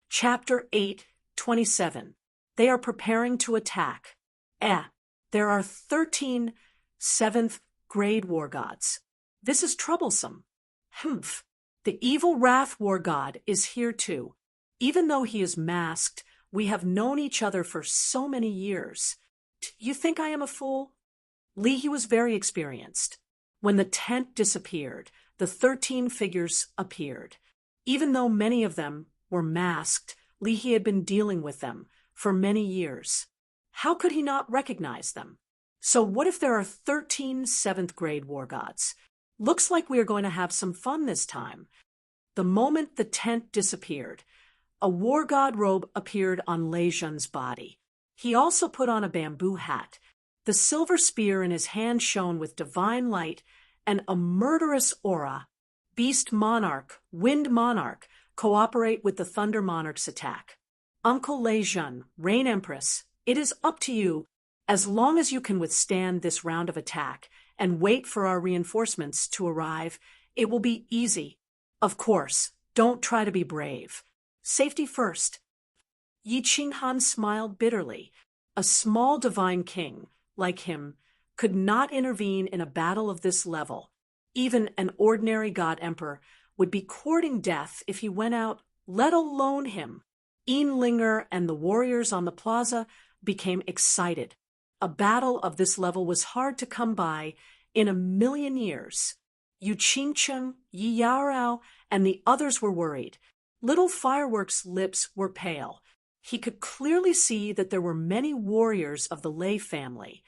Chapter 8:27. They are preparing to attack. There are 13 7th-grade war gods. This is troublesome. The evil wrath war god is here too. Even though he is masked, we have known each other for so many years. You think I am a fool? He was very experienced. When the tent disappeared, the 13 figures appeared. Even though many of them were masked, he had been dealing with them for many years. How could he not recognize them? So what if there are 13 7th-grade war gods? Looks like we are going to have some fun this time. The moment the tent disappeared, a war god robe appeared on Lei Zhen's body. He also put on a bamboo hat. The silver spear in his hand shone with divine light and a murderous aura. Beast Monarch, Wind Monarch, cooperate with the Thunder Monarch's attack. Uncle Lei Zhen, Rain Empress, it is up to you. As long as you can withstand this round of attack and wait for our reinforcements to arrive, it will be easy. Of course, don't try to be brave. Safety first. Yi Qinghan smiled bitterly. A small divine king, like him, could not intervene in a battle of this level. Even an ordinary god emperor would be courting death if he went out, let alone him. Linger and the warriors on the plaza became excited. A battle of this level was hard to come by in a million years. Yu Qingcheng, Yi Yaorao, and the others were worried. Little Fireworks' lips were pale. He could clearly see that there were many warriors of the Lei family.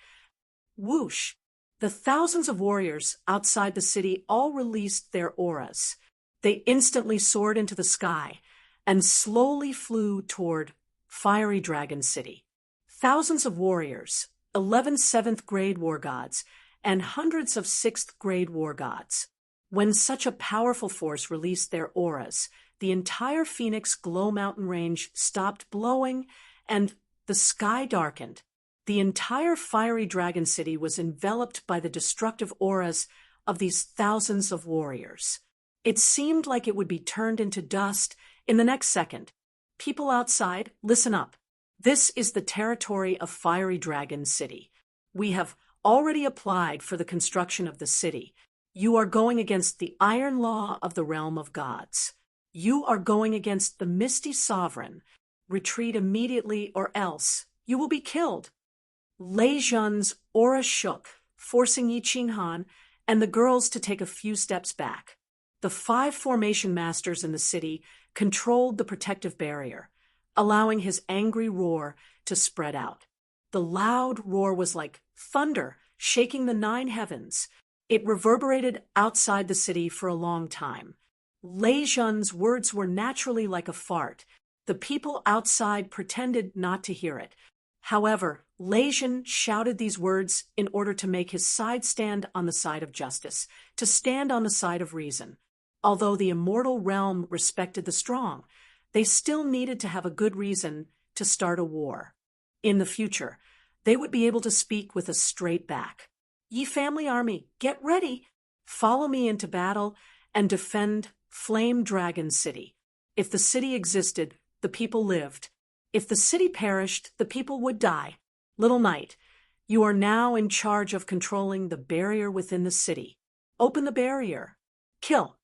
Whoosh! The thousands of warriors outside the city all released their auras. They instantly soared into the sky and slowly flew toward Fiery Dragon City. Thousands of warriors, 11 7th-grade war gods, and hundreds of 6th-grade war gods. When such a powerful force released their auras, the entire Phoenix Glow Mountain range stopped blowing and the sky darkened. The entire Fiery Dragon City was enveloped by the destructive auras of these thousands of warriors. It seemed like it would be turned into dust in the next second. People outside, listen up. This is the territory of Fiery Dragon City. We have already applied for the construction of the city. You are going against the iron law of the realm of gods. You are going against the misty sovereign. Retreat immediately or else you will be killed. Lei Zhen's aura shook, forcing Yi Qinghan and the girls to take a few steps back. The 5 formation masters in the city controlled the protective barrier, allowing his angry roar to spread out. The loud roar was like thunder shaking the 9 heavens. It reverberated outside the city for a long time. Lei Zhen's words were naturally like a fart. The people outside pretended not to hear it. However, Lei Zhen shouted these words in order to make his side stand on the side of justice, to stand on the side of reason. Although the immortal realm respected the strong, they still needed to have a good reason to start a war. In the future, they would be able to speak with a straight back. Yi family army, get ready! Follow me into battle and defend Flame Dragon City. If the city existed, the people lived. If the city perished, the people would die. Little Knight, you are now in charge of controlling the barrier within the city. Open the barrier. Kill.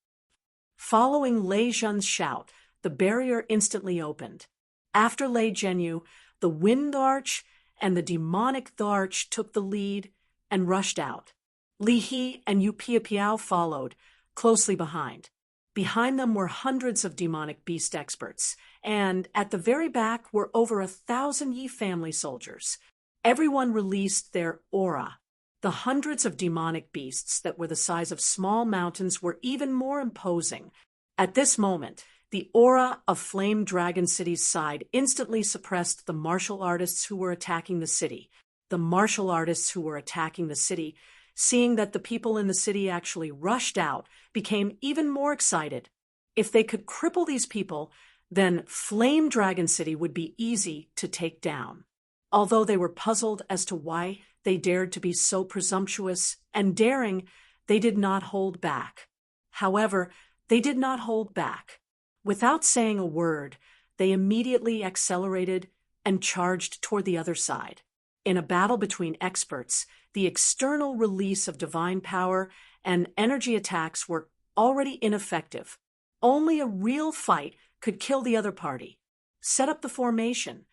Following Lei Zhen's shout, the barrier instantly opened. After Lei Zhenyu, the Wind Arch and the Demonic Arch took the lead and rushed out. Li He and Yu Piapiao followed, closely behind. Behind them were hundreds of demonic beast experts, and at the very back were over 1,000 Yi family soldiers. Everyone released their aura. The hundreds of demonic beasts that were the size of small mountains were even more imposing. At this moment, the aura of Flame Dragon City's side instantly suppressed the martial artists who were attacking the city. The martial artists who were attacking the city, seeing that the people in the city actually rushed out, became even more excited. If they could cripple these people, then Flame Dragon City would be easy to take down. Although they were puzzled as to why they dared to be so presumptuous and daring, they did not hold back. However, they did not hold back. Without saying a word, they immediately accelerated and charged toward the other side. In a battle between experts, the external release of divine power and energy attacks were already ineffective. Only a real fight could kill the other party. Set up the formation.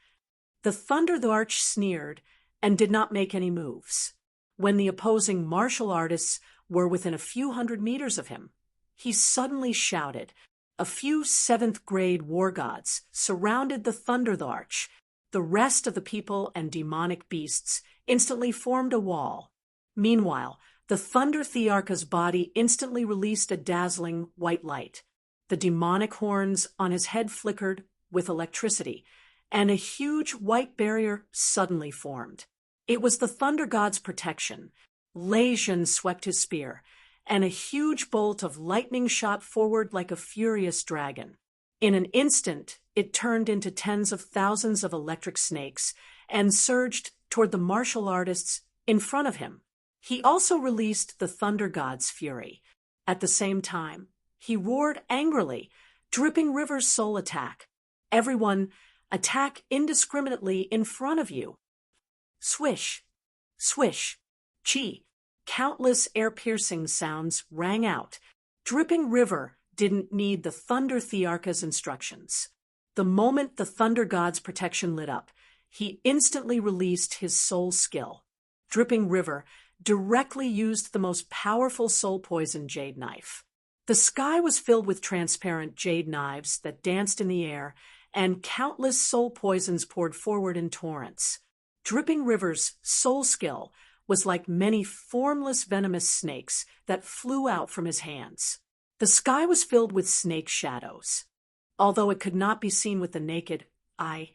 The Thunderdarch sneered and did not make any moves. When the opposing martial artists were within a few hundred meters of him, he suddenly shouted. A few 7th-grade war gods surrounded the Thunderdarch. The rest of the people and demonic beasts instantly formed a wall. Meanwhile, the Thunder Thearcha's body instantly released a dazzling white light. The demonic horns on his head flickered with electricity, and a huge white barrier suddenly formed. It was the Thunder God's protection. Legion swept his spear, and a huge bolt of lightning shot forward like a furious dragon. In an instant, it turned into tens of thousands of electric snakes and surged toward the martial artists in front of him. He also released the Thunder God's fury. At the same time, he roared angrily, Dripping River's soul attack. Everyone, attack indiscriminately in front of you. Swish, swish, chi. Countless air-piercing sounds rang out. Dripping River didn't need the Thunder Thearcha's instructions. The moment the Thunder God's protection lit up, he instantly released his soul skill. Dripping River directly used the most powerful soul poison jade knife. The sky was filled with transparent jade knives that danced in the air, and countless soul poisons poured forward in torrents. Dripping River's soul skill was like many formless venomous snakes that flew out from his hands. The sky was filled with snake shadows. Although it could not be seen with the naked eye,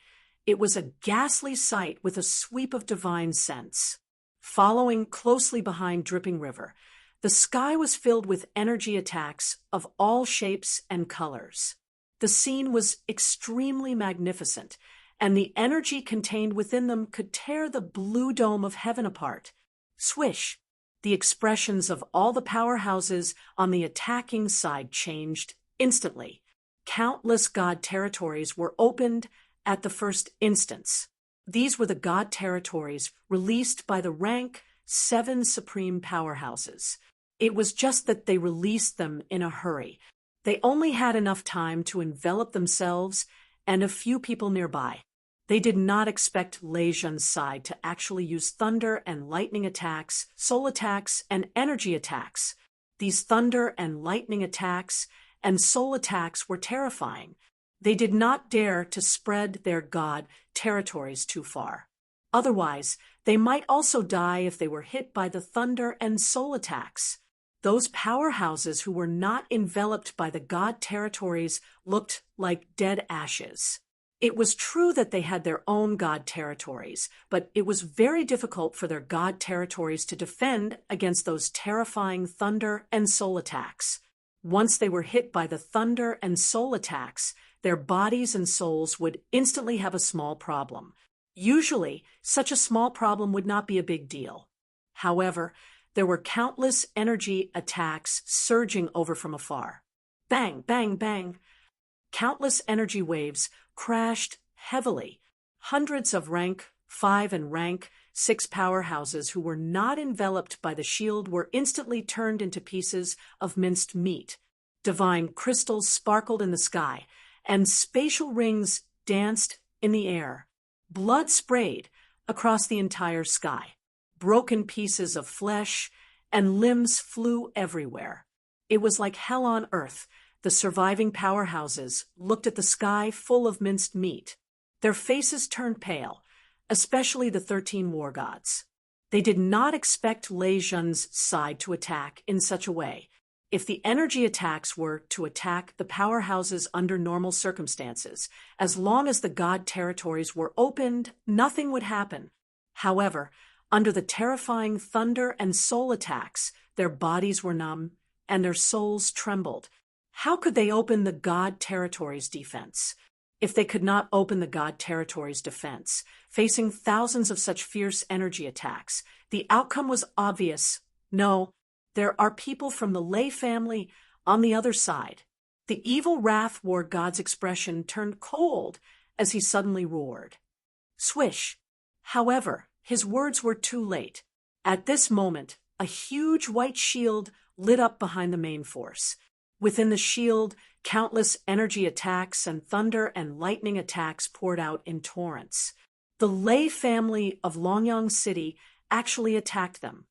it was a ghastly sight with a sweep of divine sense. Following closely behind Dripping River, the sky was filled with energy attacks of all shapes and colors. The scene was extremely magnificent, and the energy contained within them could tear the blue dome of heaven apart. Swish! The expressions of all the powerhouses on the attacking side changed instantly. Countless god territories were opened at the first instance. These were the god territories released by the rank 7 supreme powerhouses. It was just that they released them in a hurry. They only had enough time to envelop themselves and a few people nearby. They did not expect Legion's side to actually use thunder and lightning attacks, soul attacks, and energy attacks. These thunder and lightning attacks and soul attacks were terrifying. They did not dare to spread their god territories too far. Otherwise, they might also die if they were hit by the thunder and soul attacks. Those powerhouses who were not enveloped by the god territories looked like dead ashes. It was true that they had their own god territories, but it was very difficult for their god territories to defend against those terrifying thunder and soul attacks. Once they were hit by the thunder and soul attacks, their bodies and souls would instantly have a small problem. Usually, such a small problem would not be a big deal. However, there were countless energy attacks surging over from afar. Bang, bang, bang. Countless energy waves crashed heavily. Hundreds of rank 5 and rank 6 powerhouses who were not enveloped by the shield were instantly turned into pieces of minced meat. Divine crystals sparkled in the sky, and spatial rings danced in the air. Blood sprayed across the entire sky. Broken pieces of flesh and limbs flew everywhere. It was like hell on earth. The surviving powerhouses looked at the sky full of minced meat. Their faces turned pale, especially the 13 war gods. They did not expect Legion's side to attack in such a way. If the energy attacks were to attack the powerhouses under normal circumstances, as long as the god territories were opened, nothing would happen. However, under the terrifying thunder and soul attacks, their bodies were numb and their souls trembled. How could they open the god territories' defense? If they could not open the god territories' defense, facing thousands of such fierce energy attacks, the outcome was obvious. No, there are people from the Ley family on the other side. The evil Wrath War God's expression turned cold as he suddenly roared. Swish! However, his words were too late. At this moment, a huge white shield lit up behind the main force. Within the shield, countless energy attacks and thunder and lightning attacks poured out in torrents. The Lei family of Longyang City actually attacked them.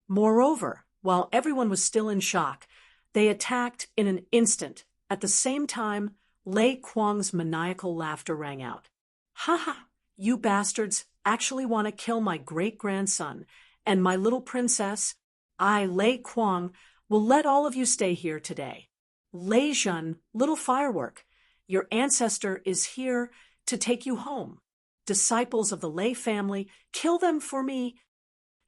Moreover, while everyone was still in shock, they attacked in an instant. At the same time, Lei Kuang's maniacal laughter rang out. Ha ha! You bastards actually want to kill my great-grandson and my little princess? I, Lei Kuang, will let all of you stay here today. Lei Zhen, little firework, your ancestor is here to take you home. Disciples of the Lei family, kill them for me.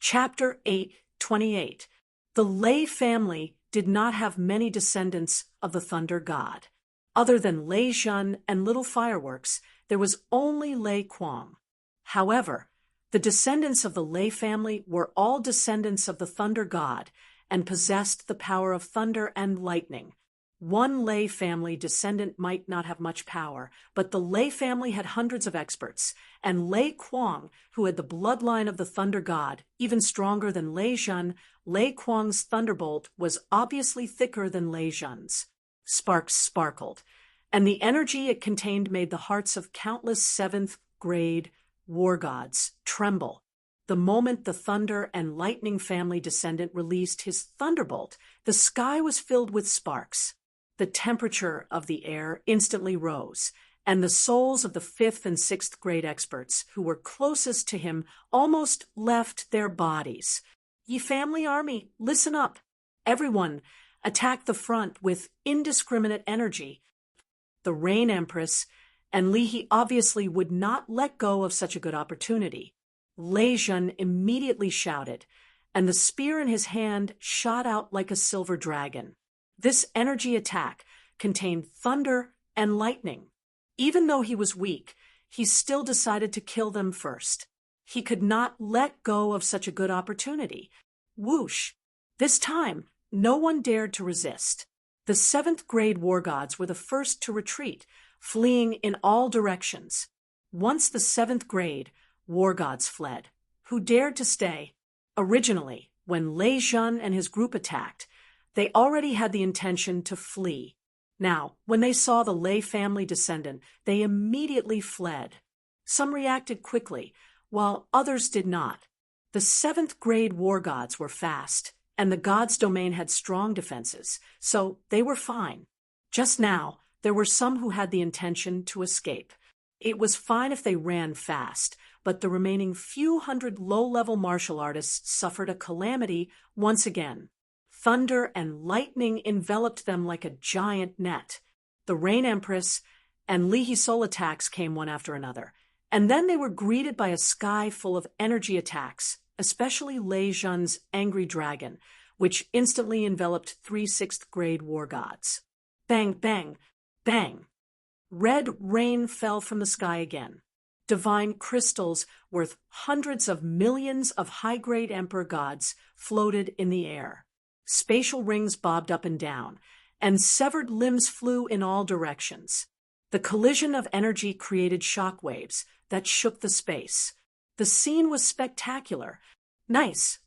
Chapter 8:28. The Lei family did not have many descendants of the Thunder God. Other than Lei Zhen and little fireworks, there was only Lei Kuang. However, the descendants of the Lei family were all descendants of the Thunder God and possessed the power of thunder and lightning. One Lei family descendant might not have much power, but the Lei family had hundreds of experts, and Lei Kuang, who had the bloodline of the Thunder God, even stronger than Lei Zhen, Lei Kuang's thunderbolt was obviously thicker than Lei Zhen's. Sparks sparkled, and the energy it contained made the hearts of countless seventh-grade war gods tremble. The moment the Thunder and Lightning family descendant released his thunderbolt, the sky was filled with sparks. The temperature of the air instantly rose, and the souls of the 5th and 6th grade experts who were closest to him almost left their bodies. Ye family army, listen up. Everyone, attack the front with indiscriminate energy. The Rain Empress and Li He obviously would not let go of such a good opportunity. Lei Zhen immediately shouted, and the spear in his hand shot out like a silver dragon. This energy attack contained thunder and lightning. Even though he was weak, he still decided to kill them first. He could not let go of such a good opportunity. Whoosh! This time, no one dared to resist. The 7th grade war gods were the first to retreat, fleeing in all directions. Once the 7th grade war gods fled, who dared to stay? Originally, when Lei Zhen and his group attacked, they already had the intention to flee. Now, when they saw the Lei family descendant, they immediately fled. Some reacted quickly, while others did not. The 7th grade war gods were fast, and the gods' domain had strong defenses, so they were fine. Just now, there were some who had the intention to escape. It was fine if they ran fast, but the remaining few hundred low-level martial artists suffered a calamity once again. Thunder and lightning enveloped them like a giant net. The Rain Empress and Li He soul attacks came one after another, and then they were greeted by a sky full of energy attacks, especially Lei Zhen's angry dragon, which instantly enveloped 3 6th grade war gods. Bang, bang, bang! Red rain fell from the sky again. Divine crystals worth hundreds of millions of high-grade emperor gods floated in the air. Spatial rings bobbed up and down, and severed limbs flew in all directions. The collision of energy created shock waves that shook the space. The scene was spectacular. Nice.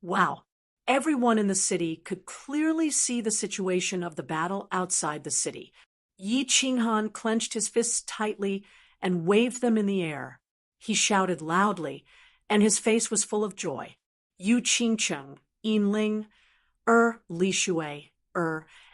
Wow. Everyone in the city could clearly see the situation of the battle outside the city. Yi Qinghan clenched his fists tightly and waved them in the air. He shouted loudly, and his face was full of joy. Yu Qingcheng, Yinling, Li Shui,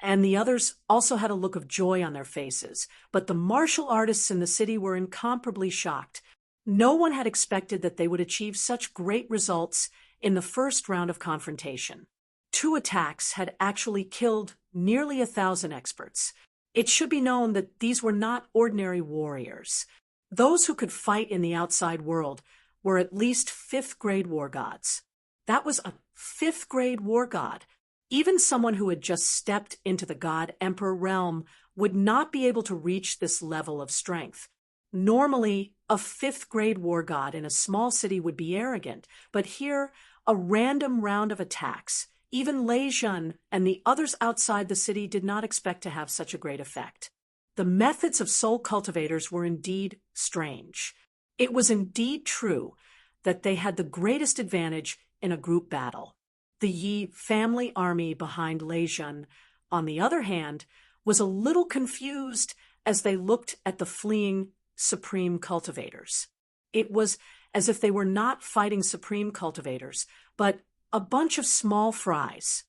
and the others also had a look of joy on their faces, but the martial artists in the city were incomparably shocked. No one had expected that they would achieve such great results in the first round of confrontation. 2 attacks had actually killed nearly 1,000 experts. It should be known that these were not ordinary warriors. Those who could fight in the outside world were at least 5th grade war gods. That was a 5th grade war god. Even someone who had just stepped into the God-Emperor realm would not be able to reach this level of strength. Normally, a 5th grade war god in a small city would be arrogant, but here, a random round of attacks, Even Lei Jun and the others outside the city did not expect to have such a great effect. The methods of soul cultivators were indeed strange. It was indeed true that they had the greatest advantage in a group battle. The Yi family army behind Lei Jun, on the other hand, was a little confused as they looked at the fleeing supreme cultivators. It was as if they were not fighting supreme cultivators, but a bunch of small fries.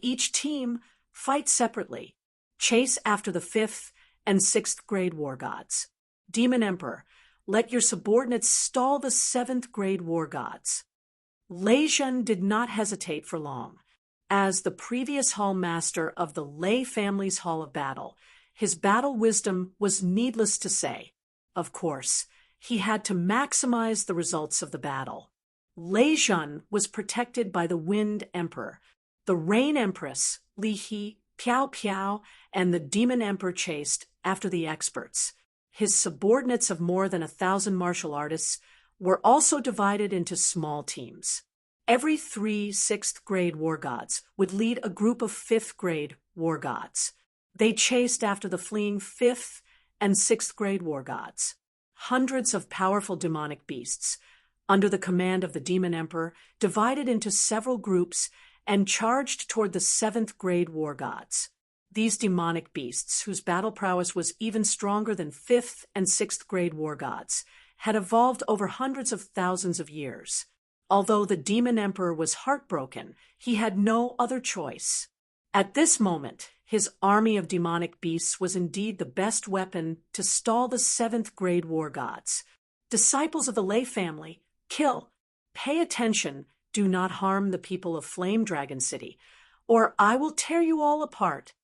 Each team, fight separately. Chase after the 5th and 6th grade war gods. Demon Emperor, let your subordinates stall the 7th grade war gods. Lei Jun did not hesitate for long. As the previous hall master of the Lei family's Hall of Battle, his battle wisdom was needless to say. Of course, he had to maximize the results of the battle. Lei Jun was protected by the Wind Emperor, the Rain Empress, Li He, Piao Piao, and the Demon Emperor chased after the experts. His subordinates of more than 1,000 martial artists were also divided into small teams. Every 3 6th grade war gods would lead a group of 5th grade war gods. They chased after the fleeing 5th and 6th grade war gods. Hundreds of powerful demonic beasts, under the command of the Demon Emperor, divided into several groups and charged toward the 7th grade war gods. These demonic beasts, whose battle prowess was even stronger than 5th and 6th grade war gods, had evolved over hundreds of thousands of years. Although the Demon Emperor was heartbroken, he had no other choice. At this moment, his army of demonic beasts was indeed the best weapon to stall the 7th grade war gods. Disciples of the Lei family, kill. Pay attention, do not harm the people of Flame Dragon City, or I will tear you all apart.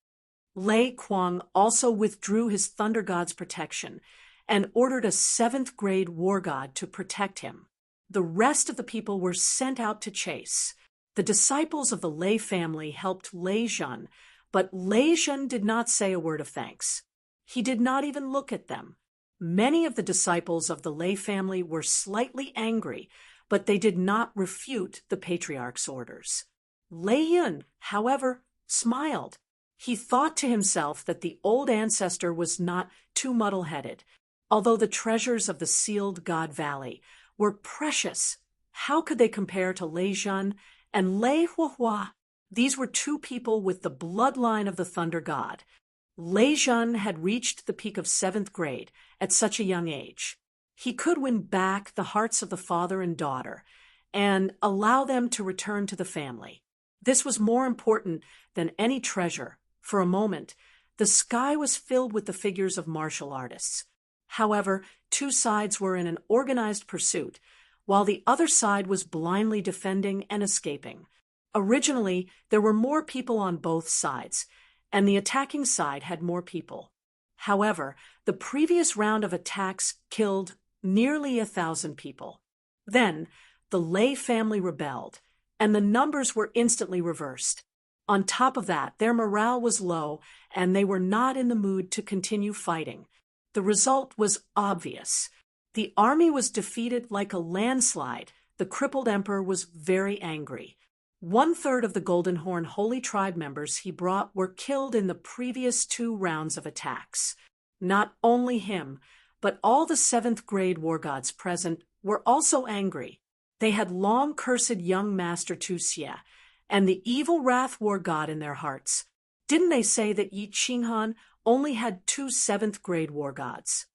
Lei Kuang also withdrew his Thunder God's protection and ordered a 7th grade war god to protect him. The rest of the people were sent out to chase. The disciples of the Lei family helped Lei Jun, but Lei Jun did not say a word of thanks. He did not even look at them. Many of the disciples of the Lei family were slightly angry, but they did not refute the patriarch's orders. Lei Yun, however, smiled. He thought to himself that the old ancestor was not too muddle-headed. Although the treasures of the sealed God Valley were precious, how could they compare to Lei Jun and Lei Huahua? These were two people with the bloodline of the Thunder God. Lei Jun had reached the peak of 7th grade at such a young age. He could win back the hearts of the father and daughter and allow them to return to the family. This was more important than any treasure. For a moment, the sky was filled with the figures of martial artists. However, two sides were in an organized pursuit, while the other side was blindly defending and escaping. Originally, there were more people on both sides, and the attacking side had more people. However, the previous round of attacks killed nearly 1,000 people. Then, the Lei family rebelled, and the numbers were instantly reversed. On top of that, their morale was low, and they were not in the mood to continue fighting. The result was obvious. The army was defeated like a landslide. The crippled emperor was very angry. 1/3 of the Golden Horn Holy Tribe members he brought were killed in the previous 2 rounds of attacks. Not only him, but all the 7th grade war gods present were also angry. They had long cursed young Master Tu Xie and the evil Wrath War God in their hearts. Didn't they say that Yi Qinghan only had 2 7th grade war gods?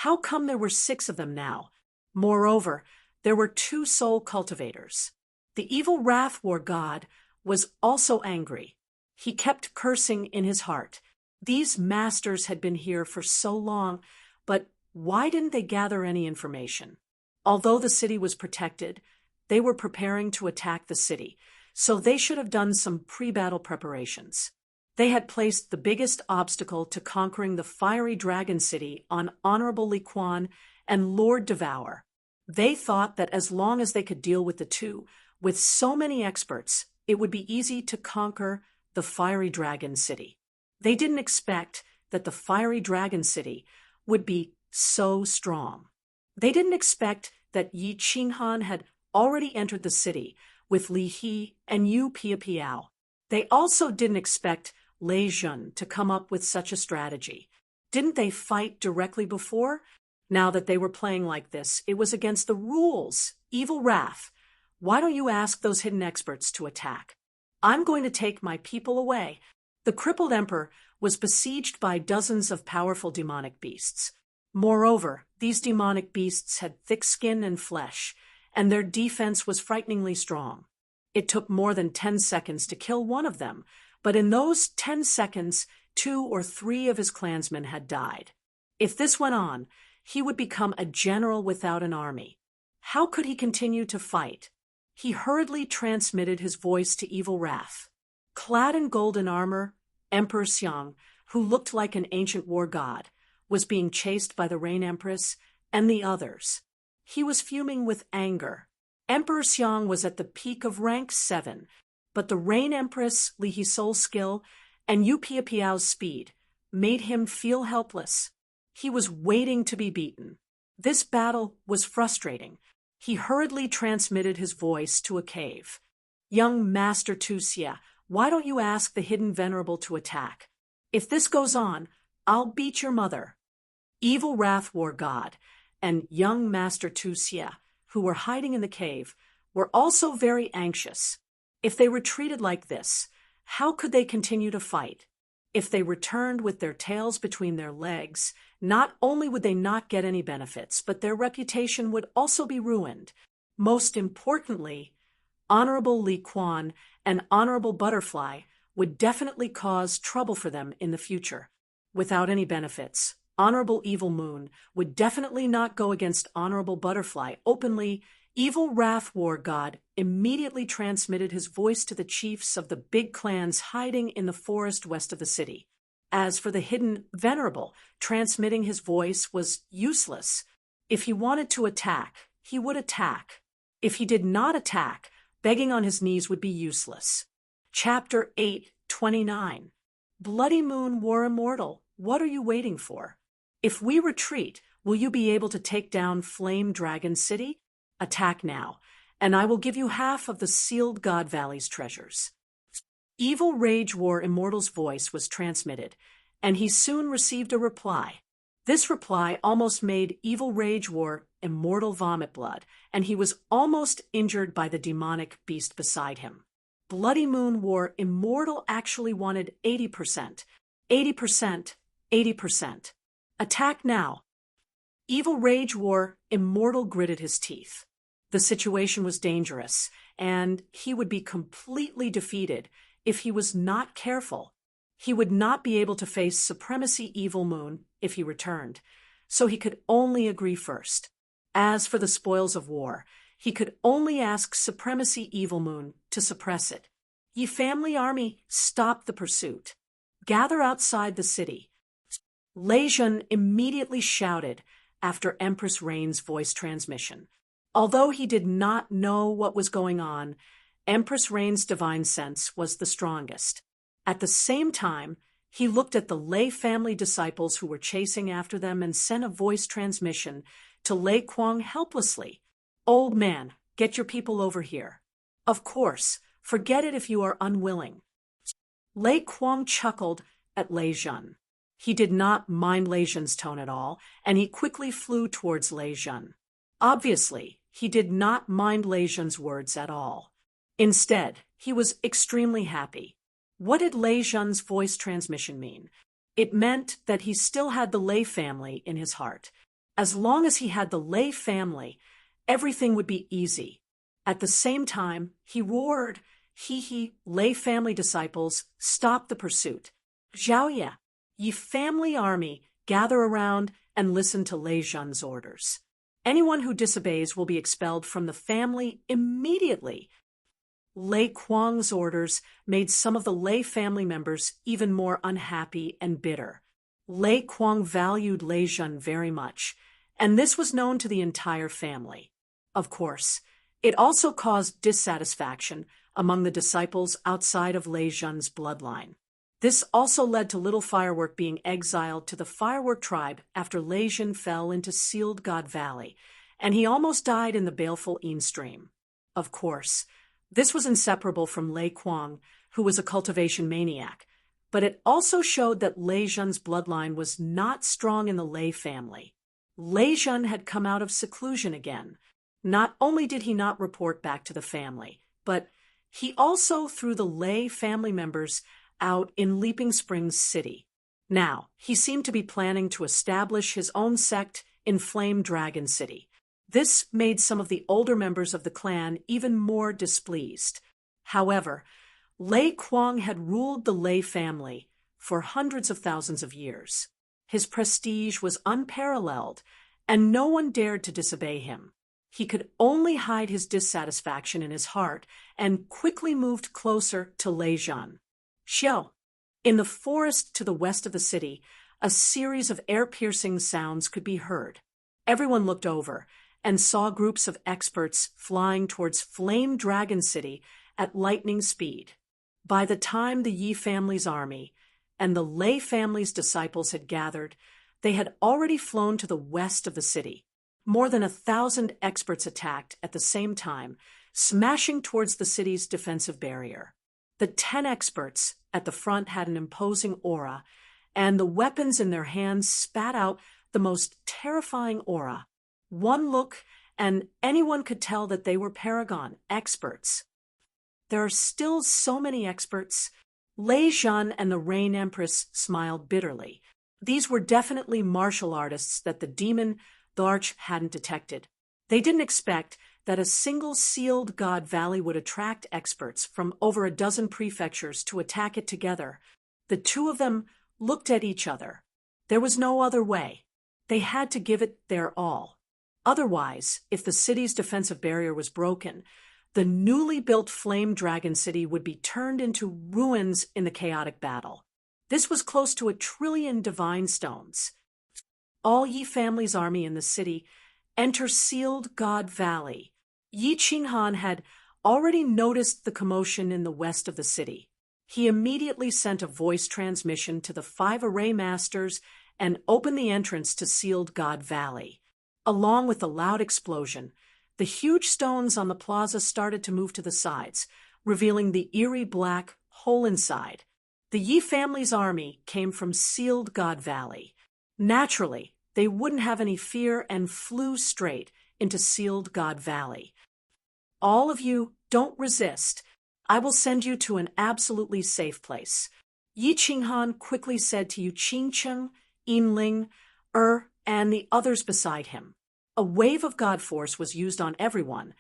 How come there were 6 of them now? Moreover, there were 2 soul cultivators. The evil Wrath War God was also angry. He kept cursing in his heart. These masters had been here for so long, but why didn't they gather any information? Although the city was protected, they were preparing to attack the city, so they should have done some pre-battle preparations. They had placed the biggest obstacle to conquering the fiery dragon city on Honorable Li Quan and Lord Devour. They thought that as long as they could deal with the two, with so many experts, it would be easy to conquer the fiery dragon city. They didn't expect that the fiery dragon city would be so strong. They didn't expect that Yi Qinghan had already entered the city with Li He and Yu Piapiao. They also didn't expect Lei Jun to come up with such a strategy. Didn't they fight directly before? Now that they were playing like this, it was against the rules. Evil wrath. Why don't you ask those hidden experts to attack? I'm going to take my people away. The crippled emperor was besieged by dozens of powerful demonic beasts. Moreover, these demonic beasts had thick skin and flesh, and their defense was frighteningly strong. It took more than 10 seconds to kill one of them, but in those 10 seconds, 2 or 3 of his clansmen had died. If this went on, he would become a general without an army. How could he continue to fight? He hurriedly transmitted his voice to Evil Wrath. Clad in golden armor, Emperor Xiang, who looked like an ancient war god, was being chased by the Rain Empress and the others. He was fuming with anger. Emperor Xiang was at the peak of rank 7, but the Rain Empress, Li Hisol's skill, and Yu Piapiao's speed made him feel helpless. He was waiting to be beaten. This battle was frustrating. He hurriedly transmitted his voice to a cave. Young Master Tuxia, why don't you ask the hidden venerable to attack? If this goes on, I'll beat your mother. Evil Wrath War God and young Master Tuxia, who were hiding in the cave, were also very anxious. If they retreated like this, how could they continue to fight? If they returned with their tails between their legs, not only would they not get any benefits, but their reputation would also be ruined. Most importantly, Honorable Li Quan and Honorable Butterfly would definitely cause trouble for them in the future. Without any benefits, Honorable Evil Moon would definitely not go against Honorable Butterfly openly. Evil Wrath War God immediately transmitted his voice to the chiefs of the big clans hiding in the forest west of the city. As for the hidden venerable, transmitting his voice was useless. If he wanted to attack, he would attack. If he did not attack, begging on his knees would be useless. Chapter 8:29. Bloody Moon War Immortal, what are you waiting for? If we retreat, will you be able to take down Flame Dragon City? Attack now, and I will give you half of the Sealed God Valley's treasures. Evil Rage War Immortal's voice was transmitted, and he soon received a reply. This reply almost made Evil Rage War Immortal vomit blood, and he was almost injured by the demonic beast beside him. Bloody Moon War Immortal actually wanted 80%. 80%. 80%. Attack now. Evil Rage War Immortal gritted his teeth. The situation was dangerous, and he would be completely defeated if he was not careful. He would not be able to face Supremacy Evil Moon if he returned, so he could only agree first. As for the spoils of war, he could only ask Supremacy Evil Moon to suppress it. Ye family army, stop the pursuit. Gather outside the city. Lei Jun immediately shouted after Empress Rain's voice transmission. Although he did not know what was going on, Empress Rain's divine sense was the strongest. At the same time, he looked at the Lei family disciples who were chasing after them and sent a voice transmission to Lei Kuang helplessly. Old man, get your people over here. Of course, forget it if you are unwilling. Lei Kuang chuckled at Lei Jun. He did not mind Lei Jun's tone at all, and he quickly flew towards Lei Jun. Obviously, he did not mind Lei Jun's words at all. Instead, he was extremely happy. What did Lei Jun's voice transmission mean? It meant that he still had the Lei family in his heart. As long as he had the Lei family, everything would be easy. At the same time, he roared, "Hee, Lei family disciples, stop the pursuit. Zhaoye, ye family army, gather around and listen to Lei Jun's orders. Anyone who disobeys will be expelled from the family immediately." Lei Kuang's orders made some of the Lei family members even more unhappy and bitter. Lei Kuang valued Lei Jun very much, and this was known to the entire family. Of course, it also caused dissatisfaction among the disciples outside of Lei Jun's bloodline. This also led to Little Firework being exiled to the Firework tribe after Lei Jun fell into Sealed God Valley, and he almost died in the baleful Een stream. Of course, This was inseparable from Lei Kuang, who was a cultivation maniac, but it also showed that Lei Zhen's bloodline was not strong in the Lei family. Lei Zhen had come out of seclusion again. Not only did he not report back to the family, but he also threw the Lei family members out in Leaping Springs City. Now, he seemed to be planning to establish his own sect in Flame Dragon City. This made some of the older members of the clan even more displeased. However, Lei Kuang had ruled the Lei family for hundreds of thousands of years. His prestige was unparalleled, and no one dared to disobey him. He could only hide his dissatisfaction in his heart and quickly moved closer to Lei Zhen. Xiao. In the forest to the west of the city, a series of air-piercing sounds could be heard. Everyone looked over and saw groups of experts flying towards Flame Dragon City at lightning speed. By the time the Yi family's army and the Lei family's disciples had gathered, they had already flown to the west of the city. More than 1,000 experts attacked at the same time, smashing towards the city's defensive barrier. The 10 experts at the front had an imposing aura, and the weapons in their hands spat out the most terrifying aura. One look, and anyone could tell that they were Paragon experts. There are still so many experts. Lei Zhen and the Rain Empress smiled bitterly. These were definitely martial artists that the demon, the Arch, hadn't detected. They didn't expect that a single sealed God Valley would attract experts from over a dozen prefectures to attack it together. The two of them looked at each other. There was no other way. They had to give it their all. Otherwise, if the city's defensive barrier was broken, the newly built Flame Dragon City would be turned into ruins in the chaotic battle. This was close to 1 trillion divine stones. All Yi family's army in the city enter sealed God Valley. Yi Qinghan had already noticed the commotion in the west of the city. He immediately sent a voice transmission to the 5 array masters and opened the entrance to sealed God Valley. Along with the loud explosion, the huge stones on the plaza started to move to the sides, revealing the eerie black hole inside. The Yi family's army came from sealed God Valley. Naturally, they wouldn't have any fear and flew straight into sealed God Valley. All of you, don't resist. I will send you to an absolutely safe place. Yi Qinghan quickly said to Yu Qingcheng, Yinling, and the others beside him. A wave of God force was used on everyone,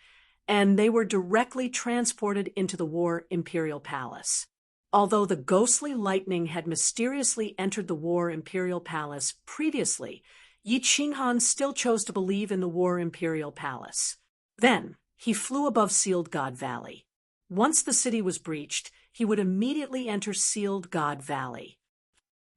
and they were directly transported into the War Imperial Palace. Although the ghostly lightning had mysteriously entered the War Imperial Palace previously, Yi Qinghan still chose to believe in the War Imperial Palace. Then, he flew above Sealed God Valley. Once the city was breached, he would immediately enter Sealed God Valley.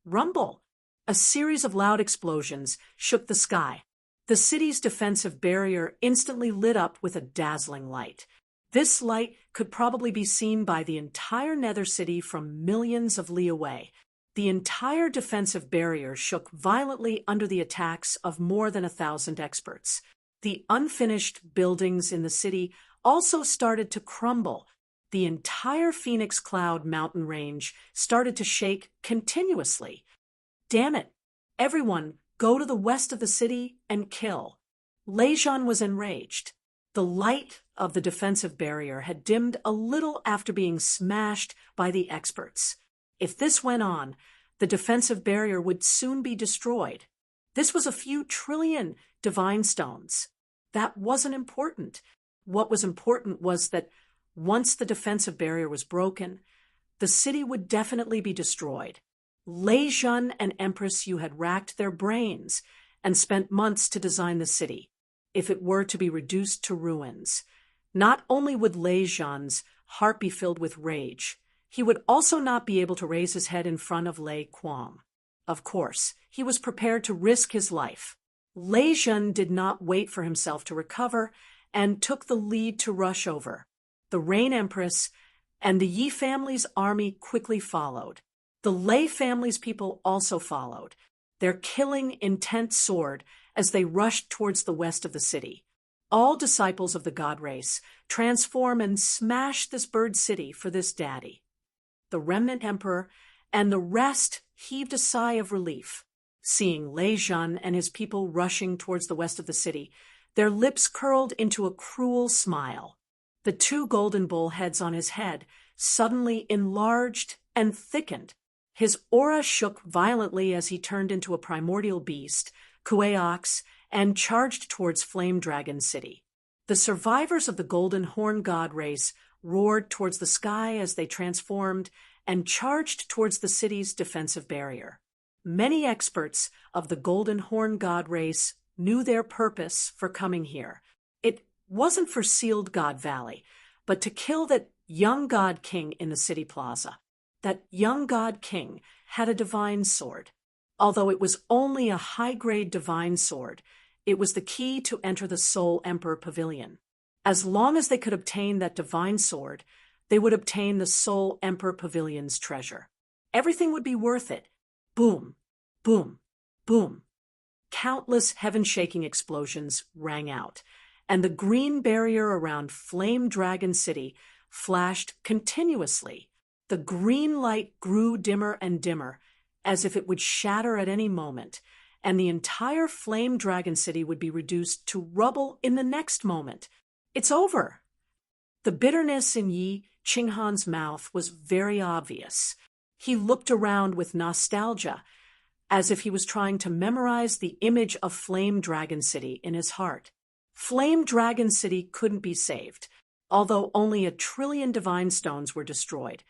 Rumble! A series of loud explosions shook the sky. The city's defensive barrier instantly lit up with a dazzling light. This light could probably be seen by the entire Nether City from millions of li away. The entire defensive barrier shook violently under the attacks of more than 1,000 experts. The unfinished buildings in the city also started to crumble. The entire Phoenix Cloud mountain range started to shake continuously. Damn it! Everyone, go to the west of the city and kill. Lei Zhen was enraged. The light of the defensive barrier had dimmed a little after being smashed by the experts. If this went on, the defensive barrier would soon be destroyed. This was a few trillion divine stones. That wasn't important. What was important was that once the defensive barrier was broken, the city would definitely be destroyed. Lei Zhen and Empress Yu had racked their brains and spent months to design the city. If it were to be reduced to ruins, not only would Lei Zhen's heart be filled with rage, he would also not be able to raise his head in front of Lei Kuang. Of course, he was prepared to risk his life. Lei Zhen did not wait for himself to recover and took the lead to rush over. The Rain Empress and the Yi family's army quickly followed. The Lei family's people also followed, their killing intent soared as they rushed towards the west of the city. All disciples of the god race, transform and smash this bird city for this daddy." The remnant emperor and the rest heaved a sigh of relief, seeing Lei Zhan and his people rushing towards the west of the city. Their lips curled into a cruel smile. The two golden bull heads on his head suddenly enlarged and thickened. His aura shook violently as he turned into a primordial beast, Kuei-Ox, and charged towards Flame Dragon City. The survivors of the Golden Horn God race roared towards the sky as they transformed and charged towards the city's defensive barrier. Many experts of the Golden Horn God race knew their purpose for coming here. It wasn't for Sealed God Valley, but to kill that young God King in the city plaza. That young God King had a divine sword. Although it was only a high-grade divine sword, it was the key to enter the Soul Emperor Pavilion. As long as they could obtain that divine sword, they would obtain the Soul Emperor Pavilion's treasure. Everything would be worth it. Boom, boom, boom. Countless heaven-shaking explosions rang out, and the green barrier around Flame Dragon City flashed continuously. The green light grew dimmer and dimmer, as if it would shatter at any moment, and the entire Flame Dragon City would be reduced to rubble in the next moment. It's over. The bitterness in Yi Qinghan's mouth was very obvious. He looked around with nostalgia, as if he was trying to memorize the image of Flame Dragon City in his heart. Flame Dragon City couldn't be saved, although only 1 trillion divine stones were destroyed.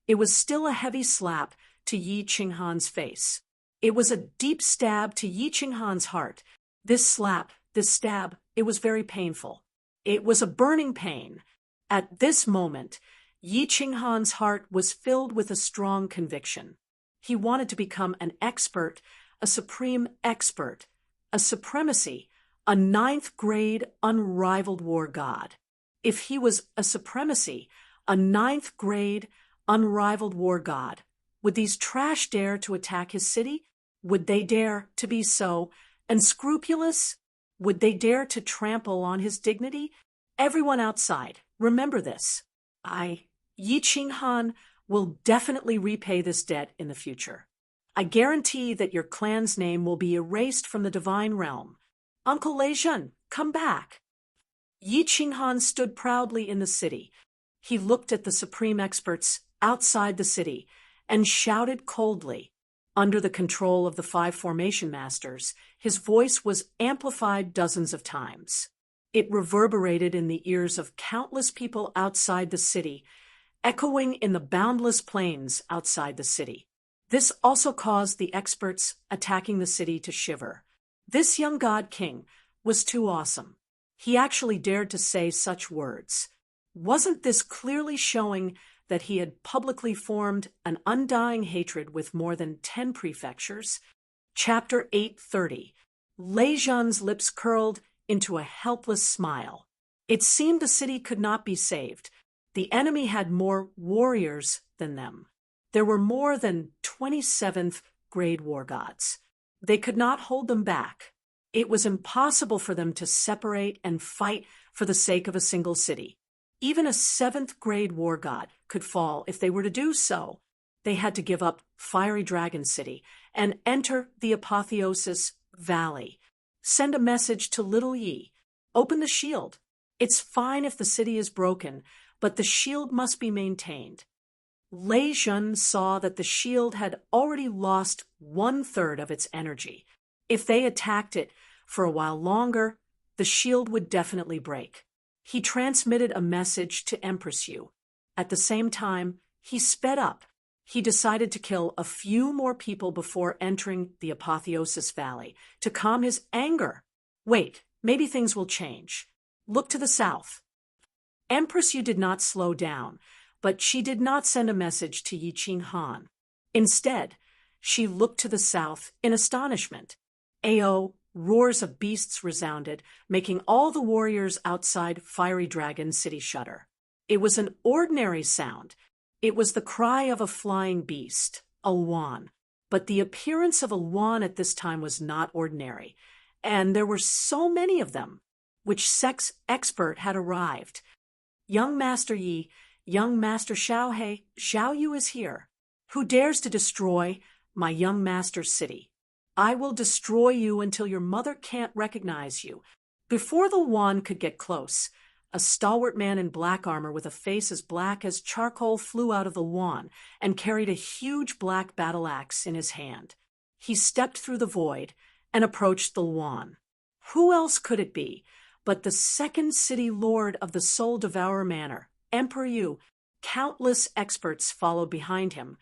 It was still a heavy slap to Yi Qinghan's face. It was a deep stab to Yi Qinghan's heart. This slap, this stab, it was very painful. It was a burning pain. At this moment, Yi Qinghan's heart was filled with a strong conviction. He wanted to become an expert, a supreme expert, a supremacy, a 9th grade unrivaled war god. If he was a supremacy, a 9th grade unrivaled war god, would these trash dare to attack his city? Would they dare to be so unscrupulous? Would they dare to trample on his dignity? Everyone outside, remember this. Yi Qinghan, will definitely repay this debt in the future. I guarantee that your clan's name will be erased from the divine realm. Uncle Lei Zhan, come back. Yi Qinghan stood proudly in the city. He looked at the supreme experts outside the city and shouted coldly. Under the control of the 5 formation masters, his voice was amplified dozens of times. It reverberated in the ears of countless people outside the city, echoing in the boundless plains outside the city. This also caused the experts attacking the city to shiver. This young god king was too awesome. He actually dared to say such words. Wasn't this clearly showing that he had publicly formed an undying hatred with more than 10 prefectures? Chapter 830. Lei Zhan's lips curled into a helpless smile. It seemed the city could not be saved. The enemy had more warriors than them. There were more than 27th grade war gods. They could not hold them back. It was impossible for them to separate and fight for the sake of a single city. Even a 7th grade war god could fall if they were to do so. They had to give up Fiery Dragon City and enter the Apotheosis Valley. Send a message to Little Yi. Open the shield. It's fine if the city is broken, but the shield must be maintained. Lei Zhan saw that the shield had already lost 1/3 of its energy. If they attacked it for a while longer, the shield would definitely break. He transmitted a message to Empress Yu. At the same time, he sped up. He decided to kill a few more people before entering the Apotheosis Valley to calm his anger. Wait, maybe things will change. Look to the south. Empress Yu did not slow down, but she did not send a message to Yi Qinghan. Instead, she looked to the south in astonishment. Ao, roars of beasts resounded, making all the warriors outside Fiery Dragon City shudder. It was an ordinary sound. It was the cry of a flying beast, a Luan. But the appearance of a Luan at this time was not ordinary, and there were so many of them. which sex expert had arrived. Young Master Yi, young Master Xiao Yu is here. Who dares to destroy my young master's city? I will destroy you until your mother can't recognize you. Before the wand could get close, a stalwart man in black armor with a face as black as charcoal flew out of the wand and carried a huge black battle axe in his hand. He stepped through the void and approached the wand. Who else could it be but the second city lord of the Soul Devourer Manor, Emperor Yu? Countless experts followed behind him,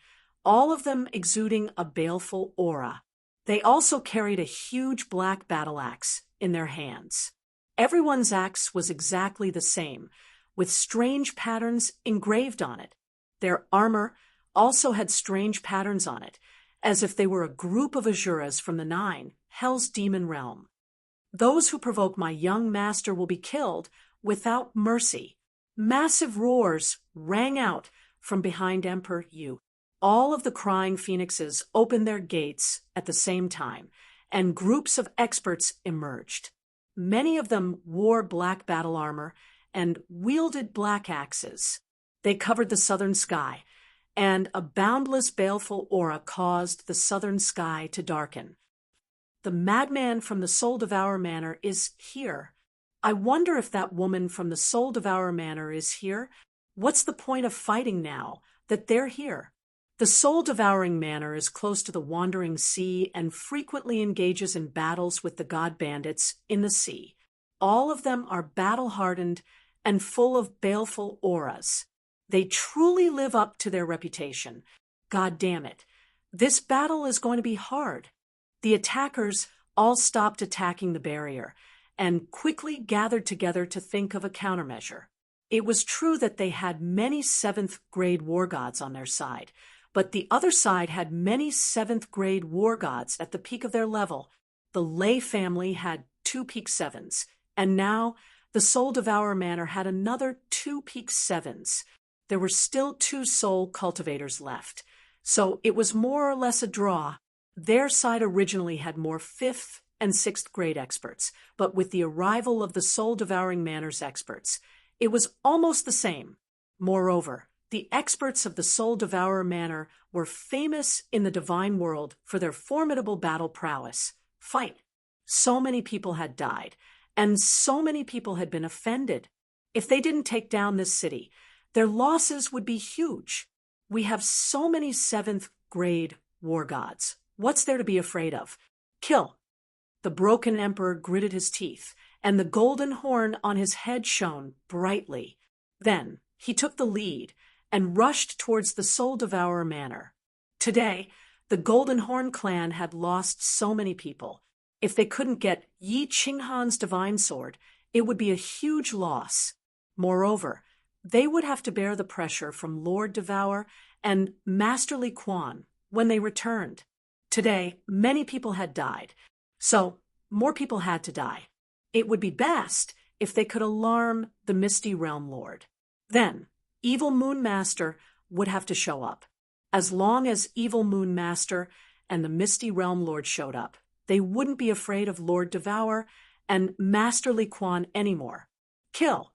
all of them exuding a baleful aura. They also carried a huge black battle axe in their hands. Everyone's axe was exactly the same, with strange patterns engraved on it. Their armor also had strange patterns on it, as if they were a group of Asuras from the Nine, Hell's demon realm. Those who provoke my young master will be killed without mercy. Massive roars rang out from behind Emperor Yu. All of the crying phoenixes opened their gates at the same time, and groups of experts emerged. Many of them wore black battle armor and wielded black axes. They covered the southern sky, and a boundless baleful aura caused the southern sky to darken. The madman from the Soul Devourer Manor is here. I wonder if that woman from the Soul Devourer Manor is here. What's the point of fighting now that they're here? The Soul Devouring Manor is close to the Wandering Sea and frequently engages in battles with the god bandits in the sea. All of them are battle-hardened and full of baleful auras. They truly live up to their reputation. God damn it. This battle is going to be hard. The attackers all stopped attacking the barrier and quickly gathered together to think of a countermeasure. It was true that they had many 7th-grade war gods on their side, but the other side had many 7th-grade war gods at the peak of their level. The Lei family had 2 peak 7s, and now the Soul Devourer Manor had another 2 peak 7s. There were still 2 soul cultivators left, so it was more or less a draw. Their side originally had more 5th and 6th grade experts, but with the arrival of the Soul Devouring Manor's experts, it was almost the same. Moreover, the experts of the Soul Devourer Manor were famous in the divine world for their formidable battle prowess. Fight! So many people had died, and so many people had been offended. If they didn't take down this city, their losses would be huge. We have so many 7th grade war gods. What's there to be afraid of? Kill! The broken emperor gritted his teeth, and the golden horn on his head shone brightly. Then he took the lead and rushed towards the Soul Devourer Manor. Today, the Golden Horn clan had lost so many people. If they couldn't get Yi Qinghan's divine sword, it would be a huge loss. Moreover, they would have to bear the pressure from Lord Devour and Master Li Quan when they returned. Today, many people had died, so more people had to die. It would be best if they could alarm the Misty Realm Lord. Then, Evil Moon Master would have to show up. As long as Evil Moon Master and the Misty Realm Lord showed up, they wouldn't be afraid of Lord Devour and Master Li Quan anymore. Kill!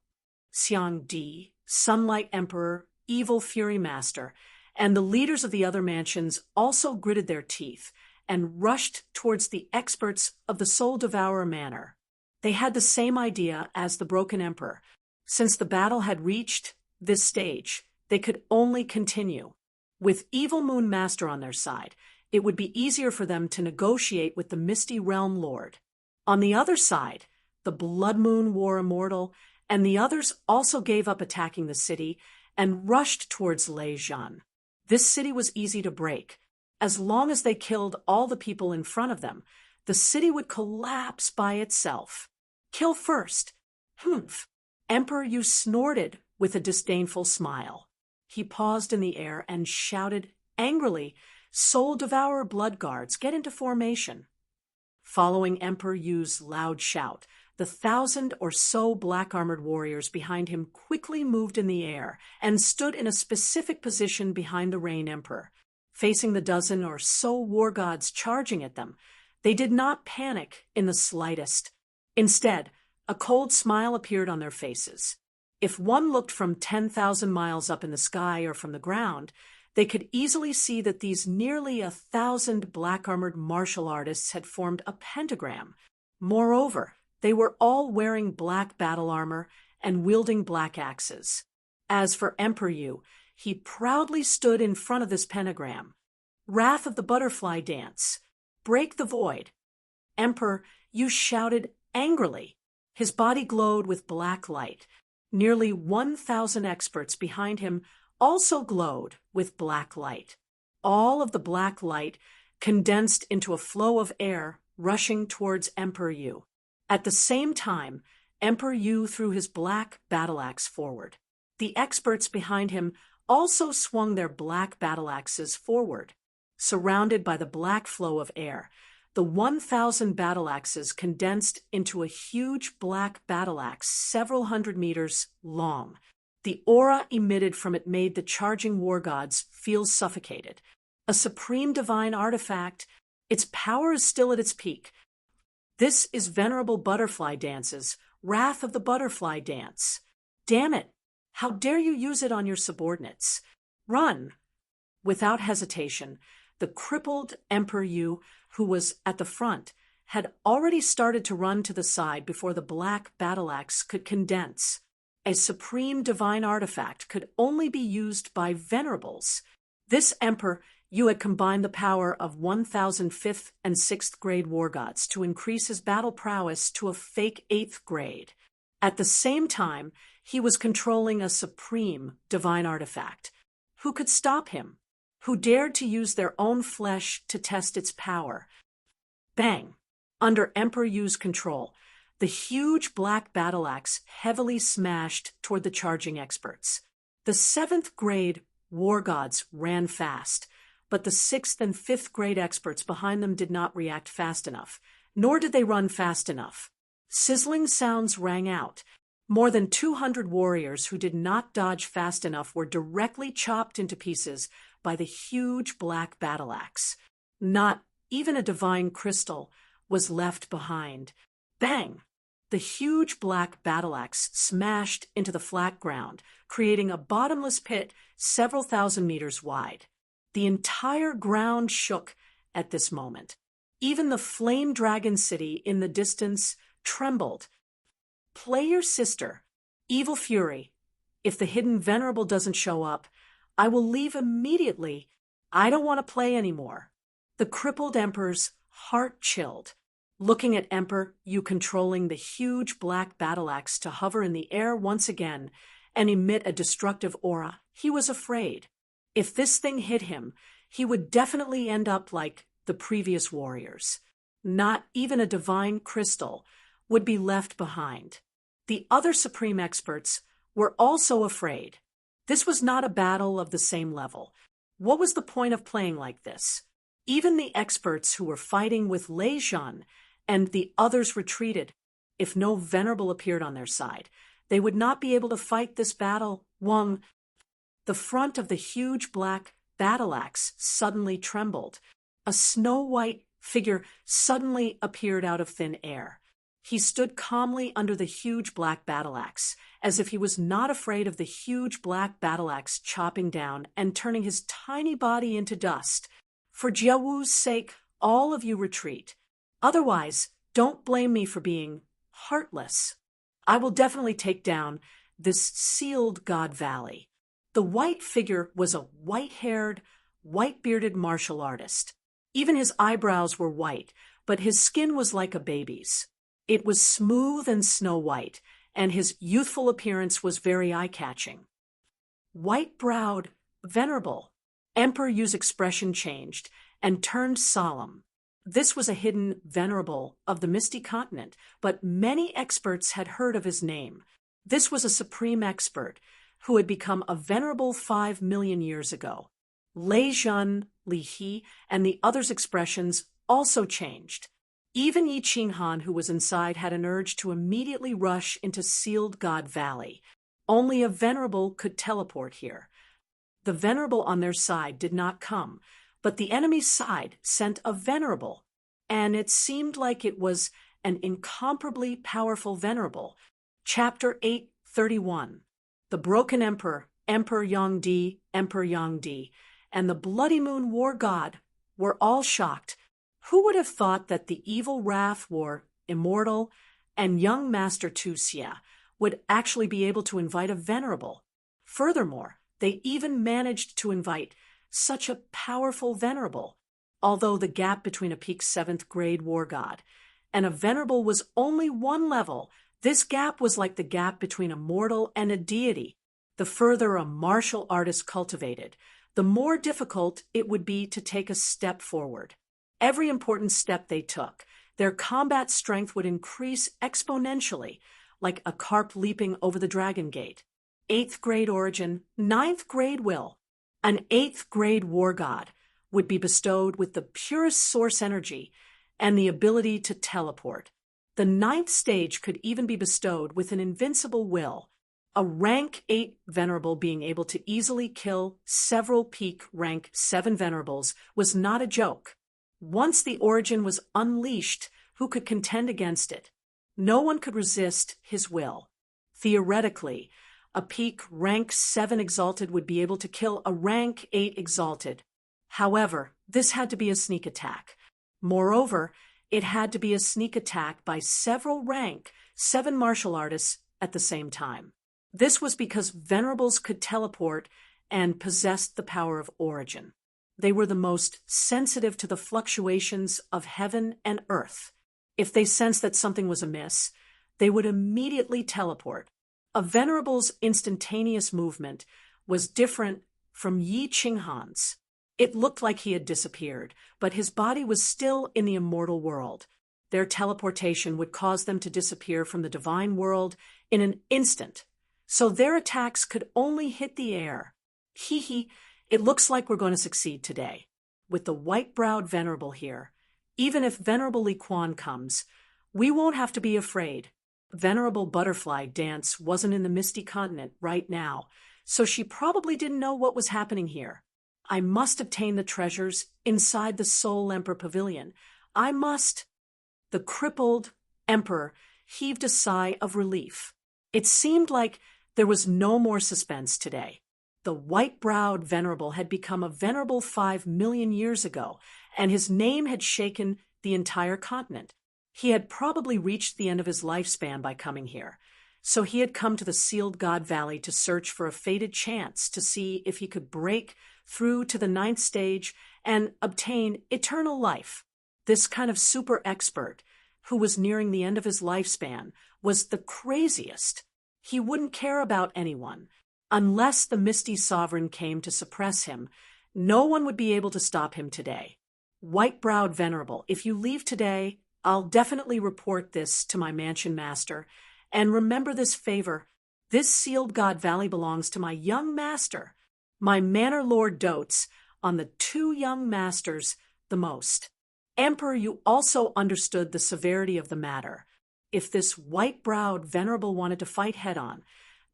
Xiang Di, Sunlight Emperor, Evil Fury Master, and the leaders of the other mansions also gritted their teeth and rushed towards the experts of the Soul Devourer Manor. They had the same idea as the Broken Emperor. Since the battle had reached this stage, they could only continue. With Evil Moon Master on their side, it would be easier for them to negotiate with the Misty Realm Lord. On the other side, the Blood Moon War Immortal and the others also gave up attacking the city and rushed towards Leijian. This city was easy to break. As long as they killed all the people in front of them, the city would collapse by itself. Kill first. Humph. Emperor Yu snorted with a disdainful smile. He paused in the air and shouted angrily, "Soul Devourer Blood Guards, get into formation." Following Emperor Yu's loud shout, the 1,000 or so black-armored warriors behind him quickly moved in the air and stood in a specific position behind the Rain Emperor. Facing the dozen or so war gods charging at them, they did not panic in the slightest. Instead, A cold smile appeared on their faces. If one looked from 10,000 miles up in the sky or from the ground, they could easily see that these nearly 1,000 black-armored martial artists had formed a pentagram. Moreover, they were all wearing black battle armor and wielding black axes. As for Emperor Yu, he proudly stood in front of this pentagram. Wrath of the Butterfly Dance. Break the void. Emperor Yu shouted angrily. His body glowed with black light. Nearly 1,000 experts behind him also glowed with black light. All of the black light condensed into a flow of air rushing towards Emperor Yu. At the same time, Emperor Yu threw his black battle axe forward. The experts behind him also swung their black battle axes forward. Surrounded by the black flow of air, the 1,000 battle axes condensed into a huge black battle axe several hundred meters long. The aura emitted from it made the charging war gods feel suffocated. A supreme divine artifact, its power is still at its peak. This is Venerable Butterfly Dance's Wrath of the Butterfly Dance. Damn it! How dare you use it on your subordinates? Run! Without hesitation, the crippled Emperor Yu, who was at the front, had already started to run to the side before the black battle axe could condense. A supreme divine artifact could only be used by venerables. This Emperor Yu had combined the power of 1,000 5th and 6th grade war gods to increase his battle prowess to a fake 8th grade. At the same time, he was controlling a supreme divine artifact. Who could stop him? Who dared to use their own flesh to test its power? Bang! Under Emperor Yu's control, the huge black battle axe heavily smashed toward the charging experts. The 7th grade war gods ran fast, but the 6th and 5th grade experts behind them did not react fast enough, nor did they run fast enough. Sizzling sounds rang out. More than 200 warriors who did not dodge fast enough were directly chopped into pieces by the huge black battle axe. Not even a divine crystal was left behind. Bang! The huge black battle axe smashed into the flat ground, creating a bottomless pit several thousand meters wide. The entire ground shook at this moment. Even the flame dragon city in the distance trembled. Play your sister, Evil Fury. If the hidden venerable doesn't show up, I will leave immediately. I don't want to play anymore. The crippled Emperor's heart chilled, looking at Emperor Yu controlling the huge black battle axe to hover in the air once again and emit a destructive aura. He was afraid. If this thing hit him, he would definitely end up like the previous warriors. Not even a divine crystal would be left behind. The other supreme experts were also afraid. This was not a battle of the same level. What was the point of playing like this? Even the experts who were fighting with Lei Zhan and the others retreated. If no venerable appeared on their side, they would not be able to fight this battle. Wang, the front of the huge black battle axe suddenly trembled. A snow-white figure suddenly appeared out of thin air. He stood calmly under the huge black battle axe, as if he was not afraid of the huge black battle axe chopping down and turning his tiny body into dust. For Jiawu's sake, all of you retreat. Otherwise, don't blame me for being heartless. I will definitely take down this sealed God Valley. The white figure was a white-haired, white-bearded martial artist. Even his eyebrows were white, but his skin was like a baby's. It was smooth and snow-white, and his youthful appearance was very eye-catching. White-browed, venerable, Emperor Yu's expression changed and turned solemn. This was a hidden venerable of the Misty Continent, but many experts had heard of his name. This was a supreme expert who had become a venerable 5 million years ago. Lei Zhan, Li He, and the others' expressions also changed. Even Yi Qinghan, who was inside, had an urge to immediately rush into Sealed God Valley. Only a venerable could teleport here. The venerable on their side did not come, but the enemy's side sent a venerable, and it seemed like it was an incomparably powerful venerable. Chapter 8:31. The broken emperor, Emperor Yangdi, Emperor Yangdi, and the bloody moon war god were all shocked. Who would have thought that the evil Wrath War, immortal, and young Master Tu Xia would actually be able to invite a venerable? Furthermore, they even managed to invite such a powerful venerable, although the gap between a peak 7th grade war god and a venerable was only one level. This gap was like the gap between a mortal and a deity. The further a martial artist cultivated, the more difficult it would be to take a step forward. Every important step they took, their combat strength would increase exponentially, like a carp leaping over the dragon gate. 8th grade origin, 9th grade will. An 8th grade war god would be bestowed with the purest source energy and the ability to teleport. The 9th stage could even be bestowed with an invincible will, a rank 8 venerable being able to easily kill several peak rank 7 venerables was not a joke. Once the origin was unleashed, who could contend against it? No one could resist his will. Theoretically, a peak rank 7 exalted would be able to kill a rank 8 exalted. However, this had to be a sneak attack. Moreover, it had to be a sneak attack by several rank 7 martial artists at the same time. This was because venerables could teleport and possessed the power of origin. They were the most sensitive to the fluctuations of heaven and earth. If they sensed that something was amiss, they would immediately teleport. A venerable's instantaneous movement was different from Yi Qinghan's. It looked like he had disappeared, but his body was still in the immortal world. Their teleportation would cause them to disappear from the divine world in an instant, so their attacks could only hit the air. It looks like we're going to succeed today. With the white-browed venerable here, even if Venerable Li Quan comes, we won't have to be afraid. Venerable Butterfly Dance wasn't in the Misty Continent right now, so she probably didn't know what was happening here. I must obtain the treasures inside the Soul Emperor Pavilion. I must. The crippled emperor heaved a sigh of relief. It seemed like there was no more suspense today. The white-browed venerable had become a venerable 5 million years ago, and his name had shaken the entire continent. He had probably reached the end of his lifespan by coming here, so he had come to the Sealed God Valley to search for a fated chance to see if he could break through to the 9th stage and obtain eternal life. This kind of super expert, who was nearing the end of his lifespan, was the craziest. He wouldn't care about anyone. Unless the Misty Sovereign came to suppress him, no one would be able to stop him today. White-browed venerable, if you leave today, I'll definitely report this to my mansion master. And remember this favor. This Sealed God Valley belongs to my young master. My manor lord dotes on the 2 young masters the most. Emperor, you also understood the severity of the matter. If this white-browed venerable wanted to fight head-on,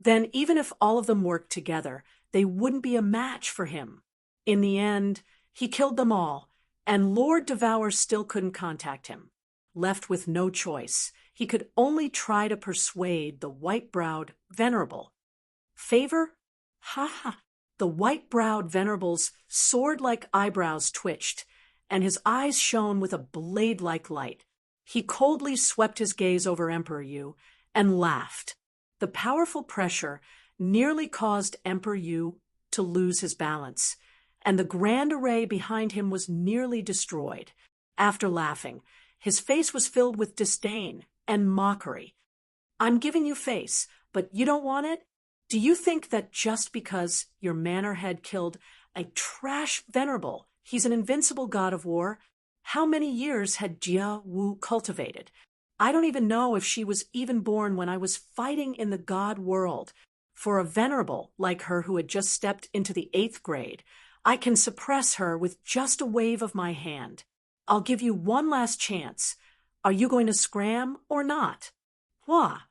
then even if all of them worked together, they wouldn't be a match for him. In the end, he killed them all, and Lord Devour still couldn't contact him. Left with no choice, he could only try to persuade the white-browed venerable. Favor? Ha! The white-browed venerable's sword-like eyebrows twitched, and his eyes shone with a blade-like light. He coldly swept his gaze over Emperor Yu and laughed. The powerful pressure nearly caused Emperor Yu to lose his balance, and the grand array behind him was nearly destroyed. After laughing, his face was filled with disdain and mockery. I'm giving you face, but you don't want it? Do you think that just because your manor head killed a trash venerable, he's an invincible god of war? How many years had Jia Wu cultivated? I don't even know if she was even born when I was fighting in the god world. For a venerable like her who had just stepped into the 8th grade, I can suppress her with just a wave of my hand. I'll give you one last chance. Are you going to scram or not? Hua!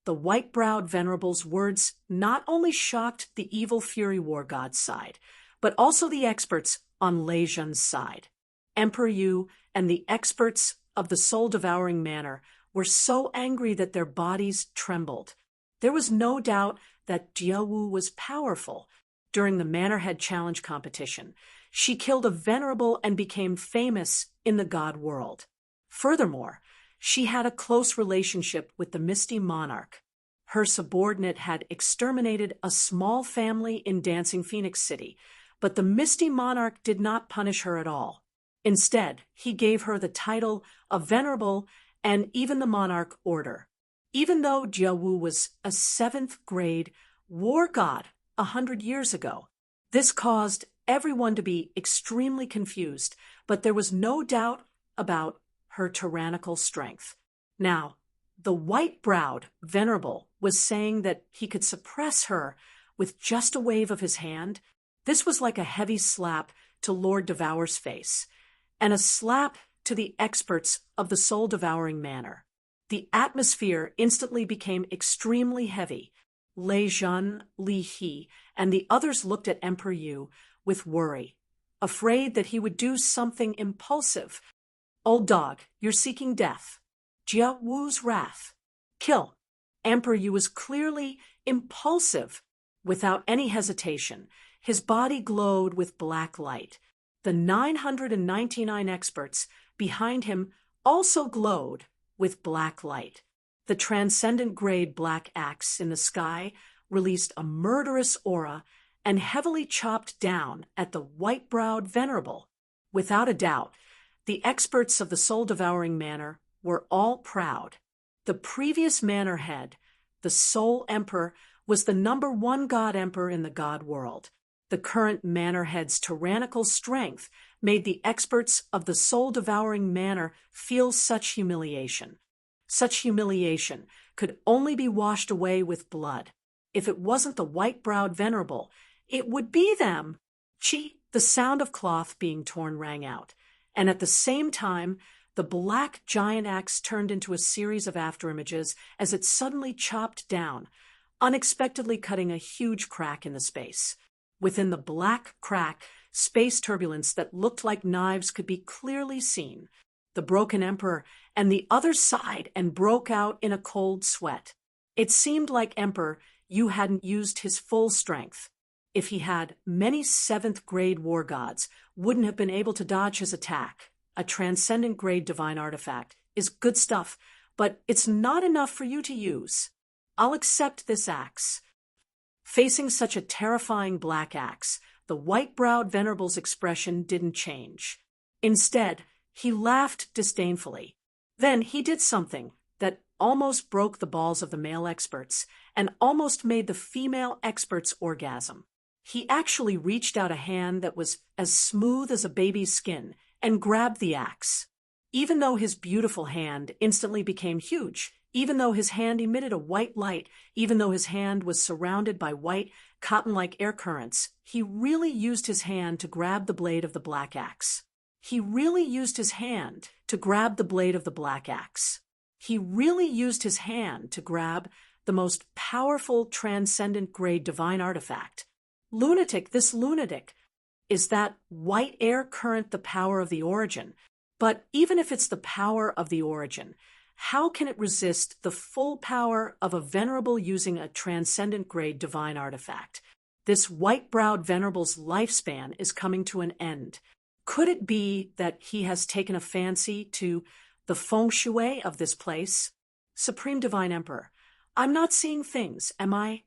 The white-browed venerable's words not only shocked the evil Fury War God's side, but also the experts on Lei Zhen's side. Emperor Yu and the experts of the soul-devouring manor were so angry that their bodies trembled. There was no doubt that Jiawu was powerful. During the Manorhead Challenge competition, she killed a venerable and became famous in the god world. Furthermore, she had a close relationship with the Misty Monarch. Her subordinate had exterminated a small family in Dancing Phoenix City, but the Misty Monarch did not punish her at all. Instead, he gave her the title of Venerable and even the Monarch Order. Even though Jiawu was a 7th grade war god 100 years ago, this caused everyone to be extremely confused, but there was no doubt about her tyrannical strength. Now, the white-browed Venerable was saying that he could suppress her with just a wave of his hand. This was like a heavy slap to Lord Devour's face, and a slap to the experts of the soul-devouring manor. The atmosphere instantly became extremely heavy. Lei Zhan, Li He, and the others looked at Emperor Yu with worry, afraid that he would do something impulsive. Old dog, you're seeking death. Jia Wu's wrath. Kill. Emperor Yu was clearly impulsive. Without any hesitation, his body glowed with black light. The 999 experts behind him also glowed with black light. The transcendent grade black axe in the sky released a murderous aura and heavily chopped down at the white-browed Venerable. Without a doubt, the experts of the soul-devouring manor were all proud. The previous manor head, the Soul Emperor, was the #1 god emperor in the god world. The current manor head's tyrannical strength made the experts of the soul-devouring manor feel such humiliation. Such humiliation could only be washed away with blood. If it wasn't the white-browed Venerable, it would be them. The sound of cloth being torn rang out, and at the same time, the black giant axe turned into a series of afterimages as it suddenly chopped down, unexpectedly cutting a huge crack in the space. Within the black crack, space turbulence that looked like knives could be clearly seen. The broken emperor and the other sighed and broke out in a cold sweat. It seemed like Emperor Yu hadn't used his full strength. If he had, many 7th grade war gods wouldn't have been able to dodge his attack. A transcendent grade divine artifact is good stuff, but it's not enough for you to use. I'll accept this axe. Facing such a terrifying black axe, the white-browed Venerable's expression didn't change. Instead, he laughed disdainfully. Then he did something that almost broke the balls of the male experts and almost made the female experts orgasm. He actually reached out a hand that was as smooth as a baby's skin and grabbed the axe. Even though his beautiful hand instantly became huge, even though his hand emitted a white light, even though his hand was surrounded by white, cotton-like air currents, he really used his hand to grab the blade of the black axe. He really used his hand to grab the blade of the black axe. He really used his hand to grab the most powerful transcendent grade divine artifact. Lunatic, this lunatic. Is that white air current the power of the origin? But even if it's the power of the origin, how can it resist the full power of a Venerable using a transcendent grade divine artifact? This white-browed Venerable's lifespan is coming to an end. Could it be that he has taken a fancy to the feng shui of this place? Supreme Divine Emperor, I'm not seeing things, am I?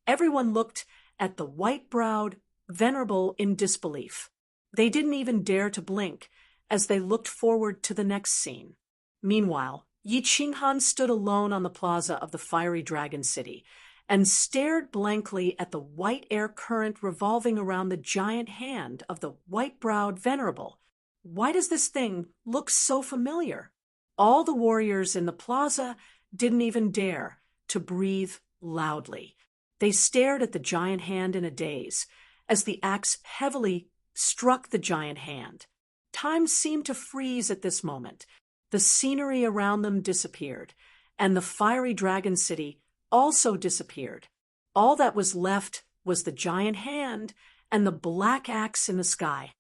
Everyone looked at the white-browed Venerable in disbelief. They didn't even dare to blink as they looked forward to the next scene. Meanwhile, Yi Qinghan stood alone on the plaza of the fiery dragon city and stared blankly at the white air current revolving around the giant hand of the white-browed Venerable. Why does this thing look so familiar? All the warriors in the plaza didn't even dare to breathe loudly. They stared at the giant hand in a daze as the axe heavily struck the giant hand. Time seemed to freeze at this moment. The scenery around them disappeared, and the fiery dragon city also disappeared. All that was left was the giant hand and the black axe in the sky.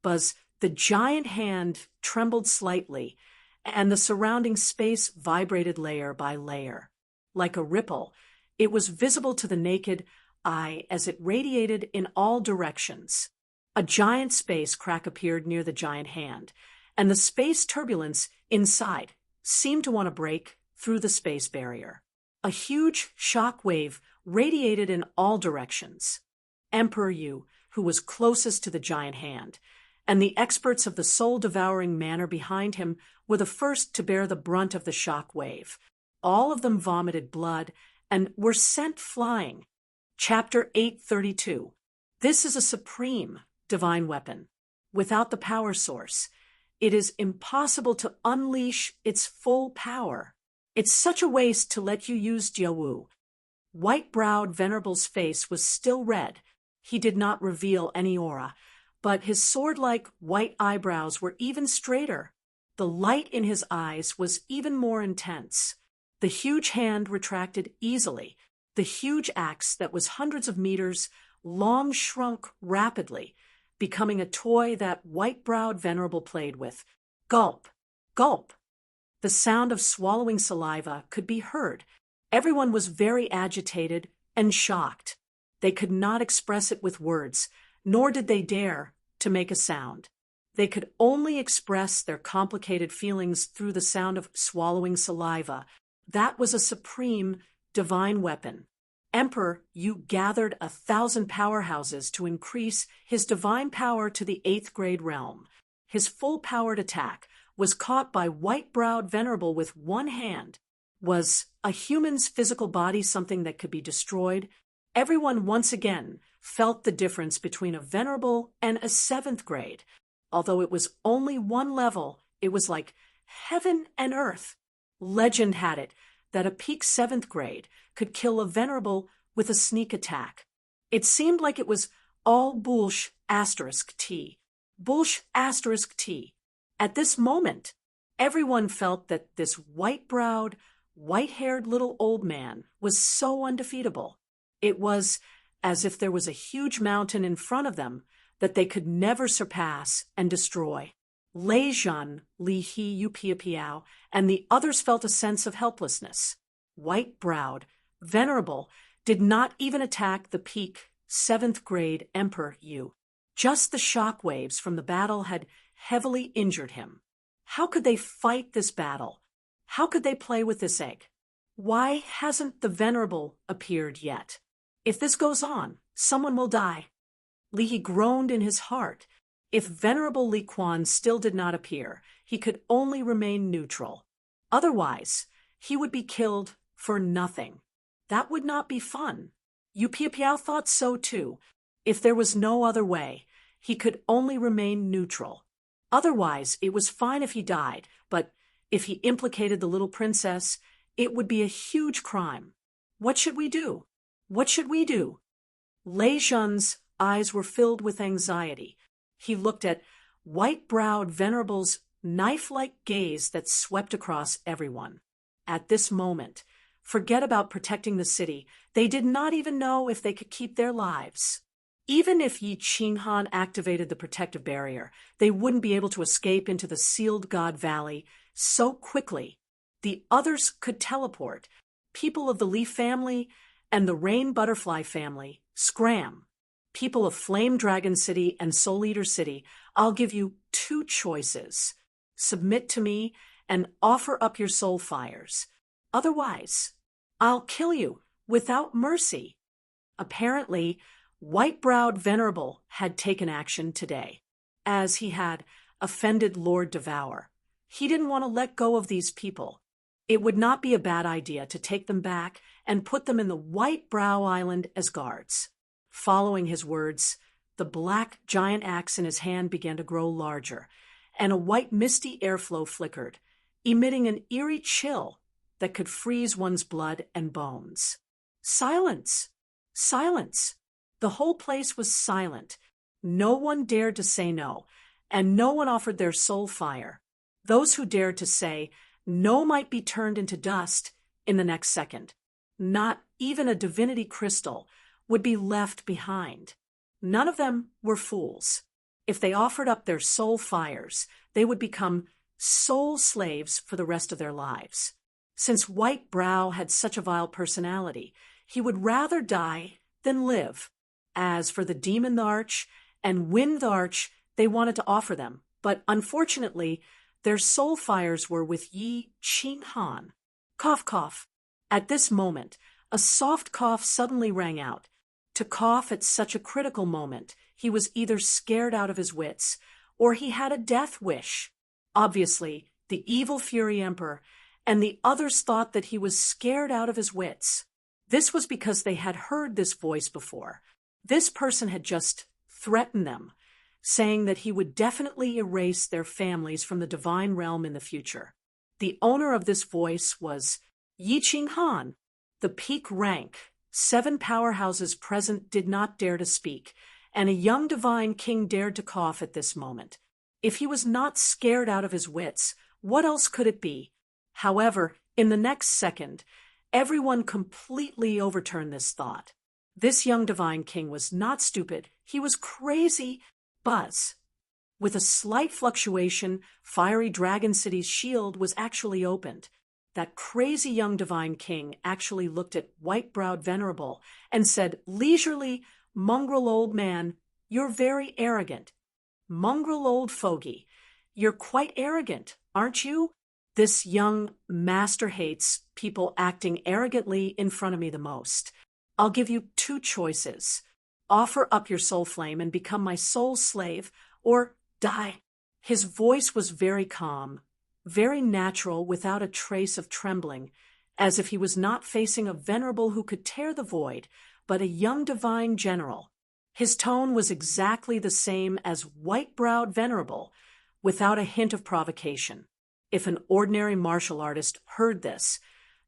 Buzz, the giant hand trembled slightly, and the surrounding space vibrated layer by layer. Like a ripple, it was visible to the naked eye as it radiated in all directions. A giant space crack appeared near the giant hand, and the space turbulence inside seemed to want to break through the space barrier. A huge shock wave radiated in all directions. Emperor Yu, who was closest to the giant hand, and the experts of the soul-devouring manner behind him were the first to bear the brunt of the shock wave. All of them vomited blood and were sent flying. Chapter 832. This is a supreme divine weapon. Without the power source, it is impossible to unleash its full power. It's such a waste to let you use Jiawu. White-browed Venerable's face was still red. He did not reveal any aura, but his sword-like white eyebrows were even straighter. The light in his eyes was even more intense. The huge hand retracted easily. The huge axe that was hundreds of meters long shrunk rapidly, becoming a toy that white-browed Venerable played with. Gulp! Gulp! The sound of swallowing saliva could be heard. Everyone was very agitated and shocked. They could not express it with words, nor did they dare to make a sound. They could only express their complicated feelings through the sound of swallowing saliva. That was a supreme, divine weapon. Emperor Yu gathered 1,000 powerhouses to increase his divine power to the 8th grade realm. His full-powered attack was caught by white-browed Venerable with one hand. Was a human's physical body something that could be destroyed? Everyone once again felt the difference between a Venerable and a 7th grade. Although it was only one level, it was like heaven and earth. Legend had it that a peak 7th grade could kill a Venerable with a sneak attack. It seemed like it was all bullsh asterisk T. Bullsh asterisk T. At this moment, everyone felt that this white-browed, white-haired little old man was so undefeatable. It was as if there was a huge mountain in front of them that they could never surpass and destroy. Lei Zhan, Li He Yu Pia Piao, and the others felt a sense of helplessness. White-browed, Venerable, did not even attack the peak 7th grade Emperor Yu. Just the shock waves from the battle had heavily injured him. How could they fight this battle? How could they play with this egg? Why hasn't the Venerable appeared yet? If this goes on, someone will die. Li He groaned in his heart. If Venerable Li Quan still did not appear, he could only remain neutral. Otherwise, he would be killed for nothing. That would not be fun. Yu Pia Piao thought so too. If there was no other way, he could only remain neutral. Otherwise, it was fine if he died, but if he implicated the little princess, it would be a huge crime. What should we do? What should we do? Lei Zhan's eyes were filled with anxiety. He looked at white-browed Venerable's knife-like gaze that swept across everyone. At this moment, forget about protecting the city. They did not even know if they could keep their lives. Even if Yi Qinghan activated the protective barrier, they wouldn't be able to escape into the sealed God Valley so quickly. The others could teleport. People of the Leaf family and the Rain Butterfly family, scram. People of Flame Dragon City and Soul Eater City, I'll give you 2 choices. Submit to me and offer up your soul fires. Otherwise, I'll kill you without mercy. Apparently, white-browed Venerable had taken action today, as he had offended Lord Devour. He didn't want to let go of these people. It would not be a bad idea to take them back and put them in the White Brow Island as guards. Following his words, the black giant axe in his hand began to grow larger, and a white misty airflow flickered, emitting an eerie chill that could freeze one's blood and bones. Silence! Silence! The whole place was silent. No one dared to say no, and no one offered their soul fire. Those who dared to say no might be turned into dust in the next second. Not even a divinity crystal would be left behind. None of them were fools. If they offered up their soul fires, they would become soul slaves for the rest of their lives. Since White Brow had such a vile personality, he would rather die than live. As for the Demon Arch and Wind Arch, they wanted to offer them, but unfortunately, their soul fires were with Yi Ching Han. Cough, cough. At this moment, a soft cough suddenly rang out. To cough at such a critical moment, he was either scared out of his wits, or he had a death wish. Obviously, the evil Fury Emperor and the others thought that he was scared out of his wits. This was because they had heard this voice before. This person had just threatened them, saying that he would definitely erase their families from the divine realm in the future. The owner of this voice was Yi Ching Han. The peak rank, 7 powerhouses present did not dare to speak, and a young divine king dared to cough at this moment. If he was not scared out of his wits, what else could it be? However, in the next second, everyone completely overturned this thought. This young divine king was not stupid, he was crazy. Buzz. With a slight fluctuation, Fiery Dragon City's shield was actually opened. That crazy young divine king actually looked at White-Browed Venerable and said leisurely, "Mongrel old man, you're very arrogant. Mongrel old fogey, you're quite arrogant, aren't you?" This young master hates people acting arrogantly in front of me the most. I'll give you 2 choices. Offer up your soul flame and become my soul slave, or die. His voice was very calm, very natural, without a trace of trembling, as if he was not facing a venerable who could tear the void, but a young divine general. His tone was exactly the same as White-Browed Venerable, without a hint of provocation. If an ordinary martial artist heard this,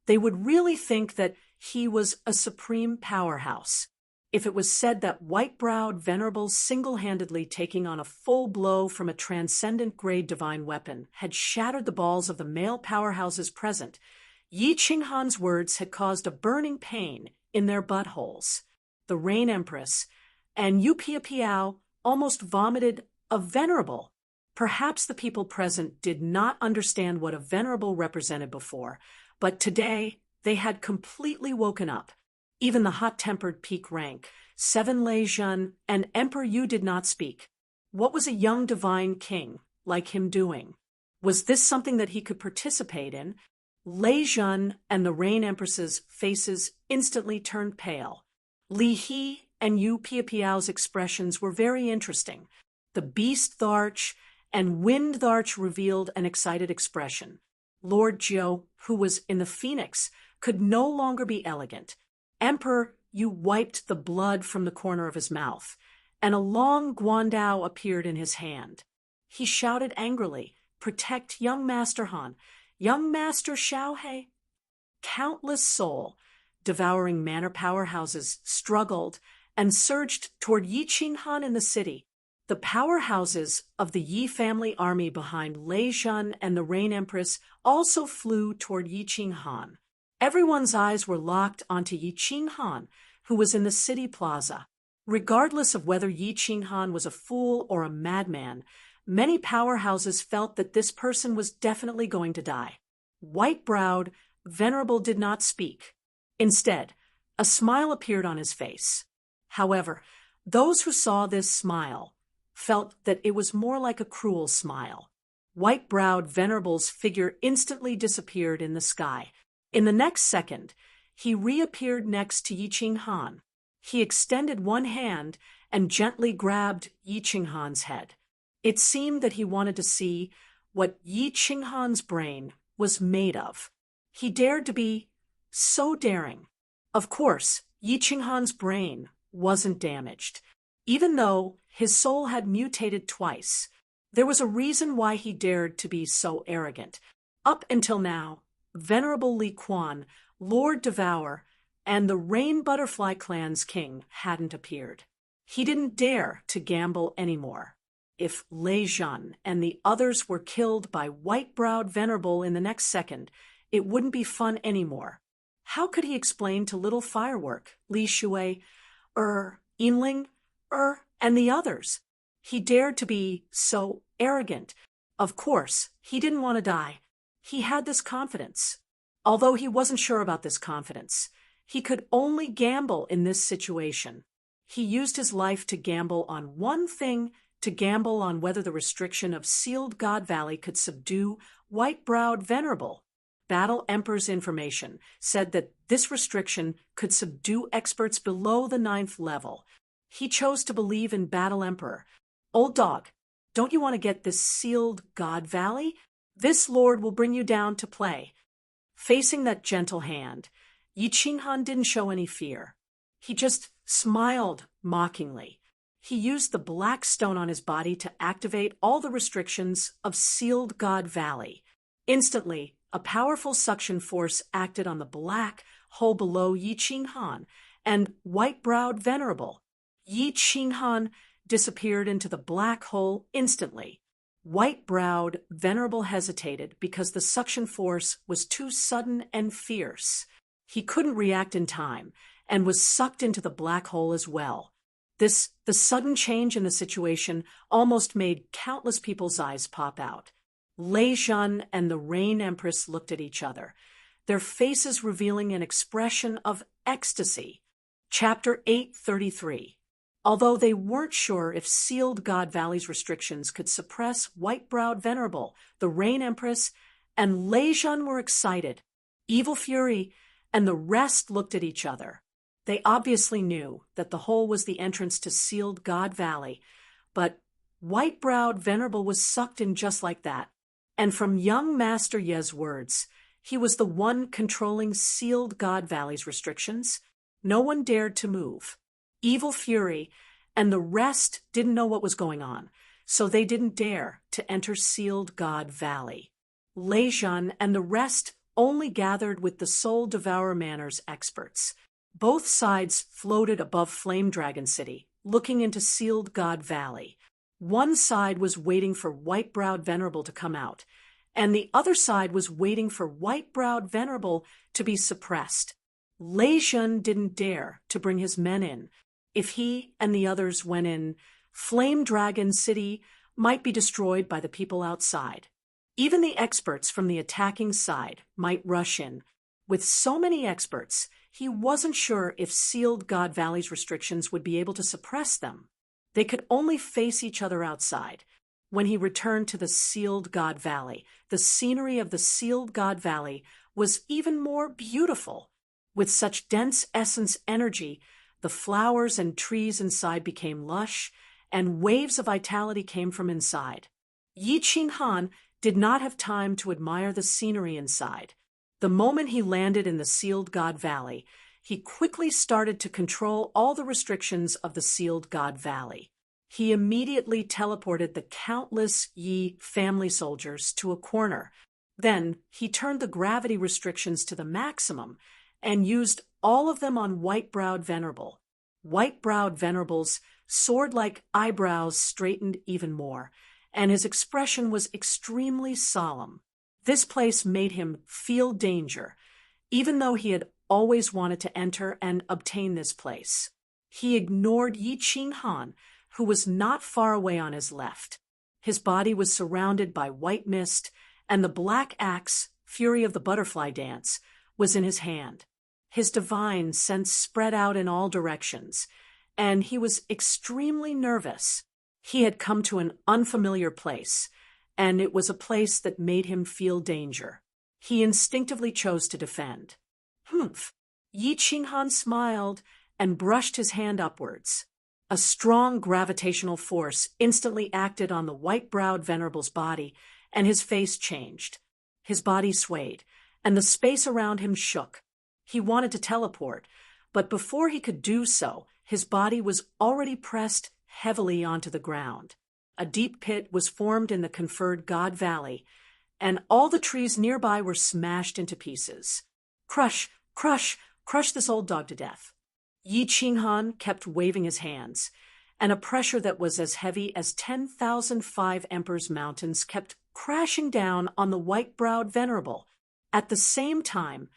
they would really think that he was a supreme powerhouse. If it was said that White-Browed Venerable, single-handedly taking on a full blow from a transcendent-grade divine weapon, had shattered the balls of the male powerhouses present, Yi Ching Han's words had caused a burning pain in their buttholes. The Rain Empress and Yu Pia Piao almost vomited a venerable. Perhaps the people present did not understand what a venerable represented before, but today they had completely woken up. Even the hot-tempered peak rank, 7 Lei Jun, and Emperor Yu did not speak. What was a young divine king like him doing? Was this something that he could participate in? Lei Jun and the Rain Empress's faces instantly turned pale. Li He and Yu Pia Piao's expressions were very interesting. The Beast Arch and Wind Arch revealed an excited expression. Lord Jiu, who was in the Phoenix, could no longer be elegant. Emperor Yu wiped the blood from the corner of his mouth, and a long guandao appeared in his hand. He shouted angrily, "Protect young Master Han, young Master Xiaohei." Countless soul, devouring manor powerhouses, struggled and surged toward Yi Ching Han in the city. The powerhouses of the Yi family army behind Lei Jun and the Rain Empress also flew toward Yi Ching Han. Everyone's eyes were locked onto Yi Ching Han, who was in the city plaza. Regardless of whether Yi Ching Han was a fool or a madman, many powerhouses felt that this person was definitely going to die. White-browed, Venerable did not speak. Instead, a smile appeared on his face. However, those who saw this smile felt that it was more like a cruel smile. White-browed Venerable's figure instantly disappeared in the sky. In the next second, he reappeared next to Yi Ching Han. He extended one hand and gently grabbed Yi Ching Han's head. It seemed that he wanted to see what Yi Ching Han's brain was made of. He dared to be so daring. Of course, Yi Ching Han's brain wasn't damaged. Even though his soul had mutated twice, there was a reason why he dared to be so arrogant. Up until now, Venerable Li Quan, Lord Devour, and the Rain Butterfly Clan's king hadn't appeared. He didn't dare to gamble anymore. If Lei Jun and the others were killed by White-browed Venerable in the next second, it wouldn't be fun anymore. How could he explain to Little Firework, Li Shui, Yinling, and the others? He dared to be so arrogant. Of course, he didn't want to die. He had this confidence. Although he wasn't sure about this confidence, he could only gamble in this situation. He used his life to gamble on one thing, to gamble on whether the restriction of sealed God Valley could subdue white-browed Venerable. Battle Emperor's information said that this restriction could subdue experts below the 9th level. He chose to believe in Battle Emperor. Old dog, don't you want to get this sealed God Valley? This lord will bring you down to play. Facing that gentle hand, Yi Qinghan didn't show any fear. He just smiled mockingly. He used the black stone on his body to activate all the restrictions of sealed God Valley. Instantly, a powerful suction force acted on the black hole below Yi Qinghan and white-browed Venerable. Yi Qinghan disappeared into the black hole instantly. White-browed Venerable hesitated because the suction force was too sudden and fierce. He couldn't react in time and was sucked into the black hole as well. The sudden change in the situation almost made countless people's eyes pop out. Lei Zhan and the Rain Empress looked at each other, their faces revealing an expression of ecstasy. Chapter 833. Although they weren't sure if sealed God Valley's restrictions could suppress white-browed Venerable, the Rain Empress and Lei Zhan were excited. Evil Fury and the rest looked at each other. They obviously knew that the hole was the entrance to sealed God Valley, but white-browed Venerable was sucked in just like that. And from young Master Ye's words, he was the one controlling sealed God Valley's restrictions. No one dared to move. Evil Fury and the rest didn't know what was going on, so they didn't dare to enter sealed God Valley. Lei Zhan and the rest only gathered with the Soul Devourer Manor's experts. Both sides floated above Flame Dragon City, looking into sealed God Valley. One side was waiting for white-browed Venerable to come out, and the other side was waiting for white-browed Venerable to be suppressed. Lei Zhan didn't dare to bring his men in. If he and the others went in, Flame Dragon City might be destroyed by the people outside. Even the experts from the attacking side might rush in. With so many experts, he wasn't sure if sealed God Valley's restrictions would be able to suppress them. They could only face each other outside. When he returned to the sealed God Valley, the scenery of the sealed God Valley was even more beautiful. With such dense essence energy, the flowers and trees inside became lush, and waves of vitality came from inside. Yi Qinghan did not have time to admire the scenery inside. The moment he landed in the sealed God Valley, he quickly started to control all the restrictions of the sealed God Valley. He immediately teleported the countless Yi family soldiers to a corner. Then he turned the gravity restrictions to the maximum and used all of them on white-browed Venerable. White-browed Venerable's sword-like eyebrows straightened even more, and his expression was extremely solemn. This place made him feel danger, even though he had always wanted to enter and obtain this place. He ignored Yi Qinghan, who was not far away on his left. His body was surrounded by white mist, and the black axe, Fury of the Butterfly Dance, was in his hand. His divine sense spread out in all directions, and he was extremely nervous. He had come to an unfamiliar place, and it was a place that made him feel danger. He instinctively chose to defend. Humph! Yi Qinghan smiled and brushed his hand upwards. A strong gravitational force instantly acted on the white-browed Venerable's body, and his face changed. His body swayed, and the space around him shook. He wanted to teleport, but before he could do so, his body was already pressed heavily onto the ground. A deep pit was formed in the conferred God Valley, and all the trees nearby were smashed into pieces. Crush, crush, crush this old dog to death. Yi Qinghan kept waving his hands, and a pressure that was as heavy as 10,005 Emperor's mountains kept crashing down on the white-browed Venerable. At the same time,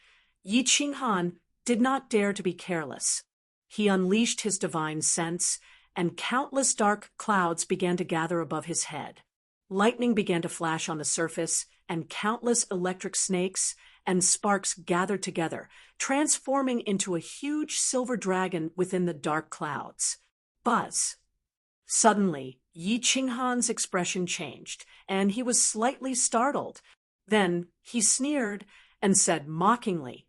Yi Qinghan did not dare to be careless. He unleashed his divine sense, and countless dark clouds began to gather above his head. Lightning began to flash on the surface, and countless electric snakes and sparks gathered together, transforming into a huge silver dragon within the dark clouds. Buzz! Suddenly, Yi Qinghan's expression changed, and he was slightly startled. Then he sneered and said mockingly,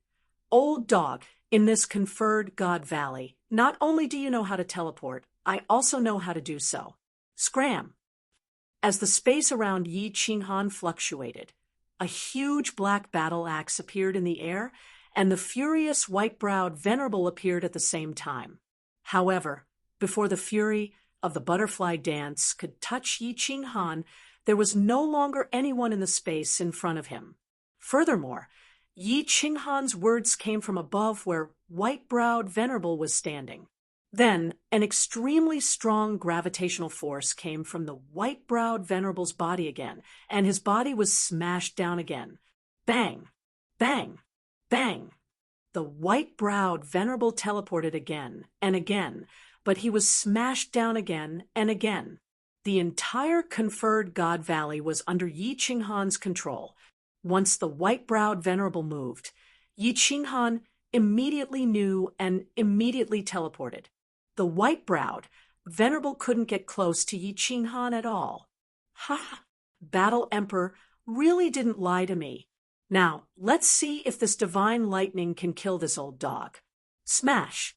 "Old dog, in this conferred God Valley, not only do you know how to teleport, I also know how to do so. Scram!" As the space around Yi Qinghan fluctuated, a huge black battle axe appeared in the air, and the furious white-browed venerable appeared at the same time. However, before the fury of the butterfly dance could touch Yi Qinghan, there was no longer anyone in the space in front of him. Furthermore, Yi Qinghan's words came from above where white-browed venerable was standing. Then, an extremely strong gravitational force came from the white-browed venerable's body again, and his body was smashed down again. Bang! Bang! Bang! The white-browed venerable teleported again and again, but he was smashed down again and again. The entire conferred God Valley was under Yi Qinghan's control. Once the white-browed venerable moved, Yi Qinghan immediately knew and immediately teleported. The white-browed venerable couldn't get close to Yi Qinghan at all. Ha! Battle Emperor really didn't lie to me. Now, let's see if this divine lightning can kill this old dog. Smash!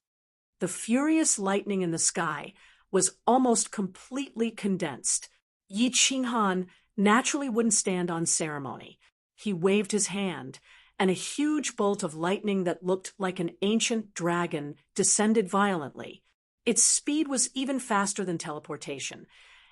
The furious lightning in the sky was almost completely condensed. Yi Qinghan naturally wouldn't stand on ceremony. He waved his hand, and a huge bolt of lightning that looked like an ancient dragon descended violently. Its speed was even faster than teleportation,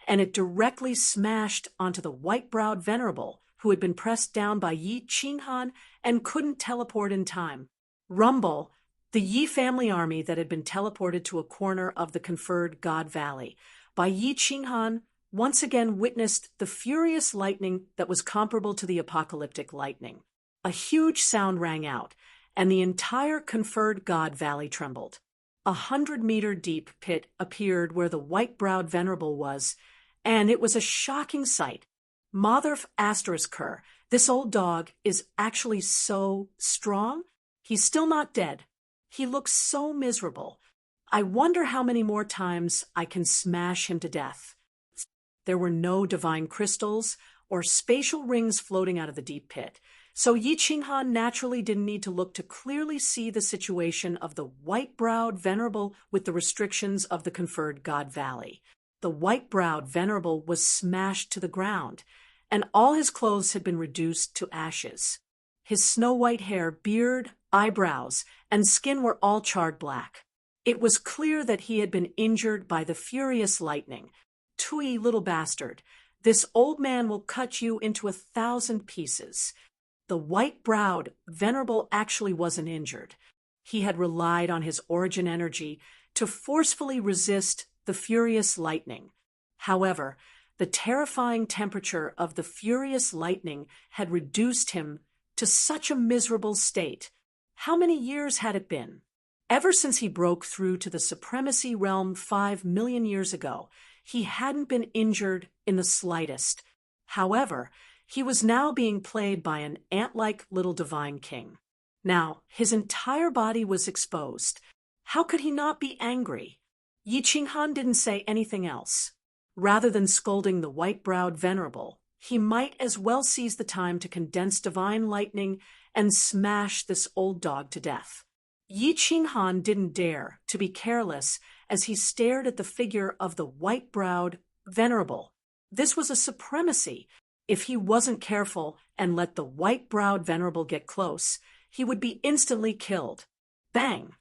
and it directly smashed onto the white-browed venerable who had been pressed down by Yi Qinghan and couldn't teleport in time. Rumble! The Yi family army that had been teleported to a corner of the conferred God Valley by Yi Qinghan once again witnessed the furious lightning that was comparable to the apocalyptic lightning. A huge sound rang out, and the entire conferred God Valley trembled. 100-meter-deep pit appeared where the white-browed venerable was, and it was a shocking sight. Motherf *, this old dog is actually so strong. He's still not dead. He looks so miserable. I wonder how many more times I can smash him to death. There were no divine crystals or spatial rings floating out of the deep pit, so Yi Qinghan naturally didn't need to look to clearly see the situation of the white-browed venerable with the restrictions of the conferred God Valley. The white-browed venerable was smashed to the ground, and all his clothes had been reduced to ashes. His snow-white hair, beard, eyebrows, and skin were all charred black. It was clear that he had been injured by the furious lightning. "Tui, little bastard, this old man will cut you into 1,000 pieces." The white-browed venerable actually wasn't injured. He had relied on his origin energy to forcefully resist the furious lightning. However, the terrifying temperature of the furious lightning had reduced him to such a miserable state. How many years had it been? Ever since he broke through to the supremacy realm 5 million years ago, he hadn't been injured in the slightest. However, he was now being played by an ant-like little divine king. Now, his entire body was exposed. How could he not be angry? Yi Qinghan didn't say anything else. Rather than scolding the white-browed venerable, he might as well seize the time to condense divine lightning and smash this old dog to death. Yi Qinghan didn't dare to be careless as he stared at the figure of the white-browed venerable. This was a supremacy. If he wasn't careful and let the white-browed venerable get close, he would be instantly killed. Bang!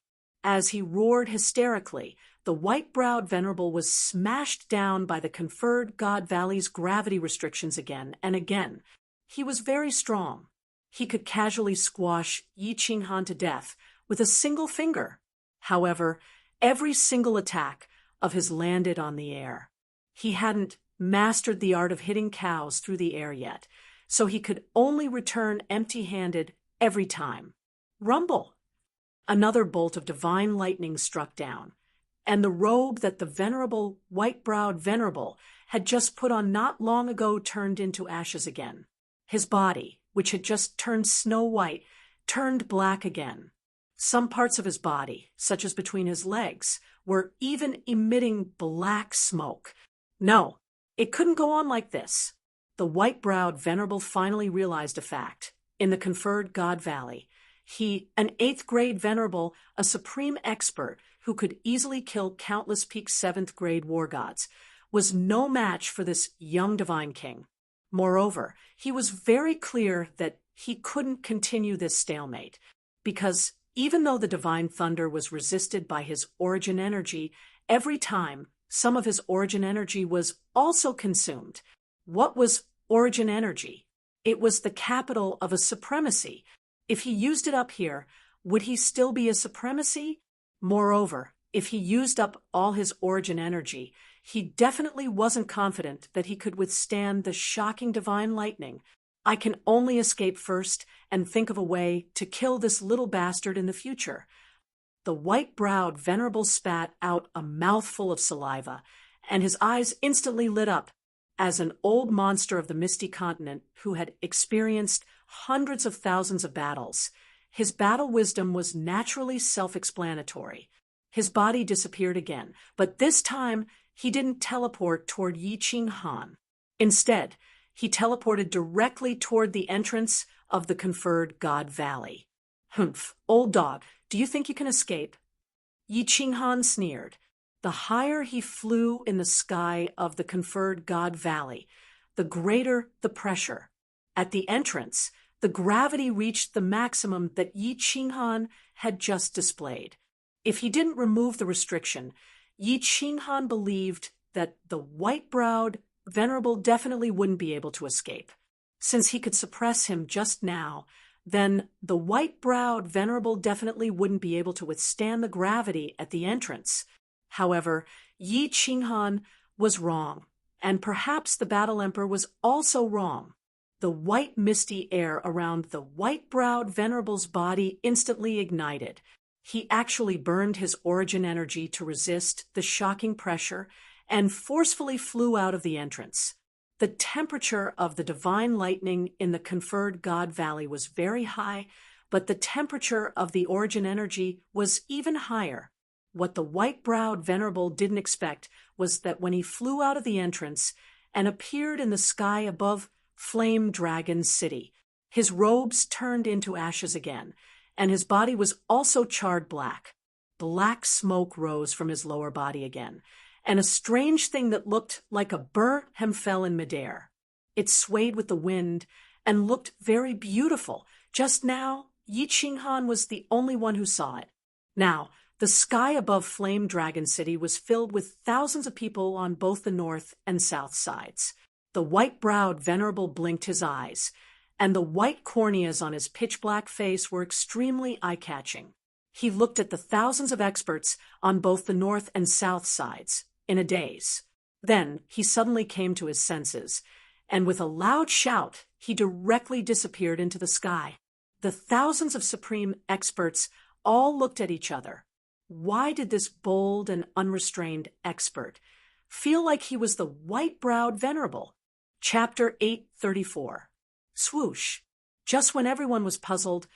As he roared hysterically, the white-browed venerable was smashed down by the conferred God Valley's gravity restrictions again and again. He was very strong. He could casually squash Yi Qinghan to death with a single finger. However, every single attack of his landed on the air. He hadn't mastered the art of hitting cows through the air yet, so he could only return empty-handed every time. Rumble! Another bolt of divine lightning struck down. and the robe that the venerable, white-browed venerable had just put on not long ago turned into ashes again. His body, which had just turned snow white, turned black again. Some parts of his body, such as between his legs, were even emitting black smoke. No, it couldn't go on like this. The white-browed venerable finally realized a fact. In the conferred God Valley, he, an 8th grade venerable, a supreme expert who could easily kill countless peak 7th grade war gods, was no match for this young divine king. Moreover, he was very clear that he couldn't continue this stalemate, because even though the divine thunder was resisted by his origin energy, every time some of his origin energy was also consumed. What was origin energy? It was the capital of a supremacy. If he used it up here, would he still be a supremacy? Moreover, if he used up all his origin energy, he definitely wasn't confident that he could withstand the shocking divine lightning. I can only escape first and think of a way to kill this little bastard in the future. The white-browed venerable spat out a mouthful of saliva, and his eyes instantly lit up. As an old monster of the misty continent who had experienced hundreds of thousands of battles, his battle wisdom was naturally self-explanatory. His body disappeared again, but this time he didn't teleport toward Yi Ching Han. Instead, he teleported directly toward the entrance of the conferred God Valley. Humph, old dog, do you think you can escape? Yi Ching Han sneered. The higher he flew in the sky of the conferred God Valley, the greater the pressure. At the entrance, the gravity reached the maximum that Yi Ching Han had just displayed. If he didn't remove the restriction, Yi Ching Han believed that the white-browed venerable definitely wouldn't be able to escape. Since he could suppress him just now, then the white-browed venerable definitely wouldn't be able to withstand the gravity at the entrance. However, Yi Ching Han was wrong, and perhaps the Battle Emperor was also wrong. The white misty air around the white-browed venerable's body instantly ignited. He actually burned his origin energy to resist the shocking pressure and forcefully flew out of the entrance. The temperature of the divine lightning in the conferred God Valley was very high, but the temperature of the origin energy was even higher. What the white-browed venerable didn't expect was that when he flew out of the entrance and appeared in the sky above Flame Dragon City, his robes turned into ashes again, and his body was also charred black. Black smoke rose from his lower body again, and a strange thing that looked like a burnt hem fell in midair. It swayed with the wind and looked very beautiful. Just now, Yi Ching Han was the only one who saw it. Now, the sky above Flame Dragon City was filled with thousands of people on both the north and south sides. The white-browed venerable blinked his eyes, and the white corneas on his pitch-black face were extremely eye-catching. He looked at the thousands of experts on both the north and south sides in a daze. Then he suddenly came to his senses, and with a loud shout, he directly disappeared into the sky. The thousands of supreme experts all looked at each other. Why did this bold and unrestrained expert feel like he was the white-browed venerable? Chapter 834. Swoosh. Just when everyone was puzzled,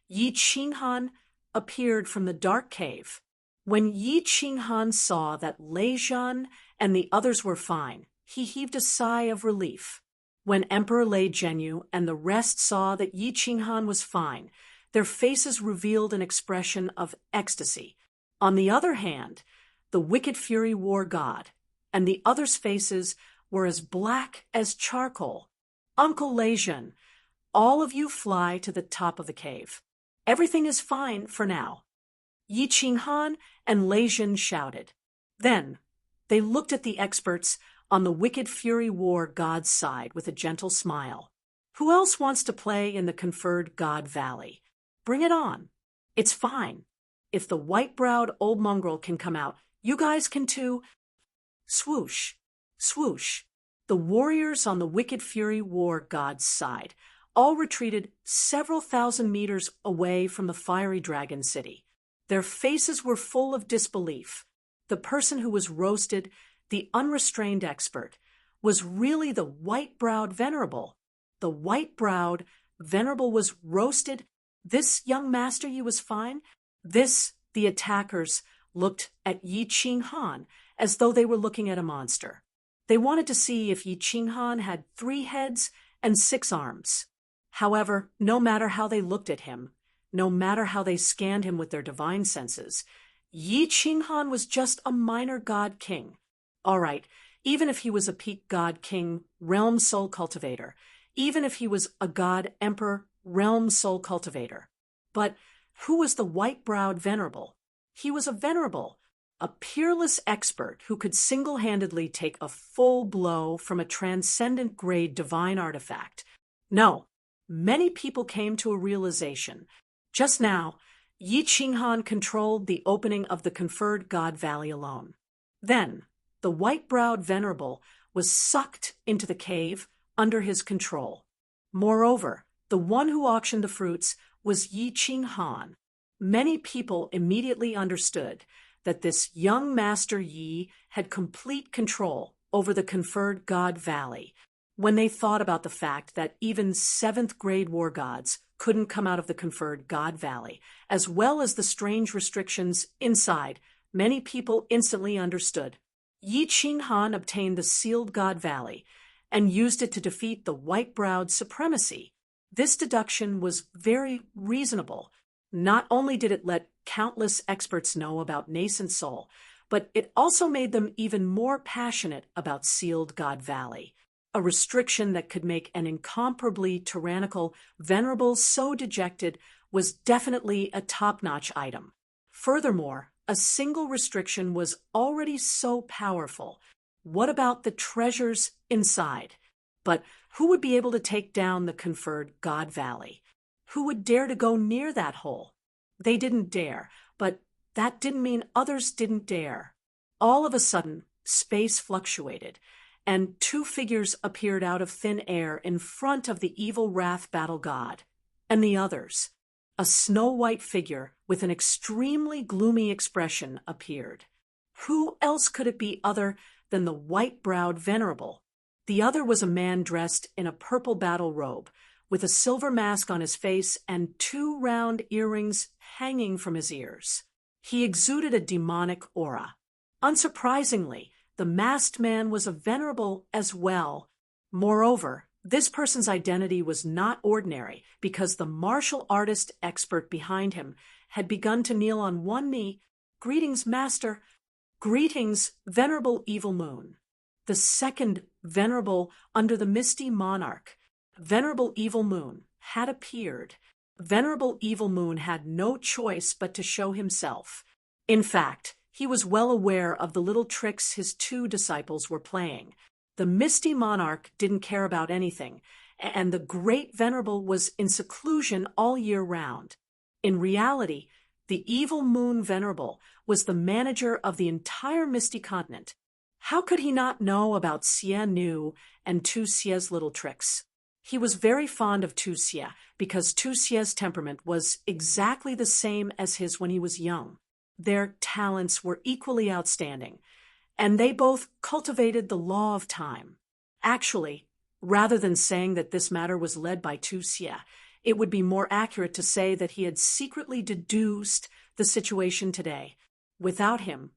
Yi Ching Han appeared from the dark cave. When Yi Ching Han saw that Lei Zhan and the others were fine, he heaved a sigh of relief. When Emperor Lei Zhenyu and the rest saw that Yi Ching Han was fine, their faces revealed an expression of ecstasy. On the other hand, the Wicked Fury War God and the others' faces were as black as charcoal. Uncle Lei Zhen, all of you fly to the top of the cave. Everything is fine for now. Yi Ching Han and Lei Zhen shouted. Then they looked at the experts on the Wicked Fury War God's side with a gentle smile. Who else wants to play in the conferred God Valley? Bring it on. It's fine. If the white-browed old mongrel can come out, you guys can too. Swoosh, swoosh. The warriors on the Wicked Fury War God's side all retreated several thousand meters away from the fiery dragon city. Their faces were full of disbelief. the person who was roasted, the unrestrained expert, was really the white-browed venerable. The white-browed venerable was roasted. This young master Yi was fine. The attackers looked at Yi Qinghan as though they were looking at a monster. They wanted to see if Yi Qinghan had 3 heads and 6 arms. However, no matter how they looked at him, no matter how they scanned him with their divine senses, Yi Qinghan was just a minor god king. All right, even if he was a peak god king, realm soul cultivator, even if he was a god emperor, realm soul cultivator. But who was the white-browed venerable? He was a venerable, a peerless expert who could single-handedly take a full blow from a transcendent-grade divine artifact. No, many people came to a realization. Just now, Yi Qinghan controlled the opening of the conferred God Valley alone. Then, the white-browed venerable was sucked into the cave under his control. Moreover, the one who auctioned the fruits was Yi Qinghan. Many people immediately understood that this young Master Yi had complete control over the conferred God Valley when they thought about the fact that even 7th-grade war gods couldn't come out of the conferred God Valley, as well as the strange restrictions inside. Many people instantly understood. Yi Qinghan obtained the sealed God Valley and used it to defeat the white-browed supremacy. This deduction was very reasonable. Not only did it let countless experts know about nascent soul, but it also made them even more passionate about sealed God Valley, a restriction that could make an incomparably tyrannical venerable so dejected was definitely a top-notch item. Furthermore, a single restriction was already so powerful. What about the treasures inside? But who would be able to take down the conferred God Valley? Who would dare to go near that hole? They didn't dare, but that didn't mean others didn't dare. All of a sudden, space fluctuated, and 2 figures appeared out of thin air in front of the evil wrath battle god, and the others. A snow-white figure with an extremely gloomy expression appeared. Who else could it be other than the white-browed venerable? The other was a man dressed in a purple battle robe, with a silver mask on his face and 2 round earrings hanging from his ears. He exuded a demonic aura. Unsurprisingly, the masked man was a venerable as well. Moreover, this person's identity was not ordinary because the martial artist expert behind him had begun to kneel on one knee. "Greetings, Master. Greetings, Venerable Evil Moon." The second venerable under the misty monarch, Venerable Evil Moon, had appeared. Venerable Evil Moon had no choice but to show himself. In fact, he was well aware of the little tricks his 2 disciples were playing. The misty monarch didn't care about anything, and the great venerable was in seclusion all year round. In reality, the Evil Moon Venerable was the manager of the entire misty continent. How could he not know about Xie Nu and Tu Xie's little tricks? He was very fond of Tu Xie because Tu Xie's temperament was exactly the same as his when he was young. Their talents were equally outstanding, and they both cultivated the law of time. Actually, rather than saying that this matter was led by Tu Xie, it would be more accurate to say that he had secretly deduced the situation today. Without him,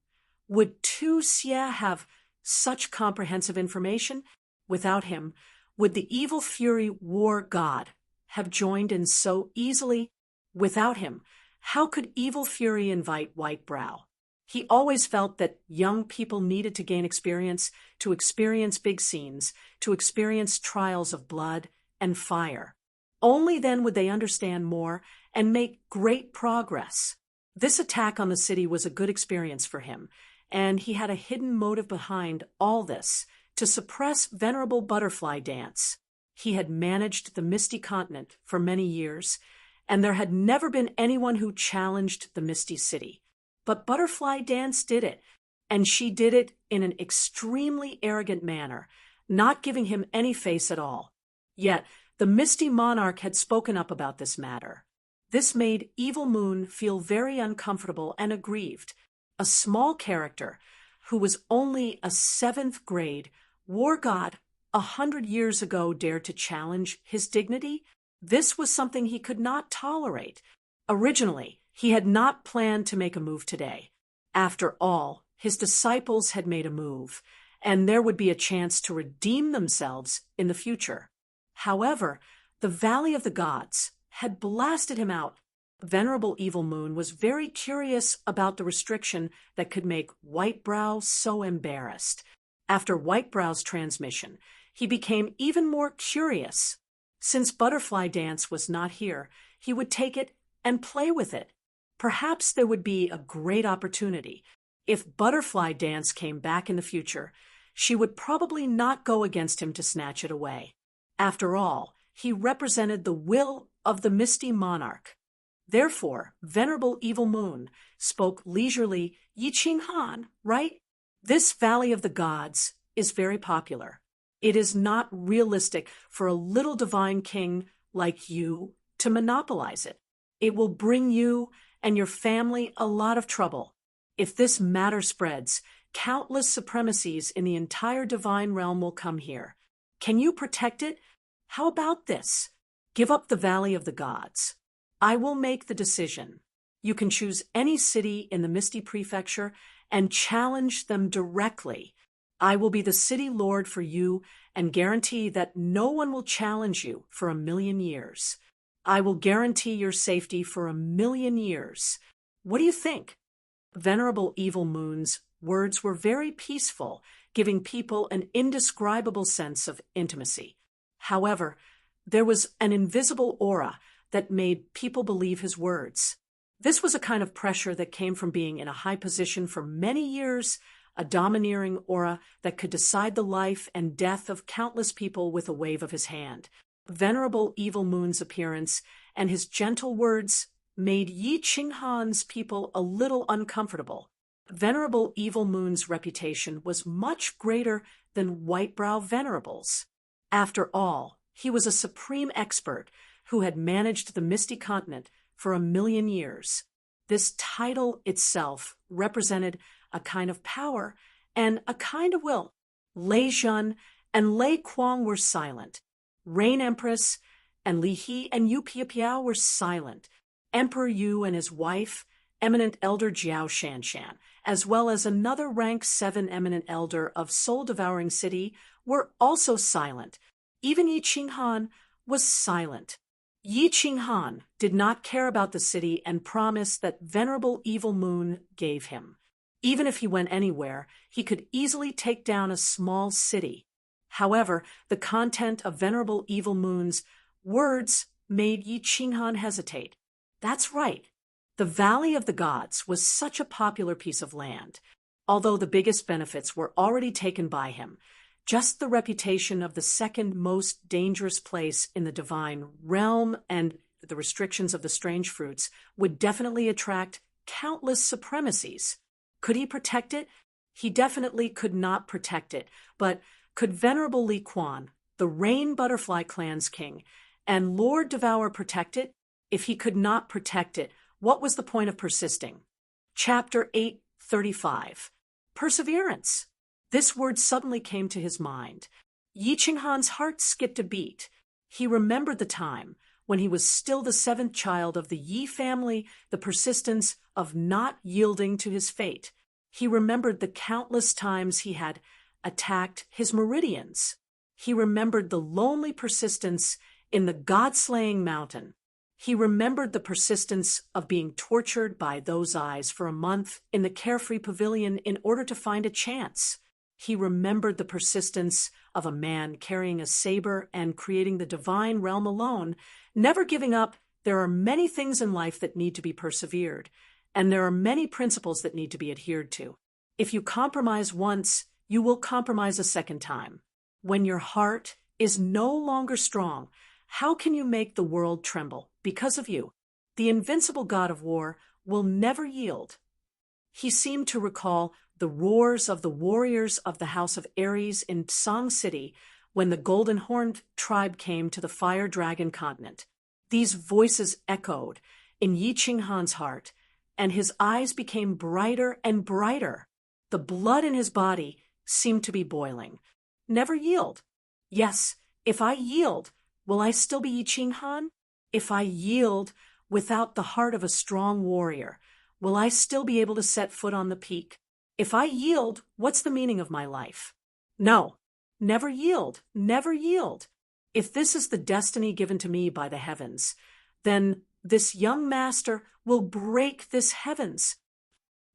would Tu Xie have such comprehensive information? Without him, would the evil fury war god have joined in so easily? Without him, how could evil fury invite White Brow? He always felt that young people needed to gain experience, to experience big scenes, to experience trials of blood and fire. Only then would they understand more and make great progress. This attack on the city was a good experience for him, and he had a hidden motive behind all this, to suppress Venerable Butterfly Dance. He had managed the Misty Continent for many years, and there had never been anyone who challenged the Misty City. But Butterfly Dance did it, and she did it in an extremely arrogant manner, not giving him any face at all. Yet, the Misty Monarch had spoken up about this matter. This made Evil Moon feel very uncomfortable and aggrieved. A small character who was only a 7th grade war god 100 years ago dared to challenge his dignity? This was something he could not tolerate. Originally, he had not planned to make a move today. After all, his disciples had made a move, and there would be a chance to redeem themselves in the future. However, the Valley of the Gods had blasted him out. Venerable Evil Moon was very curious about the restriction that could make Whitebrow so embarrassed. After Whitebrow's transmission, he became even more curious. Since Butterfly Dance was not here, he would take it and play with it. Perhaps there would be a great opportunity. If Butterfly Dance came back in the future, she would probably not go against him to snatch it away. After all, he represented the will of the Misty Monarch. Therefore, Venerable Evil Moon spoke leisurely, "Yi Ching Han, right? This Valley of the Gods is very popular. It is not realistic for a little divine king like you to monopolize it. It will bring you and your family a lot of trouble. If this matter spreads, countless supremacies in the entire divine realm will come here. Can you protect it? How about this? Give up the Valley of the Gods. I will make the decision. You can choose any city in the Misty Prefecture and challenge them directly. I will be the city lord for you and guarantee that no one will challenge you for 1,000,000 years. I will guarantee your safety for 1,000,000 years. What do you think?" Venerable Evil Moon's words were very peaceful, giving people an indescribable sense of intimacy. However, there was an invisible aura that made people believe his words. This was a kind of pressure that came from being in a high position for many years, a domineering aura that could decide the life and death of countless people with a wave of his hand. Venerable Evil Moon's appearance and his gentle words made Yi Ching Han's people a little uncomfortable. Venerable Evil Moon's reputation was much greater than Whitebrow Venerable's. After all, he was a supreme expert who had managed the Misty Continent for 1,000,000 years. This title itself represented a kind of power and a kind of will. Lei Jun and Lei Kuang were silent. Rain Empress and Li He and Yu Piapiao were silent. Emperor Yu and his wife, Eminent Elder Jiao Shanshan, as well as another rank 7 Eminent Elder of Soul-Devouring City, were also silent. Even Yi Ching Han was silent. Yi Ching Han did not care about the city and promised that Venerable Evil Moon gave him. Even if he went anywhere, he could easily take down a small city. However, the content of Venerable Evil Moon's words made Yi Ching Han hesitate. That's right. The Valley of the Gods was such a popular piece of land. Although the biggest benefits were already taken by him, just the reputation of the second most dangerous place in the divine realm and the restrictions of the strange fruits would definitely attract countless supremacies. Could he protect it? He definitely could not protect it, but could Venerable Li Quan, the Rain Butterfly Clan's king, and Lord Devour protect it? If he could not protect it, what was the point of persisting? Chapter 8:35. Perseverance. This word suddenly came to his mind. Yi Ching Han's heart skipped a beat. He remembered the time when he was still the 7th child of the Yi family, the persistence of not yielding to his fate. He remembered the countless times he had attacked his meridians. He remembered the lonely persistence in the God-slaying mountain. He remembered the persistence of being tortured by those eyes for a month in the carefree pavilion in order to find a chance. He remembered the persistence of a man carrying a saber and creating the divine realm alone, never giving up. There are many things in life that need to be persevered, and there are many principles that need to be adhered to. If you compromise once, you will compromise a second time. When your heart is no longer strong, how can you make the world tremble because of you? The invincible god of war will never yield. He seemed to recall the roars of the warriors of the House of Ares in Song City when the Golden Horned tribe came to the Fire Dragon continent. These voices echoed in Yi Ching Han's heart, and his eyes became brighter and brighter. The blood in his body seemed to be boiling. Never yield. Yes, if I yield, will I still be Yi Ching Han? If I yield without the heart of a strong warrior, will I still be able to set foot on the peak? If I yield, what's the meaning of my life? No, never yield, never yield. If this is the destiny given to me by the heavens, then this young master will break this heavens.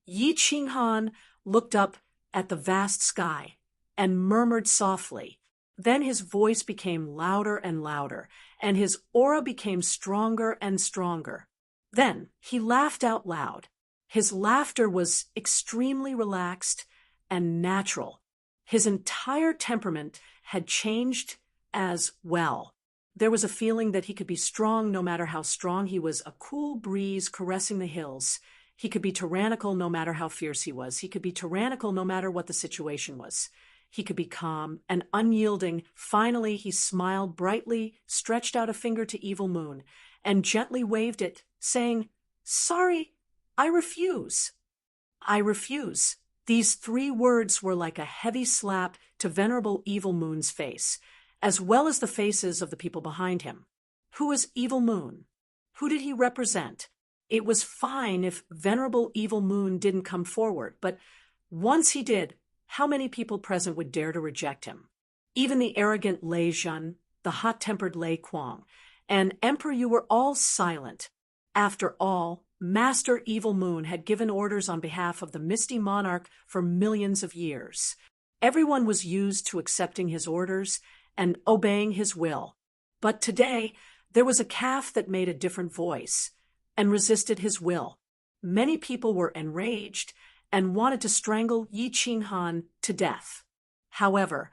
Yi Ching Han looked up at the vast sky and murmured softly. Then his voice became louder and louder, and his aura became stronger and stronger. Then he laughed out loud. His laughter was extremely relaxed and natural. His entire temperament had changed as well. There was a feeling that he could be strong no matter how strong he was, a cool breeze caressing the hills. He could be tyrannical no matter how fierce he was. He could be tyrannical no matter what the situation was. He could be calm and unyielding. Finally, he smiled brightly, stretched out a finger to Evil Moon, and gently waved it, saying, "Sorry, I refuse. I refuse." These 3 words were like a heavy slap to Venerable Evil Moon's face, as well as the faces of the people behind him. Who was Evil Moon? Who did he represent? It was fine if Venerable Evil Moon didn't come forward, but once he did, how many people present would dare to reject him? Even the arrogant Lei Zhen, the hot-tempered Lei Kuang, and Emperor, you were all silent. After all, Master Evil Moon had given orders on behalf of the Misty Monarch for millions of years. Everyone was used to accepting his orders and obeying his will. But today, there was a calf that made a different voice and resisted his will. Many people were enraged and wanted to strangle Yi Ching Han to death. However,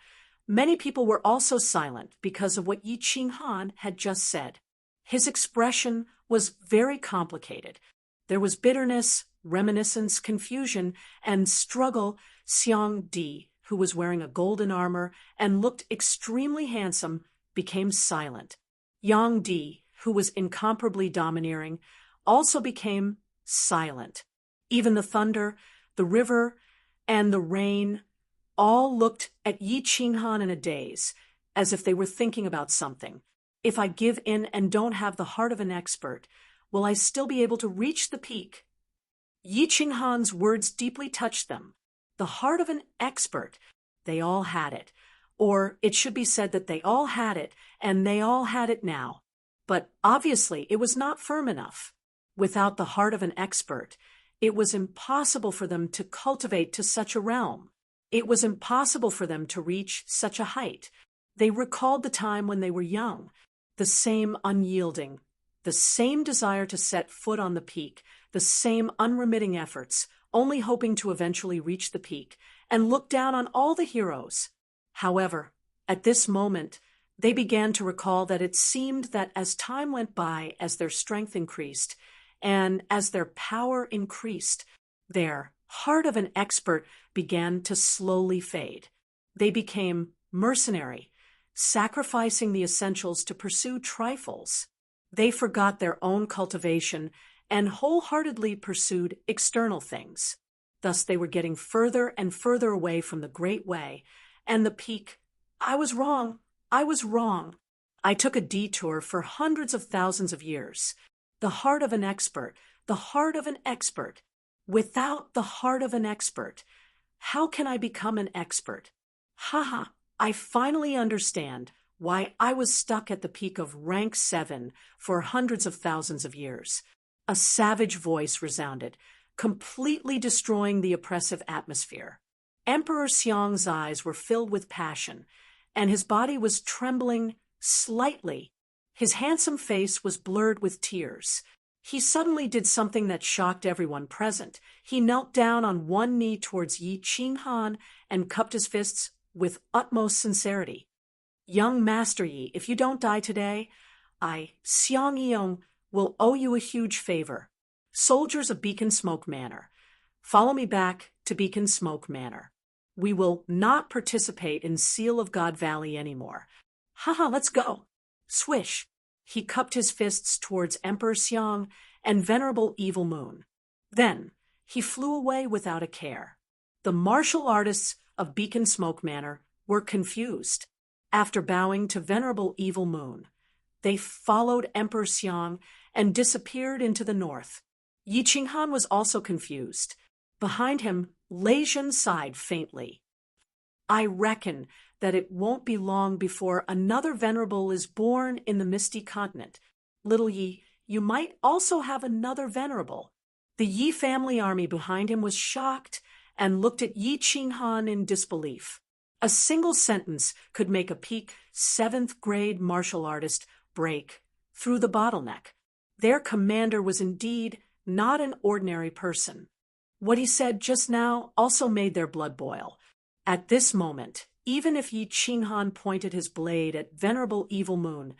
many people were also silent because of what Yi Ching Han had just said. His expression was very complicated. There was bitterness, reminiscence, confusion, and struggle. Xiang Di, who was wearing a golden armor and looked extremely handsome, became silent. Yang Di, who was incomparably domineering, also became silent. Even the thunder, the river, and the rain all looked at Yi Ching Han in a daze, as if they were thinking about something. If I give in and don't have the heart of an expert, will I still be able to reach the peak? Yi Ching Han's words deeply touched them. The heart of an expert. They all had it. Or it should be said that they all had it, and they all had it now. But obviously it was not firm enough. Without the heart of an expert, it was impossible for them to cultivate to such a realm. It was impossible for them to reach such a height. They recalled the time when they were young, the same unyielding, the same desire to set foot on the peak, the same unremitting efforts, only hoping to eventually reach the peak, and look down on all the heroes. However, at this moment, they began to recall that it seemed that as time went by, as their strength increased, and as their power increased, their heart of an expert began to slowly fade. They became mercenary, sacrificing the essentials to pursue trifles. They forgot their own cultivation and wholeheartedly pursued external things. Thus they were getting further and further away from the great way and the peak. I was wrong. I was wrong. I took a detour for hundreds of thousands of years. The heart of an expert, the heart of an expert. Without the heart of an expert, how can I become an expert? Haha, I finally understand why I was stuck at the peak of rank 7 for hundreds of thousands of years. A savage voice resounded, completely destroying the oppressive atmosphere. Emperor Xiang's eyes were filled with passion, and his body was trembling slightly. His handsome face was blurred with tears. He suddenly did something that shocked everyone present. He knelt down on one knee towards Yi Ching Han and cupped his fists with utmost sincerity. Young Master Yi, if you don't die today, I, Xiang Yong, will owe you a huge favor. Soldiers of Beacon Smoke Manor, follow me back to Beacon Smoke Manor. We will not participate in Seal of God Valley anymore. Haha, let's go. Swish. He cupped his fists towards Emperor Xiang and Venerable Evil Moon. Then he flew away without a care. The martial artists of Beacon Smoke Manor were confused. After bowing to Venerable Evil Moon, they followed Emperor Xiang and disappeared into the north. Yi Qinghan was also confused. Behind him, Lei Zhen sighed faintly. I reckon that it won't be long before another venerable is born in the Misty Continent. Little Yi, you might also have another venerable. The Yi family army behind him was shocked and looked at Yi Qinghan in disbelief. A single sentence could make a peak 7th grade martial artist break through the bottleneck. Their commander was indeed not an ordinary person. What he said just now also made their blood boil. At this moment, even if Yi Qinghan pointed his blade at Venerable Evil Moon,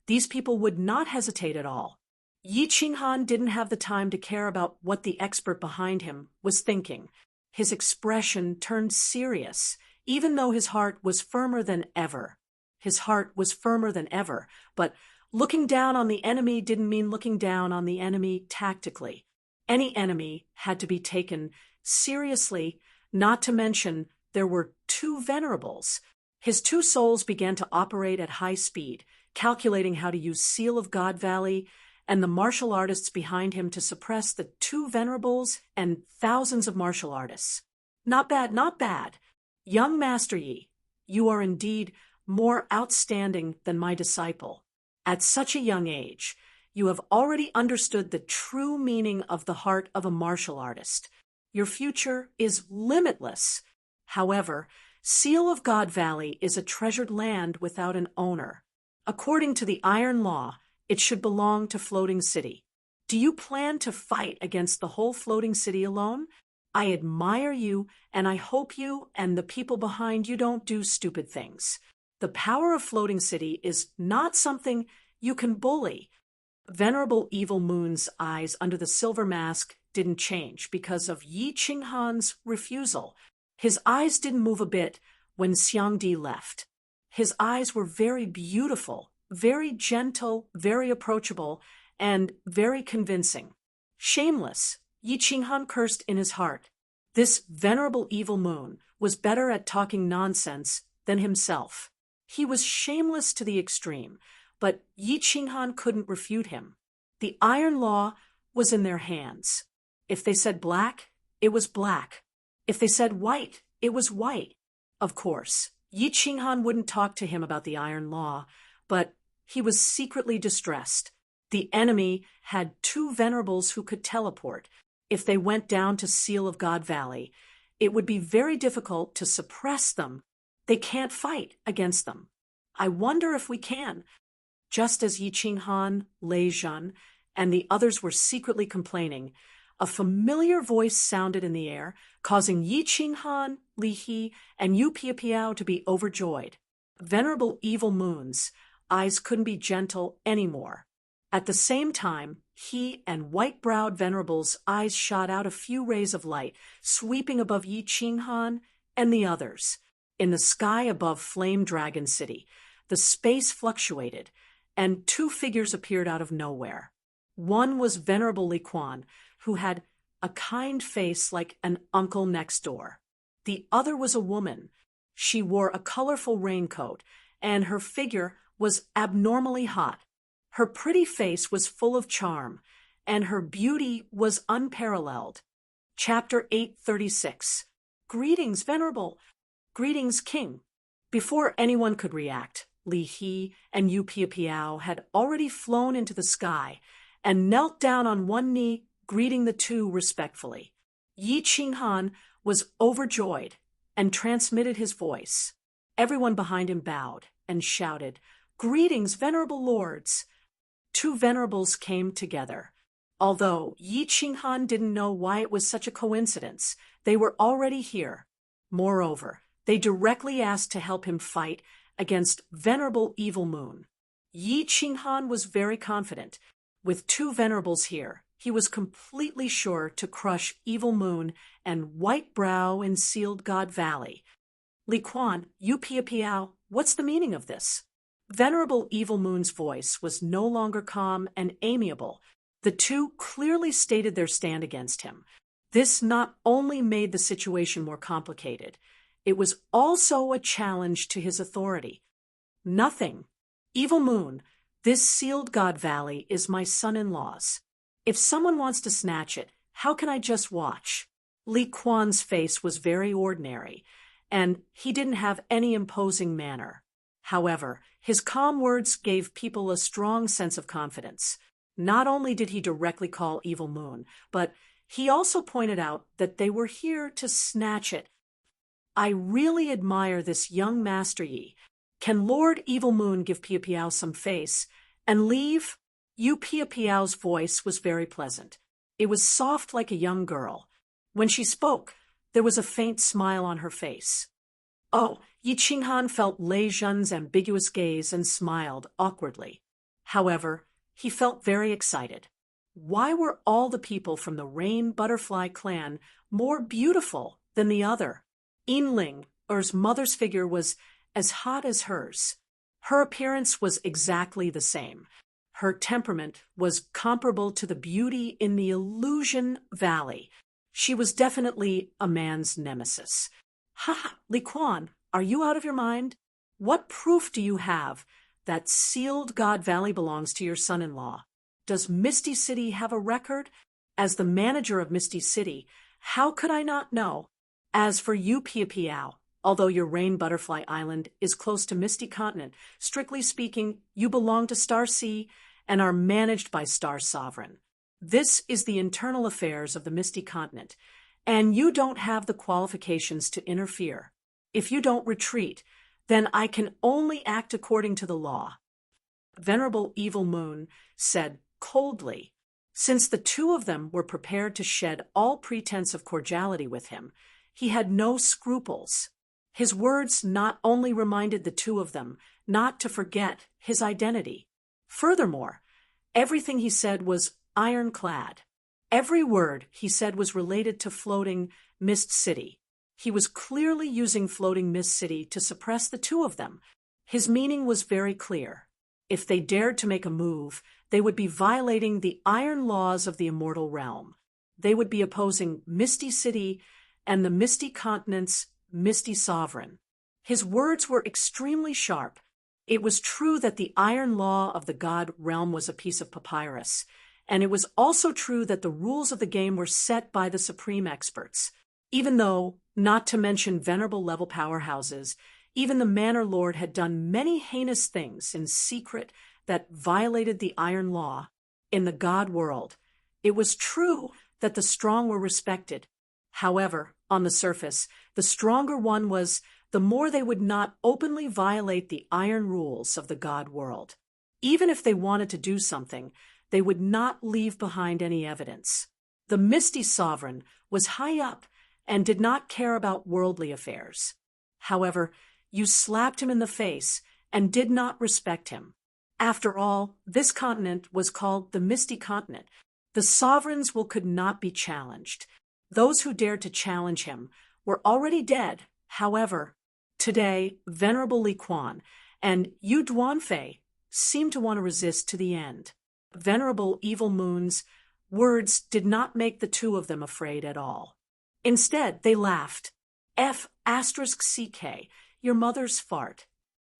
these people would not hesitate at all. Yi Qinghan didn't have the time to care about what the expert behind him was thinking. His expression turned serious, even though his heart was firmer than ever. His heart was firmer than ever, but looking down on the enemy didn't mean looking down on the enemy tactically. Any enemy had to be taken seriously, not to mention there were 2 venerables. His 2 souls began to operate at high speed, calculating how to use Seal of God Valley and the martial artists behind him to suppress the 2 venerables and thousands of martial artists. Not bad, not bad. Young Master Yi, you are indeed more outstanding than my disciple. At such a young age, you have already understood the true meaning of the heart of a martial artist. Your future is limitless. However, Seal of God Valley is a treasured land without an owner. According to the Iron Law, it should belong to Floating City. Do you plan to fight against the whole Floating City alone? I admire you, and I hope you and the people behind you don't do stupid things. The power of Floating City is not something you can bully. Venerable Evil Moon's eyes under the silver mask didn't change because of Yi Qinghan's refusal. His eyes didn't move a bit when Xiangdi left. His eyes were very beautiful, very gentle, very approachable, and very convincing. Shameless, Yi Qinghan cursed in his heart. This Venerable Evil Moon was better at talking nonsense than himself. He was shameless to the extreme, but Yi Qinghan couldn't refute him. The Iron Law was in their hands. If they said black, it was black. If they said white, it was white. Of course, Yi Qinghan wouldn't talk to him about the Iron Law, but he was secretly distressed. The enemy had 2 venerables who could teleport. If they went down to Seal of God Valley, it would be very difficult to suppress them. They can't fight against them. I wonder if we can. Just as Yi Qinghan, Lei Zhen, and the others were secretly complaining, a familiar voice sounded in the air, causing Yi Qinghan, Li He, and Yu Piapiao to be overjoyed. Venerable Evil Moon's eyes couldn't be gentle anymore. At the same time, he and white-browed Venerable's eyes shot out a few rays of light, sweeping above Yi Qinghan and the others. In the sky above Flame Dragon City, the space fluctuated, and 2 figures appeared out of nowhere. One was Venerable Li Quan, who had a kind face like an uncle next door. The other was a woman. She wore a colorful raincoat, and her figure was abnormally hot. Her pretty face was full of charm, and her beauty was unparalleled. Chapter 836. Greetings, Venerable. Greetings, King. Before anyone could react, Li He and Yu Piapiao had already flown into the sky and knelt down on one knee, greeting the 2 respectfully. Yi Qinghan was overjoyed and transmitted his voice. Everyone behind him bowed and shouted, "Greetings, Venerable Lords!" 2 venerables came together. Although Yi Qinghan didn't know why it was such a coincidence, they were already here. Moreover, they directly asked to help him fight against Venerable Evil Moon. Yi Qinghan was very confident. With 2 venerables here, he was completely sure to crush Evil Moon and White Brow in Sealed God Valley. Li Quan, Yu Piapiao, what's the meaning of this? Venerable Evil Moon's voice was no longer calm and amiable. The two clearly stated their stand against him. This not only made the situation more complicated, it was also a challenge to his authority. Nothing. Evil Moon, this sealed God Valley is my son-in-law's. If someone wants to snatch it, how can I just watch? Li Kuan's face was very ordinary, and he didn't have any imposing manner. However, his calm words gave people a strong sense of confidence. Not only did he directly call Evil Moon, but he also pointed out that they were here to snatch it. I really admire this young Master Yi. Can Lord Evil Moon give Pia Piao some face and leave? Pia Piao's voice was very pleasant. It was soft like a young girl. When she spoke, there was a faint smile on her face. Oh, Yi Qinghan felt Lei Zhen's ambiguous gaze and smiled awkwardly. However, he felt very excited. Why were all the people from the Rain Butterfly clan more beautiful than the other? Yinling, Er's mother's figure, was as hot as hers. Her appearance was exactly the same. Her temperament was comparable to the beauty in the Illusion Valley. She was definitely a man's nemesis. Ha! Li Kuan, are you out of your mind? What proof do you have that sealed God Valley belongs to your son-in-law? Does Misty City have a record? As the manager of Misty City, how could I not know? As for you, Pia Piao, although your Rain Butterfly Island is close to Misty Continent, strictly speaking, you belong to Star Sea and are managed by Star Sovereign. This is the internal affairs of the Misty Continent, and you don't have the qualifications to interfere. If you don't retreat, then I can only act according to the law. Venerable Evil Moon said coldly. Since the two of them were prepared to shed all pretense of cordiality with him, he had no scruples. His words not only reminded the two of them not to forget his identity. Furthermore, everything he said was ironclad. Every word he said was related to floating Mist City. He was clearly using floating Mist City to suppress the two of them. His meaning was very clear. If they dared to make a move, they would be violating the iron laws of the immortal realm. They would be opposing Misty City and the Misty Continent's Misty Sovereign. His words were extremely sharp. It was true that the iron law of the god realm was a piece of papyrus, and it was also true that the rules of the game were set by the supreme experts. Even though, not to mention venerable level powerhouses, even the Manor Lord had done many heinous things in secret that violated the iron law. In the god world, it was true that the strong were respected. However, on the surface, the stronger one was, the more they would not openly violate the iron rules of the god world. Even if they wanted to do something, they would not leave behind any evidence. The Misty Sovereign was high up and did not care about worldly affairs. However, you slapped him in the face and did not respect him. After all, this continent was called the Misty Continent. The sovereign's will could not be challenged. Those who dared to challenge him were already dead. However, today, Venerable Li Kuan and Yu Duanfei seemed to want to resist to the end. Venerable Evil Moon's words did not make the two of them afraid at all. Instead, they laughed. F***CK, your mother's fart.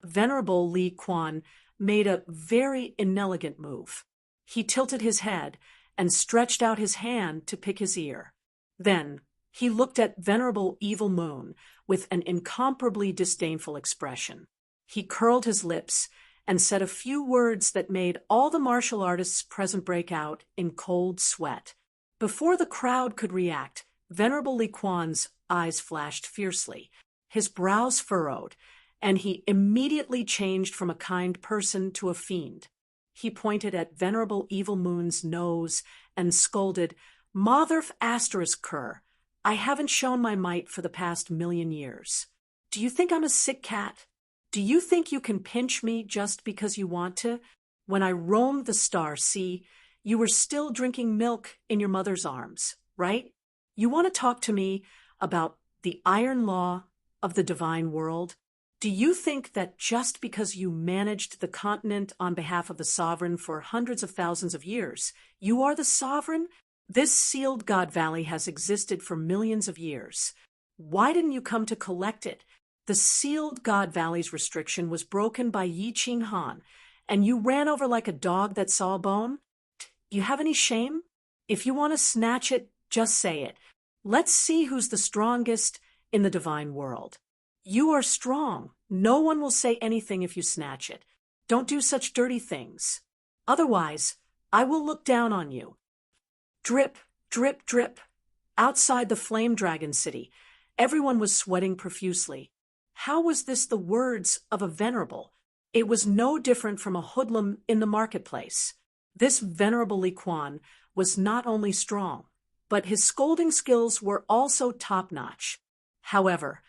Venerable Li Kuan made a very inelegant move. He tilted his head and stretched out his hand to pick his ear. Then he looked at Venerable Evil Moon with an incomparably disdainful expression. He curled his lips and said a few words that made all the martial artists present break out in cold sweat. Before the crowd could react, Venerable Li Kuan's eyes flashed fiercely, his brows furrowed, and he immediately changed from a kind person to a fiend. He pointed at Venerable Evil Moon's nose and scolded, "Motherf asterisk cur, I haven't shown my might for the past 1,000,000 years. Do you think I'm a sick cat? Do you think you can pinch me just because you want to? When I roamed the Star Sea, you were still drinking milk in your mother's arms, right? You want to talk to me about the iron law of the divine world? Do you think that just because you managed the continent on behalf of the sovereign for hundreds of thousands of years, you are the sovereign? This sealed God Valley has existed for millions of years. Why didn't you come to collect it? The sealed God Valley's restriction was broken by Yi Ching Han, and you ran over like a dog that saw a bone? You have any shame? If you want to snatch it, just say it. Let's see who's the strongest in the divine world. You are strong. No one will say anything if you snatch it. Don't do such dirty things. Otherwise, I will look down on you. Drip, drip, drip. Outside the flame dragon city, everyone was sweating profusely. How was this the words of a venerable? It was no different from a hoodlum in the marketplace. This venerable Li Quan was not only strong, but his scolding skills were also top-notch. However,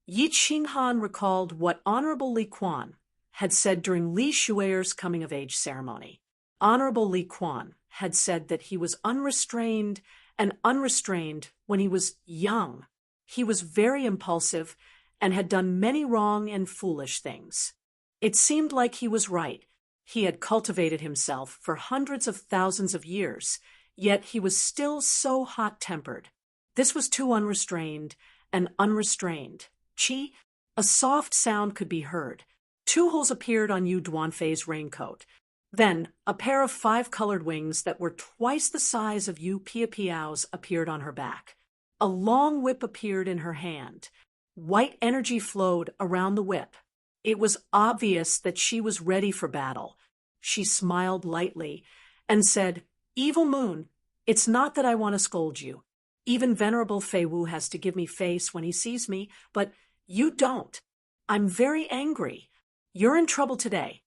Yi Qinghan recalled what Honorable Li Quan had said during Li Shuer's coming-of-age ceremony. Honorable Li Quan had said that he was unrestrained when he was young. He was very impulsive and had done many wrong and foolish things. It seemed like he was right. He had cultivated himself for hundreds of thousands of years, yet he was still so hot-tempered. This was too unrestrained and unrestrained. Chi, a soft sound could be heard. 2 holes appeared on Yu Duanfei's raincoat. Then, a pair of 5-colored wings that were twice the size of Yu Piapiao's appeared on her back. A long whip appeared in her hand. White energy flowed around the whip. It was obvious that she was ready for battle. She smiled lightly and said, "Evil Moon, it's not that I want to scold you. Even Venerable Fei Wu has to give me face when he sees me, but you don't. I'm very angry. You're in trouble today."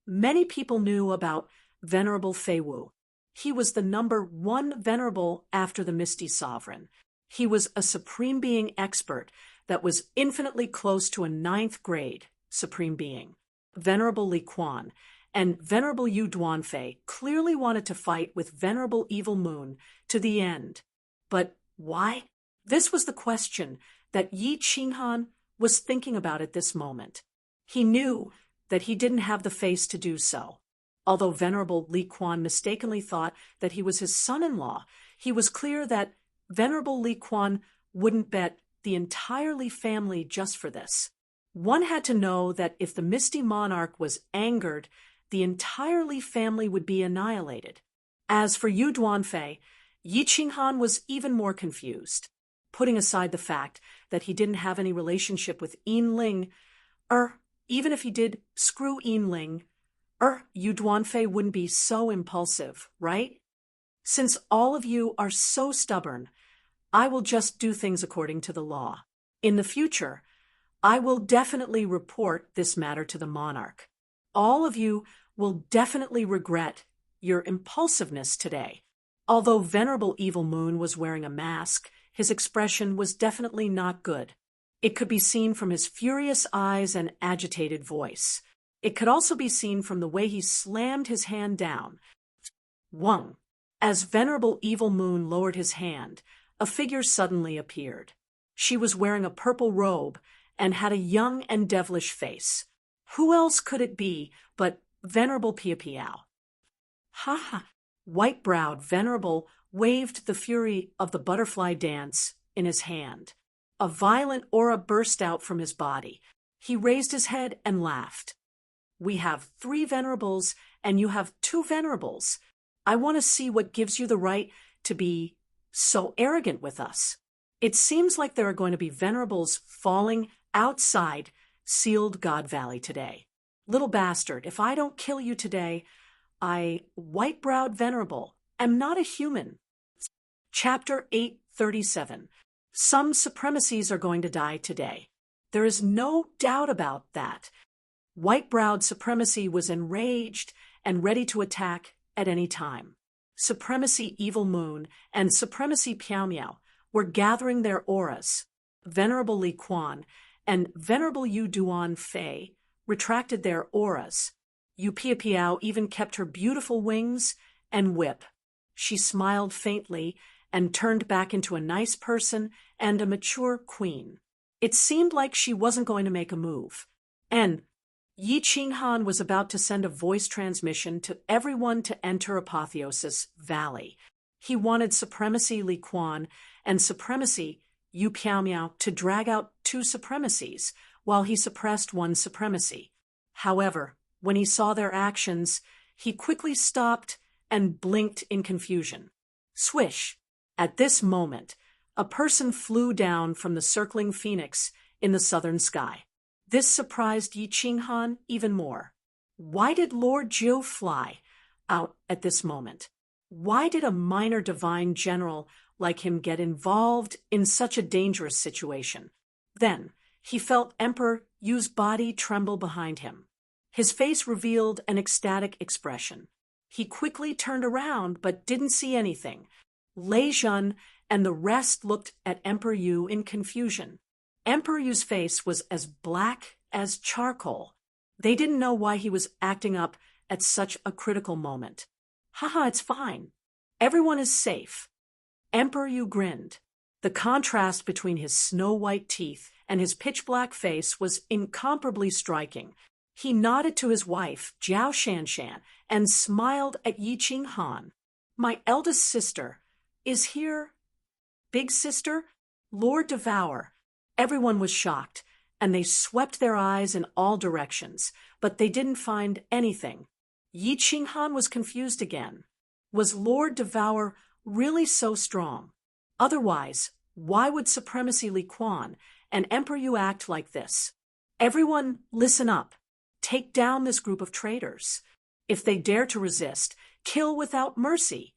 Many people knew about Venerable Fei Wu. He was the #1 venerable after the Misty Sovereign. He was a Supreme Being expert that was infinitely close to a 9th grade Supreme Being. Venerable Li Quan and Venerable Yu Duanfei clearly wanted to fight with Venerable Evil Moon to the end. But why? This was the question that Yi Qinghan was thinking about at this moment. He knew that he didn't have the face to do so. Although Venerable Li Quan mistakenly thought that he was his son-in-law, he was clear that Venerable Li Quan wouldn't bet the entire Li family just for this. One had to know that if the Misty Monarch was angered, the entire Li family would be annihilated. As for Yu Duanfei, Yi Qinghan was even more confused. Putting aside the fact that he didn't have any relationship with Yin Ling, even if he did, screw Yin Ling, Yu Duanfei wouldn't be so impulsive, right? Since all of you are so stubborn, I will just do things according to the law. In the future, I will definitely report this matter to the monarch. All of you will definitely regret your impulsiveness today. Although Venerable Evil Moon was wearing a mask, his expression was definitely not good. It could be seen from his furious eyes and agitated voice. It could also be seen from the way he slammed his hand down. Wang. As Venerable Evil Moon lowered his hand, a figure suddenly appeared. She was wearing a purple robe and had a young and devilish face. Who else could it be but Venerable Piapiao? Ha ha! White-browed Venerable waved the fury of the butterfly dance in his hand. A violent aura burst out from his body. He raised his head and laughed. We have 3 venerables, and you have 2 venerables. I want to see what gives you the right to be so arrogant with us. It seems like there are going to be venerables falling outside sealed God Valley today. Little bastard, if I don't kill you today, I, white-browed venerable, am not a human. Chapter 837. Some supremacies are going to die today. There is no doubt about that. White-browed supremacy was enraged and ready to attack at any time. Supremacy Evil Moon and Supremacy Piao Miao were gathering their auras. Venerable Li Quan and Venerable Yu Duanfei retracted their auras. Yu Piapiao even kept her beautiful wings and whip. She smiled faintly and turned back into a nice person and a mature queen. It seemed like she wasn't going to make a move. And Yi Qinghan was about to send a voice transmission to everyone to enter Apotheosis Valley. He wanted Supremacy Li Quan and Supremacy Yu Piaomiao to drag out two supremacies, while he suppressed one supremacy. However, when he saw their actions, he quickly stopped and blinked in confusion. Swish! At this moment, a person flew down from the circling phoenix in the southern sky. This surprised Yi Qinghan even more. Why did Lord Jiu fly out at this moment? Why did a minor divine general like him get involved in such a dangerous situation? Then, he felt Emperor Yu's body tremble behind him. His face revealed an ecstatic expression. He quickly turned around but didn't see anything. Lei Zhen and the rest looked at Emperor Yu in confusion. Emperor Yu's face was as black as charcoal. They didn't know why he was acting up at such a critical moment. Haha, it's fine. Everyone is safe. Emperor Yu grinned. The contrast between his snow-white teeth and his pitch-black face was incomparably striking. He nodded to his wife, Jiao Shanshan, and smiled at Yi Qinghan. My eldest sister is here. Big sister? Lord Devour. Everyone was shocked, and they swept their eyes in all directions, but they didn't find anything. Yi Qinghan was confused again. Was Lord Devour really so strong? Otherwise, why would Supremacy Li Quan and Emperor Yu act like this? Everyone, listen up. Take down this group of traitors. If they dare to resist, kill without mercy.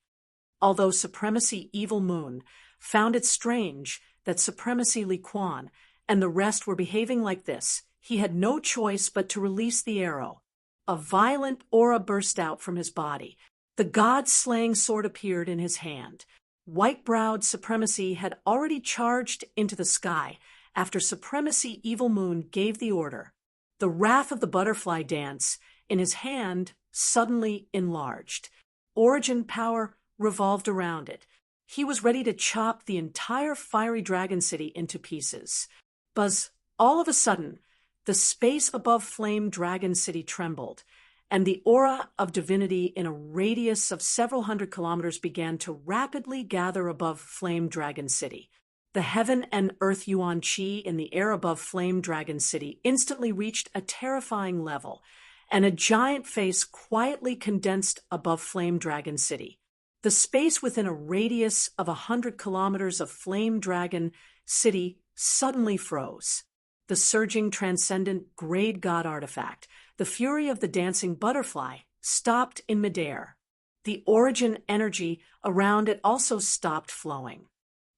Although Supremacy Evil Moon found it strange that Supremacy Li Quan and the rest were behaving like this, he had no choice but to release the arrow. A violent aura burst out from his body. The god-slaying sword appeared in his hand. White-browed Supremacy had already charged into the sky after Supremacy Evil Moon gave the order. The wrath of the butterfly dance in his hand suddenly enlarged. Origin power revolved around it. He was ready to chop the entire fiery dragon city into pieces. Buzz, all of a sudden, the space above Flame Dragon City trembled, and the aura of divinity in a radius of several hundred kilometers began to rapidly gather above Flame Dragon City. The heaven and earth yuan qi in the air above Flame Dragon City instantly reached a terrifying level, and a giant face quietly condensed above Flame Dragon City. The space within a radius of 100 kilometers of Flame Dragon City suddenly froze. The surging transcendent grade god artifact, the fury of the dancing butterfly, stopped in midair. The origin energy around it also stopped flowing.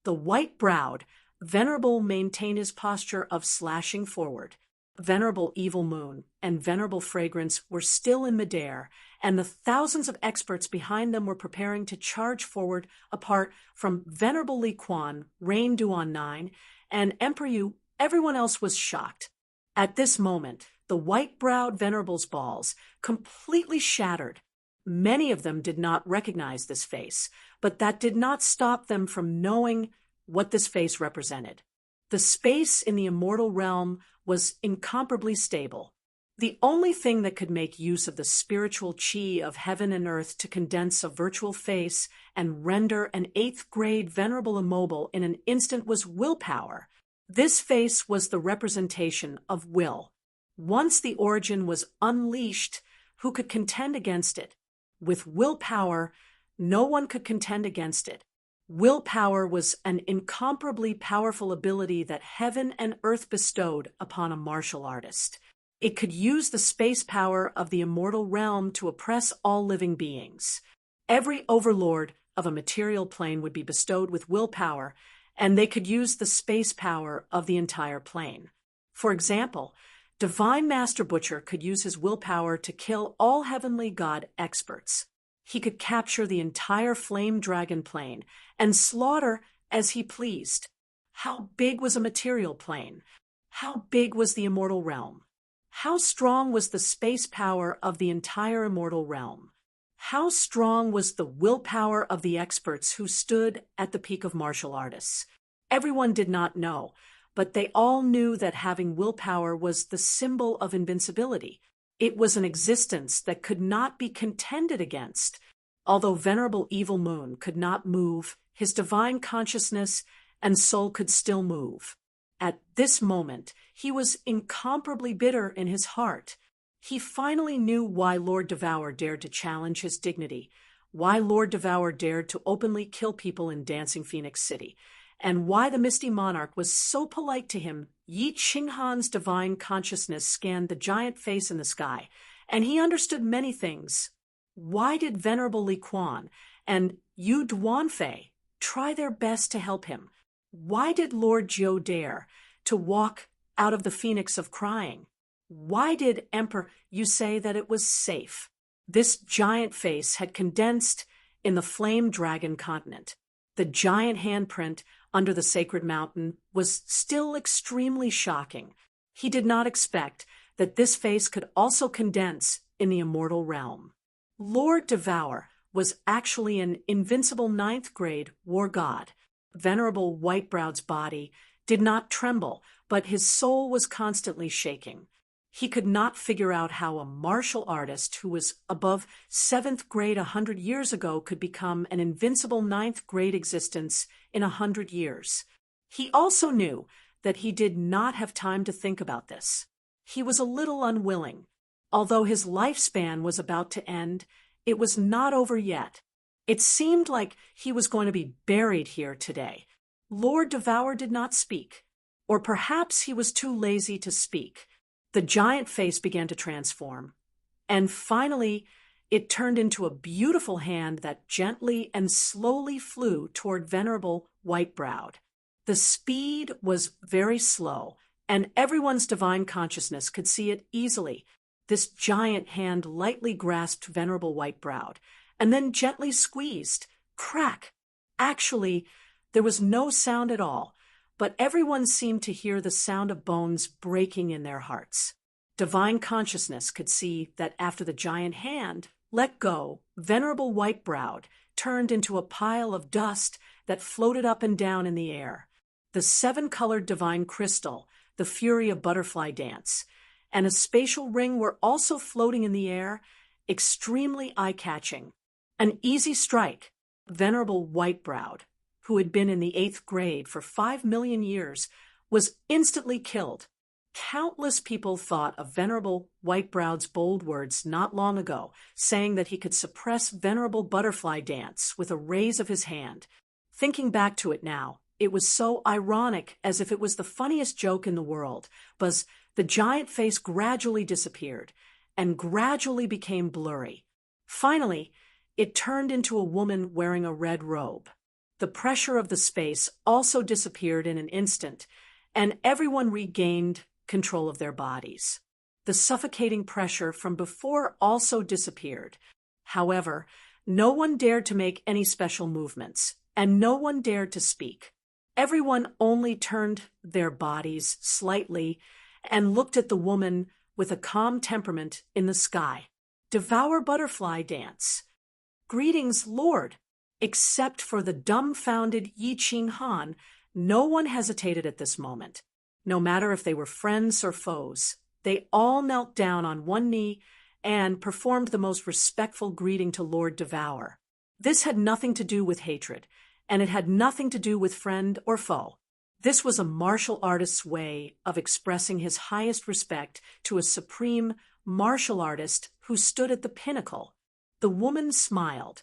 The white-browed, Venerable maintained his posture of slashing forward. Venerable Evil Moon and Venerable Fragrance were still in midair, and the thousands of experts behind them were preparing to charge forward apart from Venerable Li Quan, Rain Duan 9, and Emperor Yu. Everyone else was shocked. At this moment, the white-browed Venerable's balls completely shattered. Many of them did not recognize this face, but that did not stop them from knowing what this face represented. The space in the immortal realm was incomparably stable. The only thing that could make use of the spiritual chi of heaven and earth to condense a virtual face and render an 8th grade Venerable immobile in an instant was willpower. This face was the representation of will. Once the origin was unleashed, who could contend against it? With willpower, no one could contend against it. Willpower was an incomparably powerful ability that heaven and earth bestowed upon a martial artist. It could use the space power of the immortal realm to oppress all living beings. Every overlord of a material plane would be bestowed with willpower, and they could use the space power of the entire plane. For example, Divine Master Butcher could use his willpower to kill all heavenly god experts. He could capture the entire flame dragon plane and slaughter as he pleased. How big was a material plane? How big was the immortal realm? How strong was the space power of the entire immortal realm? How strong was the willpower of the experts who stood at the peak of martial artists? Everyone did not know, but they all knew that having willpower was the symbol of invincibility. It was an existence that could not be contended against. Although Venerable Evil Moon could not move, his divine consciousness and soul could still move. At this moment, he was incomparably bitter in his heart. He finally knew why Lord Devour dared to challenge his dignity, why Lord Devour dared to openly kill people in Dancing Phoenix City, and why the Misty Monarch was so polite to him. Yi Qinghan's divine consciousness scanned the giant face in the sky, and he understood many things. Why did Venerable Li Quan and Yu Duanfei try their best to help him? Why did Lord Jiu dare to walk out of the Phoenix of Crying? Why did Emperor Yu say that it was safe? This giant face had condensed in the Flame Dragon continent. The giant handprint under the sacred mountain was still extremely shocking. He did not expect that this face could also condense in the immortal realm. Lord Devour was actually an invincible 9th grade war god. Venerable Whitebrow's body did not tremble, but his soul was constantly shaking. He could not figure out how a martial artist who was above 7th grade 100 years ago could become an invincible 9th grade existence in 100 years. He also knew that he did not have time to think about this. He was a little unwilling. Although his lifespan was about to end, it was not over yet. It seemed like he was going to be buried here today. Lord Devour did not speak, or perhaps he was too lazy to speak. The giant face began to transform, and finally it turned into a beautiful hand that gently and slowly flew toward Venerable Whitebrowed. The speed was very slow, and everyone's divine consciousness could see it easily. This giant hand lightly grasped Venerable Whitebrowed, and then gently squeezed. Crack! Actually, there was no sound at all, but everyone seemed to hear the sound of bones breaking in their hearts. Divine consciousness could see that after the giant hand let go, Venerable Whitebrowed turned into a pile of dust that floated up and down in the air. The 7-colored divine crystal, the fury of butterfly dance, and a spatial ring were also floating in the air, extremely eye-catching. An easy strike. Venerable Whitebrowed, who had been in the 8th grade for 5 million years, was instantly killed. Countless people thought of Venerable Whitebrowed's bold words not long ago, saying that he could suppress Venerable Butterfly Dance with a raise of his hand. Thinking back to it now, it was so ironic, as if it was the funniest joke in the world. But the giant face gradually disappeared, and gradually became blurry. Finally, it turned into a woman wearing a red robe. The pressure of the space also disappeared in an instant, and everyone regained control of their bodies. The suffocating pressure from before also disappeared. However, no one dared to make any special movements, and no one dared to speak. Everyone only turned their bodies slightly and looked at the woman with a calm temperament in the sky. Devour Butterfly Dance. Greetings, Lord. Except for the dumbfounded Yi Qinghan, no one hesitated at this moment. No matter if they were friends or foes, they all knelt down on one knee and performed the most respectful greeting to Lord Devour. This had nothing to do with hatred, and it had nothing to do with friend or foe. This was a martial artist's way of expressing his highest respect to a supreme martial artist who stood at the pinnacle. The woman smiled.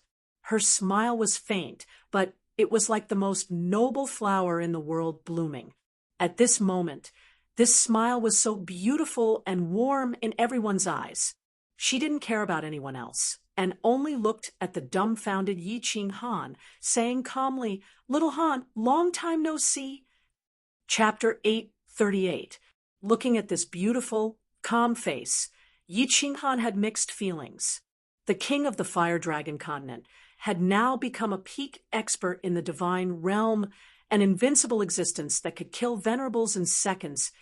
Her smile was faint, but it was like the most noble flower in the world blooming. At this moment, this smile was so beautiful and warm in everyone's eyes. She didn't care about anyone else, and only looked at the dumbfounded Yi Qinghan, saying calmly, "Little Han, long time no see." Chapter 838. Looking at this beautiful, calm face, Yi Qinghan had mixed feelings. The king of the Fire Dragon continent had now become a peak expert in the divine realm, an invincible existence that could kill venerables in seconds,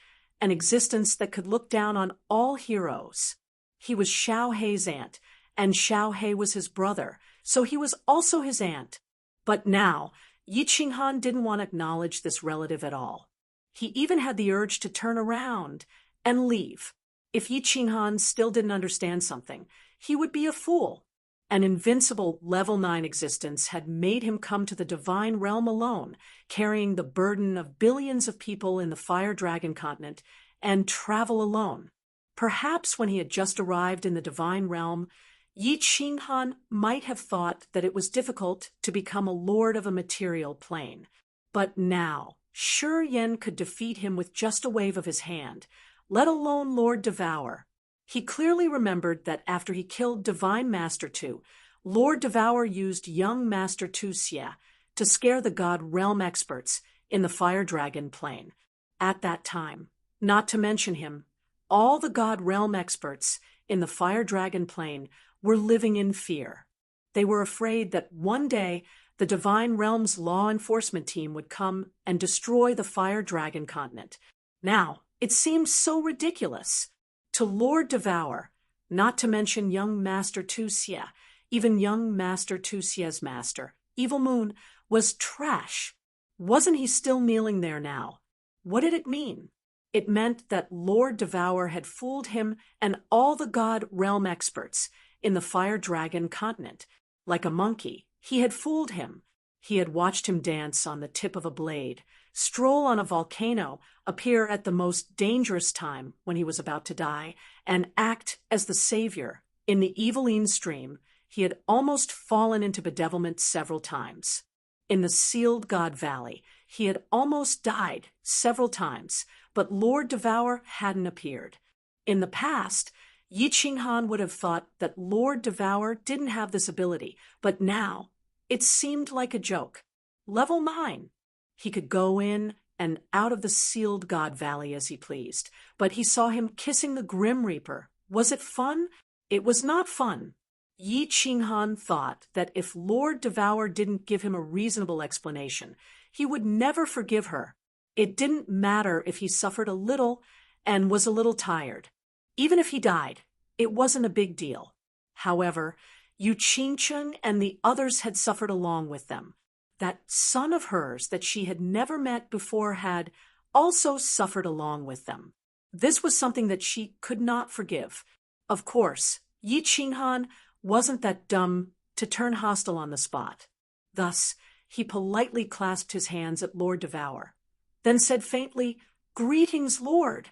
an existence that could look down on all heroes. He was Xiao Hei's aunt, and Xiao Hei was his brother, so he was also his aunt. But now, Yi Qinghan didn't want to acknowledge this relative at all. He even had the urge to turn around and leave. If Yi Qinghan still didn't understand something, he would be a fool. An invincible level 9 existence had made him come to the divine realm alone, carrying the burden of billions of people in the Fire Dragon continent, and travel alone. Perhaps when he had just arrived in the divine realm, Yi Qinghan might have thought that it was difficult to become a lord of a material plane. But now, Shi Yan could defeat him with just a wave of his hand, let alone Lord Devour. He clearly remembered that after he killed Divine Master Tu, Lord Devour used young Master Tu Xie to scare the God Realm experts in the Fire Dragon plane. At that time, not to mention him, all the God Realm experts in the Fire Dragon plane were living in fear. They were afraid that one day the Divine Realm's law enforcement team would come and destroy the Fire Dragon continent. Now, it seemed so ridiculous. To Lord Devour, not to mention young Master Tu Xie, even young Master Tu Xie's master, Evil Moon, was trash. Wasn't he still kneeling there now? What did it mean? It meant that Lord Devour had fooled him and all the God Realm experts in the Fire Dragon continent. Like a monkey, he had fooled him. He had watched him dance on the tip of a blade, stroll on a volcano, appear at the most dangerous time when he was about to die, and act as the savior. In the Eveline stream, he had almost fallen into bedevilment several times. In the Sealed God Valley, he had almost died several times, but Lord Devour hadn't appeared. In the past, Yi Qinghan would have thought that Lord Devour didn't have this ability, but now it seemed like a joke. Level 9. He could go in and out of the Sealed God Valley as he pleased, but he saw him kissing the Grim Reaper. Was it fun? It was not fun. Yi Qinghan thought that if Lord Devour didn't give him a reasonable explanation, he would never forgive her. It didn't matter if he suffered a little and was a little tired. Even if he died, it wasn't a big deal. However, Yu Qingcheng and the others had suffered along with them. That son of hers that she had never met before had also suffered along with them. This was something that she could not forgive. Of course, Yi Qinghan wasn't that dumb to turn hostile on the spot. Thus, he politely clasped his hands at Lord Devour, then said faintly, "Greetings, Lord."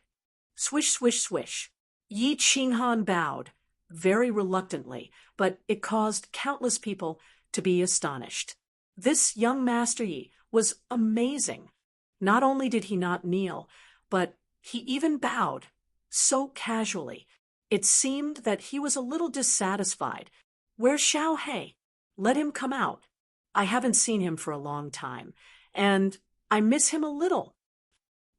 Swish, swish, swish. Yi Qinghan bowed, very reluctantly, but it caused countless people to be astonished. This young Master Yi was amazing. Not only did he not kneel, but he even bowed, so casually. It seemed that he was a little dissatisfied. "Where's Xiao He? Let him come out. I haven't seen him for a long time, and I miss him a little."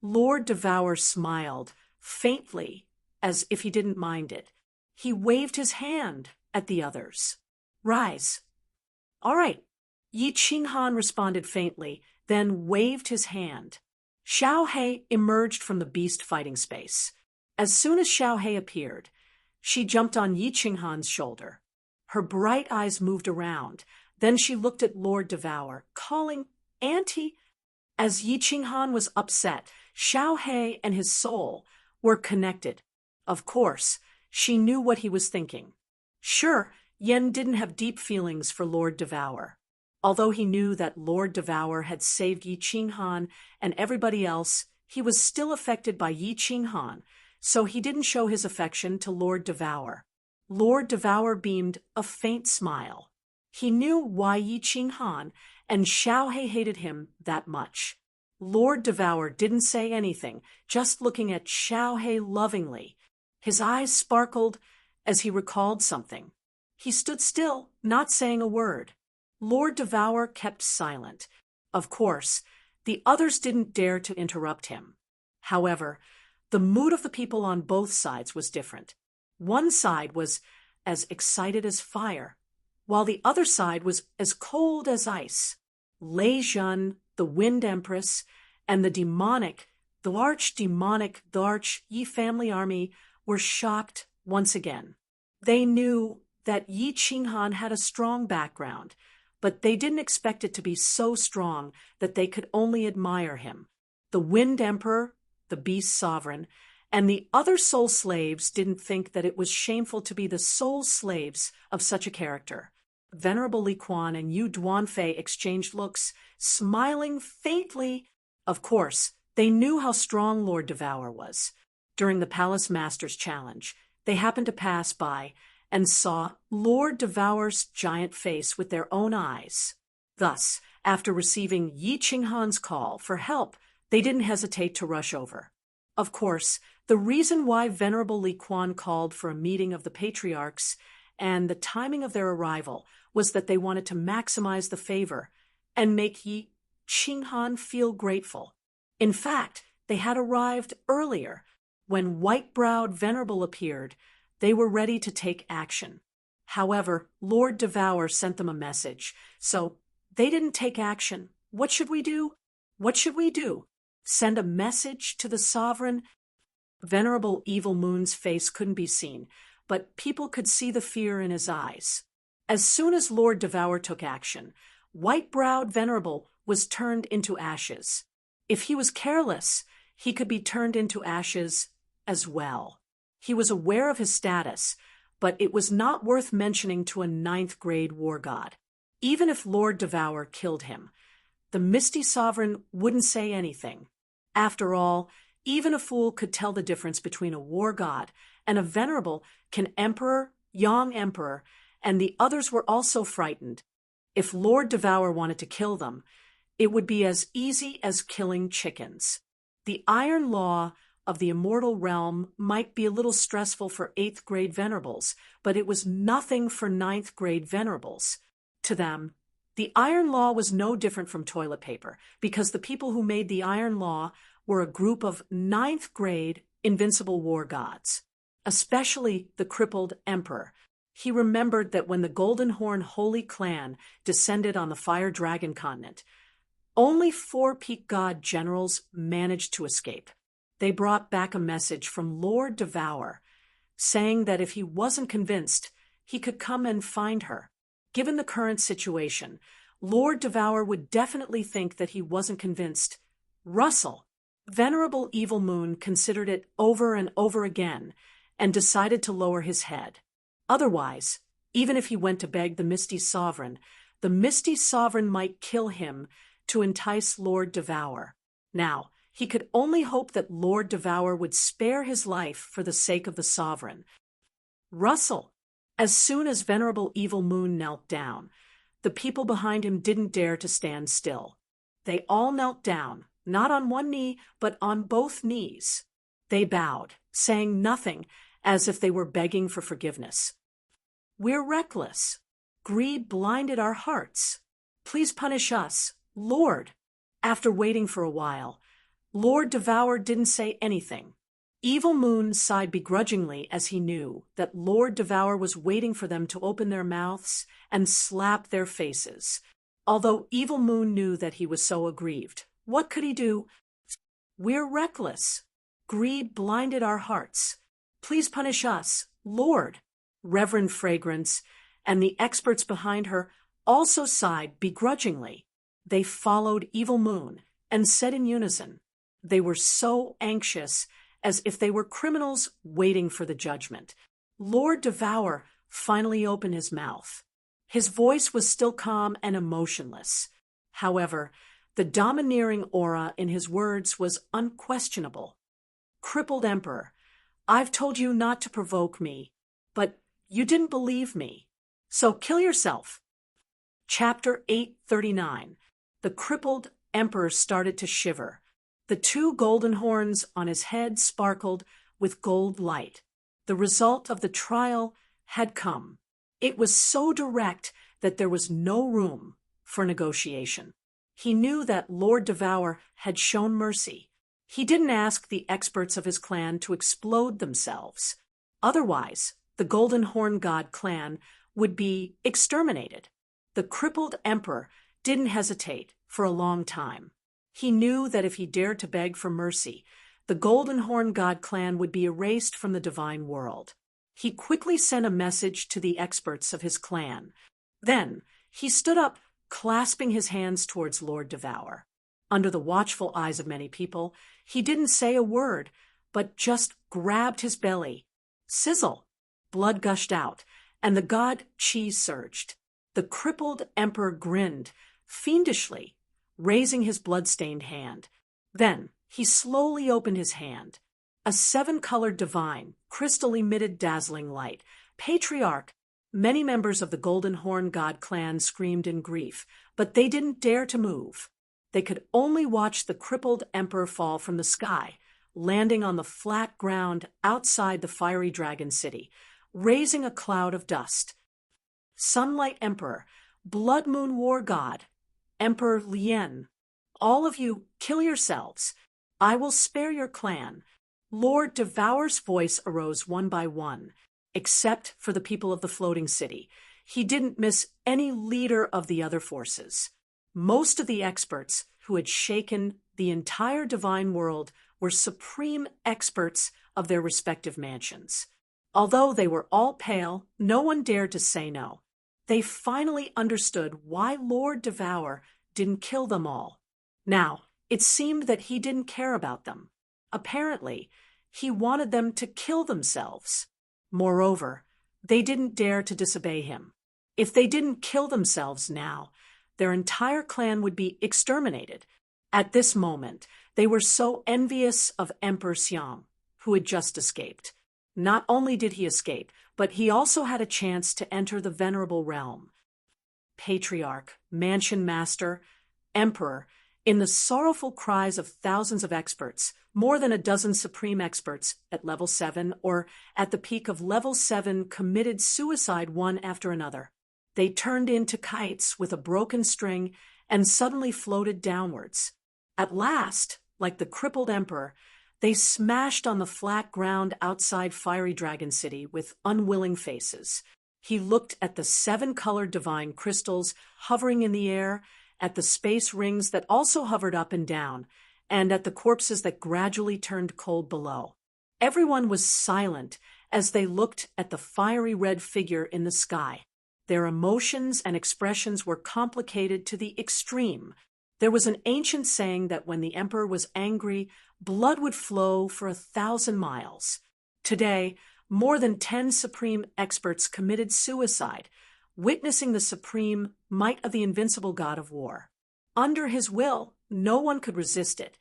Lord Devour smiled, faintly, as if he didn't mind it. He waved his hand at the others. "Rise." "All right." Yi Qinghan responded faintly, then waved his hand. Xiao He emerged from the beast fighting space. As soon as Xiao He appeared, she jumped on Yi Qinghan's shoulder. Her bright eyes moved around. Then she looked at Lord Devour, calling, "Auntie." As Yi Qinghan was upset, Xiao He and his soul were connected. Of course, she knew what he was thinking. Sure, Yen didn't have deep feelings for Lord Devour. Although he knew that Lord Devour had saved Yi Qinghan and everybody else, he was still affected by Yi Qinghan, so he didn't show his affection to Lord Devour. Lord Devour beamed a faint smile. He knew why Yi Qinghan and Xiao He hated him that much. Lord Devour didn't say anything, just looking at Xiao He lovingly. His eyes sparkled as he recalled something. He stood still, not saying a word. Lord Devour kept silent. Of course, the others didn't dare to interrupt him. However, the mood of the people on both sides was different. One side was as excited as fire, while the other side was as cold as ice. Lei Zhen, the Wind Empress, and the arch-demonic Yi family army were shocked once again. They knew that Yi Qinghan had a strong background, but they didn't expect it to be so strong that they could only admire him. The Wind Emperor, the Beast Sovereign, and the other soul slaves didn't think that it was shameful to be the sole slaves of such a character. Venerable Li Quan and Yu Duanfei exchanged looks, smiling faintly. Of course, they knew how strong Lord Devour was. During the Palace Masters Challenge, they happened to pass by and saw Lord Devour's giant face with their own eyes. Thus, after receiving Yi Qinghan's call for help, they didn't hesitate to rush over. Of course, the reason why Venerable Li Quan called for a meeting of the patriarchs and the timing of their arrival was that they wanted to maximize the favor and make Yi Qinghan feel grateful. In fact, they had arrived earlier. When white-browed Venerable appeared, they were ready to take action. However, Lord Devour sent them a message, so they didn't take action. What should we do? What should we do? Send a message to the sovereign? Venerable Evil Moon's face couldn't be seen, but people could see the fear in his eyes. As soon as Lord Devour took action, white-browed Venerable was turned into ashes. If he was careless, he could be turned into ashes as well. He was aware of his status, but it was not worth mentioning to a 9th-grade war god. Even if Lord Devour killed him, the Misty Sovereign wouldn't say anything. After all, even a fool could tell the difference between a war god and a venerable Emperor, young Emperor, and the others were also frightened. If Lord Devour wanted to kill them, it would be as easy as killing chickens. The iron law of the immortal realm might be a little stressful for 8th-grade venerables, but it was nothing for 9th-grade venerables. To them, the iron law was no different from toilet paper, because the people who made the iron law were a group of 9th-grade invincible war gods, especially the crippled emperor. He remembered that when the Golden Horn Holy Clan descended on the Fire Dragon continent, only 4 peak god generals managed to escape. They brought back a message from Lord Devour, saying that if he wasn't convinced, he could come and find her. Given the current situation, Lord Devour would definitely think that he wasn't convinced. Russell, Venerable Evil Moon, considered it over and over again and decided to lower his head. Otherwise, even if he went to beg the Misty Sovereign might kill him to entice Lord Devour. Now, he could only hope that Lord Devour would spare his life for the sake of the Sovereign. Russell, as soon as Venerable Evil Moon knelt down, the people behind him didn't dare to stand still. They all knelt down, not on one knee, but on both knees. They bowed, saying nothing, as if they were begging for forgiveness. We're reckless. Greed blinded our hearts. Please punish us, Lord. After waiting for a while, Lord Devour didn't say anything. Evil Moon sighed begrudgingly as he knew that Lord Devour was waiting for them to open their mouths and slap their faces. Although Evil Moon knew that he was so aggrieved, what could he do? We're reckless. Greed blinded our hearts. Please punish us, Lord. Reverend Fragrance and the experts behind her also sighed begrudgingly. They followed Evil Moon and said in unison. They were so anxious, as if they were criminals waiting for the judgment. Lord Devour finally opened his mouth. His voice was still calm and emotionless. However, the domineering aura in his words was unquestionable. Crippled Emperor, I've told you not to provoke me, but you didn't believe me. So kill yourself. Chapter 839. The crippled Emperor started to shiver. The 2 golden horns on his head sparkled with gold light. The result of the trial had come. It was so direct that there was no room for negotiation. He knew that Lord Devour had shown mercy. He didn't ask the experts of his clan to explode themselves. Otherwise, the Golden Horn God clan would be exterminated. The crippled emperor didn't hesitate for a long time. He knew that if he dared to beg for mercy, the Golden Horn God clan would be erased from the divine world. He quickly sent a message to the experts of his clan. Then he stood up, clasping his hands towards Lord Devour. Under the watchful eyes of many people, he didn't say a word, but just grabbed his belly. Sizzle! Blood gushed out, and the god Chi surged. The crippled emperor grinned, fiendishly, raising his blood-stained hand. Then he slowly opened his hand. A seven-colored divine, crystal emitted dazzling light. Patriarch! Many members of the Golden Horn God clan screamed in grief, but they didn't dare to move. They could only watch the crippled emperor fall from the sky, landing on the flat ground outside the fiery dragon city, raising a cloud of dust. Sunlight Emperor, Blood Moon War God, Emperor Lien, all of you, kill yourselves. I will spare your clan. Lord Devour's voice arose one by one, except for the people of the floating city. He didn't miss any leader of the other forces. Most of the experts who had shaken the entire divine world were supreme experts of their respective mansions. Although they were all pale, no one dared to say no. They finally understood why Lord Devour didn't kill them all. Now, it seemed that he didn't care about them. Apparently, he wanted them to kill themselves. Moreover, they didn't dare to disobey him. If they didn't kill themselves now, their entire clan would be exterminated. At this moment, they were so envious of Emperor Xiang, who had just escaped. Not only did he escape, but he also had a chance to enter the venerable realm. Patriarch, Mansion Master, Emperor, in the sorrowful cries of thousands of experts, more than a dozen supreme experts at level 7 or at the peak of level 7 committed suicide one after another. They turned into kites with a broken string and suddenly floated downwards. At last, like the crippled emperor, they smashed on the flat ground outside Fiery Dragon City with unwilling faces. He looked at the 7-colored divine crystals hovering in the air, at the space rings that also hovered up and down, and at the corpses that gradually turned cold below. Everyone was silent as they looked at the fiery red figure in the sky. Their emotions and expressions were complicated to the extreme. There was an ancient saying that when the emperor was angry, blood would flow for 1,000 miles. Today, more than 10 supreme experts committed suicide, witnessing the supreme might of the invincible god of war. Under his will, no one could resist it.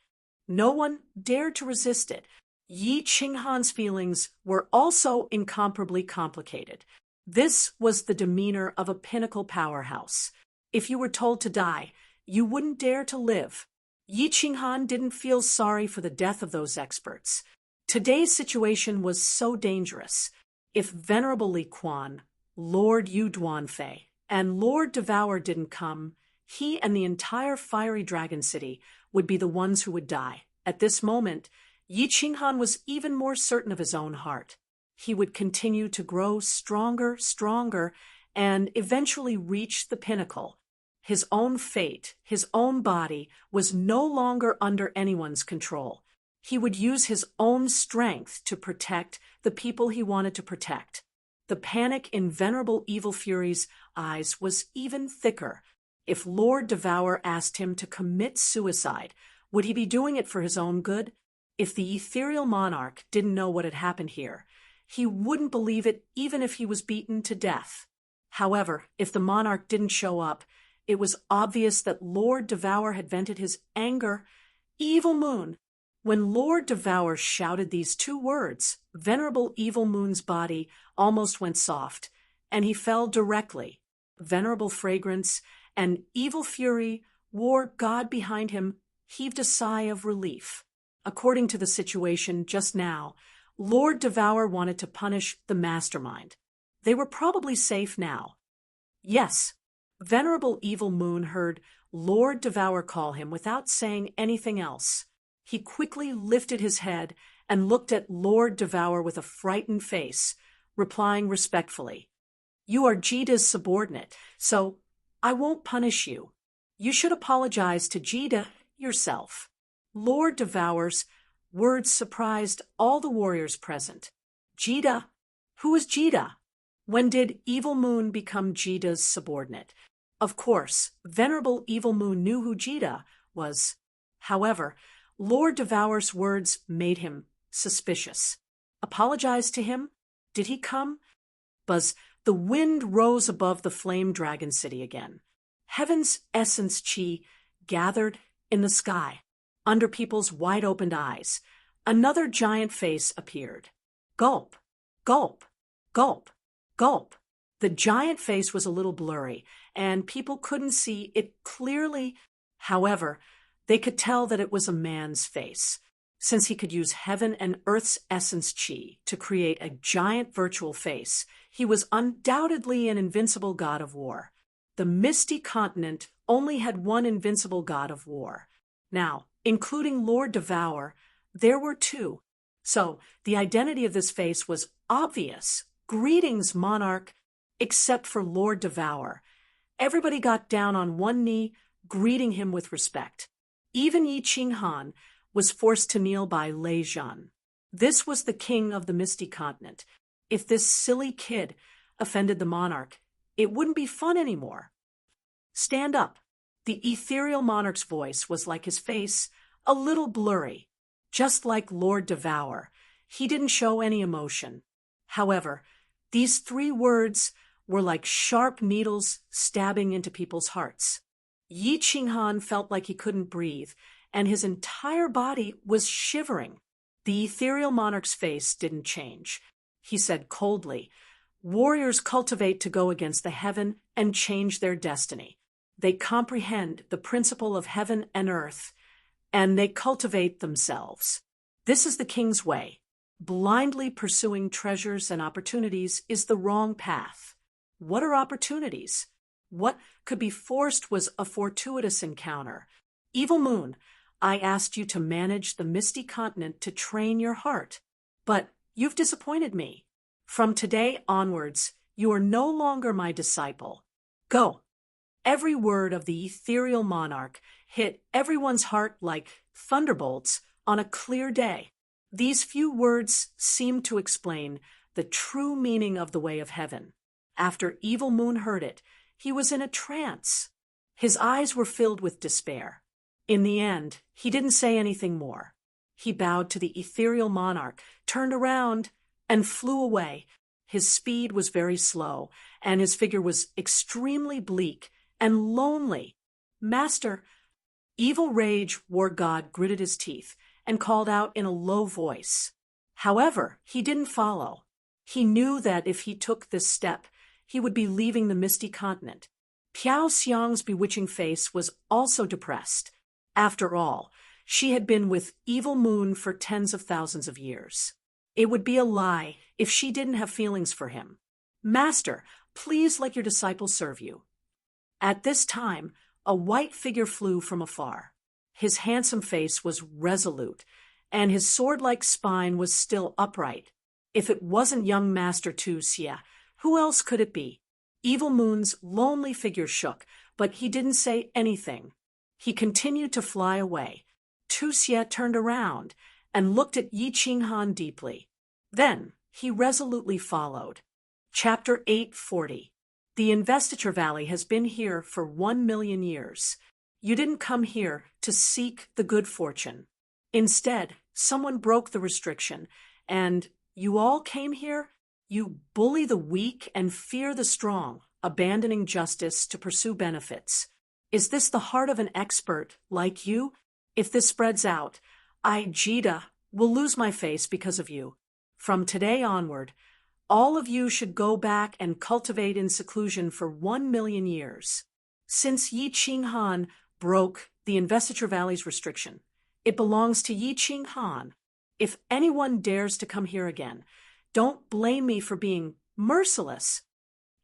No one dared to resist it. Yi Qinghan's feelings were also incomparably complicated. This was the demeanor of a pinnacle powerhouse. If you were told to die, you wouldn't dare to live. Yi Qinghan didn't feel sorry for the death of those experts. Today's situation was so dangerous. If Venerable Li Quan, Lord Yu Duanfei, and Lord Devour didn't come, he and the entire Fiery Dragon City would be the ones who would die. At this moment, Yi Qinghan was even more certain of his own heart. He would continue to grow stronger, and eventually reach the pinnacle. His own fate, his own body, was no longer under anyone's control. He would use his own strength to protect the people he wanted to protect. The panic in Venerable Evil Fury's eyes was even thicker. If Lord Devour asked him to commit suicide, would he be doing it for his own good? If the ethereal monarch didn't know what had happened here, he wouldn't believe it even if he was beaten to death. However, if the monarch didn't show up, it was obvious that Lord Devour had vented his anger. Evil Moon! When Lord Devour shouted these 2 words, Venerable Evil Moon's body almost went soft, and he fell directly. Venerable Fragrance and Evil Fury, War God behind him, heaved a sigh of relief. According to the situation just now, Lord Devour wanted to punish the mastermind. They were probably safe now. Yes, Venerable Evil Moon heard Lord Devour call him without saying anything else. He quickly lifted his head and looked at Lord Devour with a frightened face, replying respectfully, "You are Jida's subordinate, so I won't punish you. You should apologize to Jida yourself." Lord Devour's words surprised all the warriors present. Jida? Who is Jida? When did Evil Moon become Jida's subordinate? Of course, Venerable Evil Moon knew who Jida was. However, Lord Devour's words made him suspicious. Apologize to him? Did he come? Buzz, the wind rose above the flame dragon city again. Heaven's essence chi gathered in the sky. Under people's wide-opened eyes, another giant face appeared. Gulp, gulp, gulp, gulp. The giant face was a little blurry, and people couldn't see it clearly. However, they could tell that it was a man's face, since he could use heaven and earth's essence chi to create a giant virtual face. He was undoubtedly an invincible god of war. The misty continent only had one invincible god of war. Now, including Lord Devour, there were two. So, the identity of this face was obvious. Greetings, monarch, except for Lord Devour. Everybody got down on one knee, greeting him with respect. Even Yi Qinghan was forced to kneel by Lei Zhan. This was the king of the misty continent. If this silly kid offended the monarch, it wouldn't be fun anymore. Stand up. The ethereal monarch's voice was like his face, a little blurry. Just like Lord Devour, he didn't show any emotion. However, these 3 words were like sharp needles stabbing into people's hearts. Yi Qinghan felt like he couldn't breathe, and his entire body was shivering. The ethereal monarch's face didn't change. He said coldly, "Warriors cultivate to go against the heaven and change their destiny. They comprehend the principle of heaven and earth, and they cultivate themselves. This is the king's way. Blindly pursuing treasures and opportunities is the wrong path." What are opportunities? What could be forced was a fortuitous encounter. Evil Moon, I asked you to manage the misty continent to train your heart. But you've disappointed me. From today onwards, you are no longer my disciple. Go. Every word of the ethereal monarch hit everyone's heart like thunderbolts on a clear day. These few words seemed to explain the true meaning of the way of heaven. After Evil Moon heard it, he was in a trance. His eyes were filled with despair. In the end, he didn't say anything more. He bowed to the ethereal monarch, turned around, and flew away. His speed was very slow, and his figure was extremely bleak and lonely. "Master," Evil Rage War God gritted his teeth and called out in a low voice. However, he didn't follow. He knew that if he took this step, he would be leaving the misty continent. Piao Xiang's bewitching face was also depressed. After all, she had been with Evil Moon for tens of thousands of years. It would be a lie if she didn't have feelings for him. "Master, please let your disciple serve you." At this time, a white figure flew from afar. His handsome face was resolute, and his sword-like spine was still upright. If it wasn't young Master Tu Xie, who else could it be? Evil Moon's lonely figure shook, but he didn't say anything. He continued to fly away. Tu Xie turned around and looked at Yi Qinghan deeply. Then he resolutely followed. Chapter 840. The Investiture Valley has been here for 1,000,000 years. You didn't come here to seek the good fortune. Instead, someone broke the restriction, and you all came here? You bully the weak and fear the strong, abandoning justice to pursue benefits. Is this the heart of an expert like you? If this spreads out, I, Jida, will lose my face because of you. From today onward, all of you should go back and cultivate in seclusion for 1,000,000 years. Since Yi Qinghan broke the Investiture Valley's restriction, it belongs to Yi Qinghan. If anyone dares to come here again, don't blame me for being merciless.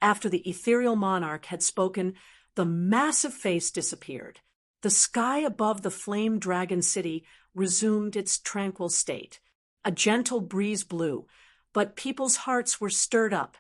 After the ethereal monarch had spoken, the massive face disappeared. The sky above the flame dragon city resumed its tranquil state. A gentle breeze blew, but people's hearts were stirred up.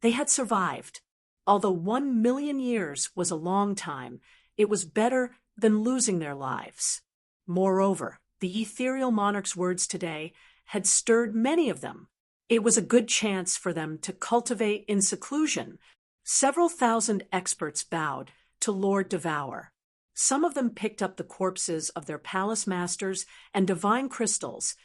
They had survived. Although 1,000,000 years was a long time, it was better than losing their lives. Moreover, the ethereal monarch's words today had stirred many of them. It was a good chance for them to cultivate in seclusion. Several thousand experts bowed to Lord Devour. Some of them picked up the corpses of their palace masters and divine crystals,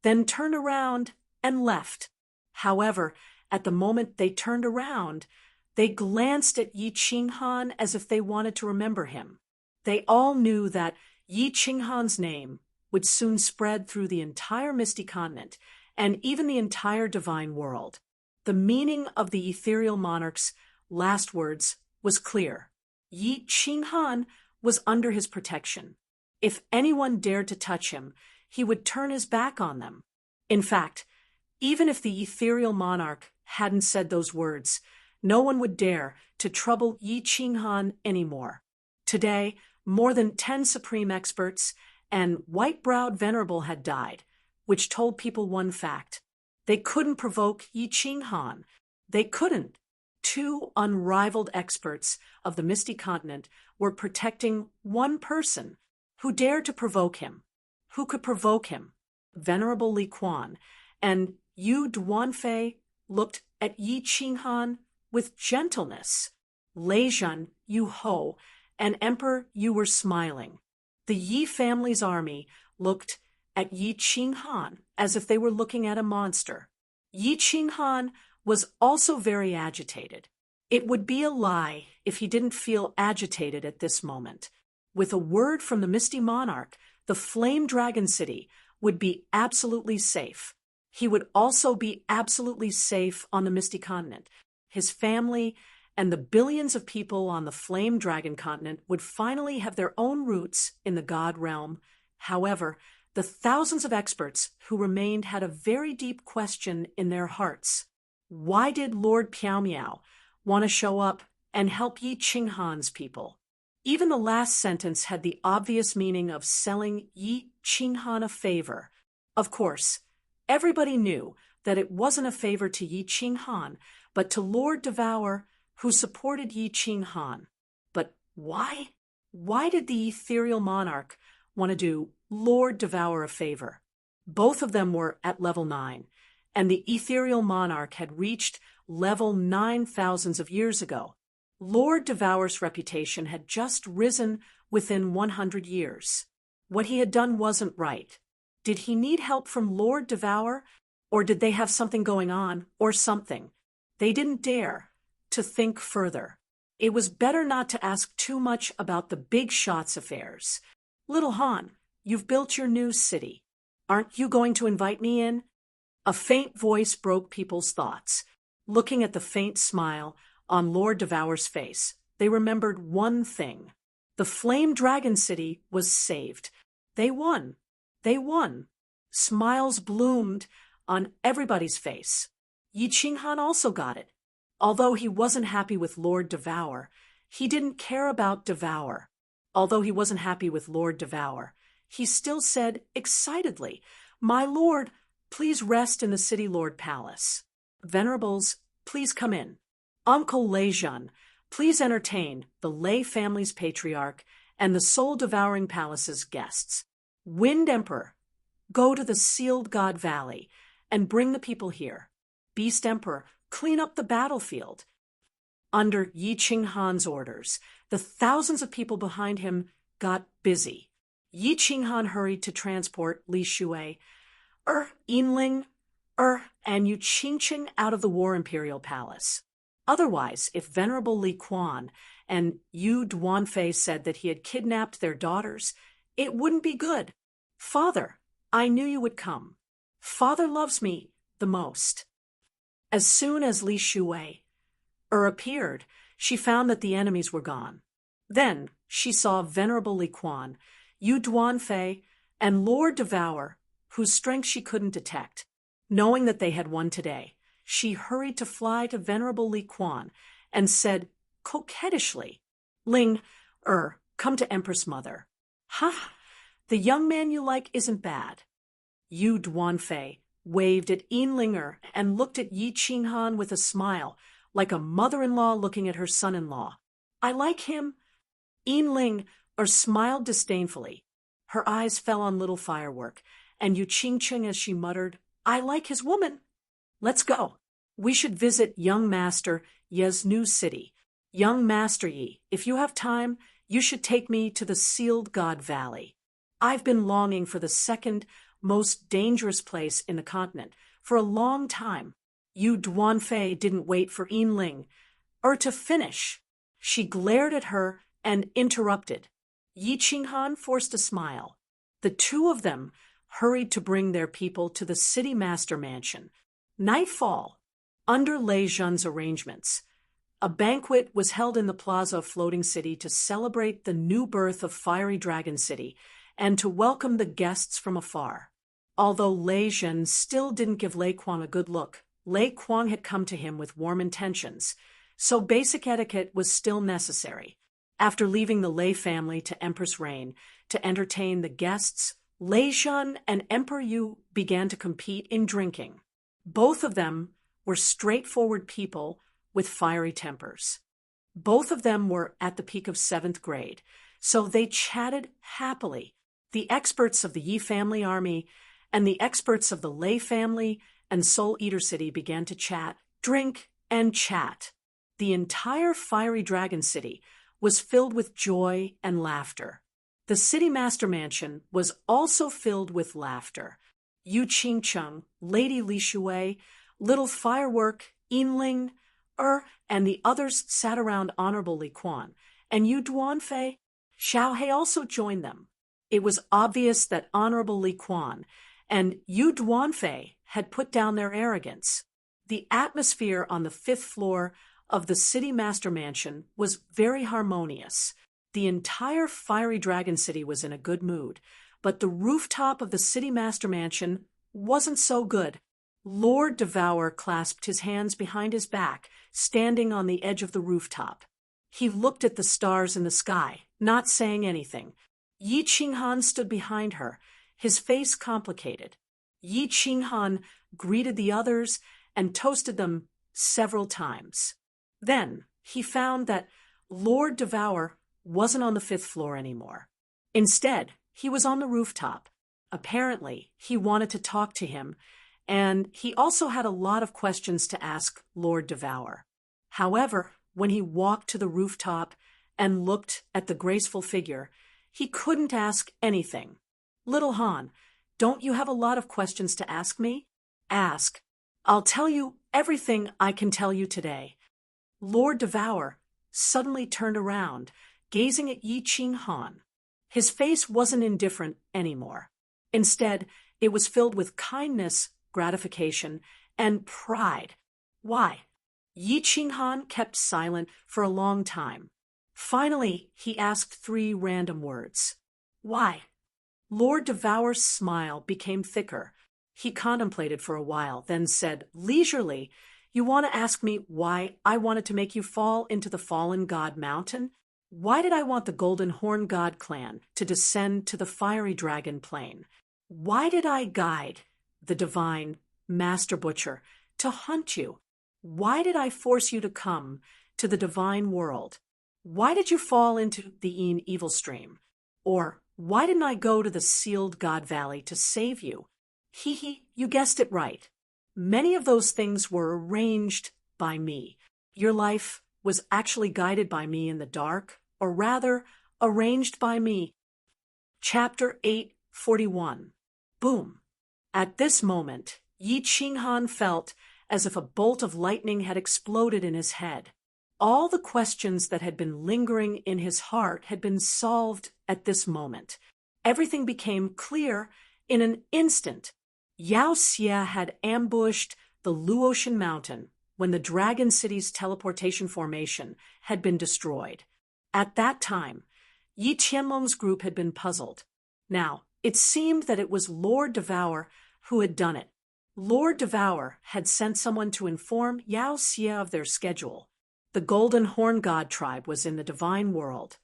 then turned around and left. However, at the moment they turned around, they glanced at Yi Qinghan as if they wanted to remember him. They all knew that Yi Qinghan's name would soon spread through the entire Misty Continent and even the entire divine world. The meaning of the ethereal monarch's last words was clear. Yi Qinghan was under his protection. If anyone dared to touch him, he would turn his back on them. In fact, even if the ethereal monarch hadn't said those words, no one would dare to trouble Yi Qinghan anymore. Today, more than 10 supreme experts and white-browed venerable had died, which told people one fact. They couldn't provoke Yi Qinghan. They couldn't. 2 unrivaled experts of the Misty Continent were protecting one person who dared to provoke him. Who could provoke him? Venerable Li Quan, and Yu Duanfei looked at Yi Qinghan with gentleness. Leijun, Yu Ho, and Emperor Yu were smiling. The Yi family's army looked at Yi Qinghan as if they were looking at a monster. Yi Qinghan was also very agitated. It would be a lie if he didn't feel agitated at this moment. With a word from the Misty Monarch, the Flame Dragon City would be absolutely safe. He would also be absolutely safe on the Misty Continent. His family and the billions of people on the Flame Dragon Continent would finally have their own roots in the God realm. However, the thousands of experts who remained had a very deep question in their hearts. Why did Lord Piao Miao want to show up and help Yi Qinghan's people? Even the last sentence had the obvious meaning of selling Yi Qinghan a favor. Of course, everybody knew that it wasn't a favor to Yi Qinghan, but to Lord Devour, who supported Yi Qinghan. But why? Why did the ethereal monarch want to do Lord Devour a favor? Both of them were at level 9, and the ethereal monarch had reached level 9 thousands of years ago. Lord Devour's reputation had just risen within 100 years. What he had done wasn't right. Did he need help from Lord Devour, or did they have something going on, or something? They didn't dare to think further. It was better not to ask too much about the big shots affairs. Little Han, you've built your new city. Aren't you going to invite me in? A faint voice broke people's thoughts. Looking at the faint smile on Lord Devour's face, they remembered one thing. The Flame Dragon City was saved. They won. They won. Smiles bloomed on everybody's face. Yi Qinghan also got it. Although he wasn't happy with Lord Devour, he didn't care about Devour. Although he wasn't happy with Lord Devour, he still said excitedly, "My lord, please rest in the City Lord Palace. Venerables, please come in. Uncle Leijun, please entertain the Lei family's patriarch and the soul-devouring palace's guests. Wind Emperor, go to the Sealed God Valley and bring the people here. Beast Emperor, clean up the battlefield." Under Yi Qinghan's orders, the thousands of people behind him got busy. Yi Qinghan hurried to transport Li Shui, Yinling, and Yu Qingqing out of the War Imperial Palace. Otherwise, if Venerable Li Quan and Yu Duanfei said that he had kidnapped their daughters, it wouldn't be good. "Father, I knew you would come. Father loves me the most." As soon as Li Shui appeared, she found that the enemies were gone. Then she saw Venerable Li Quan, Yu Duanfei, and Lord Devour, whose strength she couldn't detect. Knowing that they had won today, she hurried to fly to Venerable Li Quan and said coquettishly, "Ling, come to Empress Mother." "Ha! The young man you like isn't bad." Yu Duanfei waved at Yinlinger and looked at Yi Qinghan with a smile, like a mother-in-law looking at her son-in-law. "I like him." Yinling smiled disdainfully. Her eyes fell on Little Firework, and Yu Qingqing as she muttered, "I like his woman." "Let's go. We should visit young Master Ye's new city. Young Master Yi, if you have time, You should take me to the Sealed God Valley. I've been longing for the second most dangerous place in the continent for a long time. Yu Duanfei didn't wait for Yinling to finish. She glared at her and interrupted. Yi Qinghan forced a smile. The two of them hurried to bring their people to the city master mansion. Nightfall. Under Lei Zhen's arrangements, a banquet was held in the plaza of Floating City to celebrate the new birth of Fiery Dragon City and to welcome the guests from afar. Although Lei Zhen still didn't give Lei Kuang a good look, Lei Kuang had come to him with warm intentions, so basic etiquette was still necessary. After leaving the Lei family to Empress Reign to entertain the guests, Lei Zhen and Emperor Yu began to compete in drinking. Both of them were straightforward people with fiery tempers. Both of them were at the peak of 7th grade, so they chatted happily. The experts of the Yi family army and the experts of the Lei family and Soul Eater City began to chat, drink, and chat. The entire Fiery Dragon City was filled with joy and laughter. The City Master Mansion was also filled with laughter. Yu Qingcheng, Lady Li Shui, Little Firework, Yinling, and the others sat around Honorable Li Quan, and Yu Duanfei, Xiaohei also joined them. It was obvious that Honorable Li Quan and Yu Duanfei had put down their arrogance. The atmosphere on the 5th floor of the City Master Mansion was very harmonious. The entire Fiery Dragon City was in a good mood, but the rooftop of the City Master Mansion wasn't so good. Lord Devour clasped his hands behind his back, standing on the edge of the rooftop. He looked at the stars in the sky, not saying anything. Yi Qinghan stood behind her, his face complicated. Yi Qinghan greeted the others and toasted them several times. Then he found that Lord Devour wasn't on the 5th floor anymore. Instead, he was on the rooftop. Apparently, he wanted to talk to him, and he also had a lot of questions to ask Lord Devour. However, when he walked to the rooftop and looked at the graceful figure, he couldn't ask anything. Little Han, don't you have a lot of questions to ask me? Ask. I'll tell you everything I can tell you today. Lord Devour suddenly turned around, gazing at Yi Qinghan. His face wasn't indifferent anymore. Instead, it was filled with kindness, gratification, and pride. Why? Yi Qinghan kept silent for a long time. Finally, he asked 3 random words. Why? Lord Devour's smile became thicker. He contemplated for a while, then said leisurely, "You want to ask me why I wanted to make you fall into the Fallen God Mountain? Why did I want the Golden Horn God clan to descend to the Fiery Dragon Plain? Why did I guide the Divine Master Butcher to hunt you? Why did I force you to come to the Divine World? Why did you fall into the Yin Evil Stream? Or why didn't I go to the Sealed God Valley to save you? You guessed it right. Many of those things were arranged by me. Your life was actually guided by me in the dark, or rather, arranged by me." Chapter 841. Boom. At this moment, Yi Qinghan felt as if a bolt of lightning had exploded in his head. All the questions that had been lingering in his heart had been solved at this moment. Everything became clear in an instant. Yao Xie had ambushed the Luotian Mountain when the Dragon City's teleportation formation had been destroyed. At that time, Yi Qianlong's group had been puzzled. Now, it seemed that it was Lord Devour who had done it. Lord Devour had sent someone to inform Yao Xie of their schedule. The Golden Horn God tribe was in the Divine World.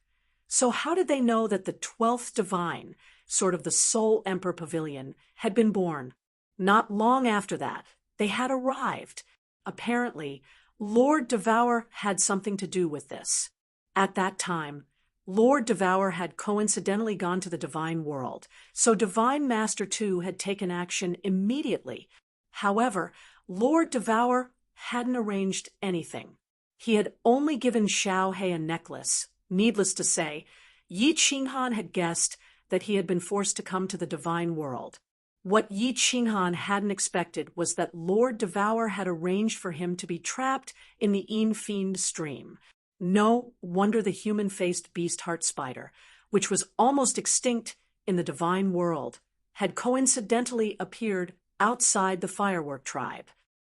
So how did they know that the 12th Divine, sort of the Soul Emperor Pavilion, had been born? Not long after that, they had arrived. Apparently, Lord Devour had something to do with this. At that time, Lord Devour had coincidentally gone to the Divine World, so Divine Master 2 had taken action immediately. However, Lord Devour hadn't arranged anything. He had only given Xiaohei a necklace, Needless to say, Yi Qinghan had guessed that he had been forced to come to the divine world. What Yi Qinghan hadn't expected was that Lord Devour had arranged for him to be trapped in the Fiend stream. No wonder the human-faced beast-heart spider, which was almost extinct in the divine world, had coincidentally appeared outside the firework tribe.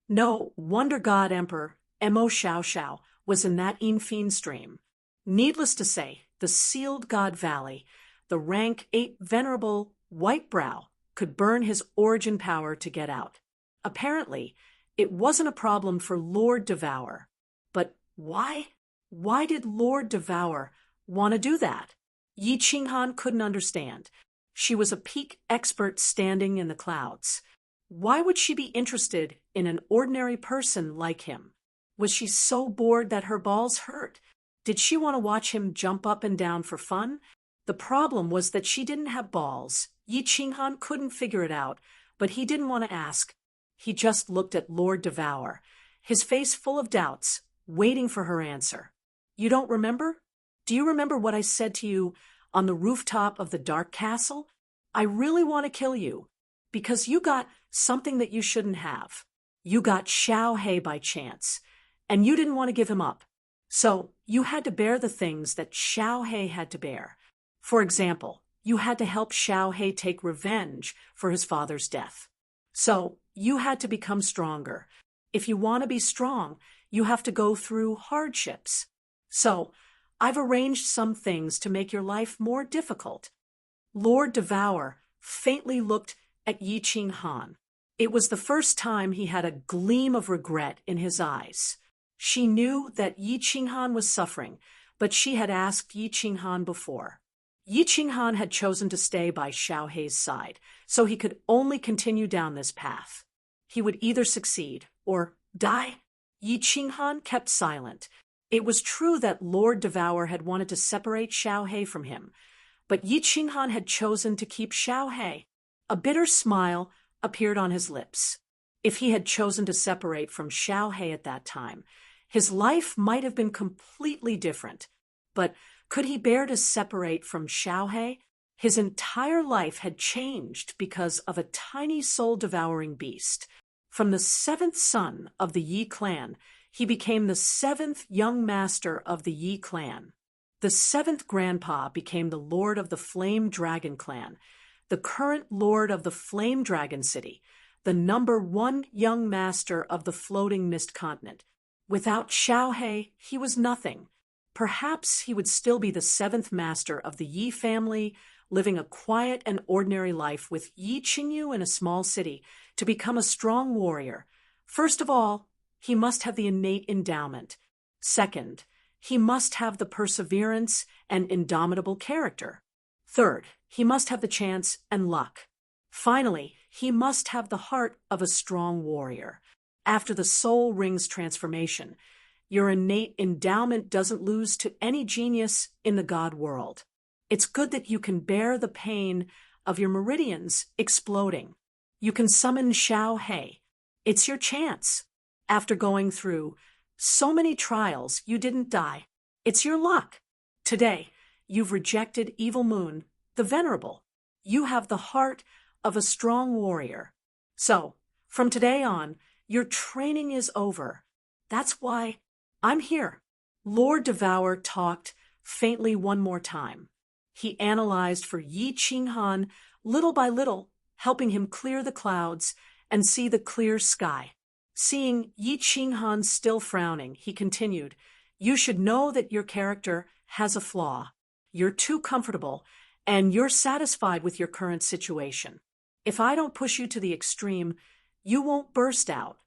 No wonder God Emperor Mo Xiao Xiao was in that Fiend stream. Needless to say, the sealed God Valley, the rank 8 venerable white brow, could burn his origin power to get out. Apparently, it wasn't a problem for Lord Devour. But why? Why did Lord Devour want to do that? Yi Qinghan couldn't understand. She was a peak expert standing in the clouds. Why would she be interested in an ordinary person like him? Was she so bored that her balls hurt? Did she want to watch him jump up and down for fun? The problem was that she didn't have balls. Yi Qinghan couldn't figure it out, but he didn't want to ask. He just looked at Lord Devour, his face full of doubts, waiting for her answer. You don't remember? Do you remember what I said to you on the rooftop of the Dark Castle? I really want to kill you, because you got something that you shouldn't have. You got Xiao He by chance, and you didn't want to give him up. So you had to bear the things that Xiao He had to bear. For example, you had to help Xiao He take revenge for his father's death. So you had to become stronger. If you want to be strong, you have to go through hardships. So I've arranged some things to make your life more difficult. Lord Devour faintly looked at Yi Qinghan. It was the first time he had a gleam of regret in his eyes. She knew that Yi Qinghan was suffering, but she had asked Yi Qinghan before. Yi Qinghan had chosen to stay by Xiao He's side, so he could only continue down this path. He would either succeed or die. Yi Qinghan kept silent. It was true that Lord Devour had wanted to separate Xiao He from him, but Yi Qinghan had chosen to keep Xiao He. A bitter smile appeared on his lips. If he had chosen to separate from Xiao He at that time, his life might have been completely different. But could he bear to separate from Xiao He? His entire life had changed because of a tiny soul-devouring beast. From the 7th son of the Yi clan, he became the 7th young master of the Yi clan. The 7th grandpa became the lord of the Flame Dragon clan, the current lord of the Flame Dragon city, the number 1 young master of the Floating Mist continent. Without Xiao He, he was nothing. Perhaps he would still be the 7th master of the Yi family, living a quiet and ordinary life with Yi Qingyu in a small city to become a strong warrior. First of all, he must have the innate endowment. Second, he must have the perseverance and indomitable character. Third, he must have the chance and luck. Finally, he must have the heart of a strong warrior. After the soul ring's transformation, your innate endowment doesn't lose to any genius in the God world. It's good that you can bear the pain of your meridians exploding. You can summon Xiao He. It's your chance. After going through so many trials, you didn't die. It's your luck. Today, you've rejected Evil Moon, the Venerable. You have the heart of a strong warrior. So, from today on, your training is over. That's why I'm here. Lord Devour talked faintly one more time. He analyzed for Yi Qinghan little by little, helping him clear the clouds and see the clear sky. Seeing Yi Qinghan still frowning, he continued, "You should know that your character has a flaw. You're too comfortable, and you're satisfied with your current situation. If I don't push you to the extreme, you won't burst out.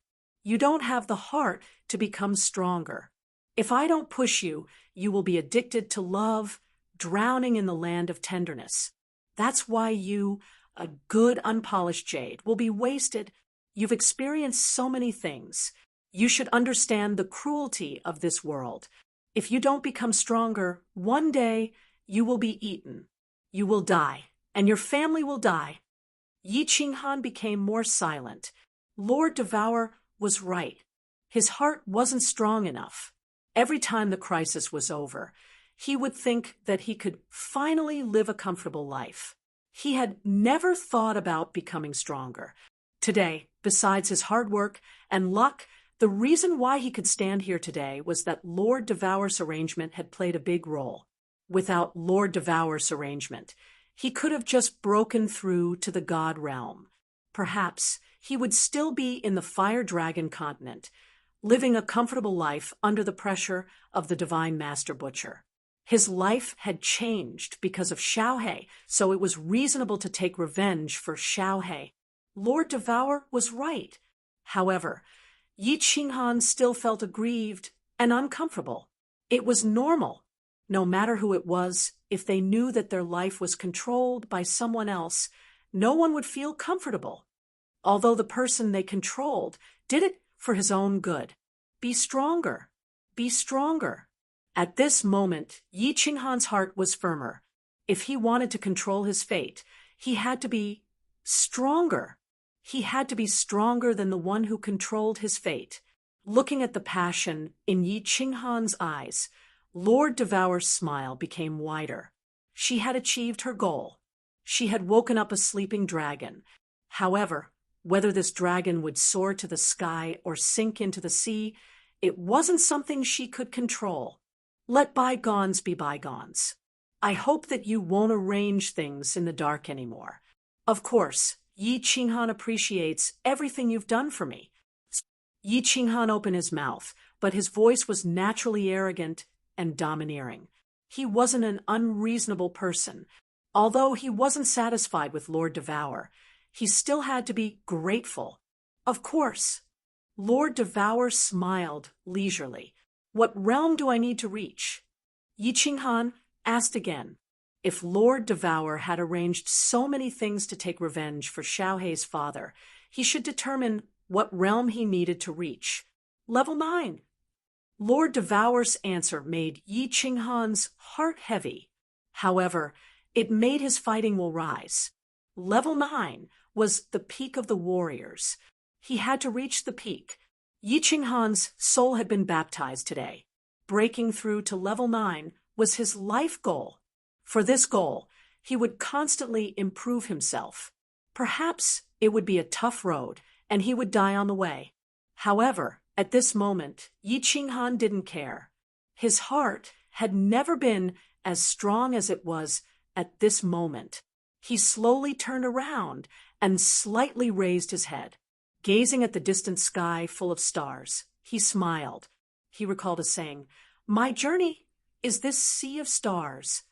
You don't have the heart to become stronger. If I don't push you, you will be addicted to love, drowning in the land of tenderness. That's why you, a good unpolished jade, will be wasted. You've experienced so many things. You should understand the cruelty of this world. If you don't become stronger, one day you will be eaten. You will die, and your family will die." Yi Qinghan became more silent. Lord Devour was right. His heart wasn't strong enough. Every time the crisis was over, he would think that he could finally live a comfortable life. He had never thought about becoming stronger. Today, besides his hard work and luck, the reason why he could stand here today was that Lord Devour's arrangement had played a big role. Without Lord Devour's arrangement, he could have just broken through to the God realm. Perhaps he would still be in the Fire Dragon continent, living a comfortable life under the pressure of the Divine Master Butcher. His life had changed because of Xiaohe, so it was reasonable to take revenge for Xiaohe. Lord Devour was right. However, Yi Qinghan still felt aggrieved and uncomfortable. It was normal. No matter who it was, if they knew that their life was controlled by someone else, no one would feel comfortable. Although the person they controlled did it for his own good. Be stronger. Be stronger. At this moment, Yi Qinghan's heart was firmer. If he wanted to control his fate, he had to be stronger. He had to be stronger than the one who controlled his fate. Looking at the passion in Yi Qinghan's eyes, Lord Devour's smile became wider. She had achieved her goal. She had woken up a sleeping dragon. However, whether this dragon would soar to the sky or sink into the sea, it wasn't something she could control. Let bygones be bygones. I hope that you won't arrange things in the dark anymore. Of course, Yi Qinghan appreciates everything you've done for me. Yi Qinghan opened his mouth, but his voice was naturally arrogant and domineering. He wasn't an unreasonable person. Although he wasn't satisfied with Lord Devour, he still had to be grateful. Of course. Lord Devour smiled leisurely. What realm do I need to reach? Yi Qinghan asked again. If Lord Devour had arranged so many things to take revenge for Xiaohe's father, he should determine what realm he needed to reach. Level 9. Lord Devour's answer made Yi Qinghan's heart heavy. However, it made his fighting will rise. Level 9 was the peak of the warriors. He had to reach the peak. Yi Qinghan's soul had been baptized today. Breaking through to level 9 was his life goal. For this goal, he would constantly improve himself. Perhaps it would be a tough road, and he would die on the way. However, at this moment, Yi Qinghan didn't care. His heart had never been as strong as it was at this moment. He slowly turned around and slightly raised his head. Gazing at the distant sky full of stars, he smiled. He recalled a saying, "My journey is this sea of stars."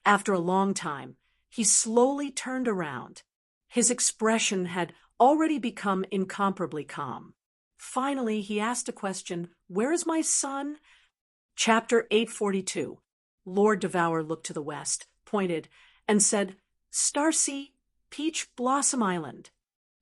After a long time, he slowly turned around. His expression had already become incomparably calm. Finally, he asked a question, "Where is my son?" Chapter 842. Lord Devour looked to the west, pointed, and said, "Starsea, Peach Blossom Island."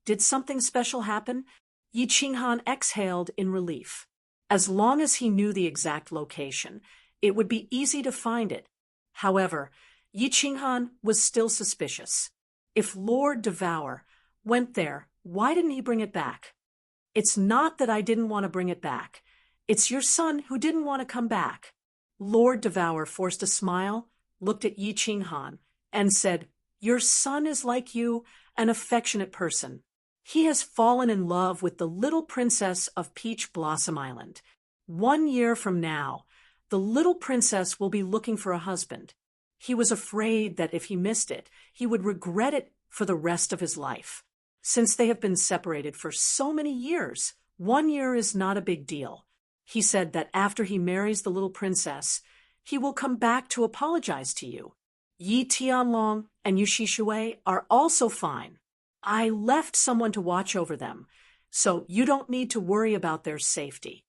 Did something special happen? Yi Qinghan exhaled in relief. As long as he knew the exact location, it would be easy to find it. However, Yi Qinghan was still suspicious. If Lord Devour went there, why didn't he bring it back? It's not that I didn't want to bring it back. It's your son who didn't want to come back. Lord Devour forced a smile, looked at Yi Qinghan, and said, "Your son is like you, an affectionate person. He has fallen in love with the little princess of Peach Blossom Island. 1 year from now, the little princess will be looking for a husband. He was afraid that if he missed it, he would regret it for the rest of his life. Since they have been separated for so many years, 1 year is not a big deal. He said that after he marries the little princess, he will come back to apologize to you. Yi Tianlong and Yu Shishui are also fine. I left someone to watch over them, so you don't need to worry about their safety."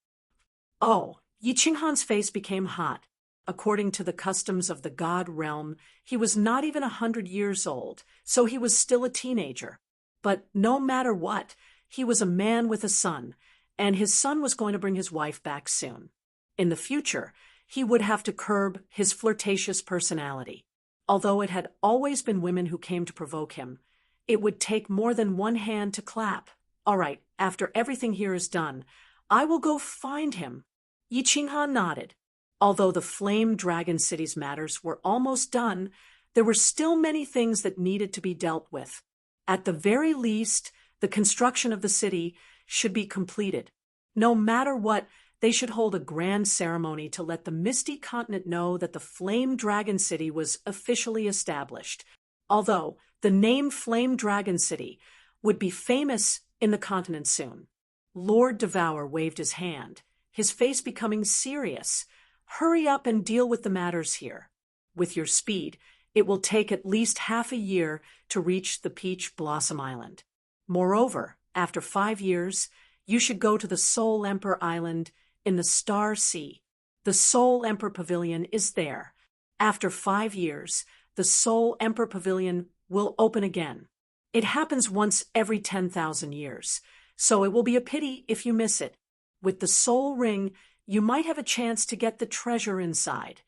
Oh, Yi Qinghan's face became hot. According to the customs of the God realm, he was not even 100 years old, so he was still a teenager. But no matter what, he was a man with a son, and his son was going to bring his wife back soon. In the future, he would have to curb his flirtatious personality. Although it had always been women who came to provoke him, it would take more than one hand to clap. All right, after everything here is done, I will go find him. Yi Qinghan nodded. Although the Flame Dragon City's matters were almost done, there were still many things that needed to be dealt with. At the very least, the construction of the city should be completed. No matter what, they should hold a grand ceremony to let the Misty Continent know that the Flame Dragon City was officially established. Although the name Flame Dragon City would be famous in the continent soon. Lord Devour waved his hand, his face becoming serious. Hurry up and deal with the matters here. With your speed, it will take at least half a year to reach the Peach Blossom Island. Moreover, after 5 years, you should go to the Soul Emperor Island in the Star Sea. The Soul Emperor Pavilion is there. After 5 years, the Soul Emperor Pavilion will open again. It happens once every 10,000 years, so it will be a pity if you miss it. With the Soul Ring, you might have a chance to get the treasure inside.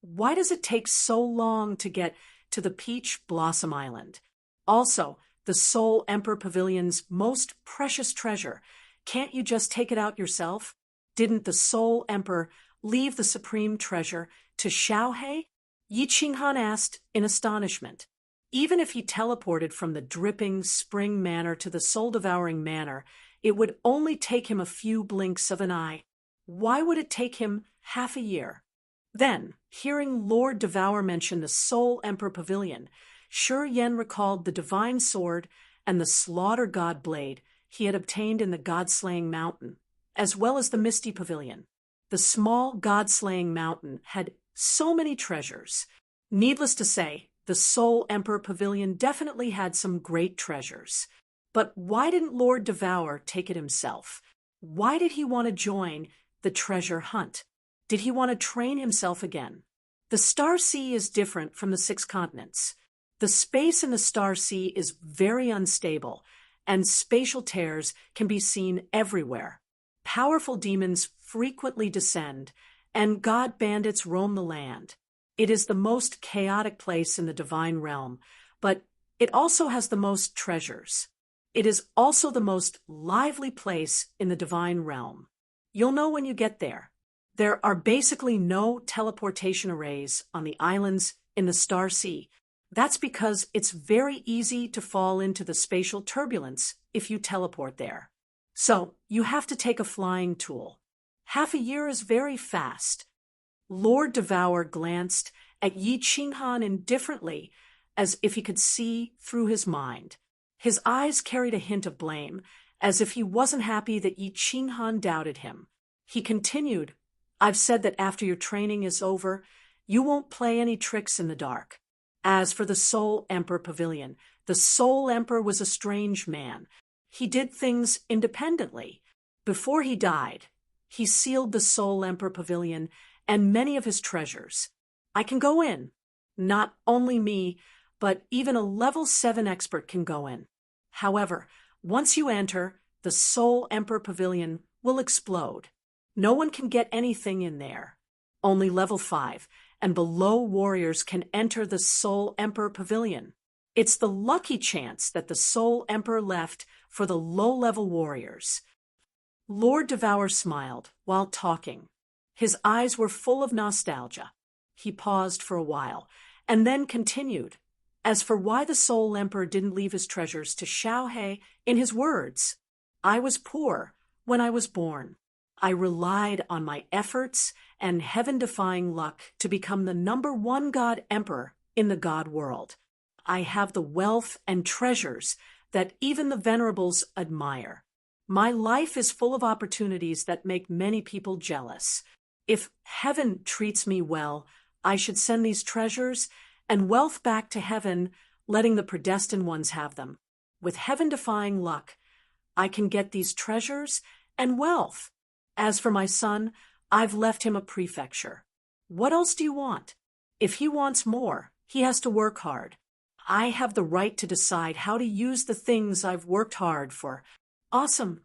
Why does it take so long to get to the Peach Blossom Island? Also, the Soul Emperor Pavilion's most precious treasure. Can't you just take it out yourself? Didn't the Soul Emperor leave the supreme treasure to Xiaohei? Yi Qinghan asked in astonishment. Even if he teleported from the dripping spring manor to the soul-devouring manor, it would only take him a few blinks of an eye. Why would it take him half a year? Then, hearing Lord Devour mention the Soul Emperor Pavilion, Shi Yan recalled the divine sword and the slaughter god blade he had obtained in the god-slaying mountain, as well as the Misty Pavilion. The small god-slaying mountain had so many treasures. Needless to say, the Soul Emperor Pavilion definitely had some great treasures. But why didn't Lord Devour take it himself? Why did he want to join the treasure hunt? Did he want to train himself again? The Star Sea is different from the 6 continents. The space in the Star Sea is very unstable, and spatial tears can be seen everywhere. Powerful demons frequently descend, and god bandits roam the land. It is the most chaotic place in the divine realm, but it also has the most treasures. It is also the most lively place in the divine realm. You'll know when you get there. There are basically no teleportation arrays on the islands in the Star Sea. That's because it's very easy to fall into the spatial turbulence if you teleport there. So, you have to take a flying tool. Half a year is very fast. Lord Devour glanced at Yi Qinghan indifferently, as if he could see through his mind. His eyes carried a hint of blame, as if he wasn't happy that Yi Qinghan doubted him. He continued, I've said that after your training is over, you won't play any tricks in the dark. As for the Soul Emperor Pavilion, the Soul Emperor was a strange man. He did things independently. Before he died, he sealed the Soul Emperor Pavilion and many of his treasures. I can go in. Not only me, but even a level 7 expert can go in. However, once you enter, the Soul Emperor Pavilion will explode. No one can get anything in there. Only level 5 and below warriors can enter the Soul Emperor Pavilion. It's the lucky chance that the Soul Emperor left for the low-level warriors. Lord Devour smiled while talking. His eyes were full of nostalgia. He paused for a while, and then continued. As for why the Soul Emperor didn't leave his treasures to Xiaohei, in his words, I was poor when I was born. I relied on my efforts and heaven-defying luck to become the #1 god emperor in the god world. I have the wealth and treasures that even the venerables admire. My life is full of opportunities that make many people jealous. If heaven treats me well, I should send these treasures and wealth back to heaven, letting the predestined ones have them. With heaven-defying luck, I can get these treasures and wealth. As for my son, I've left him a prefecture. What else do you want? If he wants more, he has to work hard. I have the right to decide how to use the things I've worked hard for. Awesome.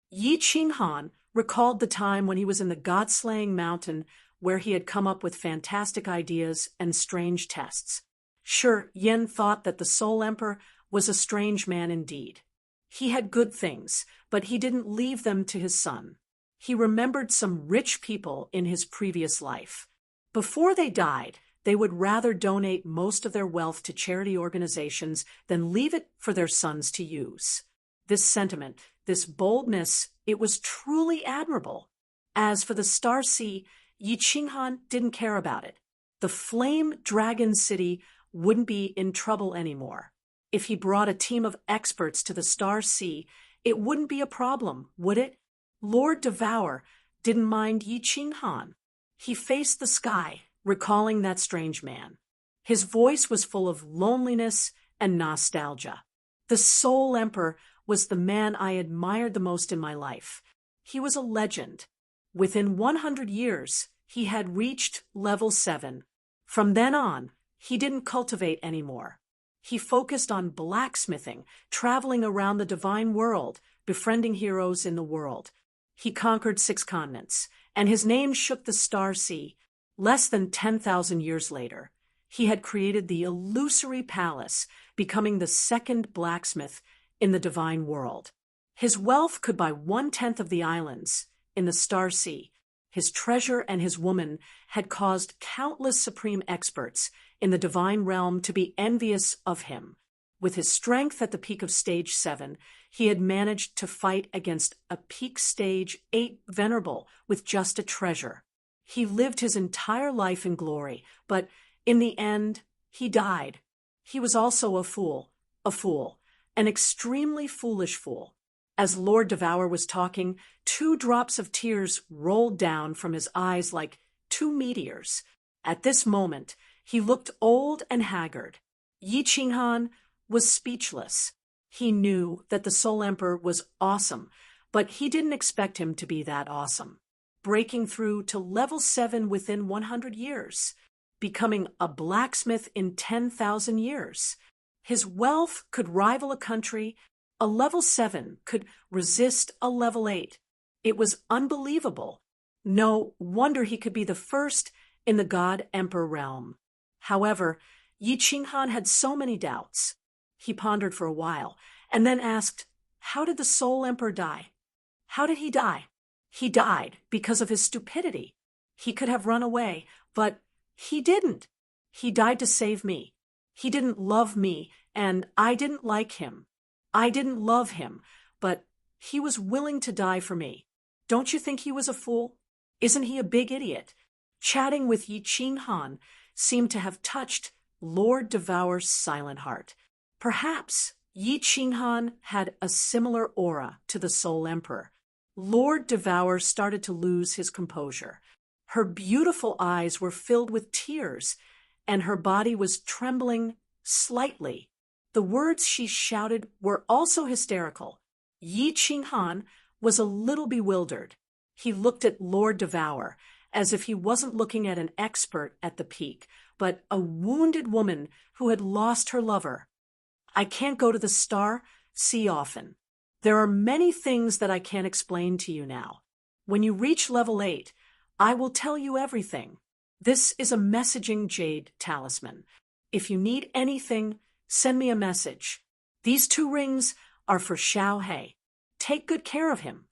Yi Qinghan recalled the time when he was in the god-slaying mountain where he had come up with fantastic ideas and strange tests. Sure, Yin thought that the Soul Emperor was a strange man indeed. He had good things, but he didn't leave them to his son. He remembered some rich people in his previous life. Before they died, they would rather donate most of their wealth to charity organizations than leave it for their sons to use. This sentiment, this boldness, it was truly admirable. As for the Star Sea, Yi Qinghan didn't care about it. The Flame Dragon City wouldn't be in trouble anymore. If he brought a team of experts to the Star Sea, it wouldn't be a problem, would it? Lord Devour didn't mind Yi Qinghan. He faced the sky, recalling that strange man. His voice was full of loneliness and nostalgia. The Soul Emperor was the man I admired the most in my life. He was a legend. Within 100 years, he had reached level 7. From then on, he didn't cultivate anymore. He focused on blacksmithing, traveling around the divine world, befriending heroes in the world. He conquered 6 continents, and his name shook the Star Sea. Less than 10,000 years later, he had created the illusory palace, becoming the second blacksmith in the divine world. His wealth could buy 1/10 of the islands in the Star Sea. His treasure and his woman had caused countless supreme experts in the divine realm to be envious of him. With his strength at the peak of Stage 7, he had managed to fight against a peak Stage 8 venerable with just a treasure. He lived his entire life in glory, but in the end, he died. He was also a fool, an extremely foolish fool. As Lord Devour was talking, 2 drops of tears rolled down from his eyes like 2 meteors. At this moment, he looked old and haggard. Yi Qinghan was speechless. He knew that the Soul Emperor was awesome, but he didn't expect him to be that awesome. Breaking through to level 7 within 100 years, becoming a blacksmith in 10,000 years. His wealth could rival a country. A level 7 could resist a level 8. It was unbelievable. No wonder he could be the first in the God Emperor realm. However, Yi Qinghan had so many doubts. He pondered for a while, and then asked, how did the Soul Emperor die? How did he die? He died because of his stupidity. He could have run away, but he didn't. He died to save me. He didn't love me, and I didn't like him. I didn't love him, but he was willing to die for me. Don't you think he was a fool? Isn't he a big idiot? Chatting with Yi Qinghan seemed to have touched Lord Devour's silent heart. Perhaps Yi Qinghan had a similar aura to the Soul Emperor. Lord Devour started to lose his composure. Her beautiful eyes were filled with tears, and her body was trembling slightly. The words she shouted were also hysterical. Yi Qinghan was a little bewildered. He looked at Lord Devour as if he wasn't looking at an expert at the peak, but a wounded woman who had lost her lover. I can't go to the Star Sea often. There are many things that I can't explain to you now. When you reach level 8, I will tell you everything. This is a messaging jade talisman. If you need anything, send me a message. These 2 rings are for Xiao He. Take good care of him.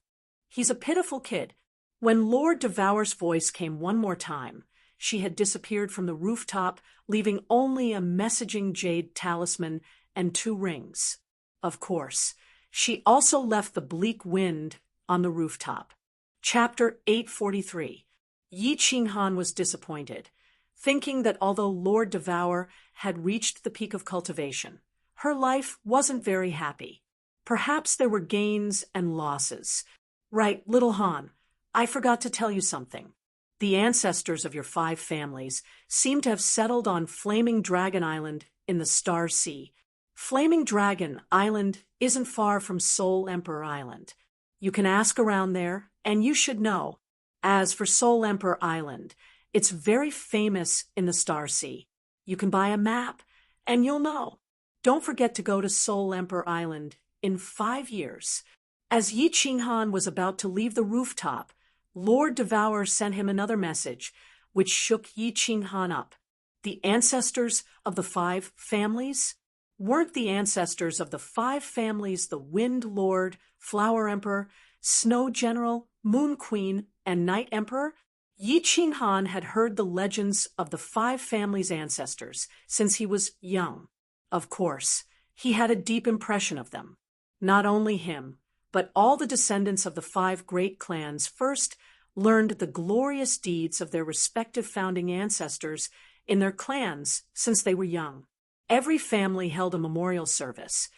He's a pitiful kid. When Lord Devour's voice came one more time, she had disappeared from the rooftop, leaving only a messaging jade talisman and 2 rings. Of course, she also left the bleak wind on the rooftop. Chapter 843. Yi Qinghan was disappointed, thinking that although Lord Devour had reached the peak of cultivation, her life wasn't very happy. Perhaps there were gains and losses. Right, little Han, I forgot to tell you something. The ancestors of your 5 families seem to have settled on Flaming Dragon Island in the Star Sea. Flaming Dragon Island isn't far from Soul Emperor Island. You can ask around there, and you should know. As for Soul Emperor Island, it's very famous in the Star Sea. You can buy a map, and you'll know. Don't forget to go to Soul Emperor Island in 5 years. As Yi Qinghan was about to leave the rooftop, Lord Devour sent him another message, which shook Yi Qinghan up. The ancestors of the 5 families? Weren't the ancestors of the 5 families the Wind Lord, Flower Emperor, Snow General, Moon Queen, and Night Emperor, Yi Qinghan had heard the legends of the 5 families' ancestors since he was young. Of course, he had a deep impression of them. Not only him, but all the descendants of the 5 great clans first learned the glorious deeds of their respective founding ancestors in their clans since they were young. Every family held a memorial service.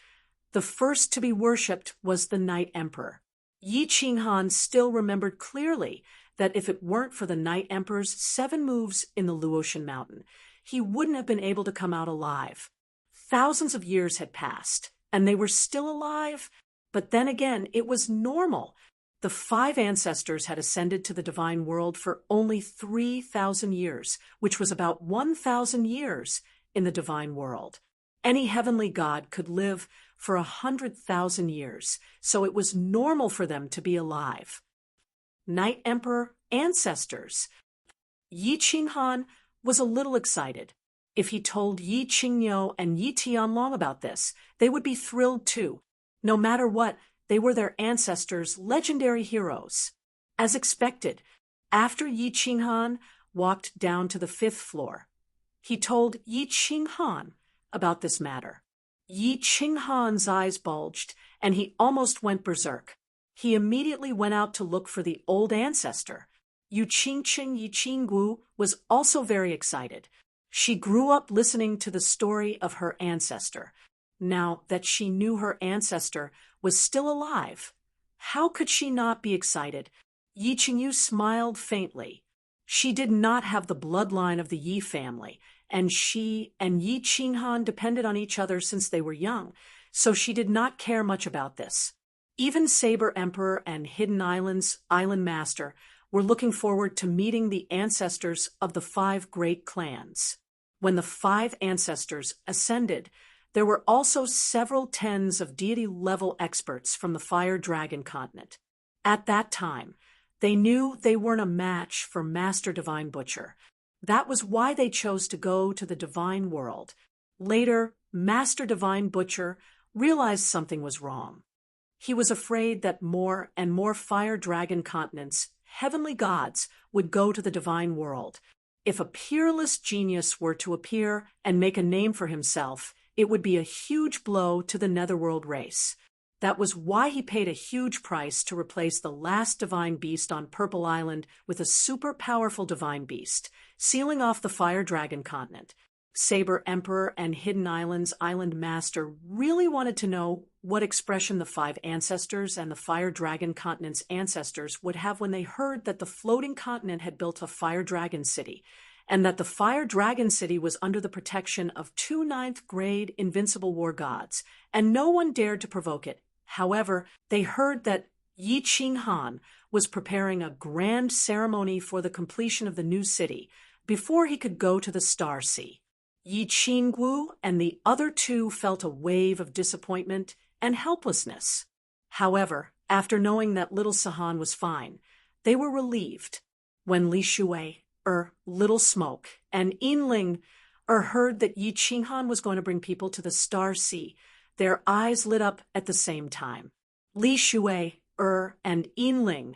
The first to be worshipped was the Night Emperor. Yi Qinghan still remembered clearly that if it weren't for the Night Emperor's 7 moves in the Luotian Mountain, he wouldn't have been able to come out alive. Thousands of years had passed, and they were still alive, but then again, it was normal. The 5 ancestors had ascended to the divine world for only 3,000 years, which was about 1,000 years in the divine world. Any heavenly god could live for 100,000 years, so it was normal for them to be alive. Night Emperor ancestors. Yi Qinghan was a little excited. If he told Yi Qingyo and Yi Tianlong about this, they would be thrilled too. No matter what, they were their ancestors' legendary heroes. As expected, after Yi Qinghan walked down to the 5th floor, he told Yi Qinghan about this matter. Yi Qinghan's eyes bulged, and he almost went berserk. He immediately went out to look for the old ancestor. Yu Qingqing Yi Qinggu was also very excited. She grew up listening to the story of her ancestor. Now that she knew her ancestor was still alive, how could she not be excited? Yi Qingyu smiled faintly. She did not have the bloodline of the Yi family, and she and Yi Qinghan depended on each other since they were young, so she did not care much about this. Even Saber Emperor and Hidden Island's Island Master were looking forward to meeting the ancestors of the 5 great clans. When the 5 ancestors ascended, there were also several tens of deity-level experts from the Fire Dragon continent. At that time, they knew they weren't a match for Master Divine Butcher. That was why they chose to go to the divine world. Later, Master Divine Butcher realized something was wrong. He was afraid that more and more Fire Dragon continents, heavenly gods, would go to the divine world. If a peerless genius were to appear and make a name for himself, it would be a huge blow to the Netherworld race. That was why he paid a huge price to replace the last divine beast on Purple Island with a super powerful divine beast, sealing off the Fire Dragon continent. Saber Emperor and Hidden Island's Island Master really wanted to know what expression the 5 ancestors and the Fire Dragon continent's ancestors would have when they heard that the floating continent had built a Fire Dragon city, and that the Fire Dragon city was under the protection of 2 9th-grade invincible war gods, and no one dared to provoke it. However, they heard that Yi Qinghan was preparing a grand ceremony for the completion of the new city before he could go to the Star Sea. Yi Qinggu and the other 2 felt a wave of disappointment and helplessness. However, after knowing that Little Sahan was fine, they were relieved. When Li Shui, Little Smoke, and Yinling heard that Yi Qinghan was going to bring people to the Star Sea, their eyes lit up at the same time. Li Shui, and Yinling,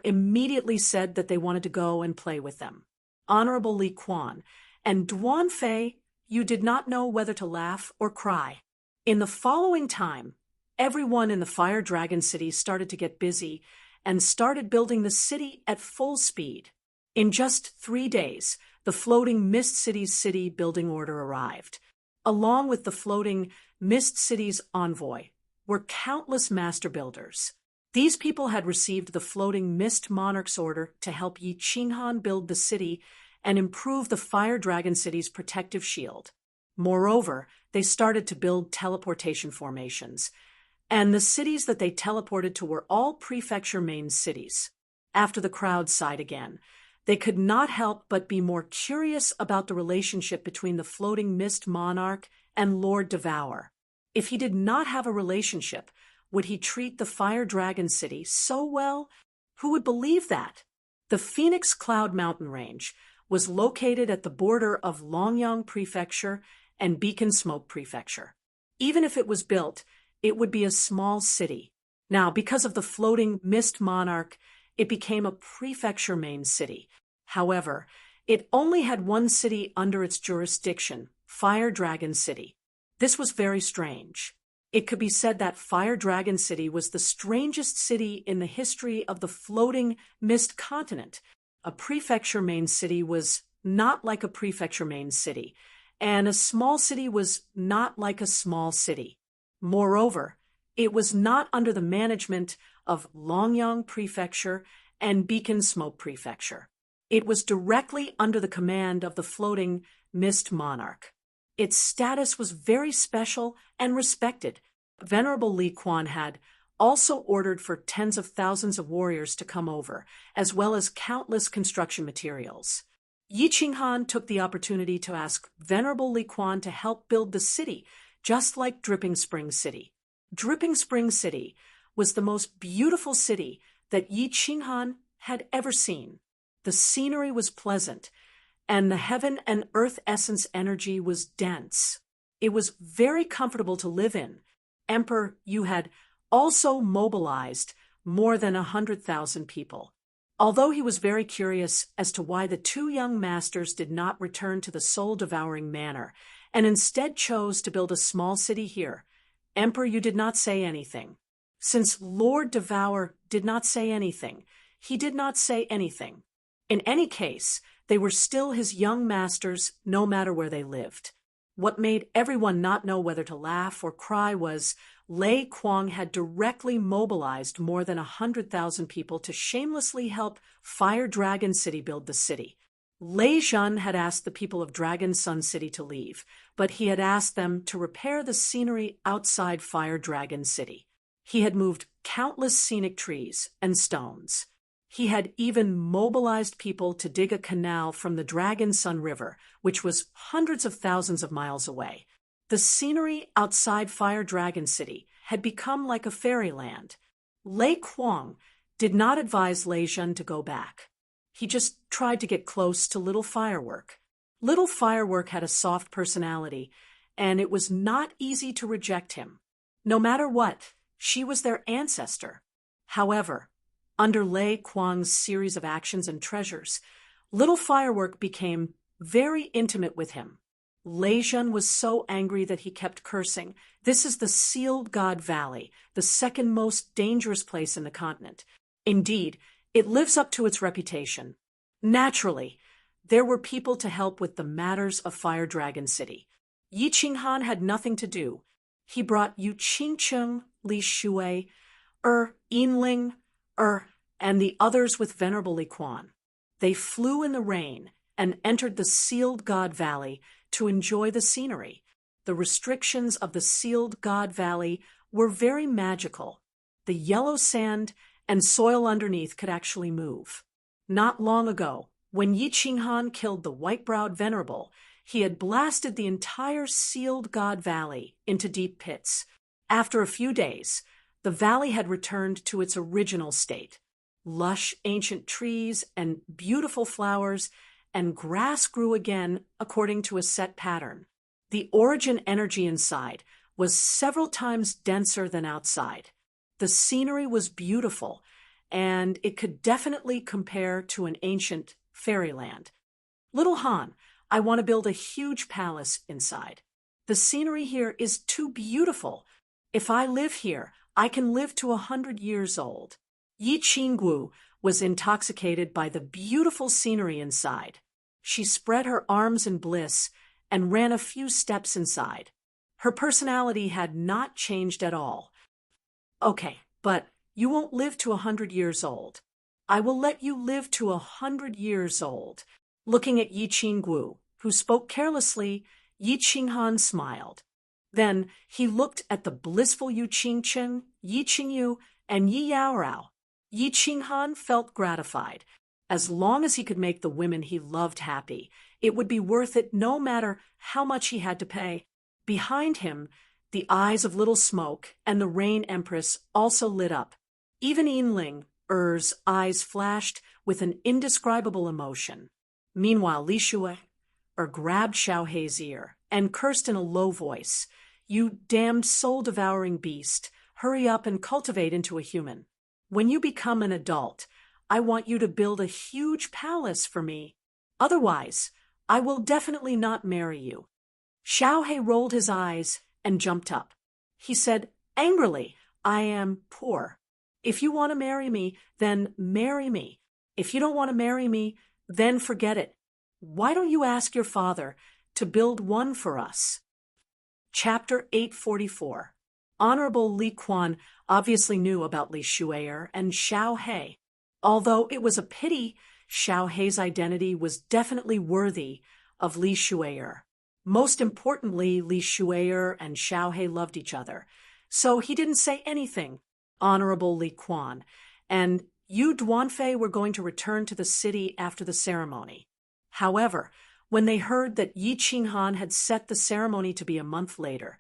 immediately said that they wanted to go and play with them. Honorable Li Quan and Duan Fei, you did not know whether to laugh or cry. In the following time, everyone in the Fire Dragon City started to get busy and started building the city at full speed. In just 3 days, the floating Mist City's city building order arrived. Along with the floating Mist City's envoy were countless master builders. These people had received the floating Mist Monarch's order to help Yi Qinghan build the city and improve the Fire Dragon City's protective shield. Moreover, they started to build teleportation formations, and the cities that they teleported to were all prefecture main cities. After the crowd sighed again, they could not help but be more curious about the relationship between the floating Mist Monarch and Lord Devour. If he did not have a relationship, would he treat the Fire Dragon City so well? Who would believe that? The Phoenix Cloud Mountain Range was located at the border of Longyang Prefecture and Beacon Smoke Prefecture. Even if it was built, it would be a small city. Now, because of the floating mist monarch, it became a prefecture main city. However, it only had one city under its jurisdiction, Fire Dragon City. This was very strange. It could be said that Fire Dragon City was the strangest city in the history of the floating mist continent. A prefecture main city was not like a prefecture main city, and a small city was not like a small city. Moreover, it was not under the management of Longyang Prefecture and Beacon Smoke Prefecture. It was directly under the command of the floating mist monarch. Its status was very special and respected. Venerable Li Quan had also ordered for tens of thousands of warriors to come over, as well as countless construction materials. Yi Qinghan took the opportunity to ask Venerable Li Quan to help build the city, just like Dripping Spring City. Dripping Spring City was the most beautiful city that Yi Qinghan had ever seen. The scenery was pleasant, and the heaven and earth essence energy was dense. It was very comfortable to live in. Emperor Yu had also mobilized more than 100,000 people. Although he was very curious as to why the two young masters did not return to the soul-devouring manor, and instead chose to build a small city here, Emperor Yu did not say anything. Since Lord Devour did not say anything, he did not say anything. In any case, they were still his young masters, no matter where they lived. What made everyone not know whether to laugh or cry was Lei Kuang had directly mobilized more than 100,000 people to shamelessly help Fire Dragon City build the city. Lei Zhen had asked the people of Dragon Sun City to leave, but he had asked them to repair the scenery outside Fire Dragon City. He had moved countless scenic trees and stones. He had even mobilized people to dig a canal from the Dragon Sun River, which was hundreds of thousands of miles away. The scenery outside Fire Dragon City had become like a fairyland. Lei Kuang did not advise Lei Zhen to go back. He just tried to get close to Little Firework. Little Firework had a soft personality, and it was not easy to reject him. No matter what, she was their ancestor. However, under Lei Kuang's series of actions and treasures, Little Firework became very intimate with him. Lei Zhen was so angry that he kept cursing. This is the Sealed God Valley, the second most dangerous place in the continent. Indeed, it lives up to its reputation. Naturally, there were people to help with the matters of Fire Dragon City. Yi Qinghan had nothing to do. He brought Yu Qingcheng, Li Shui, Yinling, and the others with Venerable Li Quan. They flew in the rain and entered the Sealed God Valley to enjoy the scenery. The restrictions of the Sealed God Valley were very magical. The yellow sand and soil underneath could actually move. Not long ago, when Yi Qinghan killed the white-browed Venerable, he had blasted the entire Sealed God Valley into deep pits. After a few days, the valley had returned to its original state. Lush ancient trees and beautiful flowers and grass grew again according to a set pattern. The origin energy inside was several times denser than outside. The scenery was beautiful, and it could definitely compare to an ancient fairyland. Little Han, I want to build a huge palace inside. The scenery here is too beautiful. If I live here, I can live to 100 years old. Yi Qinggu was intoxicated by the beautiful scenery inside. She spread her arms in bliss and ran a few steps inside. Her personality had not changed at all. Okay, but you won't live to 100 years old. I will let you live to 100 years old. Looking at Yi Qinggu, who spoke carelessly, Yi Qinghan smiled. Then he looked at the blissful Yu Qingcheng, Yi Qingyu, and Yi Yaorao. Yi Qinghan felt gratified. As long as he could make the women he loved happy, it would be worth it no matter how much he had to pay. Behind him, the eyes of Little Smoke and the Rain Empress also lit up. Even Yinling's eyes flashed with an indescribable emotion. Meanwhile, Li Shui grabbed Xiao Hei's ear and cursed in a low voice. "You damned soul-devouring beast, hurry up and cultivate into a human. When you become an adult, I want you to build a huge palace for me. Otherwise, I will definitely not marry you." Xiaohe rolled his eyes and jumped up. He said angrily, "I am poor. If you want to marry me, then marry me. If you don't want to marry me, then forget it. Why don't you ask your father to build one for us?" Chapter 844. Honorable Li Quan obviously knew about Li Shui'er and Xiaohe. Although it was a pity, Xiaohe's identity was definitely worthy of Li Shui'er. Most importantly, Li Shui'er and Xiaohe loved each other, so he didn't say anything. Honorable Li Quan and Yu Duanfei were going to return to the city after the ceremony. However, when they heard that Yi Qinghan had set the ceremony to be a month later,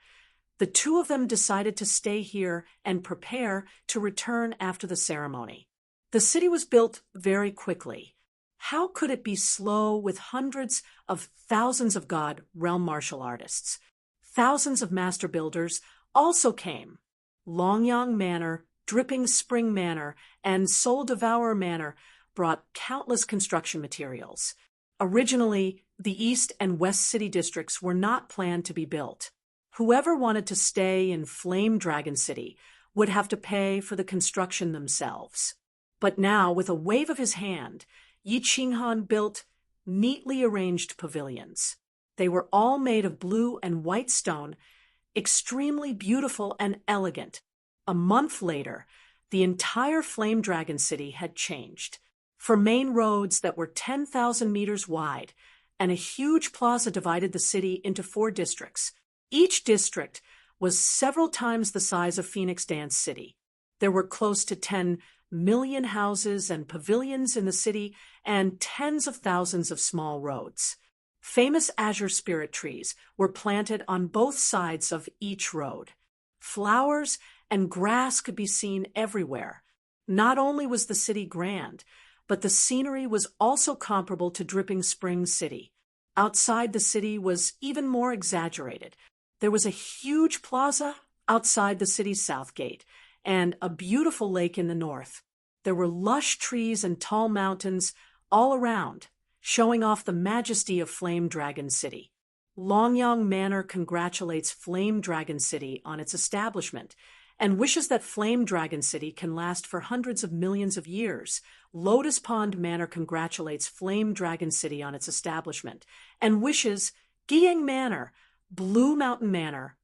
the two of them decided to stay here and prepare to return after the ceremony. The city was built very quickly. How could it be slow with hundreds of thousands of god realm martial artists? Thousands of master builders also came. Longyang Manor, Dripping Spring Manor, and Soul Devourer Manor brought countless construction materials. Originally, the East and West City districts were not planned to be built. Whoever wanted to stay in Flame Dragon City would have to pay for the construction themselves. But now, with a wave of his hand, Yi Qinghan built neatly arranged pavilions. They were all made of blue and white stone, extremely beautiful and elegant. A month later, the entire Flame Dragon City had changed. For main roads that were 10,000 meters wide, and a huge plaza divided the city into 4 districts. Each district was several times the size of Phoenix Dance City. There were close to 10 million houses and pavilions in the city and tens of thousands of small roads. Famous azure spirit trees were planted on both sides of each road. Flowers and grass could be seen everywhere. Not only was the city grand, but the scenery was also comparable to Dripping Spring City. Outside the city was even more exaggerated. There was a huge plaza outside the city's south gate, and a beautiful lake in the north. There were lush trees and tall mountains all around, showing off the majesty of Flame Dragon City. Longyang Manor congratulates Flame Dragon City on its establishment, and wishes that Flame Dragon City can last for hundreds of millions of years. Lotus Pond Manor congratulates Flame Dragon City on its establishment, and wishes Guiyang Manor, Blue Mountain Manor,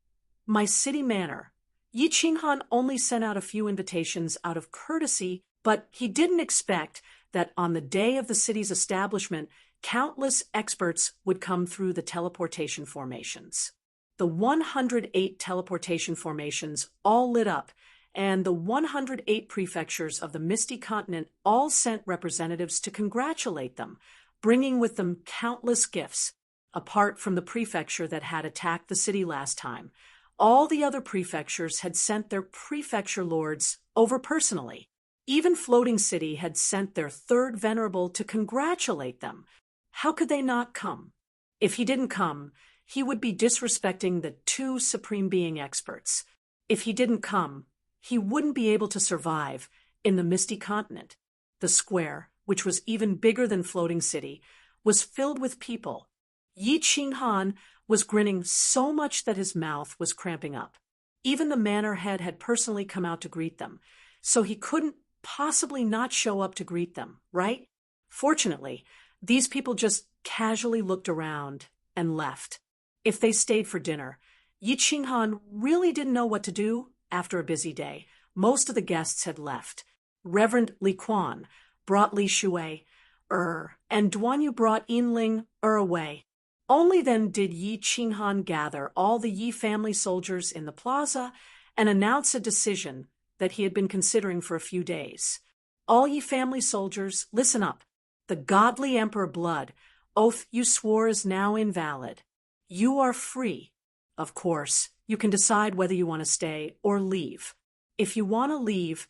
My City Manor. Yi Qinghan only sent out a few invitations out of courtesy, but he didn't expect that on the day of the city's establishment, countless experts would come through the teleportation formations. The 108 teleportation formations all lit up, and the 108 prefectures of the Misty Continent all sent representatives to congratulate them, bringing with them countless gifts. Apart from the prefecture that had attacked the city last time, all the other prefectures had sent their prefecture lords over personally. Even Floating City had sent their 3rd venerable to congratulate them. How could they not come? If he didn't come, he would be disrespecting the 2 Supreme Being experts. If he didn't come, he wouldn't be able to survive in the Misty Continent. The square, which was even bigger than Floating City, was filled with people. Yi Qinghan was grinning so much that his mouth was cramping up. Even the manor head had personally come out to greet them, so he couldn't possibly not show up to greet them, right? Fortunately, these people just casually looked around and left. If they stayed for dinner, Yi Qinghan really didn't know what to do after a busy day. Most of the guests had left. Reverend Li Quan brought Li Shui'er, and Duanyu brought Yinling away. Only then did Yi Qinghan gather all the Yi family soldiers in the plaza and announce a decision that he had been considering for a few days. All Yi family soldiers, listen up. The godly Emperor Blood, oath you swore is now invalid. You are free. Of course, you can decide whether you want to stay or leave. If you want to leave,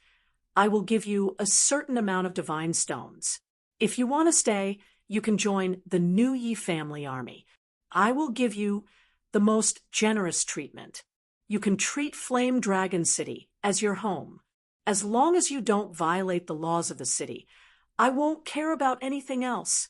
I will give you a certain amount of divine stones. If you want to stay, you can join the new Yi family army. I will give you the most generous treatment. You can treat Flame Dragon City as your home. As long as you don't violate the laws of the city, I won't care about anything else."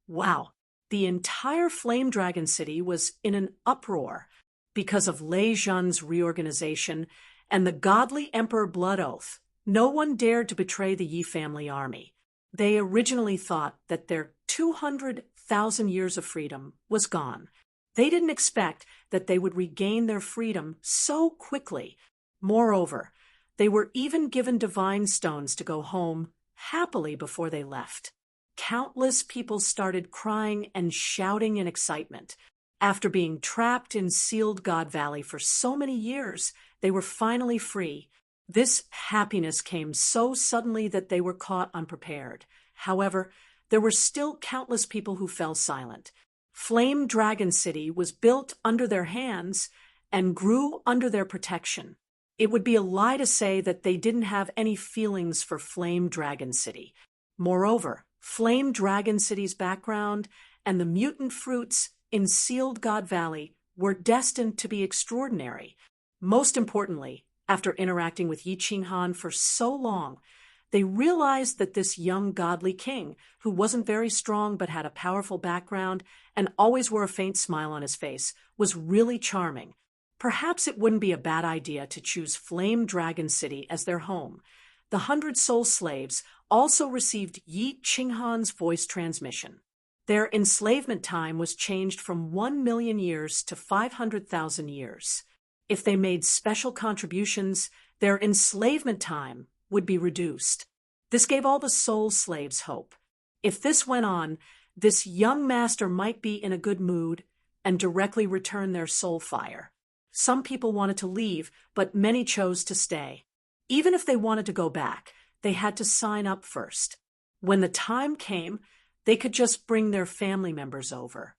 Wow, the entire Flame Dragon City was in an uproar because of Lei Zhen's reorganization and the godly Emperor Blood Oath. No one dared to betray the Yi family army. They originally thought that their 200,000 years of freedom was gone. They didn't expect that they would regain their freedom so quickly. Moreover, they were even given divine stones to go home happily before they left. Countless people started crying and shouting in excitement. After being trapped in sealed God Valley for so many years, they were finally free. This happiness came so suddenly that they were caught unprepared. However, there were still countless people who fell silent. Flame Dragon City was built under their hands and grew under their protection. It would be a lie to say that they didn't have any feelings for Flame Dragon City. Moreover, Flame Dragon City's background and the mutant fruits in Sealed God Valley were destined to be extraordinary. Most importantly, after interacting with Yi Qinghan for so long, they realized that this young godly king, who wasn't very strong but had a powerful background and always wore a faint smile on his face, was really charming. Perhaps it wouldn't be a bad idea to choose Flame Dragon City as their home. The 100 soul slaves also received Yi Qinghan's voice transmission. Their enslavement time was changed from 1 million years to 500,000 years. If they made special contributions, their enslavement time would be reduced. This gave all the soul slaves hope. If this went on, this young master might be in a good mood and directly return their soul fire. Some people wanted to leave, but many chose to stay. Even if they wanted to go back, they had to sign up first. When the time came, they could just bring their family members over.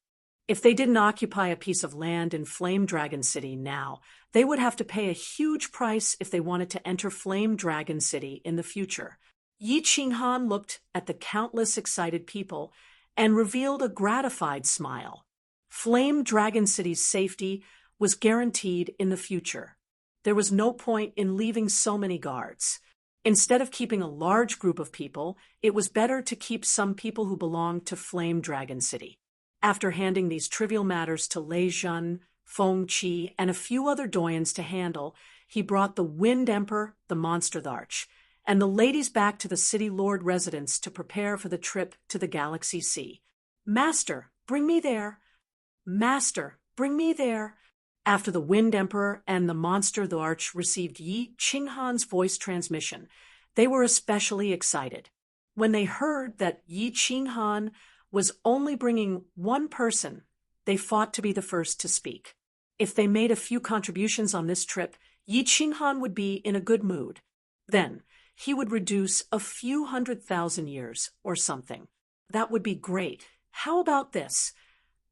If they didn't occupy a piece of land in Flame Dragon City now, they would have to pay a huge price if they wanted to enter Flame Dragon City in the future. Yi Qinghan looked at the countless excited people and revealed a gratified smile. Flame Dragon City's safety was guaranteed in the future. There was no point in leaving so many guards. Instead of keeping a large group of people, it was better to keep some people who belonged to Flame Dragon City. After handing these trivial matters to Lei Zhen, Feng Qi, and a few other doyens to handle, he brought the Wind Emperor, the Monster Arch, and the ladies back to the City Lord residence to prepare for the trip to the Galaxy Sea. "Master, bring me there. Master, bring me there." After the Wind Emperor and the Monster Arch received Yi Qinghan's voice transmission, they were especially excited. When they heard that Yi Qinghan was only bringing one person, they fought to be the first to speak. If they made a few contributions on this trip, Yi Qinghan would be in a good mood. Then, he would reduce a few 100,000 years or something. That would be great. How about this?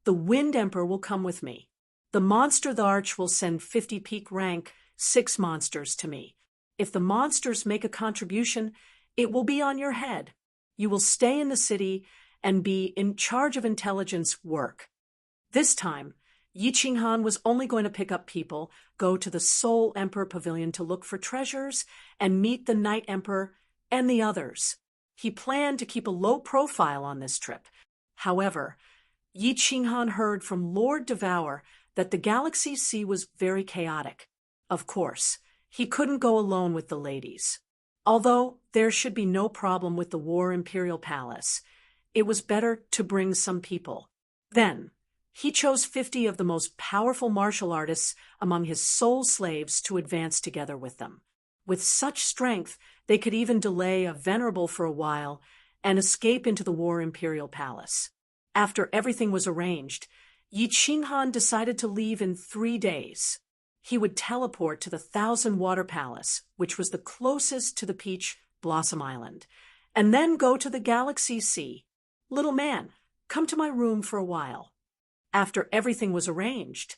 The Wind Emperor will come with me. The Monster Arch will send 50 peak rank 6 monsters to me. If the monsters make a contribution, it will be on your head. You will stay in the city and be in charge of intelligence work. This time, Yi Qinghan was only going to pick up people, go to the Soul Emperor Pavilion to look for treasures, and meet the Night Emperor and the others. He planned to keep a low profile on this trip. However, Yi Qinghan heard from Lord Devour that the Galaxy Sea was very chaotic. Of course, he couldn't go alone with the ladies. Although there should be no problem with the War Imperial Palace, it was better to bring some people. Then, he chose 50 of the most powerful martial artists among his soul slaves to advance together with them. With such strength, they could even delay a venerable for a while and escape into the War Imperial Palace. After everything was arranged, Yi Qinghan decided to leave in 3 days. He would teleport to the Thousand Water Palace, which was the closest to the Peach Blossom Island, and then go to the Galaxy Sea. "Little man, come to my room for a while." After everything was arranged,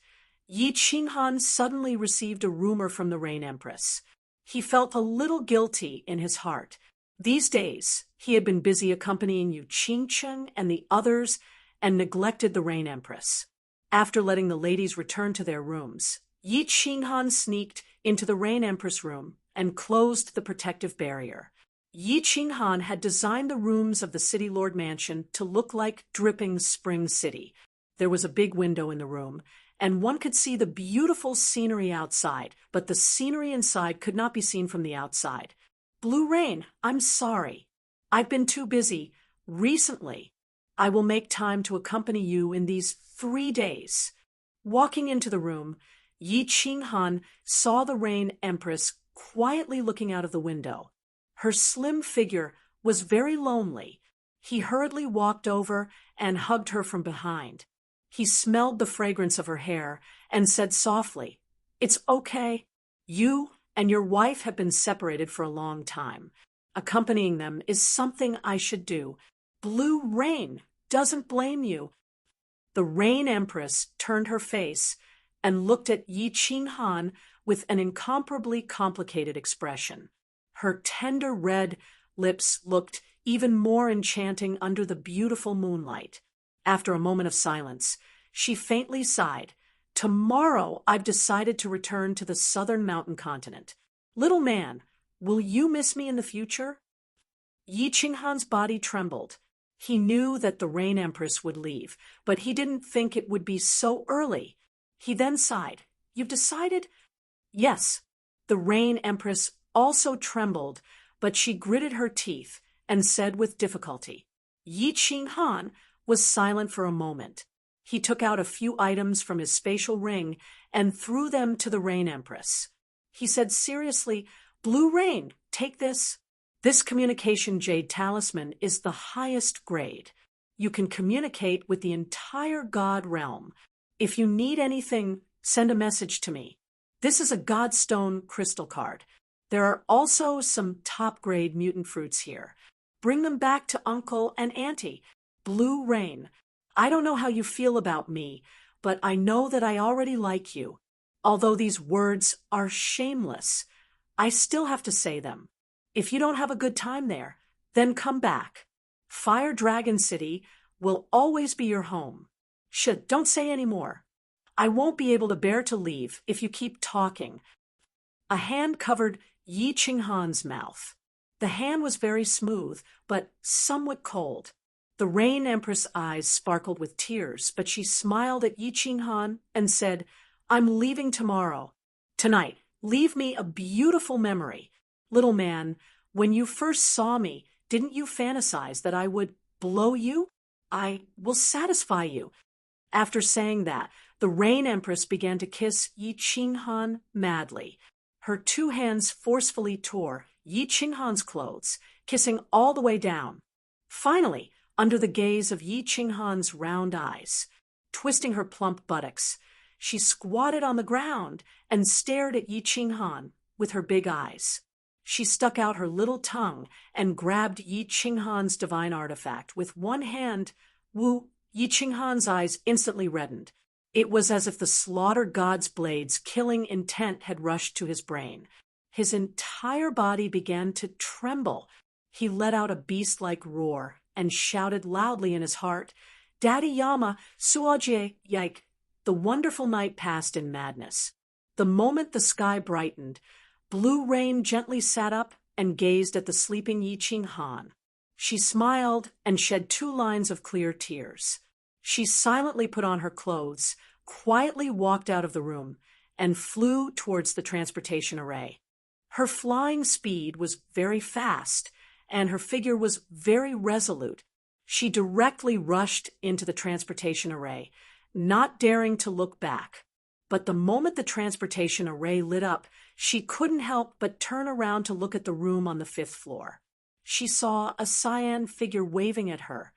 Yi Qinghan suddenly received a rumor from the Rain Empress. He felt a little guilty in his heart. These days, he had been busy accompanying Yu Qingcheng and the others and neglected the Rain Empress. After letting the ladies return to their rooms, Yi Qinghan sneaked into the Rain Empress room and closed the protective barrier. Yi Qinghan had designed the rooms of the City Lord Mansion to look like dripping spring city. There was a big window in the room, and one could see the beautiful scenery outside, but the scenery inside could not be seen from the outside. Blue Rain, I'm sorry. I've been too busy. Recently, I will make time to accompany you in these 3 days. Walking into the room, Yi Qinghan saw the Rain Empress quietly looking out of the window. Her slim figure was very lonely. He hurriedly walked over and hugged her from behind. He smelled the fragrance of her hair and said softly, "It's okay. You and your wife have been separated for a long time. Accompanying them is something I should do. Blue Rain doesn't blame you." The Rain Empress turned her face and looked at Yi Qinghan with an incomparably complicated expression. Her tender red lips looked even more enchanting under the beautiful moonlight. After a moment of silence, she faintly sighed. "Tomorrow I've decided to return to the southern mountain continent. Little man, will you miss me in the future?" Yi Qinghan's body trembled. He knew that the Rain Empress would leave, but he didn't think it would be so early. He then sighed. "You've decided?" "Yes." The Rain Empress also trembled, but she gritted her teeth and said with difficulty. Yi Qinghan was silent for a moment. He took out a few items from his spatial ring and threw them to the Rain Empress. He said seriously, "Blue Rain, take this. This communication jade talisman is the highest grade. You can communicate with the entire God realm. If you need anything, send a message to me. This is a Godstone crystal card. There are also some top-grade mutant fruits here. Bring them back to Uncle and Auntie. Blue Rain, I don't know how you feel about me, but I know that I already like you. Although these words are shameless, I still have to say them. If you don't have a good time there, then come back. Fire Dragon City will always be your home. Don't say any more. I won't be able to bear to leave if you keep talking." A hand covered Yi Qinghan's mouth. The hand was very smooth, but somewhat cold. The Rain Empress' eyes sparkled with tears, but she smiled at Yi Qinghan and said, "I'm leaving tomorrow. Tonight, leave me a beautiful memory. Little man, when you first saw me, didn't you fantasize that I would blow you? I will satisfy you." After saying that, the Rain Empress began to kiss Yi Qinghan madly. Her 2 hands forcefully tore Yi Qinghan's clothes, kissing all the way down. Finally, under the gaze of Yi Qinghan's round eyes, twisting her plump buttocks, she squatted on the ground and stared at Yi Qinghan with her big eyes. She stuck out her little tongue and grabbed Yi Qinghan's divine artifact with one hand. Yi Qinghan's eyes instantly reddened. It was as if the slaughter god's blades' killing intent had rushed to his brain. His entire body began to tremble. He let out a beast-like roar and shouted loudly in his heart, "Daddy Yama, Suojie Yike." The wonderful night passed in madness. The moment the sky brightened, Blue Rain gently sat up and gazed at the sleeping Yi Qinghan. She smiled and shed 2 lines of clear tears. She silently put on her clothes, quietly walked out of the room, and flew towards the transportation array. Her flying speed was very fast, and her figure was very resolute. She directly rushed into the transportation array, not daring to look back. But the moment the transportation array lit up, she couldn't help but turn around to look at the room on the 5th floor. She saw a cyan figure waving at her.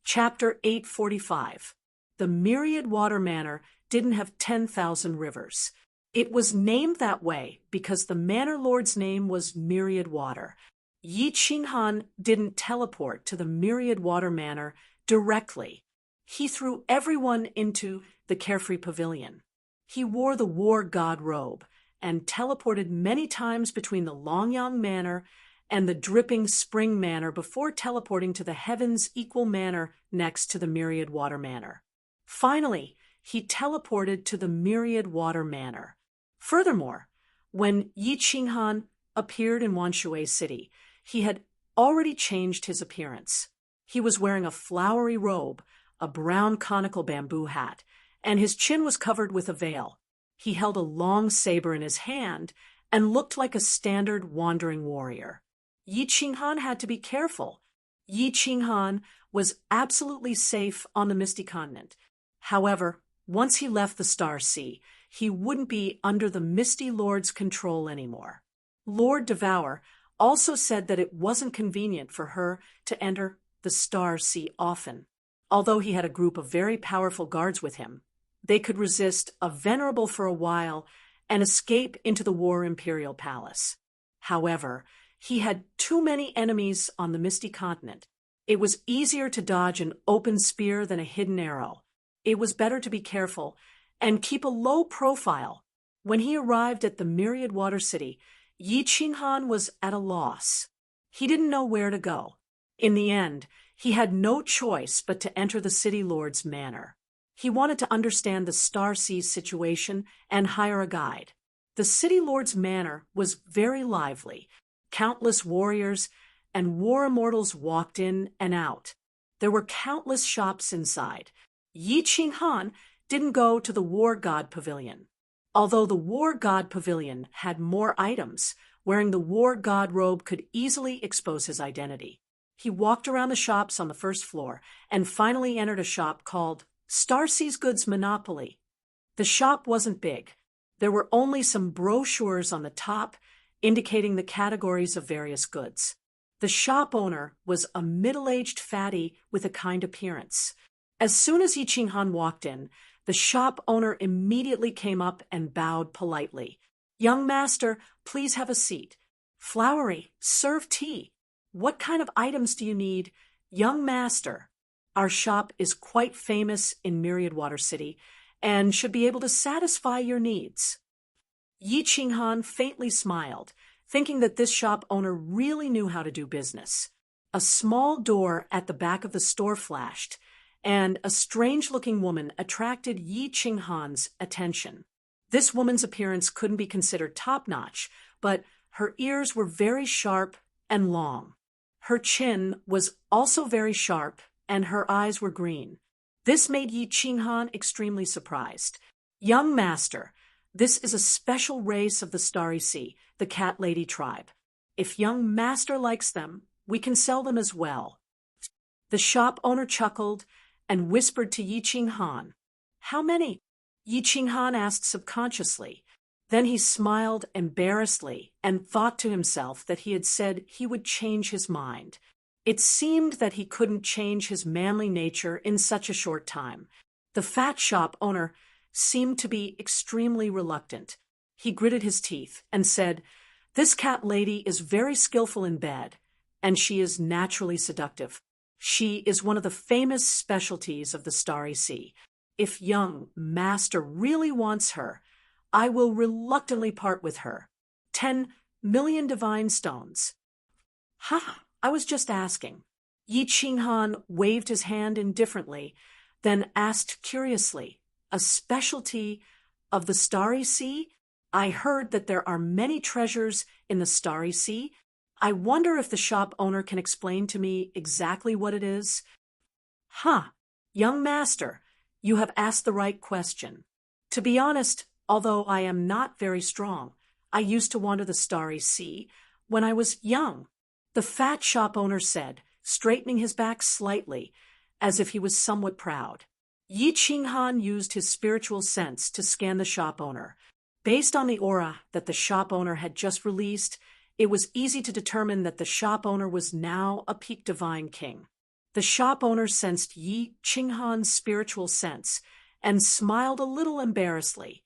Chapter 845. The Myriad Water Manor didn't have 10,000 rivers. It was named that way because the manor lord's name was Myriad Water. Yi Qinghan didn't teleport to the Myriad Water Manor directly. He threw everyone into the Carefree Pavilion. He wore the War God robe and teleported many times between the Longyang Manor and the Dripping Spring Manor before teleporting to the Heaven's Equal Manor next to the Myriad Water Manor. Finally, he teleported to the Myriad Water Manor. Furthermore, When Yi Qinghan appeared in Wanshui City, he had already changed his appearance. He was wearing a flowery robe, a brown conical bamboo hat, and his chin was covered with a veil. He held a long saber in his hand and looked like a standard wandering warrior. Yi Qinghan had to be careful. Yi Qinghan was absolutely safe on the Misty Continent. However, once he left the Star Sea, he wouldn't be under the Misty Lord's control anymore. Lord Devour also said that it wasn't convenient for her to enter the Star Sea often. Although he had a group of very powerful guards with him, they could resist a venerable for a while and escape into the War Imperial Palace. However, he had too many enemies on the Misty Continent. It was easier to dodge an open spear than a hidden arrow. It was better to be careful and keep a low profile. When he arrived at the Myriad Water City, Yi Qinghan was at a loss. He didn't know where to go. In the end, he had no choice but to enter the City Lord's manor. He wanted to understand the Star Sea's situation and hire a guide. The City Lord's manor was very lively. Countless warriors and war immortals walked in and out. There were countless shops inside. Yi Qinghan didn't go to the War God Pavilion. Although the War God Pavilion had more items, wearing the War God robe could easily expose his identity. He walked around the shops on the first floor and finally entered a shop called Starsea's Goods Monopoly. The shop wasn't big. There were only some brochures on the top indicating the categories of various goods. The shop owner was a middle-aged fatty with a kind appearance. As soon as Yi Qinghan walked in, the shop owner immediately came up and bowed politely. "Young master, please have a seat. Flowery, serve tea. What kind of items do you need? Young master, our shop is quite famous in Myriad Water City and should be able to satisfy your needs." Yi Qinghan faintly smiled, thinking that this shop owner really knew how to do business. A small door at the back of the store flashed, and a strange-looking woman attracted Yi Qinghan's attention. This woman's appearance couldn't be considered top-notch, but her ears were very sharp and long. Her chin was also very sharp, and her eyes were green. This made Yi Qinghan extremely surprised. "Young master, this is a special race of the Starry Sea, the Cat Lady tribe. If young master likes them, we can sell them as well." The shop owner chuckled and whispered to Yi Qinghan. "How many?" Yi Qinghan asked subconsciously. Then he smiled embarrassedly and thought to himself that he had said he would change his mind. It seemed that he couldn't change his manly nature in such a short time. The fat shop owner seemed to be extremely reluctant. He gritted his teeth and said, "This cat lady is very skillful in bed, and she is naturally seductive. She is one of the famous specialties of the Starry Sea. If young master really wants her, I will reluctantly part with her. 10 million divine stones." "Ha, I was just asking." Yi Qinghan waved his hand indifferently, then asked curiously, "A specialty of the Starry Sea? I heard that there are many treasures in the Starry Sea. I wonder if the shop owner can explain to me exactly what it is." "Huh, young master, you have asked the right question. To be honest, although I am not very strong, I used to wander the Starry Sea when I was young," the fat shop owner said, straightening his back slightly, as if he was somewhat proud. Yi Qinghan used his spiritual sense to scan the shop owner. Based on the aura that the shop owner had just released, it was easy to determine that the shop owner was now a peak divine king. The shop owner sensed Yi Qinghan's spiritual sense and smiled a little embarrassedly.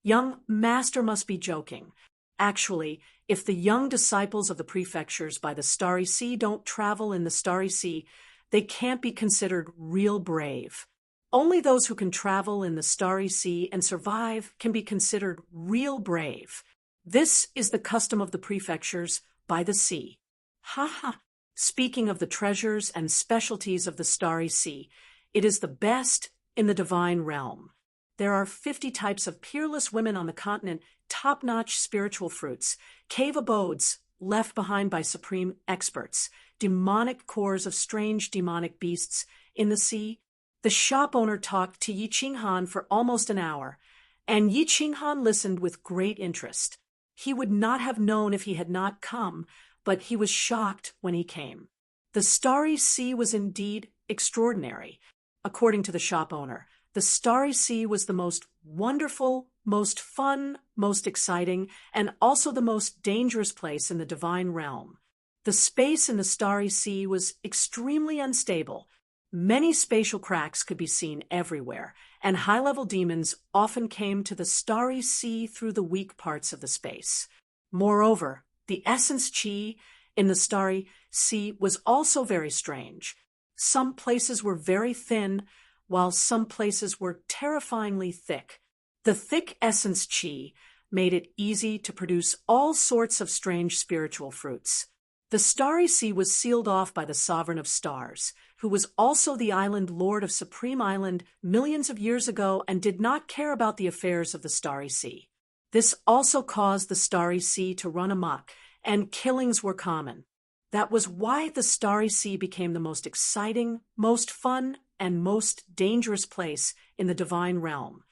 "Young master must be joking. Actually, if the young disciples of the prefectures by the Starry Sea don't travel in the Starry Sea, they can't be considered real brave. Only those who can travel in the Starry Sea and survive can be considered real brave. This is the custom of the prefectures by the sea." Ha ha! Speaking of the treasures and specialties of the Starry Sea, it is the best in the divine realm. There are 50 types of peerless women on the continent, top-notch spiritual fruits, cave abodes left behind by supreme experts, demonic cores of strange demonic beasts in the sea. The shop owner talked to Yi Qinghan for almost an hour, and Yi Qinghan listened with great interest. He would not have known if he had not come, but he was shocked when he came. The Starry Sea was indeed extraordinary. According to the shop owner, the Starry Sea was the most wonderful, most fun, most exciting, and also the most dangerous place in the divine realm. The space in the Starry Sea was extremely unstable. Many spatial cracks could be seen everywhere, and high-level demons often came to the Starry Sea through the weak parts of the space. Moreover, the essence chi in the Starry Sea was also very strange. Some places were very thin, while some places were terrifyingly thick. The thick essence chi made it easy to produce all sorts of strange spiritual fruits. The Starry Sea was sealed off by the Sovereign of Stars, who was also the island lord of Supreme Island millions of years ago and did not care about the affairs of the Starry Sea. This also caused the Starry Sea to run amok, and killings were common. That was why the Starry Sea became the most exciting, most fun, and most dangerous place in the divine realm.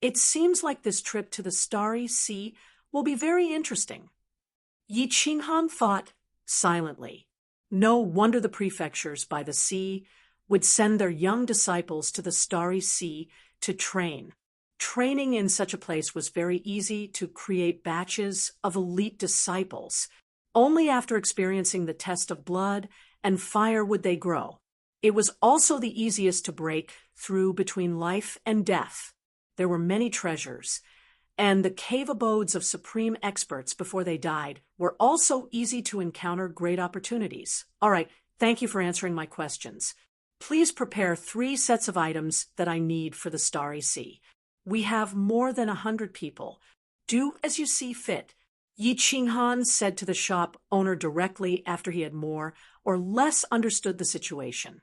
It seems like this trip to the Starry Sea will be very interesting. Yi Qinghan thought silently. No wonder the prefectures by the sea would send their young disciples to the Starry Sea to train. Training in such a place was very easy to create batches of elite disciples. Only after experiencing the test of blood and fire would they grow. It was also the easiest to break through between life and death. There were many treasures, and the cave abodes of supreme experts before they died were also easy to encounter great opportunities. All right, thank you for answering my questions. Please prepare 3 sets of items that I need for the Starry Sea. We have more than 100 people. Do as you see fit. Yi Qinghan said to the shop owner directly after he had more or less understood the situation.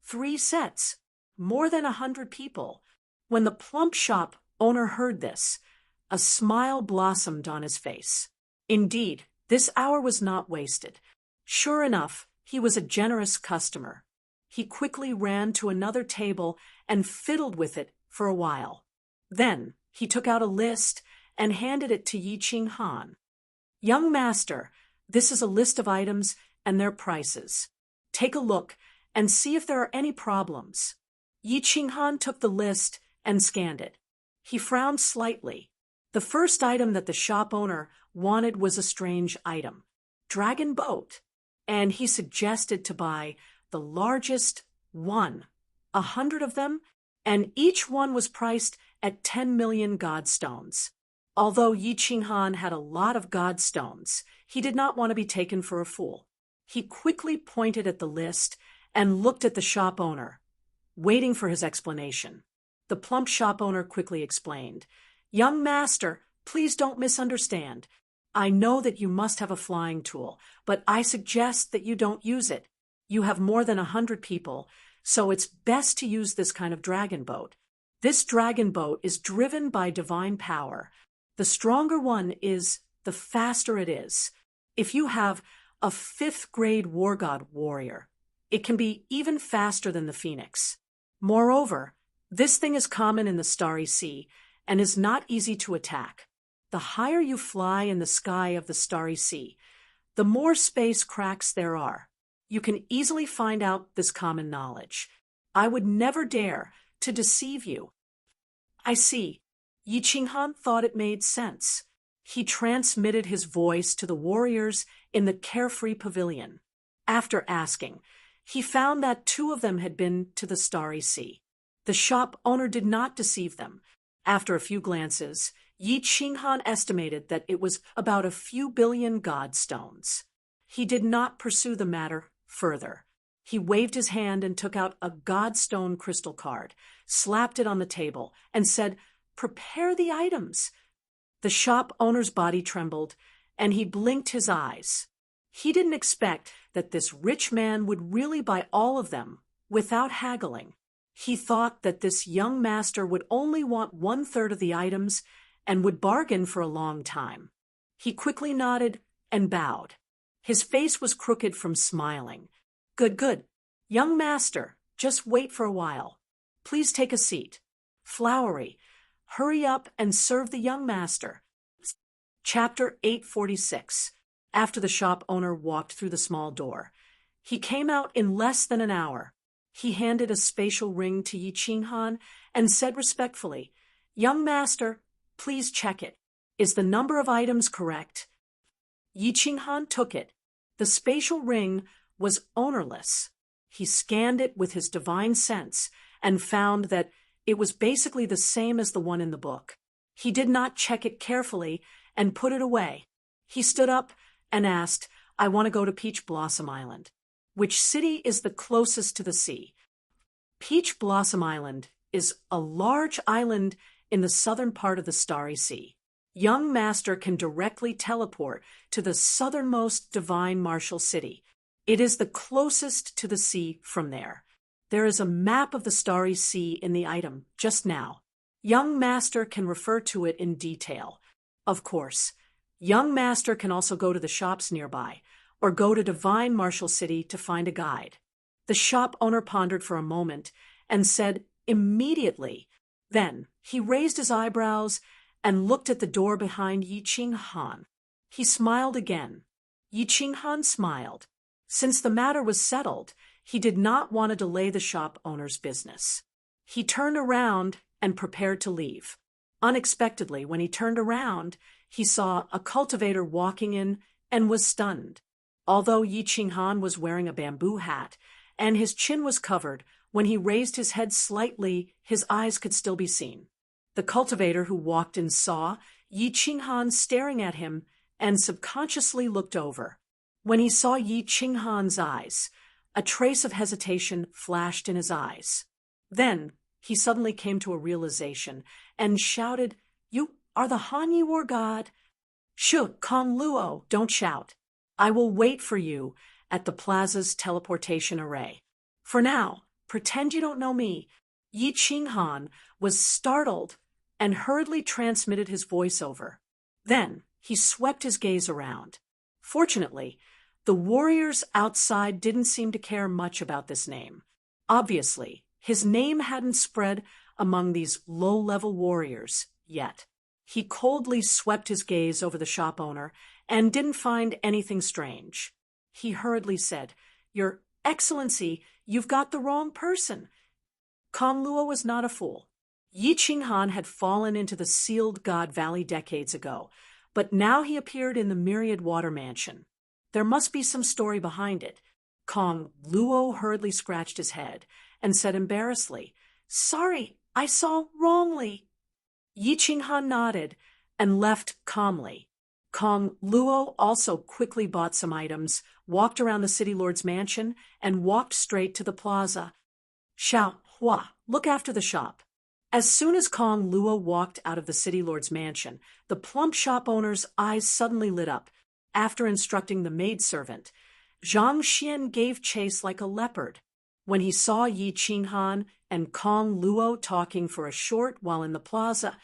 3 sets. More than 100 people. When the plump shop owner heard this, a smile blossomed on his face. Indeed, this hour was not wasted. Sure enough, he was a generous customer. He quickly ran to another table and fiddled with it for a while. Then he took out a list and handed it to Yi Qinghan. Young master, this is a list of items and their prices. Take a look and see if there are any problems. Yi Qinghan took the list and scanned it. He frowned slightly. The first item that the shop owner wanted was a strange item, dragon boat, and he suggested to buy the largest one, 100 of them, and each one was priced at 10 million godstones. Although Yi Qinghan had a lot of godstones, he did not want to be taken for a fool. He quickly pointed at the list and looked at the shop owner, waiting for his explanation. The plump shop owner quickly explained, "Young master, please don't misunderstand. I know that you must have a flying tool, but I suggest that you don't use it. You have more than 100 people, so it's best to use this kind of dragon boat. This dragon boat is driven by divine power. The stronger one is, the faster it is. If you have a 5th grade war god warrior, it can be even faster than the phoenix. Moreover, this thing is common in the Starry Sea and is not easy to attack. The higher you fly in the sky of the Starry Sea, the more space cracks there are. You can easily find out this common knowledge. I would never dare to deceive you." I see. Yi Qinghan thought it made sense. He transmitted his voice to the warriors in the carefree pavilion. After asking, he found that 2 of them had been to the Starry Sea. The shop owner did not deceive them. After a few glances, Yi Qinghan estimated that it was about a few billion godstones. He did not pursue the matter further. He waved his hand and took out a godstone crystal card, slapped it on the table, and said, "Prepare the items." The shop owner's body trembled, and he blinked his eyes. He didn't expect that this rich man would really buy all of them without haggling. He thought that this young master would only want 1/3 of the items and would bargain for a long time. He quickly nodded and bowed. His face was crooked from smiling. Good, good. Young master, just wait for a while. Please take a seat. Flowery, hurry up and serve the young master. Chapter 846. After the shop owner walked through the small door, he came out in less than an hour. He handed a spatial ring to Yi Qinghan and said respectfully, Young master, please check it. Is the number of items correct? Yi Qinghan took it. The spatial ring was ownerless. He scanned it with his divine sense and found that it was basically the same as the one in the book. He did not check it carefully and put it away. He stood up and asked, I want to go to Peach Blossom Island. Which city is the closest to the sea? Peach Blossom Island is a large island in the southern part of the Starry Sea. Young master can directly teleport to the southernmost divine martial city. It is the closest to the sea from there. There is a map of the Starry Sea in the item just now. Young master can refer to it in detail. Of course, young master can also go to the shops nearby, or go to Divine Martial City to find a guide. The shop owner pondered for a moment and said immediately. Then he raised his eyebrows and looked at the door behind Yi Qinghan. He smiled again. Yi Qinghan smiled. Since the matter was settled, he did not want to delay the shop owner's business. He turned around and prepared to leave. Unexpectedly, when he turned around, he saw a cultivator walking in and was stunned. Although Yi Qinghan was wearing a bamboo hat and his chin was covered, when he raised his head slightly, his eyes could still be seen. The cultivator who walked in saw Yi Qinghan staring at him and subconsciously looked over. When he saw Yi Qinghan's eyes, a trace of hesitation flashed in his eyes. Then he suddenly came to a realization and shouted, You are the Hanyi war god? Shu, Kong Luo, don't shout. I will wait for you at the plaza's teleportation array. For now, pretend you don't know me. Yi Qinghan was startled and hurriedly transmitted his voiceover. Then he swept his gaze around. Fortunately, the warriors outside didn't seem to care much about this name. Obviously, his name hadn't spread among these low-level warriors yet. He coldly swept his gaze over the shop owner and didn't find anything strange. He hurriedly said, Your Excellency, you've got the wrong person. Kong Luo was not a fool. Yi Qinghan had fallen into the sealed God Valley decades ago, but now he appeared in the Myriad Water Mansion. There must be some story behind it. Kong Luo hurriedly scratched his head and said embarrassedly, Sorry, I saw wrongly. Yi Qinghan nodded and left calmly. Kong Luo also quickly bought some items, walked around the city lord's mansion, and walked straight to the plaza. Xiao Hua, look after the shop. As soon as Kong Luo walked out of the city lord's mansion, the plump shop owner's eyes suddenly lit up. After instructing the maidservant, Zhang Xian gave chase like a leopard. When he saw Yi Qinghan and Kong Luo talking for a short while in the plaza,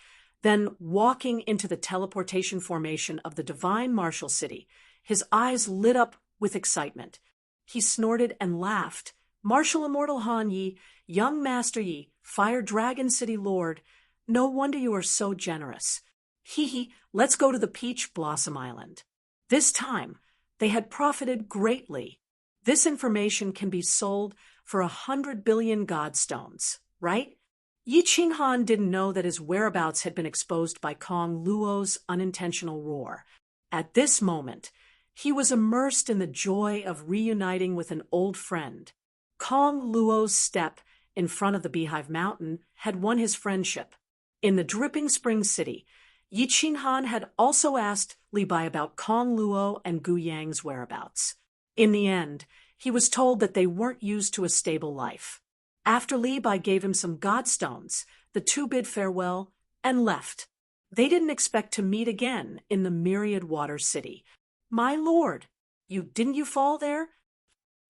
then walking into the teleportation formation of the Divine Martial City, his eyes lit up with excitement. He snorted and laughed. Martial Immortal Han Yi, Young Master Yi, Fire Dragon City Lord, no wonder you are so generous. Hee, let's go to the Peach Blossom Island. This time, they had profited greatly. This information can be sold for 100 billion godstones, right? Yi Qinghan didn't know that his whereabouts had been exposed by Kong Luo's unintentional roar. At this moment, he was immersed in the joy of reuniting with an old friend. Kong Luo's step in front of the Beehive Mountain had won his friendship. In the Dripping Spring City, Yi Qinghan had also asked Li Bai about Kong Luo and Gu Yang's whereabouts. In the end, he was told that they weren't used to a stable life. After Li Bai gave him some godstones, the two bid farewell and left. They didn't expect to meet again in the Myriad Water City. My lord, didn't you fall there?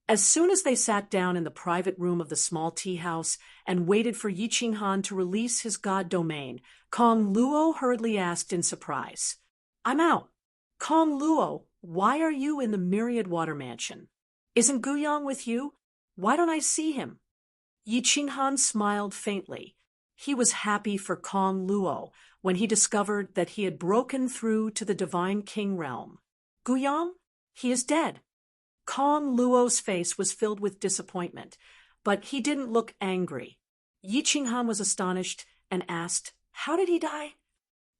As soon as they sat down in the private room of the small tea house and waited for Yi Qinghan to release his god domain, Kong Luo hurriedly asked in surprise, "I'm out. Kong Luo, why are you in the Myriad Water Mansion? Isn't Guyang with you? Why don't I see him?" Yi Qinghan smiled faintly. He was happy for Kong Luo when he discovered that he had broken through to the Divine King realm. "Guyang? He is dead." Kong Luo's face was filled with disappointment, but he didn't look angry. Yi Qinghan was astonished and asked, "How did he die?"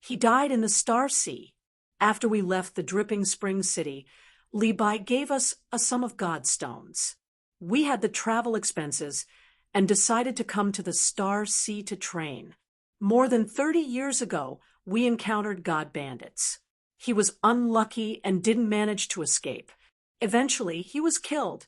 "He died in the Star Sea. After we left the dripping spring city, Li Bai gave us a sum of god stones. We had the travel expenses and decided to come to the Star Sea to train. More than 30 years ago, we encountered god bandits. He was unlucky and didn't manage to escape. Eventually, he was killed."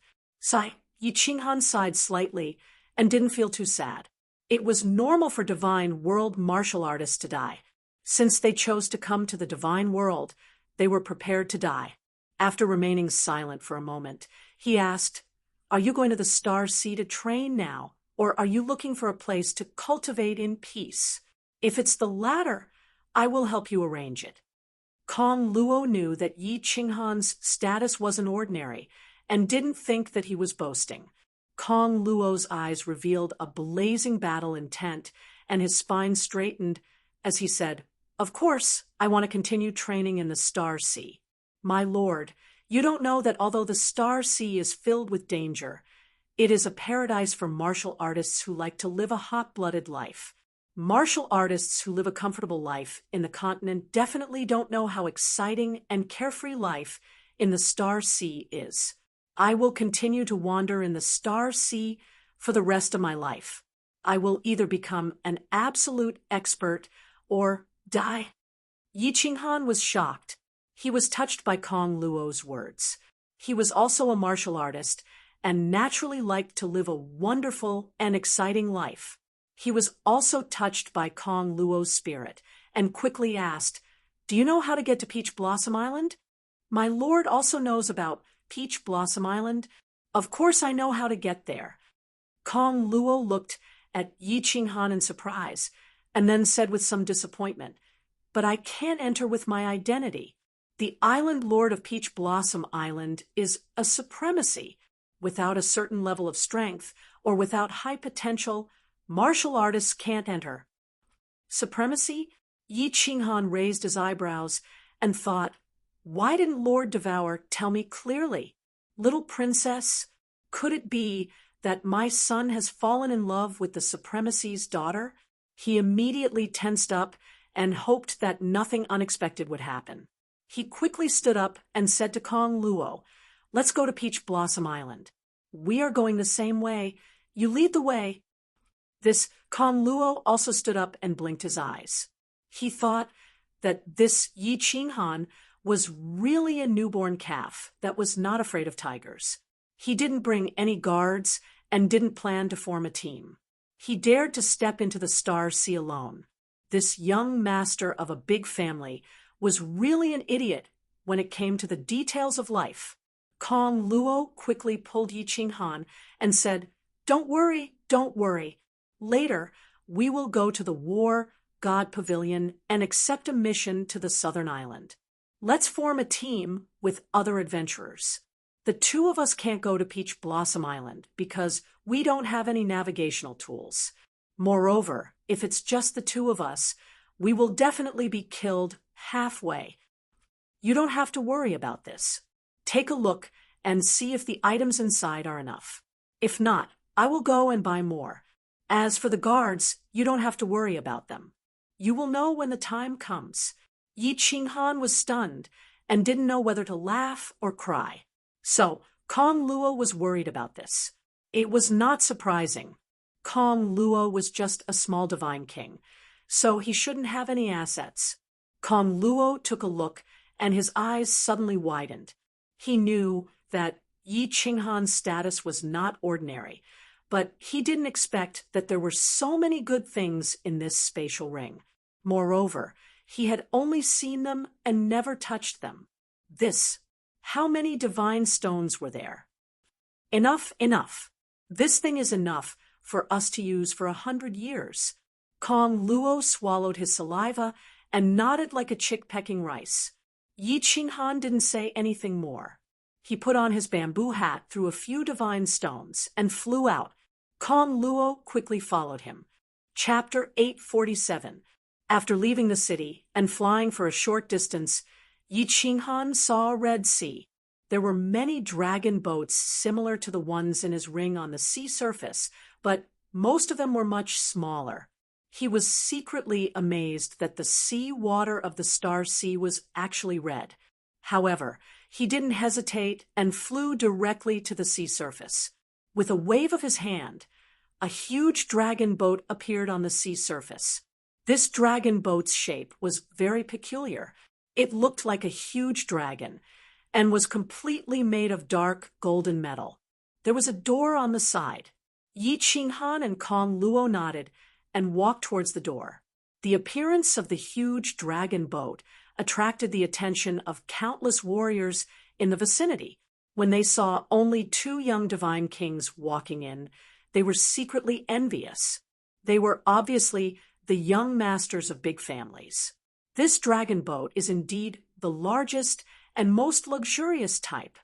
Yi Qinghan sighed slightly and didn't feel too sad. It was normal for divine world martial artists to die. Since they chose to come to the divine world, they were prepared to die. After remaining silent for a moment, he asked, "Are you going to the Star Sea to train now, or are you looking for a place to cultivate in peace? If it's the latter, I will help you arrange it." Kong Luo knew that Yi Qinghan's status wasn't ordinary and didn't think that he was boasting. Kong Luo's eyes revealed a blazing battle intent, and his spine straightened as he said, "Of course, I want to continue training in the Star Sea. My lord, you don't know that although the Star Sea is filled with danger, it is a paradise for martial artists who like to live a hot-blooded life. Martial artists who live a comfortable life in the continent definitely don't know how exciting and carefree life in the Star Sea is. I will continue to wander in the Star Sea for the rest of my life. I will either become an absolute expert or die." Yi Qinghan was shocked. He was touched by Kong Luo's words. He was also a martial artist and naturally liked to live a wonderful and exciting life. He was also touched by Kong Luo's spirit and quickly asked, "Do you know how to get to Peach Blossom Island?" "My lord also knows about Peach Blossom Island. Of course I know how to get there." Kong Luo looked at Yi Qinghan in surprise and then said with some disappointment, "But I can't enter with my identity. The island lord of Peach Blossom Island is a supremacy. Without a certain level of strength or without high potential, martial artists can't enter." "Supremacy?" Yi Qinghan raised his eyebrows and thought, "Why didn't Lord Devour tell me clearly? Little princess, could it be that my son has fallen in love with the supremacy's daughter?" He immediately tensed up and hoped that nothing unexpected would happen. He quickly stood up and said to Kong Luo, "Let's go to Peach Blossom Island. We are going the same way. You lead the way." This Kong Luo also stood up and blinked his eyes. He thought that this Yi Qinghan was really a newborn calf that was not afraid of tigers. He didn't bring any guards and didn't plan to form a team. He dared to step into the Star Sea alone. This young master of a big family was really an idiot when it came to the details of life. Kong Luo quickly pulled Yi Qinghan and said, "Don't worry, don't worry. Later, we will go to the War God Pavilion and accept a mission to the Southern Island. Let's form a team with other adventurers. The two of us can't go to Peach Blossom Island because we don't have any navigational tools. Moreover, if it's just the two of us, we will definitely be killed halfway. You don't have to worry about this. Take a look and see if the items inside are enough. If not, I will go and buy more. As for the guards, you don't have to worry about them. You will know when the time comes." Yi Qinghan was stunned and didn't know whether to laugh or cry. So Kong Luo was worried about this. It was not surprising. Kong Luo was just a small divine king, so he shouldn't have any assets. Kong Luo took a look and his eyes suddenly widened. He knew that Yi Qinghan's status was not ordinary, but he didn't expect that there were so many good things in this spatial ring. Moreover, he had only seen them and never touched them. How many divine stones were there? Enough, enough. This thing is enough for us to use for 100 years. Kong Luo swallowed his saliva and nodded like a chick pecking rice. Yi Qinghan didn't say anything more. He put on his bamboo hat, threw a few divine stones, and flew out. Kong Luo quickly followed him. Chapter 847. After leaving the city and flying for a short distance, Yi Qinghan saw a red sea. There were many dragon boats similar to the ones in his ring on the sea surface, but most of them were much smaller. He was secretly amazed that the sea water of the Star Sea was actually red. However, he didn't hesitate and flew directly to the sea surface. With a wave of his hand, a huge dragon boat appeared on the sea surface. This dragon boat's shape was very peculiar. It looked like a huge dragon and was completely made of dark golden metal. There was a door on the side. Yi Qinghan and Kong Luo nodded and walked towards the door. The appearance of the huge dragon boat attracted the attention of countless warriors in the vicinity. When they saw only two young divine kings walking in, they were secretly envious. They were obviously the young masters of big families. This dragon boat is indeed the largest and most luxurious type.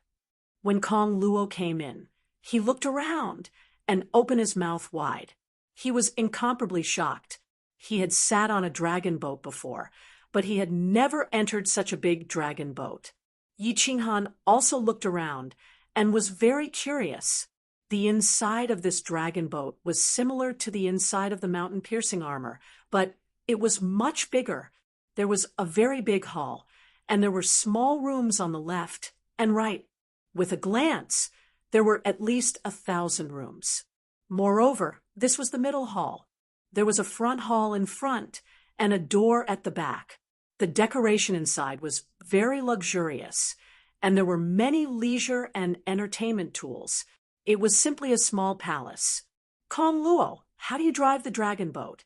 When Kong Luo came in, he looked around and opened his mouth wide. He was incomparably shocked. He had sat on a dragon boat before, but he had never entered such a big dragon boat. Yi Qinghan also looked around and was very curious. The inside of this dragon boat was similar to the inside of the mountain-piercing armor, but it was much bigger. There was a very big hall, and there were small rooms on the left and right. With a glance, there were at least 1,000 rooms. Moreover, this was the middle hall. There was a front hall in front and a door at the back. The decoration inside was very luxurious, and there were many leisure and entertainment tools. It was simply a small palace. Kong Luo, how do you drive the dragon boat?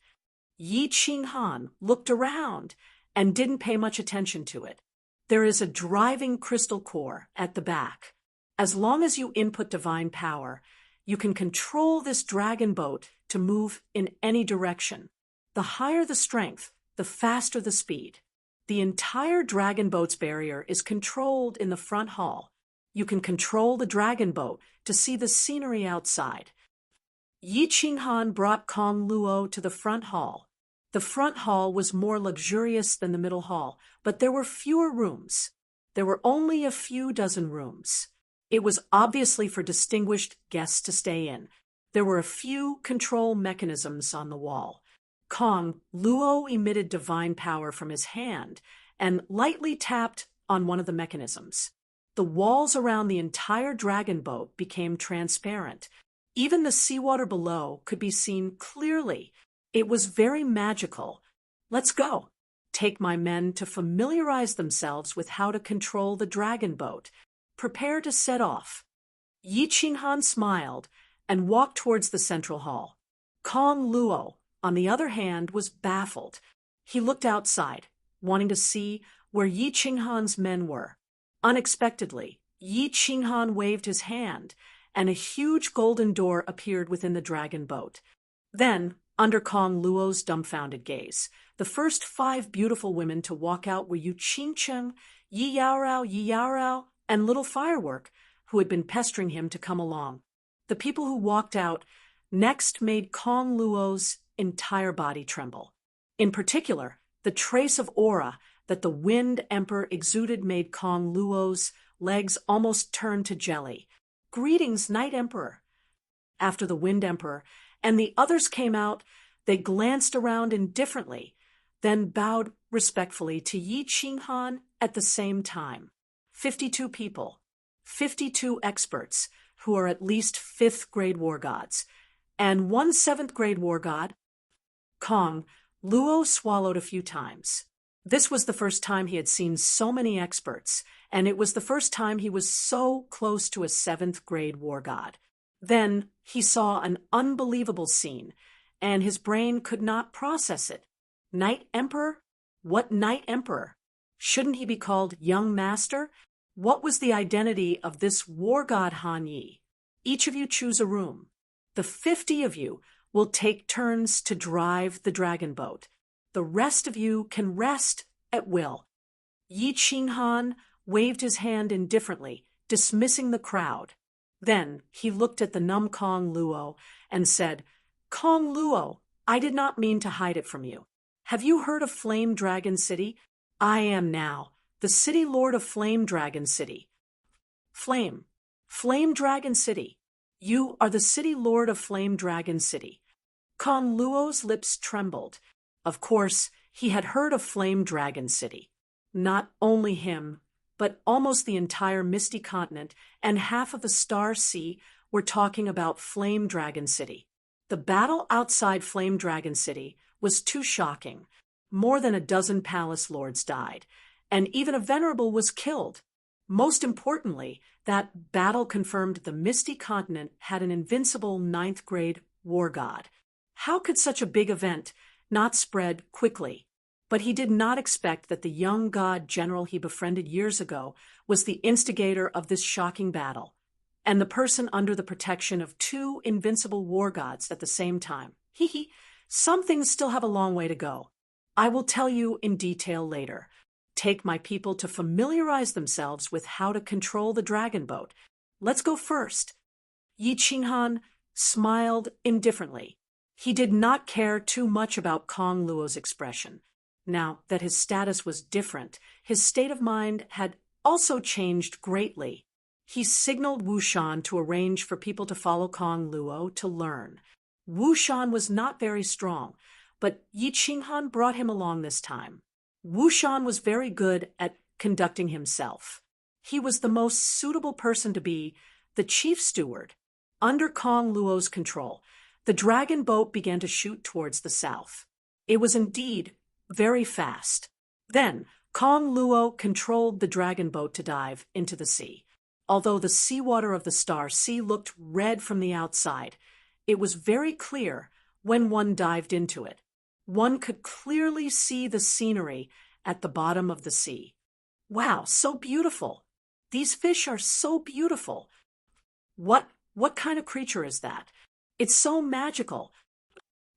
Yi Qinghan looked around and didn't pay much attention to it. There is a driving crystal core at the back. As long as you input divine power, you can control this dragon boat to move in any direction. The higher the strength, the faster the speed. The entire dragon boat's barrier is controlled in the front hall. You can control the dragon boat to see the scenery outside. Yi Qinghan brought Kong Luo to the front hall. The front hall was more luxurious than the middle hall, but there were fewer rooms. There were only a few dozen rooms. It was obviously for distinguished guests to stay in. There were a few control mechanisms on the wall. Kong Luo emitted divine power from his hand and lightly tapped on one of the mechanisms. The walls around the entire dragon boat became transparent. Even the seawater below could be seen clearly. It was very magical. Let's go. Take my men to familiarize themselves with how to control the dragon boat. Prepare to set off. Yi Qinghan smiled and walked towards the central hall. Kong Luo, on the other hand, was baffled. He looked outside, wanting to see where Yi Qinghan's men were. Unexpectedly, Yi Qinghan waved his hand, and a huge golden door appeared within the dragon boat. Then, under Kong Luo's dumbfounded gaze, the first 5 beautiful women to walk out were Yu Qingcheng, Yi Yaorao, and Little Firework, who had been pestering him to come along. The people who walked out next made Kong Luo's entire body tremble. In particular, the trace of aura that the Wind Emperor exuded made Kong Luo's legs almost turn to jelly. Greetings, Night Emperor. After the Wind Emperor and the others came out, they glanced around indifferently, then bowed respectfully to Yi Qinghan at the same time. 52 people, 52 experts who are at least 5th grade war gods, and 1 7th grade war god. Kong Luo swallowed a few times. This was the first time he had seen so many experts, and it was the first time he was so close to a 7th grade war god. Then he saw an unbelievable scene, and his brain could not process it. Night Emperor? What Night Emperor? Shouldn't he be called Young Master? What was the identity of this war god Han Yi? Each of you choose a room. The 50 of you will take turns to drive the dragon boat. The rest of you can rest at will." Yi Qinghan waved his hand indifferently, dismissing the crowd. Then he looked at the numb Kong Luo and said, "Kong Luo, I did not mean to hide it from you. Have you heard of Flame Dragon City? I am now the city lord of Flame Dragon City." Flame Dragon City. You are the city lord of Flame Dragon City. Kong Luo's lips trembled. Of course, he had heard of Flame Dragon City. Not only him, but almost the entire Misty Continent and half of the Star Sea were talking about Flame Dragon City. The battle outside Flame Dragon City was too shocking. More than a dozen palace lords died, and even a venerable was killed. Most importantly, that battle confirmed the Misty Continent had an invincible 9th grade war god. How could such a big event not spread quickly? But he did not expect that the young god general he befriended years ago was the instigator of this shocking battle, and the person under the protection of 2 invincible war gods at the same time. Some things still have a long way to go. I will tell you in detail later. Take my people to familiarize themselves with how to control the dragon boat. Let's go first. Yi Qinghan smiled indifferently. He did not care too much about Kong Luo's expression. Now that his status was different, his state of mind had also changed greatly. He signaled Wu Shan to arrange for people to follow Kong Luo to learn. Wu Shan was not very strong, but Yi Qinghan brought him along this time. Wu Shan was very good at conducting himself. He was the most suitable person to be the chief steward. Under Kong Luo's control, the dragon boat began to shoot towards the south. It was indeed very fast. Then, Kong Luo controlled the dragon boat to dive into the sea. Although the seawater of the Star Sea looked red from the outside, it was very clear when one dived into it. One could clearly see the scenery at the bottom of the sea. Wow, so beautiful. These fish are so beautiful. What kind of creature is that? It's so magical.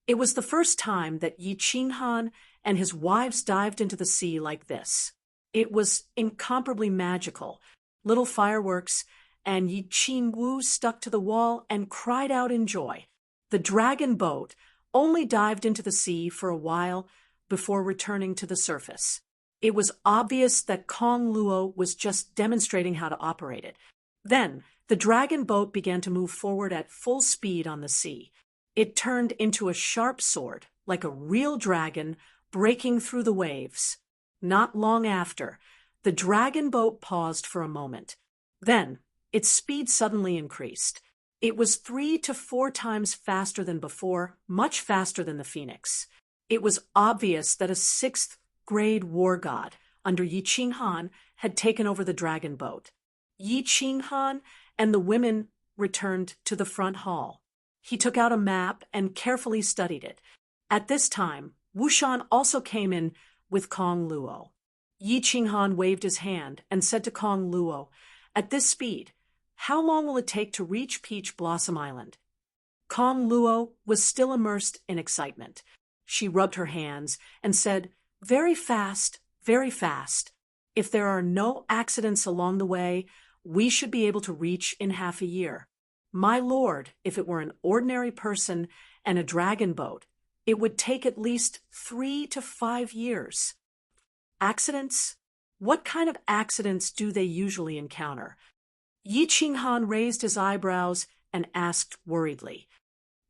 It was the first time that Yi Qinghan and his wives dived into the sea like this. It was incomparably magical. Little fireworks, and Yi Qingwu stuck to the wall and cried out in joy. The dragon boat only dived into the sea for a while before returning to the surface. It was obvious that Kong Luo was just demonstrating how to operate it. Then, the dragon boat began to move forward at full speed on the sea. It turned into a sharp sword, like a real dragon, breaking through the waves. Not long after, the dragon boat paused for a moment. Then, its speed suddenly increased. It was 3 to 4 times faster than before, much faster than the Phoenix. It was obvious that a 6th grade war god under Yi Qinghan had taken over the dragon boat. Yi Qinghan and the women returned to the front hall. He took out a map and carefully studied it. At this time, Wu Shan also came in with Kong Luo. Yi Qinghan waved his hand and said to Kong Luo, "At this speed, how long will it take to reach Peach Blossom Island?" Kong Luo was still immersed in excitement. She rubbed her hands and said, "Very fast, very fast. If there are no accidents along the way, we should be able to reach in half a year. My lord, if it were an ordinary person and a dragon boat, it would take at least 3 to 5 years. Accidents? What kind of accidents do they usually encounter?" Yi Qinghan raised his eyebrows and asked worriedly.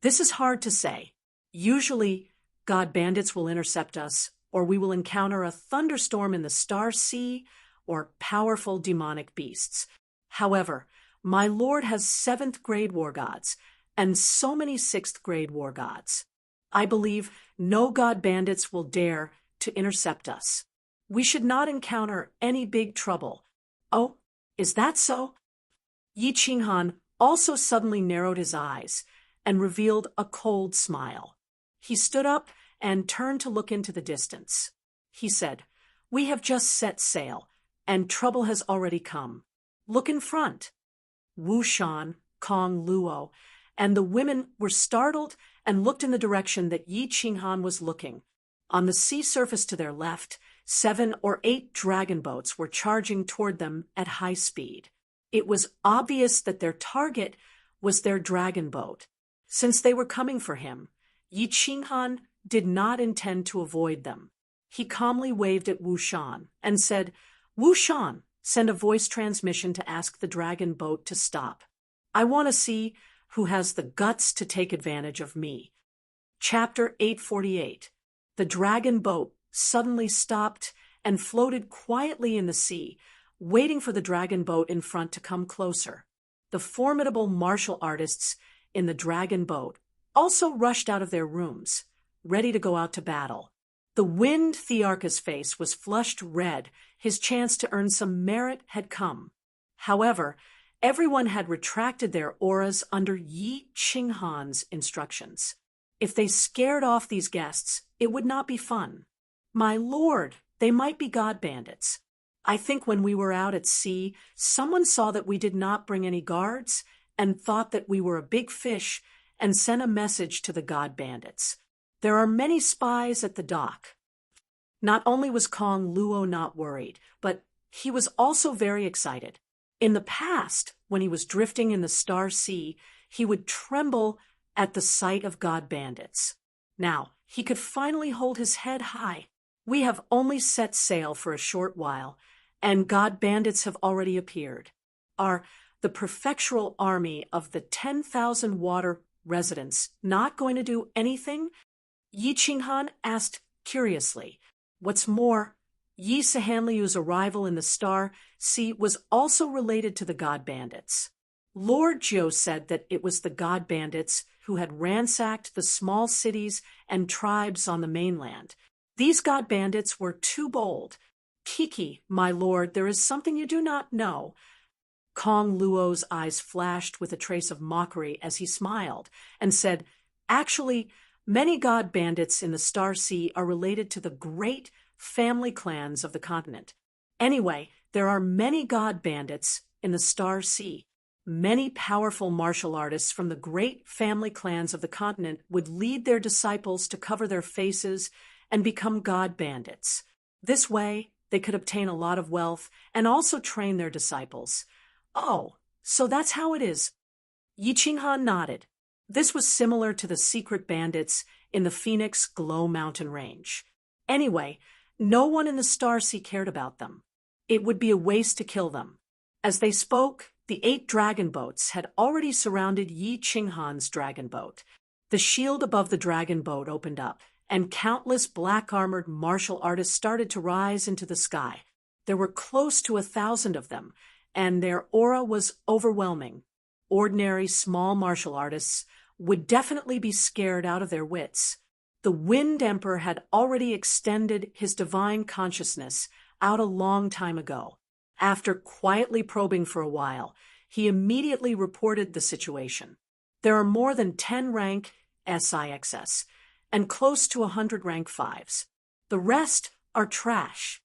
"This is hard to say. Usually, god bandits will intercept us, or we will encounter a thunderstorm in the Star Sea, or powerful demonic beasts. However, my lord has 7th grade war gods, and so many 6th grade war gods. I believe no god bandits will dare to intercept us. We should not encounter any big trouble." "Oh, is that so?" Yi Qinghan also suddenly narrowed his eyes and revealed a cold smile. He stood up and turned to look into the distance. He said, "We have just set sail, and trouble has already come. Look in front." Wu Shan Kong Luo, and the women were startled and looked in the direction that Yi Qinghan was looking. On the sea surface to their left, 7 or 8 dragon boats were charging toward them at high speed. It was obvious that their target was their dragon boat. Since they were coming for him, Yi Qinghan did not intend to avoid them. He calmly waved at Wu Shan and said, "Wu Shan, send a voice transmission to ask the dragon boat to stop. I want to see who has the guts to take advantage of me." Chapter 848. The dragon boat suddenly stopped and floated quietly in the sea, waiting for the dragon boat in front to come closer. The formidable martial artists in the dragon boat also rushed out of their rooms, ready to go out to battle. The Wind Thearcha's face was flushed red. His chance to earn some merit had come. However, everyone had retracted their auras under Yi Qinghan's instructions. If they scared off these guests, it would not be fun. "My lord, they might be god bandits. I think when we were out at sea, someone saw that we did not bring any guards and thought that we were a big fish and sent a message to the god bandits. There are many spies at the dock." Not only was Kong Luo not worried, but he was also very excited. In the past, when he was drifting in the Star Sea, he would tremble at the sight of god bandits. Now, he could finally hold his head high. We have only set sail for a short while, and god bandits have already appeared. Are the prefectural army of the 10,000 water residents not going to do anything? Yi Qinghan asked curiously. What's more, Yi Sahanliu's arrival in the Star Sea was also related to the god bandits. Lord Jiu said that it was the god bandits who had ransacked the small cities and tribes on the mainland. These god bandits were too bold. "Kiki, my lord, there is something you do not know." Kong Luo's eyes flashed with a trace of mockery as he smiled and said, "Actually, many god bandits in the Star Sea are related to the great family clans of the continent. Anyway, there are many god bandits in the Star Sea. Many powerful martial artists from the great family clans of the continent would lead their disciples to cover their faces and become god bandits. This way, they could obtain a lot of wealth and also train their disciples." "Oh, so that's how it is." Yi Qinghan nodded. This was similar to the secret bandits in the Phoenix Glow Mountain Range. Anyway, no one in the Star Sea cared about them. It would be a waste to kill them. As they spoke, the 8 dragon boats had already surrounded Yi Qinghan's dragon boat. The shield above the dragon boat opened up, and countless black-armored martial artists started to rise into the sky. There were close to 1,000 of them, and their aura was overwhelming. Ordinary small martial artists would definitely be scared out of their wits. The Wind Emperor had already extended his divine consciousness out a long time ago. After quietly probing for a while, he immediately reported the situation. There are more than 10 rank SIXS and close to 100 rank 5s. The rest are trash.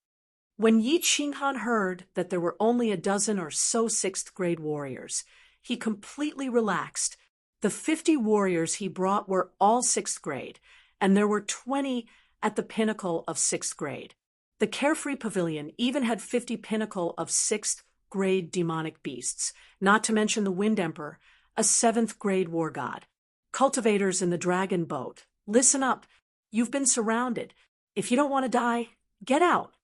When Yi Qinghan heard that there were only a dozen or so 6th grade warriors, he completely relaxed. The 50 warriors he brought were all 6th grade, and there were 20 at the pinnacle of 6th grade. The Carefree Pavilion even had 50 pinnacle of 6th grade demonic beasts, not to mention the Wind Emperor, a 7th grade war god. Cultivators in the dragon boat, listen up. You've been surrounded. If you don't want to die, get out.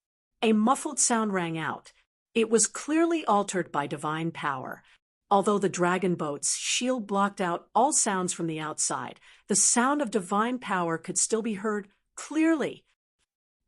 A muffled sound rang out. It was clearly altered by divine power. Although the dragon boat's shield blocked out all sounds from the outside, the sound of divine power could still be heard clearly.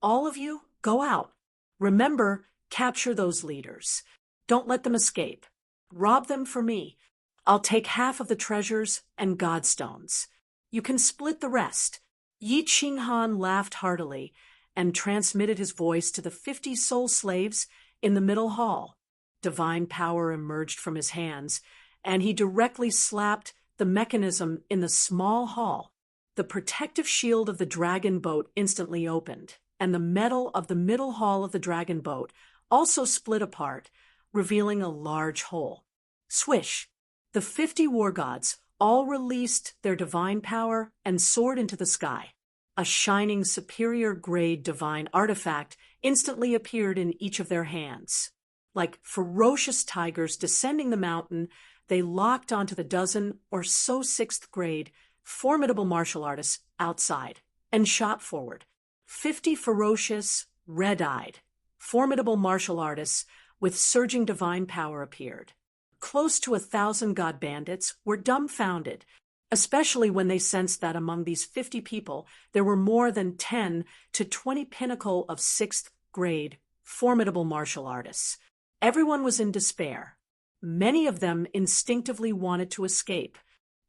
"All of you, go out. Remember, capture those leaders. Don't let them escape. Rob them for me. I'll take half of the treasures and godstones. You can split the rest." Yi Qinghan laughed heartily and transmitted his voice to the 50 soul slaves in the middle hall. Divine power emerged from his hands, and he directly slapped the mechanism in the small hall. The protective shield of the dragon boat instantly opened, and the metal of the middle hall of the dragon boat also split apart, revealing a large hole. Swish! The 50 war gods all released their divine power and soared into the sky. A shining superior grade divine artifact instantly appeared in each of their hands. Like ferocious tigers descending the mountain, they locked onto the dozen or so 6th grade formidable martial artists outside and shot forward. 50 ferocious, red-eyed, formidable martial artists with surging divine power appeared. Close to 1,000 god bandits were dumbfounded, especially when they sensed that among these 50 people there were more than 10 to 20 pinnacle of 6th grade formidable martial artists. Everyone was in despair. Many of them instinctively wanted to escape.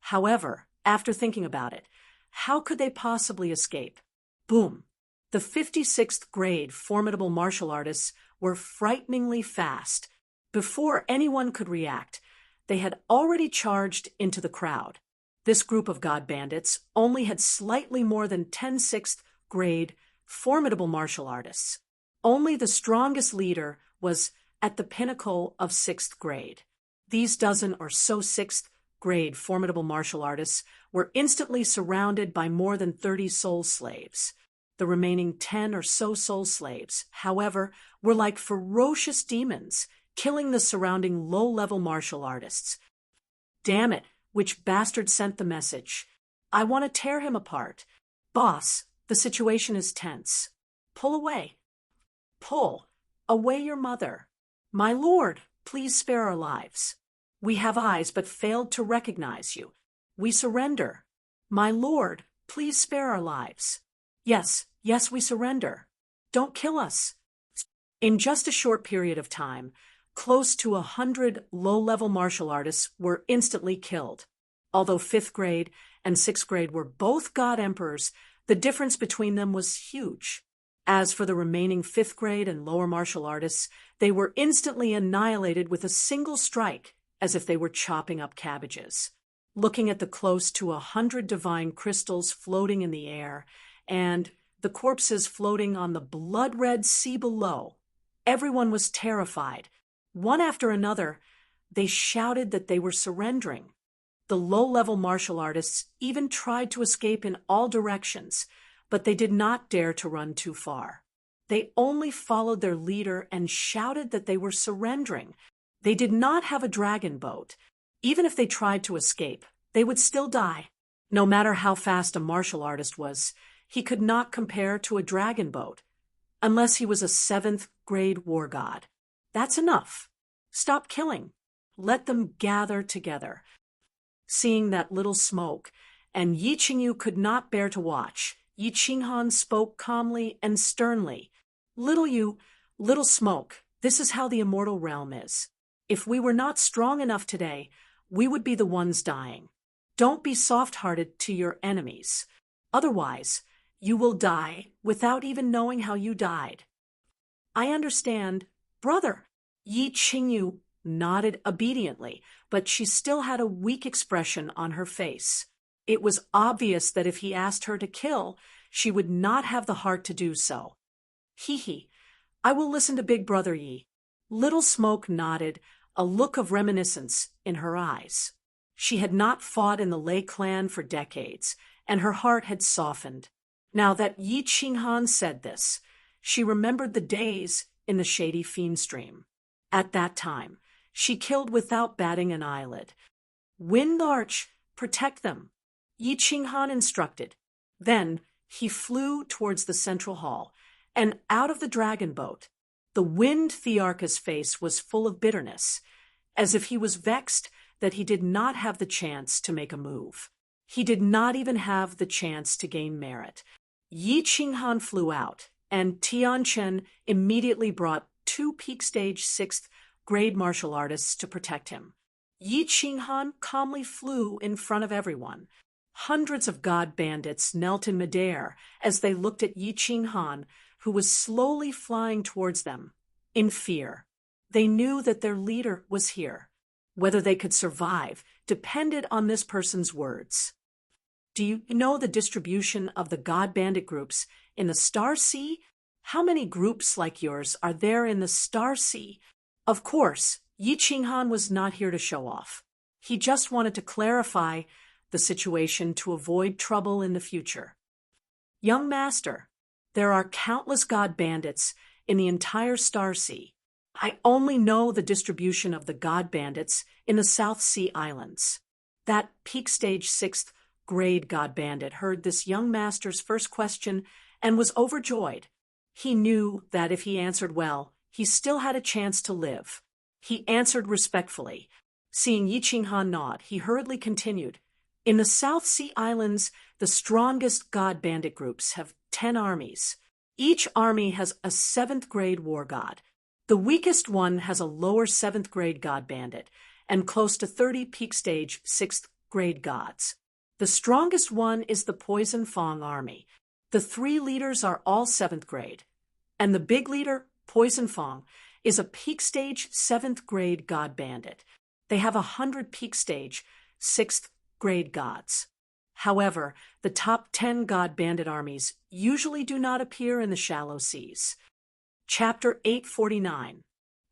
However, after thinking about it, how could they possibly escape? Boom! The 56th grade formidable martial artists were frighteningly fast. Before anyone could react, they had already charged into the crowd. This group of god bandits only had slightly more than 10 6th grade formidable martial artists. Only the strongest leader was at the pinnacle of 6th grade. These dozen or so 6th grade formidable martial artists were instantly surrounded by more than 30 soul slaves. The remaining 10 or so soul slaves, however, were like ferocious demons, killing the surrounding low-level martial artists. Damn it, which bastard sent the message? I want to tear him apart. Boss, the situation is tense. Pull away. Pull away your mother. My lord, please spare our lives. We have eyes but failed to recognize you. We surrender. My lord, please spare our lives. Yes, we surrender. Don't kill us. In just a short period of time, close to 100 low-level martial artists were instantly killed. Although 5th grade and 6th grade were both god emperors, the difference between them was huge. As for the remaining 5th grade and lower martial artists, they were instantly annihilated with a single strike, as if they were chopping up cabbages. Looking at the close to 100 divine crystals floating in the air, and the corpses floating on the blood-red sea below, everyone was terrified. One after another, they shouted that they were surrendering. The low-level martial artists even tried to escape in all directions, but they did not dare to run too far. They only followed their leader and shouted that they were surrendering. They did not have a dragon boat. Even if they tried to escape, they would still die. No matter how fast a martial artist was, he could not compare to a dragon boat, unless he was a 7th grade war god. That's enough. Stop killing. Let them gather together. Seeing that little smoke, and Yi Qingyu could not bear to watch, Yi Qinghan spoke calmly and sternly. Little you, little smoke, this is how the immortal realm is. If we were not strong enough today, we would be the ones dying. Don't be soft-hearted to your enemies. Otherwise, you will die without even knowing how you died. I understand, brother. Yi Qingyu nodded obediently, but she still had a weak expression on her face. It was obvious that if he asked her to kill, she would not have the heart to do so. Hee, I will listen to Big Brother Yi. Little Smoke nodded, a look of reminiscence in her eyes. She had not fought in the Lei clan for decades, and her heart had softened. Now that Yi Qinghan said this, she remembered the days in the shady fiend stream. At that time, she killed without batting an eyelid. Wind Arch, protect them, Yi Qinghan instructed. Then he flew towards the central hall, and out of the dragon boat. The Wind Thearch's face was full of bitterness, as if he was vexed that he did not have the chance to make a move. He did not even have the chance to gain merit. Yi Qinghan flew out, and Tianchen immediately brought 2 peak stage 6th grade martial artists to protect him. Yi Qinghan calmly flew in front of everyone. Hundreds of god bandits knelt in midair as they looked at Yi Qinghan, who was slowly flying towards them, in fear. They knew that their leader was here. Whether they could survive depended on this person's words. Do you know the distribution of the god bandit groups in the Star Sea? How many groups like yours are there in the Star Sea? Of course, Yi Qinghan was not here to show off. He just wanted to clarify the situation to avoid trouble in the future. Young master, there are countless god bandits in the entire Star Sea. I only know the distribution of the god bandits in the South Sea Islands. That peak stage 6th grade god bandit heard this young master's first question and was overjoyed. He knew that if he answered well, he still had a chance to live. He answered respectfully. Seeing Yi Qinghan nod, he hurriedly continued. In the South Sea Islands, the strongest god bandit groups have 10 armies. Each army has a 7th grade war god. The weakest one has a lower 7th grade god bandit and close to 30 peak stage 6th grade gods. The strongest one is the Poison Fang army. The 3 leaders are all 7th grade, and the big leader, Poison Fang, is a peak stage 7th grade god bandit. They have 100 peak stage 6th grade gods. However, the top 10 god bandit armies usually do not appear in the shallow seas. Chapter 849.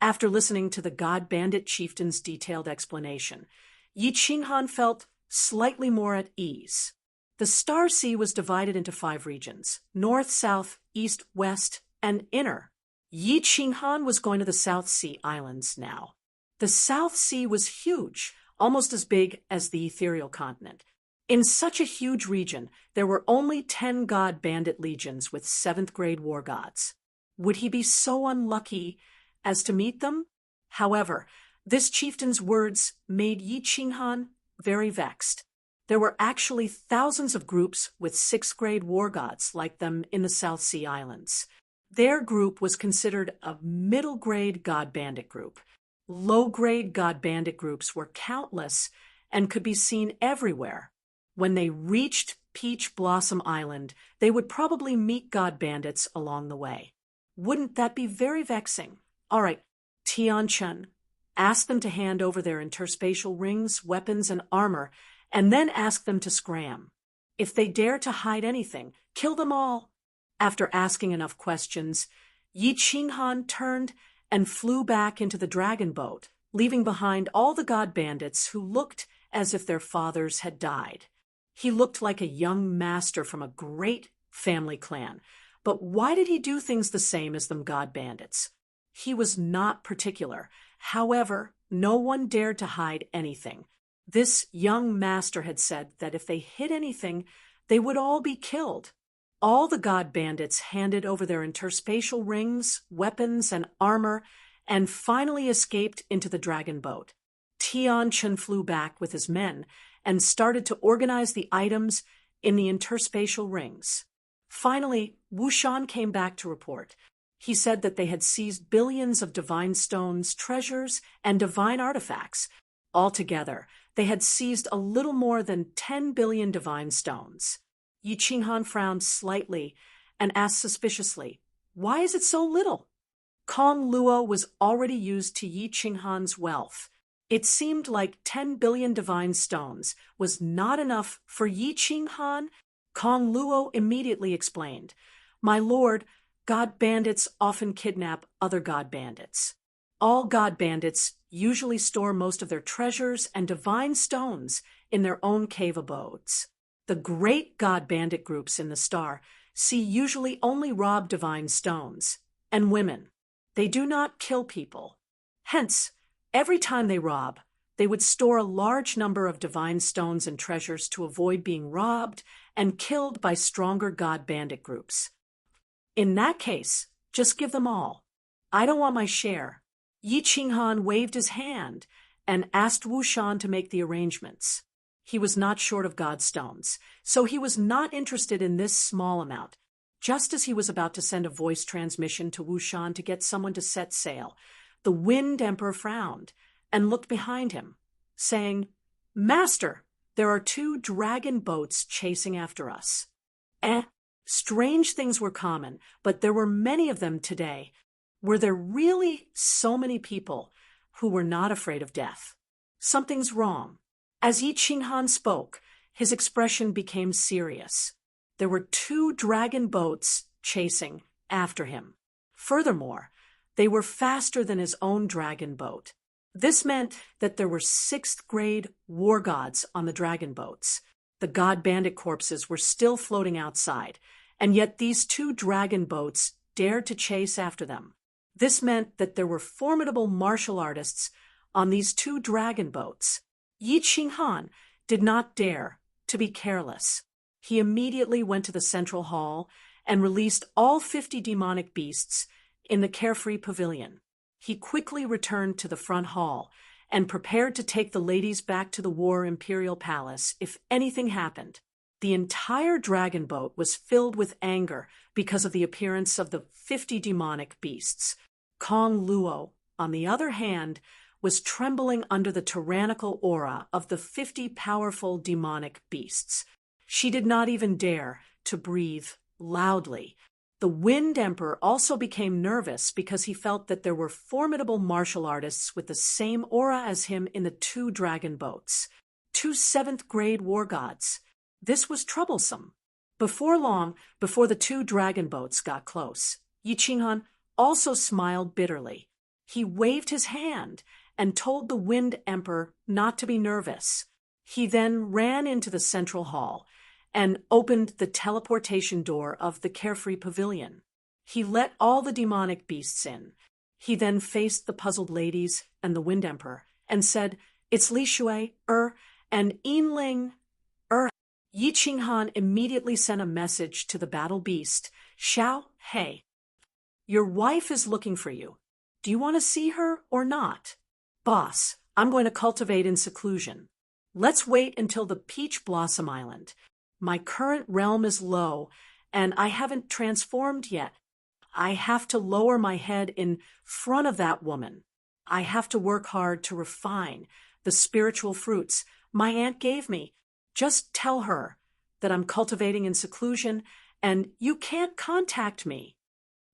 After listening to the god bandit chieftain's detailed explanation, Yi Qinghan felt slightly more at ease. The Star Sea was divided into 5 regions: north, south, east, west, and inner. Yi Qinghan was going to the South Sea Islands now. The South Sea was huge, almost as big as the ethereal continent. In such a huge region, there were only 10 god bandit legions with 7th grade war gods. Would he be so unlucky as to meet them? However, this chieftain's words made Yi Qinghan very vexed. There were actually thousands of groups with 6th grade war gods like them in the South Sea Islands. Their group was considered a middle grade god bandit group. Low grade god bandit groups were countless and could be seen everywhere. When they reached Peach Blossom Island, they would probably meet god bandits along the way. Wouldn't that be very vexing? All right, Tianchen, ask them to hand over their interspatial rings, weapons, and armor, and then ask them to scram. If they dare to hide anything, kill them all. After asking enough questions, Yi Qinghan turned and flew back into the dragon boat, leaving behind all the god bandits who looked as if their fathers had died. He looked like a young master from a great family clan, but why did he do things the same as them god bandits? He was not particular. However, no one dared to hide anything. This young master had said that if they hid anything, they would all be killed. All the god bandits handed over their interspatial rings, weapons, and armor, and finally escaped into the dragon boat. Tianchen flew back with his men and started to organize the items in the interspatial rings. Finally, Wu Shan came back to report. He said that they had seized billions of divine stones, treasures, and divine artifacts. Altogether, they had seized a little more than 10 billion divine stones. Yi Qinghan frowned slightly and asked suspiciously, "Why is it so little?" Kong Luo was already used to Yi Qinghan's wealth. It seemed like 10 billion divine stones was not enough for Yi Qinghan. Kong Luo immediately explained, "My lord, god bandits often kidnap other god bandits. All god bandits usually store most of their treasures and divine stones in their own cave abodes. The great god bandit groups in the star sea usually only rob divine stones and women. They do not kill people. Hence, every time they rob, they would store a large number of divine stones and treasures to avoid being robbed and killed by stronger god bandit groups. In that case, just give them all. I don't want my share." Yi Qinghan waved his hand and asked Wu Shan to make the arrangements. He was not short of god stones, so he was not interested in this small amount. Just as he was about to send a voice transmission to Wu Shan to get someone to set sail, the Wind Emperor frowned and looked behind him, saying, "Master, there are 2 dragon boats chasing after us." Strange things were common, but there were many of them today. Were there really so many people who were not afraid of death? Something's wrong. As Yi Qinghan spoke, his expression became serious. There were 2 dragon boats chasing after him. Furthermore, they were faster than his own dragon boat. This meant that there were 6th grade war gods on the dragon boats. The god bandit corpses were still floating outside, and yet these 2 dragon boats dared to chase after them. This meant that there were formidable martial artists on these 2 dragon boats. Yi Qinghan did not dare to be careless. He immediately went to the central hall and released all 50 demonic beasts in the carefree pavilion. He quickly returned to the front hall and prepared to take the ladies back to the War Imperial Palace if anything happened. The entire dragon boat was filled with anger because of the appearance of the 50 demonic beasts. Kong Luo, on the other hand, was trembling under the tyrannical aura of the 50 powerful demonic beasts. She did not even dare to breathe loudly. The Wind Emperor also became nervous because he felt that there were formidable martial artists with the same aura as him in the 2 dragon boats. 2 7th grade war gods. This was troublesome. Before long, before the 2 dragon boats got close, Yi Qinghan also smiled bitterly. He waved his hand and told the Wind Emperor not to be nervous. He then ran into the central hall and opened the teleportation door of the carefree pavilion. He let all the demonic beasts in. He then faced the puzzled ladies and the Wind Emperor and said, "It's Li Shui, and Yinling, Yi Qinghan immediately sent a message to the battle beast, "Xiao He, your wife is looking for you. Do you want to see her or not?" "Boss, I'm going to cultivate in seclusion. Let's wait until the Peach Blossom Island. My current realm is low, and I haven't transformed yet. I have to lower my head in front of that woman. I have to work hard to refine the spiritual fruits my aunt gave me. Just tell her that I'm cultivating in seclusion, and you can't contact me."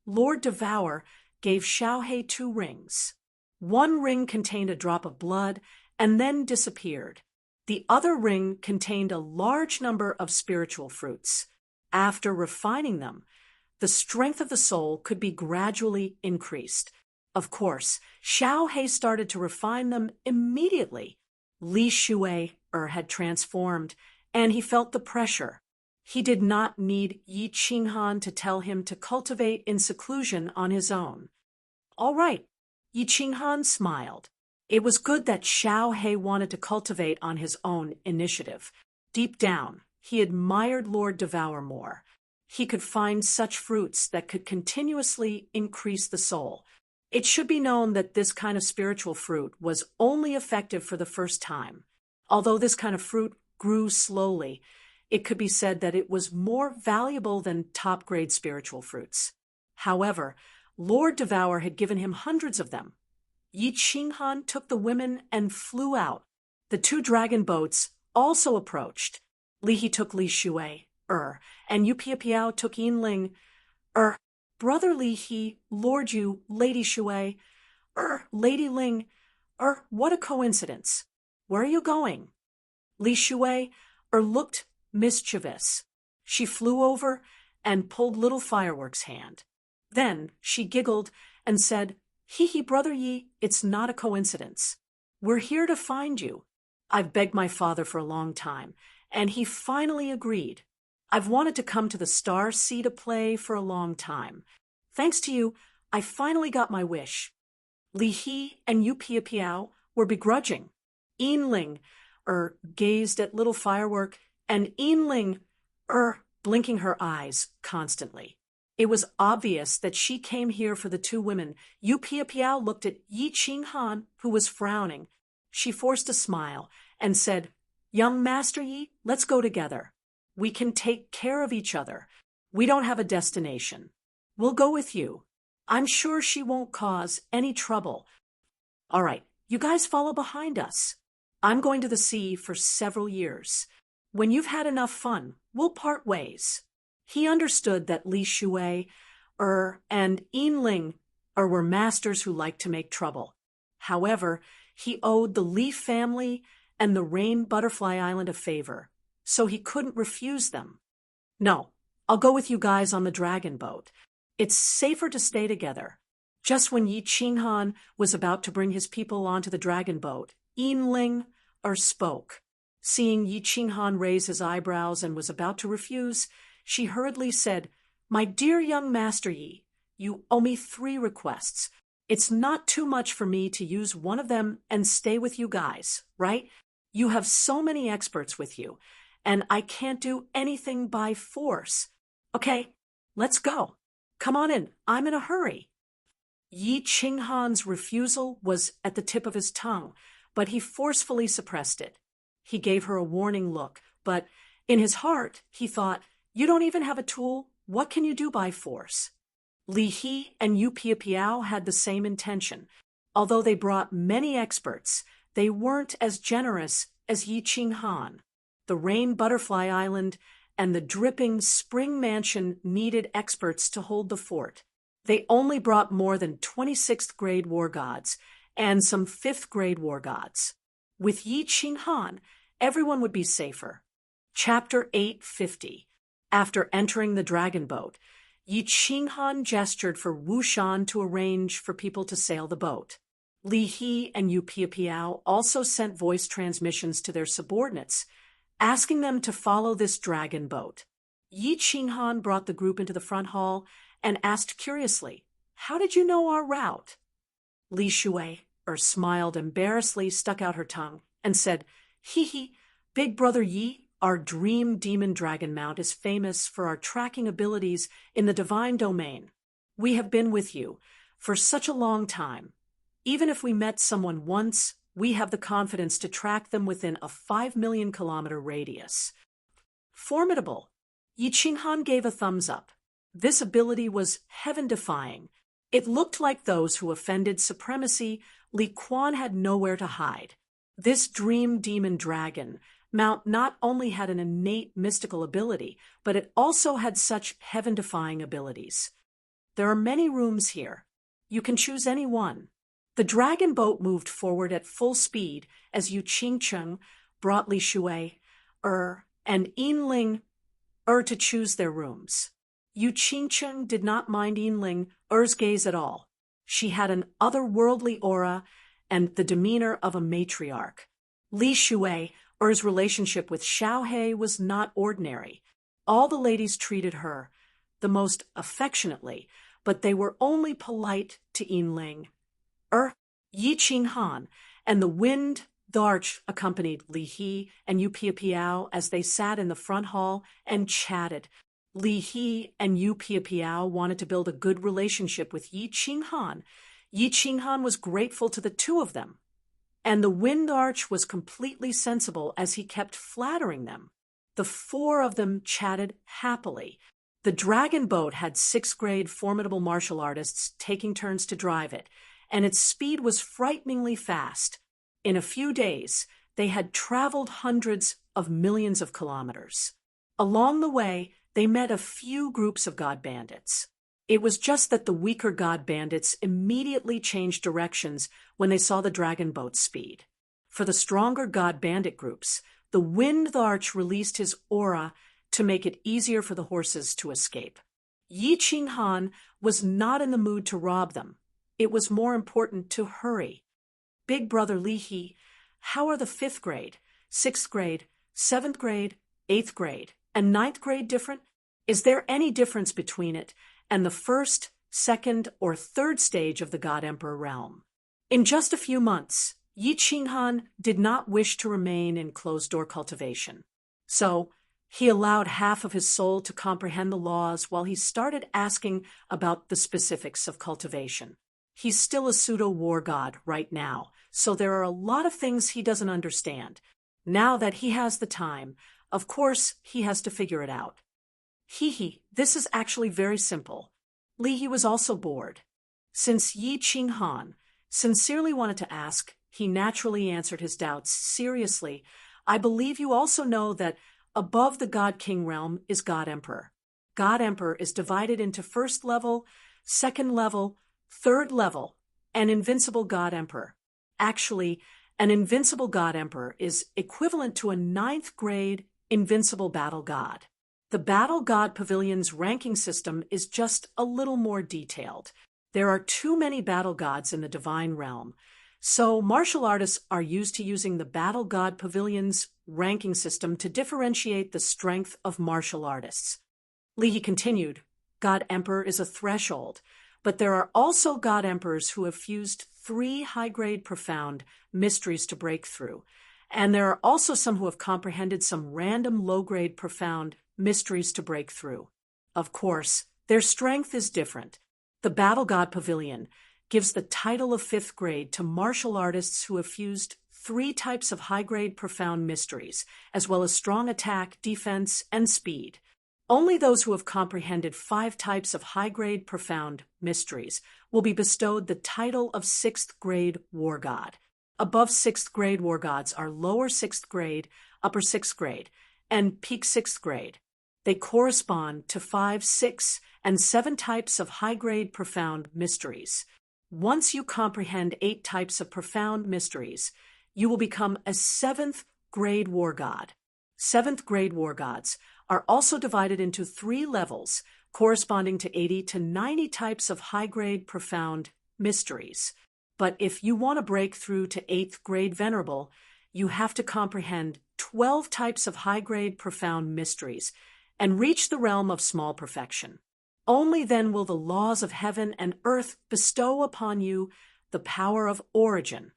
Lord Devour gave Xiaohe 2 rings. One ring contained a drop of blood and then disappeared. The other ring contained a large number of spiritual fruits. After refining them, the strength of the soul could be gradually increased. Of course, Xiaohe started to refine them immediately. Li Shui had transformed, and he felt the pressure. He did not need Yi Qinghan to tell him to cultivate in seclusion on his own. "All right," Yi Qinghan smiled. It was good that Xiao He wanted to cultivate on his own initiative. Deep down, he admired Lord Devour more. He could find such fruits that could continuously increase the soul. It should be known that this kind of spiritual fruit was only effective for the first time. Although this kind of fruit grew slowly, it could be said that it was more valuable than top-grade spiritual fruits. However, Lord Devour had given him hundreds of them. Yi Qinghan took the women and flew out. The 2 dragon boats also approached. Li He took Li Shui, and Yu Piao took Yinling, Brother Li He, Lord Yu, Lady Shui, Lady Ling, what a coincidence. Where are you going?" Li Shui, looked mischievous. She flew over and pulled little Firework's hand. Then she giggled and said, "Hee, Brother Yi, it's not a coincidence. We're here to find you. I've begged my father for a long time, and he finally agreed. I've wanted to come to the Star Sea to play for a long time. Thanks to you, I finally got my wish." Li He and Yu Piao were begrudging. Yinling, gazed at little Firework, and Yinling, blinking her eyes constantly. It was obvious that she came here for the 2 women. Yu Piao looked at Yi Qinghan, who was frowning. She forced a smile and said, "Young Master Yi, let's go together. We can take care of each other. We don't have a destination. We'll go with you. I'm sure she won't cause any trouble. All right, you guys follow behind us. I'm going to the sea for several years. When you've had enough fun, we'll part ways." He understood that Li Shui, and Yinling, were masters who liked to make trouble. However, he owed the Li family and the Rain Butterfly Island a favor, so he couldn't refuse them. "No, I'll go with you guys on the dragon boat. It's safer to stay together. Just when Yi Qinghan was about to bring his people onto the dragon boat, Yinling spoke. Seeing Yi Qinghan raise his eyebrows and was about to refuse, she hurriedly said, "My dear young master Yi, you owe me 3 requests. It's not too much for me to use one of them and stay with you guys, right? You have so many experts with you, and I can't do anything by force. Okay, let's go. Come on in, I'm in a hurry." Yi Qinghan's refusal was at the tip of his tongue, but he forcefully suppressed it. He gave her a warning look, but in his heart, he thought, "You don't even have a tool. What can you do by force?" Li He and Yu Piapiao had the same intention. Although they brought many experts, they weren't as generous as Yi Qinghan. The Rain Butterfly Island and the dripping Spring Mansion needed experts to hold the fort. They only brought more than 26th grade war gods and some 5th grade war gods. With Yi Qinghan, everyone would be safer. Chapter 850. After entering the dragon boat, Yi Qinghan gestured for Wu Shan to arrange for people to sail the boat. Li He and Yu Piapiao also sent voice transmissions to their subordinates, asking them to follow this dragon boat. Yi Qinghan brought the group into the front hall and asked curiously, "How did you know our route?" Li Shui smiled embarrassedly, stuck out her tongue, and said, "Hee, Big Brother Yi, our dream demon dragon mount is famous for our tracking abilities in the divine domain. We have been with you for such a long time. Even if we met someone once, we have the confidence to track them within a 5 million kilometer radius." Formidable. Yi Qinghan gave a thumbs up. This ability was heaven-defying. It looked like those who offended supremacy, Li Quan had nowhere to hide. This dream demon dragon mount not only had an innate mystical ability, but it also had such heaven-defying abilities. There are many rooms here. You can choose any one. The dragon boat moved forward at full speed as Yu Qingcheng brought Li Shui, and Yinling, to choose their rooms. Yu Qingcheng did not mind Yinling's gaze at all. She had an otherworldly aura and the demeanor of a matriarch. Li Shui's relationship with Xiaohe was not ordinary. All the ladies treated her the most affectionately, but they were only polite to Yinling. Yi Qinghan and the Wind Arch accompanied Li He and Yu Piapiao as they sat in the front hall and chatted. Li He and Yu Piapiao wanted to build a good relationship with Yi Qinghan. Yi Qinghan was grateful to the two of them, and the Wind Arch was completely sensible as he kept flattering them. The 4 of them chatted happily. The dragon boat had 6th grade formidable martial artists taking turns to drive it, and its speed was frighteningly fast. In a few days, they had traveled hundreds of millions of kilometers. Along the way, they met a few groups of god bandits. It was just that the weaker god bandits immediately changed directions when they saw the dragon boat's speed. For the stronger god bandit groups, the Wind Arch released his aura to make it easier for the horses to escape. Yi Qinghan was not in the mood to rob them. It was more important to hurry. "Big Brother Li He, how are the 5th grade, 6th grade, 7th grade, 8th grade, and 9th grade different? Is there any difference between it and the 1st, 2nd, or 3rd stage of the God Emperor realm?" In just a few months, Yi Qinghan did not wish to remain in closed-door cultivation. So he allowed half of his soul to comprehend the laws while he started asking about the specifics of cultivation. He's still a pseudo-war god right now, so there are a lot of things he doesn't understand. Now that he has the time, of course, he has to figure it out. This is actually very simple. Li He was also bored. Since Yi Qinghan sincerely wanted to ask, he naturally answered his doubts seriously. "I believe you also know that above the God King realm is God Emperor. God Emperor is divided into 1st level, 2nd level, 3rd level, and Invincible God Emperor. Actually, an Invincible God Emperor is equivalent to a 9th grade Invincible Battle God. The Battle God Pavilion's ranking system is just a little more detailed. There are too many battle gods in the divine realm, so martial artists are used to using the Battle God Pavilion's ranking system to differentiate the strength of martial artists. Leahy continued, God Emperor is a threshold, but there are also God Emperors who have fused 3 high-grade profound mysteries to break through, and there are also some who have comprehended some random low-grade profound mysteries to break through. Of course, their strength is different. The Battle God Pavilion gives the title of 5th grade to martial artists who have fused 3 types of high-grade profound mysteries, as well as strong attack, defense, and speed. Only those who have comprehended 5 types of high-grade profound mysteries will be bestowed the title of 6th grade war god. Above 6th grade war gods are lower 6th grade, upper 6th grade, and peak 6th grade. They correspond to 5, 6, and 7 types of high-grade profound mysteries. Once you comprehend 8 types of profound mysteries, you will become a 7th grade war god. 7th grade war gods are also divided into 3 levels, corresponding to 80 to 90 types of high-grade profound mysteries. But if you want to break through to 8th grade venerable, you have to comprehend 12 types of high-grade profound mysteries and reach the realm of small perfection. Only then will the laws of heaven and earth bestow upon you the power of origin.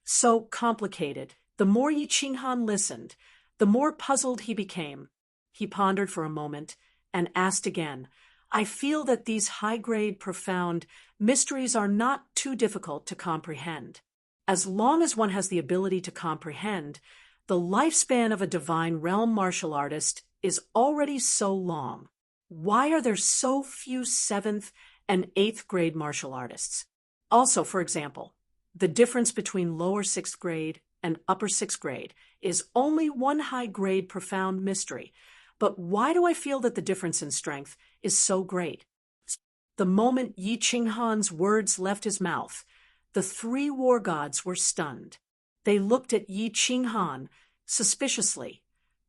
So complicated, the more Yi Qinghan listened, the more puzzled he became. He pondered for a moment and asked again, I feel that these high-grade, profound mysteries are not too difficult to comprehend. As long as one has the ability to comprehend, the lifespan of a divine realm martial artist is already so long. Why are there so few 7th and 8th grade martial artists? Also, for example, the difference between lower 6th grade and upper 6th grade is only 1 high-grade profound mystery. But why do I feel that the difference in strength is so great? The moment Yi Qinghan's words left his mouth, the 3 war gods were stunned. They looked at Yi Qinghan suspiciously,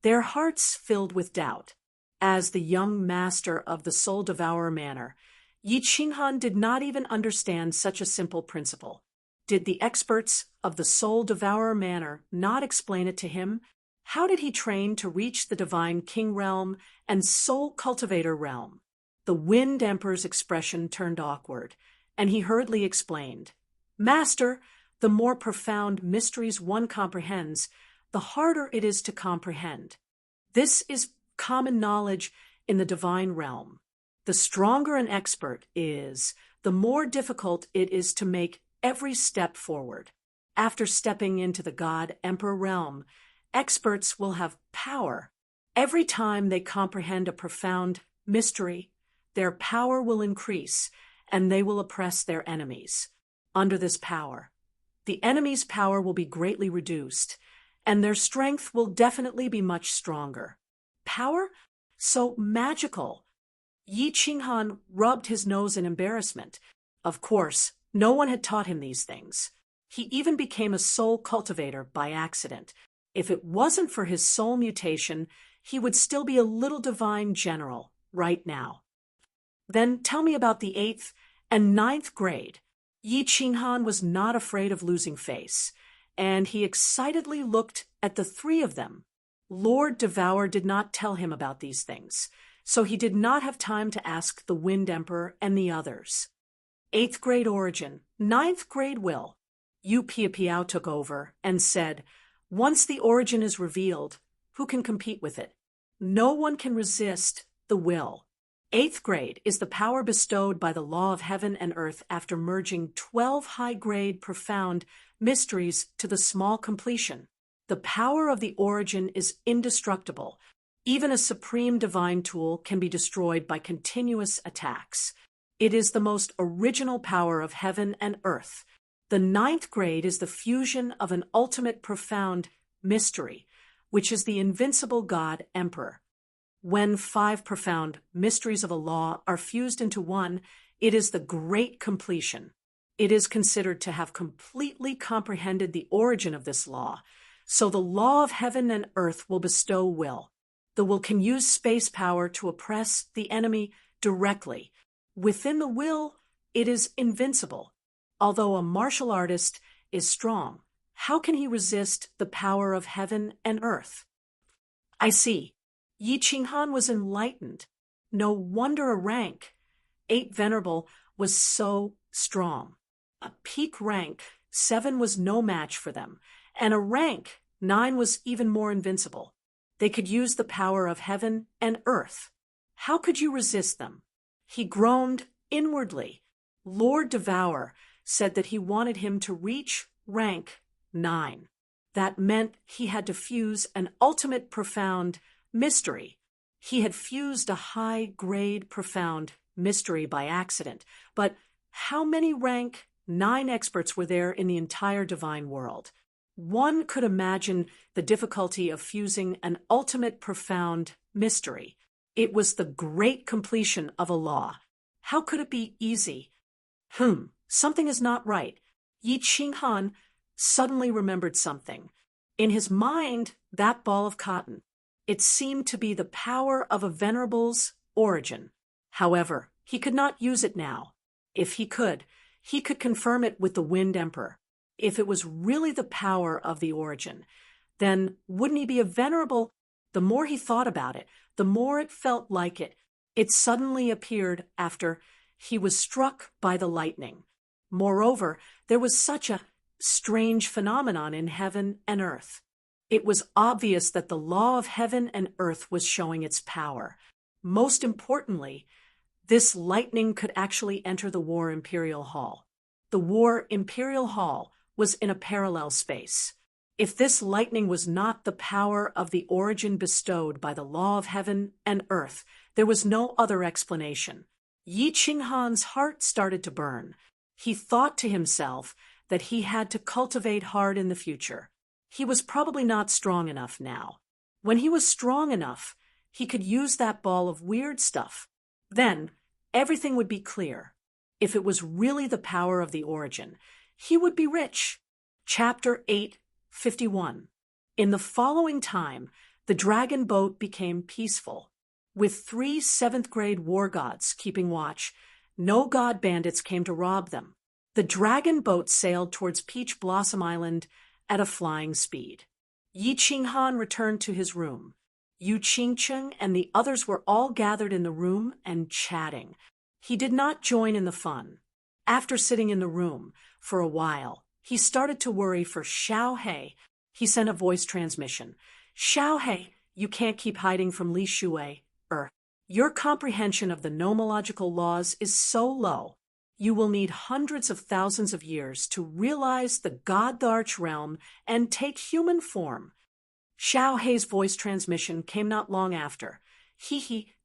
their hearts filled with doubt. As the young master of the Soul Devourer manner, Yi Qinghan did not even understand such a simple principle. Did the experts of the Soul Devourer manner not explain it to him? How did he train to reach the Divine King realm and Soul Cultivator realm? The Wind Emperor's expression turned awkward, and he hurriedly explained, Master, the more profound mysteries one comprehends, the harder it is to comprehend. This is common knowledge in the divine realm. The stronger an expert is, the more difficult it is to make every step forward. After stepping into the God Emperor realm, experts will have power. Every time they comprehend a profound mystery, their power will increase, and they will oppress their enemies. Under this power, the enemy's power will be greatly reduced, and their strength will definitely be much stronger. Power? So magical. Yi Qinghan rubbed his nose in embarrassment. Of course, no one had taught him these things. He even became a soul cultivator by accident. If it wasn't for his soul mutation, he would still be a little divine general right now. Then tell me about the 8th and 9th grade. Yi Qinghan was not afraid of losing face, and he excitedly looked at the 3 of them. Lord Devour did not tell him about these things, so he did not have time to ask the Wind Emperor and the others. 8th grade origin, 9th grade will. Yu Piapiao took over and said, once the origin is revealed, who can compete with it? No one can resist the will. 8th grade is the power bestowed by the law of heaven and earth after merging 12 high-grade, profound mysteries to the small completion. The power of the origin is indestructible. Even a supreme divine tool can be destroyed by continuous attacks. It is the most original power of heaven and earth. The 9th grade is the fusion of an ultimate profound mystery, which is the invincible God Emperor. When 5 profound mysteries of a law are fused into one, it is the great completion. It is considered to have completely comprehended the origin of this law, so the law of heaven and earth will bestow will. The will can use space power to oppress the enemy directly. Within the will it is invincible. Although a martial artist is strong, how can he resist the power of heaven and earth? I see. Yi Qinghan was enlightened. No wonder a rank 8 venerable was so strong. A peak rank 7 was no match for them, and a rank 9 was even more invincible. They could use the power of heaven and earth. How could you resist them? He groaned inwardly. Lord Devour said that he wanted him to reach rank 9. That meant he had to fuse an ultimate profound mystery. He had fused a high-grade profound mystery by accident, but how many rank 9 experts were there in the entire divine world? One could imagine the difficulty of fusing an ultimate profound mystery. It was the great completion of a law. How could it be easy? Something is not right. Yi Qinghan suddenly remembered something. In his mind, that ball of cotton. It seemed to be the power of a venerable's origin. However, he could not use it now. If he could confirm it with the Wind Emperor. If it was really the power of the origin, then wouldn't he be a venerable? The more he thought about it, the more it felt like it. It suddenly appeared after he was struck by the lightning. Moreover, there was such a strange phenomenon in heaven and earth. It was obvious that the law of heaven and earth was showing its power. Most importantly, this lightning could actually enter the War Imperial Hall. The War Imperial Hall was in a parallel space. If this lightning was not the power of the origin bestowed by the law of heaven and earth, there was no other explanation. Yi Qinghan's heart started to burn. He thought to himself that he had to cultivate hard in the future. He was probably not strong enough now. When he was strong enough, he could use that ball of weird stuff. Then, everything would be clear. If it was really the power of the origin, he would be rich. Chapter 8:51. In the following time, the dragon boat became peaceful. With 3 7th-grade war gods keeping watch, no god bandits came to rob them. The dragon boat sailed towards Peach Blossom Island at a flying speed. Yi Qinghan returned to his room. Yu Qingcheng and the others were all gathered in the room and chatting. He did not join in the fun. After sitting in the room for a while, he started to worry for Xiao He. He sent a voice transmission. Xiao He, you can't keep hiding from Li Shui. Your comprehension of the nomological laws is so low. You will need hundreds of thousands of years to realize the God-Darch realm and take human form. Xiao Hei's voice transmission came not long after.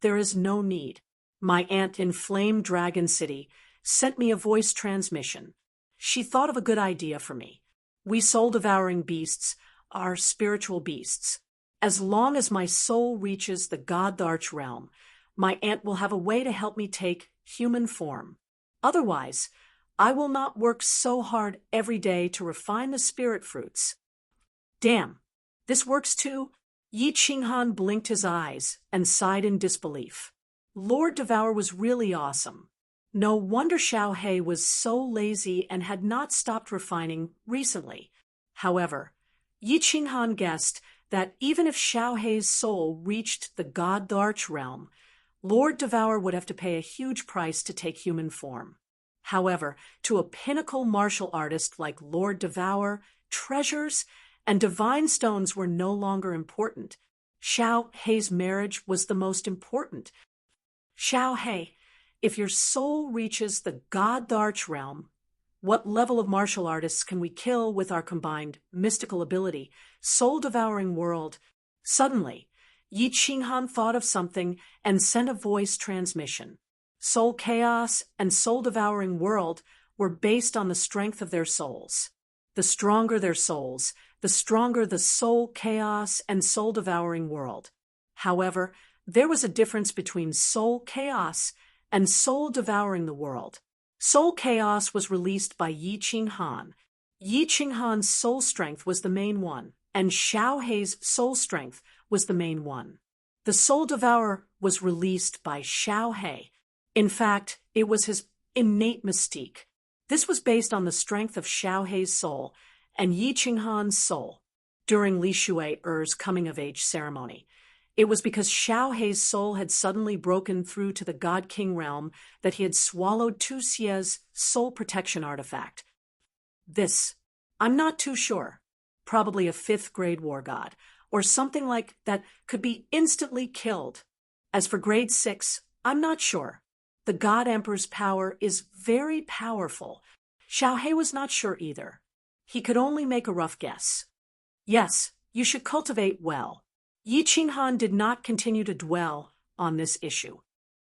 There is no need. My aunt in Flame Dragon City sent me a voice transmission. She thought of a good idea for me. We soul-devouring beasts are spiritual beasts. As long as my soul reaches the God-Darch realm, my aunt will have a way to help me take human form. Otherwise, I will not work so hard every day to refine the spirit fruits. Damn, this works too? Yi Qinghan blinked his eyes and sighed in disbelief. Lord Devour was really awesome. No wonder Xiao He was so lazy and had not stopped refining recently. However, Yi Qinghan guessed that even if Xiao Hei's soul reached the God-Darch realm, Lord Devour would have to pay a huge price to take human form. However, to a pinnacle martial artist like Lord Devour, treasures and divine stones were no longer important. Xiao Hei's marriage was the most important. Xiao He, if your soul reaches the God-Darch realm, what level of martial artists can we kill with our combined mystical ability, soul-devouring world? Suddenly, Yi Qinghan thought of something and sent a voice transmission. Soul Chaos and Soul-Devouring World were based on the strength of their souls. The stronger their souls, the stronger the Soul Chaos and Soul-Devouring World. However, there was a difference between Soul Chaos and Soul-Devouring the World. Soul Chaos was released by Yi Qinghan. Yi Qinghan's soul strength was the main one, and Xiao Hei's soul strength was the main one. The Soul Devourer was released by Xiao He. In fact, it was his innate mystique. This was based on the strength of Xiao Hei's soul and Yi Qinghan's soul during Li Shui-er's coming-of-age ceremony. It was because Xiao Hei's soul had suddenly broken through to the God King realm that he had swallowed Tu Xie's soul protection artifact. This, I'm not too sure. Probably a 5th grade war god, or something like that could be instantly killed. As for grade 6, I'm not sure. The God Emperor's power is very powerful. Xiao Hei was not sure either. He could only make a rough guess. Yes, you should cultivate well. Yi Qinghan did not continue to dwell on this issue.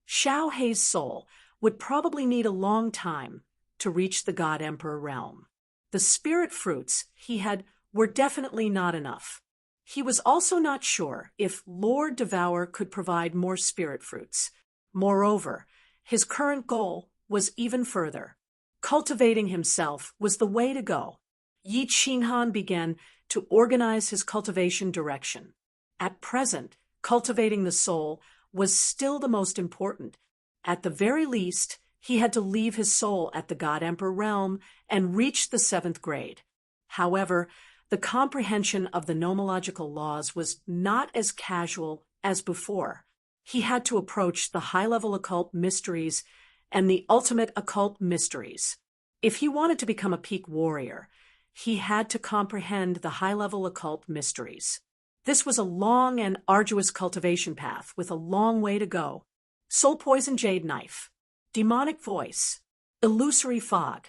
Xiao Hei's soul would probably need a long time to reach the God Emperor realm. The spirit fruits he had were definitely not enough. He was also not sure if Lord Devour could provide more spirit fruits. Moreover, his current goal was even further. Cultivating himself was the way to go. Yi Qinghan began to organize his cultivation direction. At present, cultivating the soul was still the most important. At the very least, he had to leave his soul at the God Emperor realm and reach the 7th grade. However, the comprehension of the nomological laws was not as casual as before. He had to approach the high-level occult mysteries and the ultimate occult mysteries. If he wanted to become a peak warrior, he had to comprehend the high-level occult mysteries. This was a long and arduous cultivation path with a long way to go. Soul Poison Jade Knife, Demonic Voice, Illusory Fog.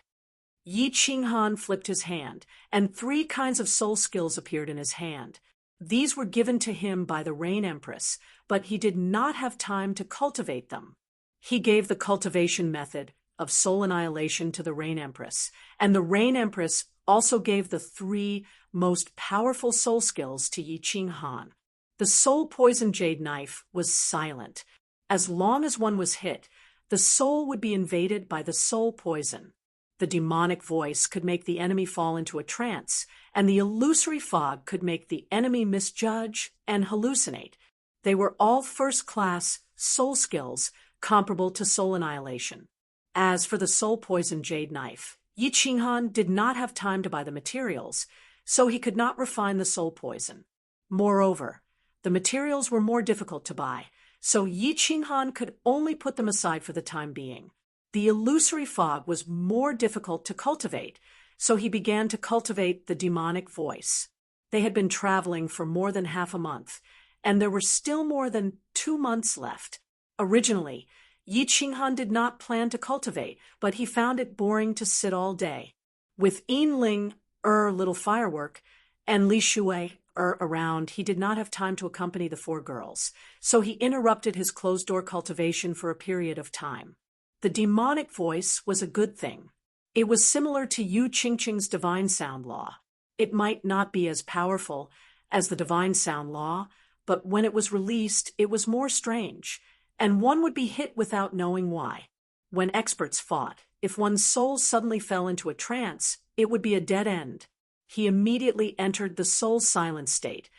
Yi Qinghan flipped his hand, and 3 kinds of soul skills appeared in his hand. These were given to him by the Rain Empress, but he did not have time to cultivate them. He gave the cultivation method of soul annihilation to the Rain Empress, and the Rain Empress also gave the 3 most powerful soul skills to Yi Qinghan. The Soul Poison Jade Knife was silent. As long as one was hit, the soul would be invaded by the soul poison. The Demonic Voice could make the enemy fall into a trance, and the Illusory Fog could make the enemy misjudge and hallucinate. They were all first-class soul skills comparable to soul annihilation. As for the Soul Poison Jade Knife, Yi Qinghan did not have time to buy the materials, so he could not refine the soul poison. Moreover, the materials were more difficult to buy, so Yi Qinghan could only put them aside for the time being. The Illusory Fog was more difficult to cultivate, so he began to cultivate the Demonic Voice. They had been traveling for more than half a month, and there were still more than 2 months left. Originally, Yi Qinghan did not plan to cultivate, but he found it boring to sit all day. With Yinling, little firework, and Li Shui, around, he did not have time to accompany the 4 girls, so he interrupted his closed-door cultivation for a period of time. The Demonic Voice was a good thing. It was similar to Yu Qingqing's Divine Sound Law. It might not be as powerful as the Divine Sound Law, but when it was released, it was more strange, and one would be hit without knowing why. When experts fought, if one's soul suddenly fell into a trance, it would be a dead end. He immediately entered the soul silent state,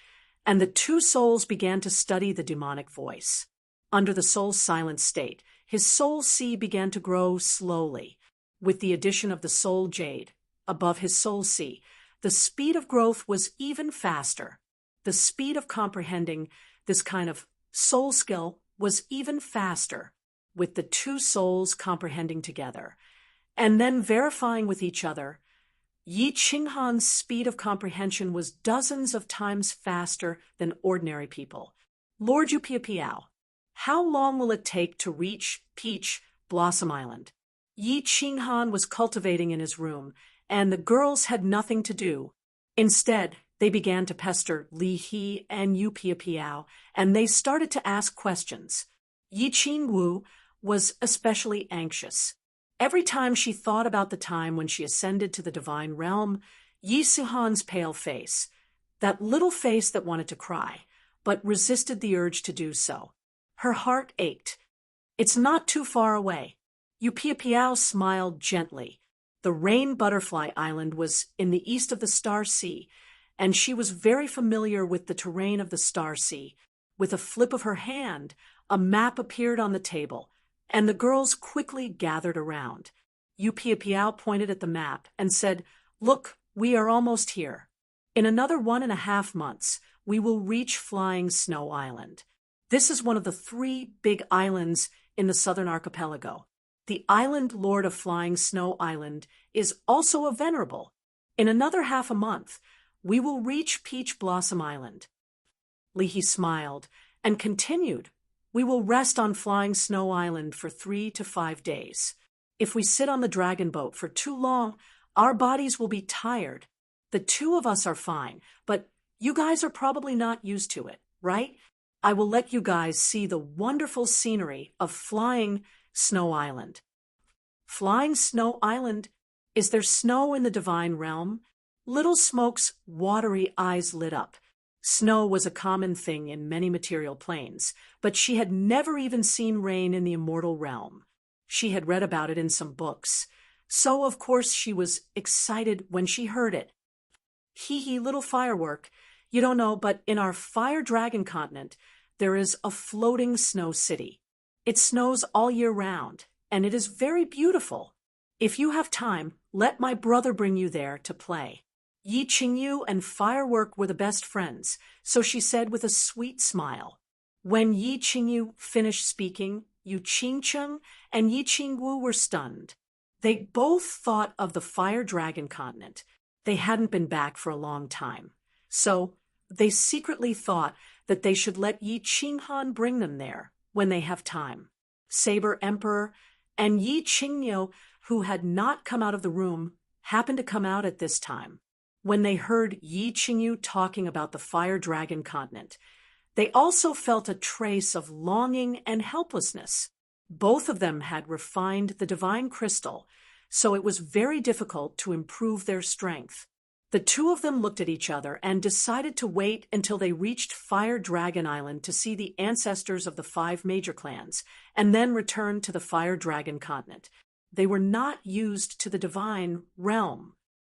and the 2 souls began to study the Demonic Voice. Under the soul silent state, his soul sea began to grow slowly. With the addition of the soul jade above his soul sea, the speed of growth was even faster. The speed of comprehending this kind of soul skill was even faster, with the 2 souls comprehending together, and then verifying with each other. Yi Qinghan's speed of comprehension was dozens of times faster than ordinary people. Lord Yu Piao, how long will it take to reach Peach Blossom Island? Yi Qinghan was cultivating in his room, and the girls had nothing to do. Instead, they began to pester Li He and Yu Piao, and they started to ask questions. Yi Qingwu was especially anxious. Every time she thought about the time when she ascended to the divine realm, Yi Suhan's pale face, that little face that wanted to cry, but resisted the urge to do so. Her heart ached. It's not too far away. Yu Piao smiled gently. The Rain Butterfly Island was in the east of the Star Sea, and she was very familiar with the terrain of the Star Sea. With a flip of her hand, a map appeared on the table. and the girls quickly gathered around. Upiapiao pointed at the map and said, "Look, we are almost here. In another 1.5 months, we will reach Flying Snow Island. This is one of the 3 big islands in the southern archipelago. The island lord of Flying Snow Island is also a venerable. In another half a month, we will reach Peach Blossom Island." Leahy smiled and continued, "We will rest on Flying Snow Island for 3 to 5 days. If we sit on the dragon boat for too long, our bodies will be tired. The 2 of us are fine, but you guys are probably not used to it, right? I will let you guys see the wonderful scenery of Flying Snow Island." Flying Snow Island? Is there snow in the divine realm? Little Smoke's watery eyes lit up. Snow was a common thing in many material planes, but she had never even seen rain in the immortal realm. She had read about it in some books. So, of course, she was excited when she heard it. "Hee, little firework. You don't know, but in our fire dragon continent, there is a floating snow city. It snows all year round, and it is very beautiful. If you have time, let my brother bring you there to play." Yi Qingyu and Firework were the best friends, so she said with a sweet smile. When Yi Qingyu finished speaking, Yu Qingcheng and Yi Qingwu were stunned. They both thought of the Fire Dragon continent. They hadn't been back for a long time, so they secretly thought that they should let Yi Qinghan bring them there when they have time. Saber Emperor and Yi Qingyo, who had not come out of the room, happened to come out at this time. When they heard Yi Qingyu talking about the Fire Dragon continent, they also felt a trace of longing and helplessness. Both of them had refined the divine crystal, so it was very difficult to improve their strength. The 2 of them looked at each other and decided to wait until they reached Fire Dragon Island to see the ancestors of the 5 major clans, and then return to the Fire Dragon continent. They were not used to the divine realm.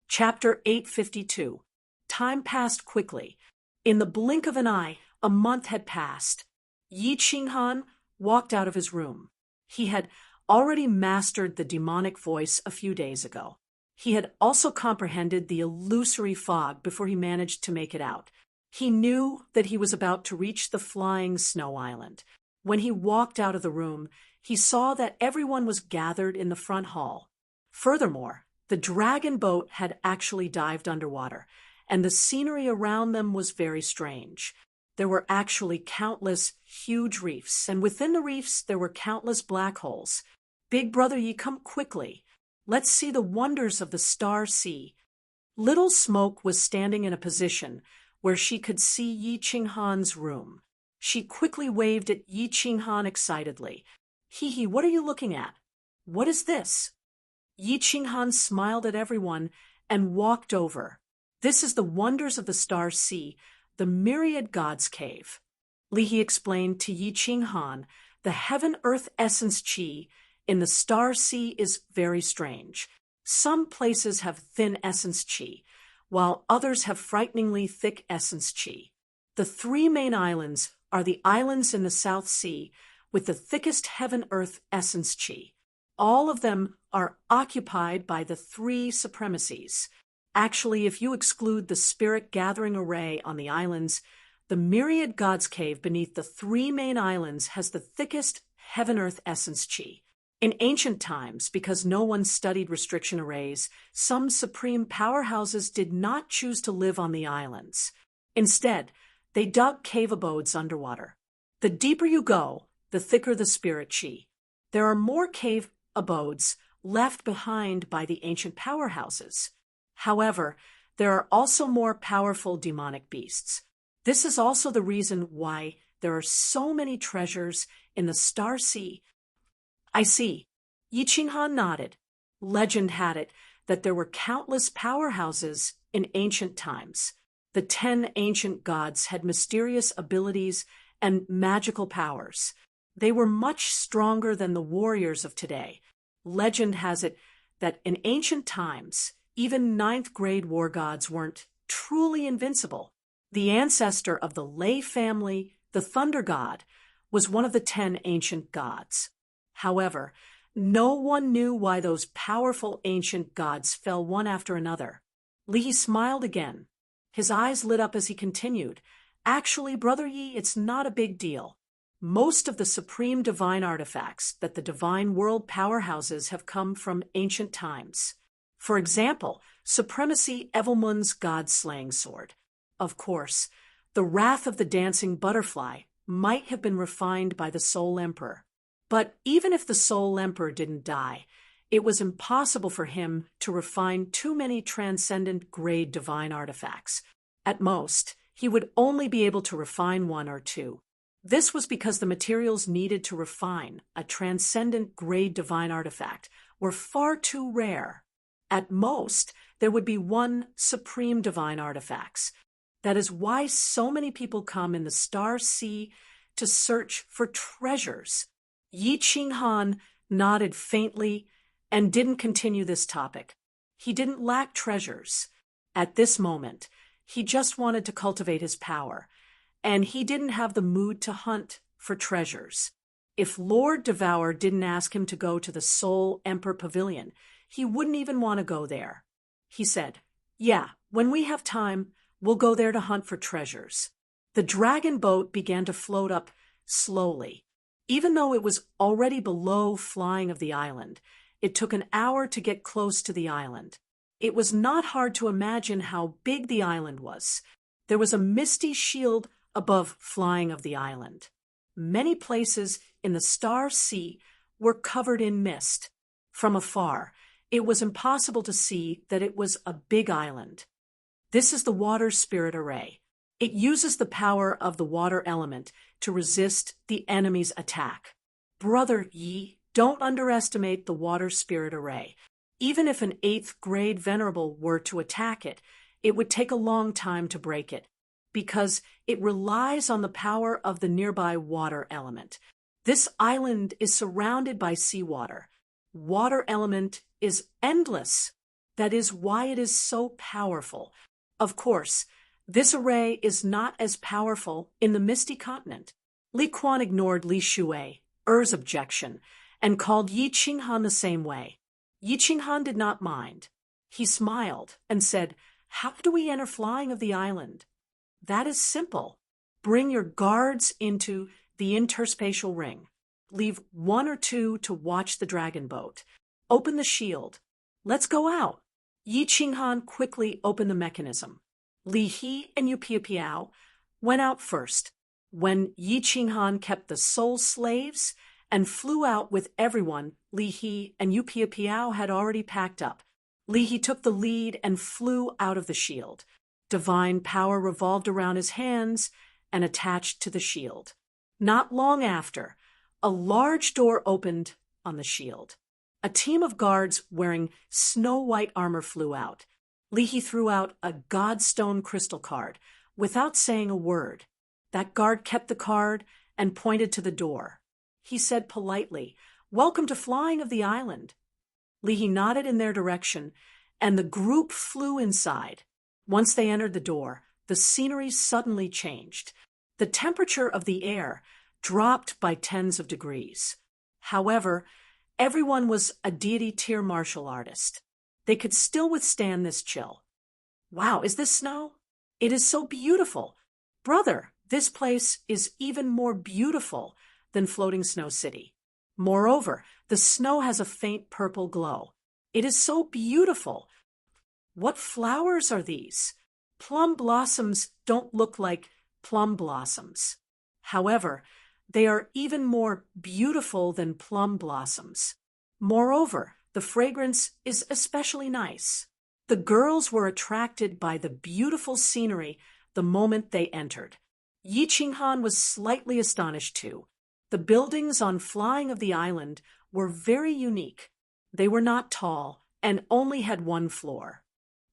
Chapter 852. Time passed quickly. In the blink of an eye, a month had passed. Yi Qinghan walked out of his room. He had already mastered the demonic voice a few days ago. He had also comprehended the illusory fog before he managed to make it out. He knew that he was about to reach the Flying Snow Island. When he walked out of the room, he saw that everyone was gathered in the front hall. Furthermore, the dragon boat had actually dived underwater, and the scenery around them was very strange. There were actually countless huge reefs, and within the reefs there were countless black holes. "Big brother Yi, come quickly. Let's see the wonders of the Star Sea." Little Smoke was standing in a position where she could see Yi Qinghan's room. She quickly waved at Yi Qinghan excitedly. "Hee, what are you looking at? What is this?" Yi Qinghan smiled at everyone and walked over. "This is the wonders of the Star Sea, the Myriad Gods Cave." Lihi explained to Yi Qinghan, "The heaven-earth essence chi in the Star Sea is very strange. Some places have thin essence chi, while others have frighteningly thick essence chi. The 3 main islands are the islands in the South Sea with the thickest heaven-earth essence chi. All of them are occupied by the 3 supremacies. Actually, if you exclude the spirit gathering array on the islands, the Myriad Gods Cave beneath the 3 main islands has the thickest heaven-earth essence chi. In ancient times, because no one studied restriction arrays, some supreme powerhouses did not choose to live on the islands. Instead, they dug cave abodes underwater. The deeper you go, the thicker the spirit chi. There are more cave abodes left behind by the ancient powerhouses. However, there are also more powerful demonic beasts. This is also the reason why there are so many treasures in the Star Sea. "I see." Yi Qinghan nodded. Legend had it that there were countless powerhouses in ancient times. The 10 ancient gods had mysterious abilities and magical powers. They were much stronger than the warriors of today. Legend has it that in ancient times, even 9th grade war gods weren't truly invincible. The ancestor of the Lei family, the Thunder God, was one of the 10 ancient gods. However, no one knew why those powerful ancient gods fell one after another. Li smiled again. His eyes lit up as he continued. Actually, Brother Yi, it's not a big deal. Most of the supreme divine artifacts that the divine world powerhouses have come from ancient times. For example, Supremacy Evelmun's god-slaying sword. Of course, the Wrath of the Dancing Butterfly might have been refined by the Soul Emperor. But even if the Soul Emperor didn't die, it was impossible for him to refine too many transcendent grade divine artifacts. At most, he would only be able to refine one or two. This was because the materials needed to refine a transcendent grade divine artifact were far too rare. At most, there would be one supreme divine artifacts. That is why so many people come in the Star Sea to search for treasures. Yi Qinghan nodded faintly and didn't continue this topic. He didn't lack treasures. At this moment, he just wanted to cultivate his power, and he didn't have the mood to hunt for treasures. If Lord Devour didn't ask him to go to the Soul Emperor Pavilion, he wouldn't even want to go there. He said, "Yeah, when we have time, we'll go there to hunt for treasures." The dragon boat began to float up slowly. Even though it was already below flying of the island, it took an hour to get close to the island. It was not hard to imagine how big the island was. There was a misty shield above flying of the island. Many places in the Star Sea were covered in mist. From afar, it was impossible to see that it was a big island. This is the Water Spirit Array. It uses the power of the water element to resist the enemy's attack. Brother Yi, don't underestimate the Water Spirit Array. Even if an 8th grade venerable were to attack it, it would take a long time to break it, because it relies on the power of the nearby water element. This island is surrounded by seawater. Water element is endless. That is why it is so powerful. Of course, this array is not as powerful in the Misty Continent. Li Quan ignored Li Shui's objection and called Yi Qinghan the same way. Yi Qinghan did not mind. He smiled and said, "How do we enter flying of the island?" "That is simple. Bring your guards into the interspatial ring. Leave 1 or 2 to watch the dragon boat. Open the shield. Let's go out." Yi Qinghan quickly opened the mechanism. Li He and Yu Piao went out first. When Yi Qinghan kept the soul slaves and flew out with everyone, Li He and Yu Piao had already packed up. Li He took the lead and flew out of the shield. Divine power revolved around his hands and attached to the shield. Not long after, a large door opened on the shield. A team of guards wearing snow-white armor flew out. Li He threw out a Godstone crystal card without saying a word. That guard kept the card and pointed to the door. He said politely, "Welcome to flying of the island." Li He nodded in their direction, and the group flew inside. Once they entered the door, the scenery suddenly changed. The temperature of the air dropped by tens of degrees. However, everyone was a deity-tier martial artist. They could still withstand this chill. "Wow, is this snow? It is so beautiful. Brother, this place is even more beautiful than Floating Snow City. Moreover, the snow has a faint purple glow. It is so beautiful. What flowers are these? Plum blossoms don't look like plum blossoms. However, they are even more beautiful than plum blossoms. Moreover, the fragrance is especially nice." The girls were attracted by the beautiful scenery the moment they entered. Yi Qinghan was slightly astonished too. The buildings on flying of the island were very unique. They were not tall and only had 1 floor.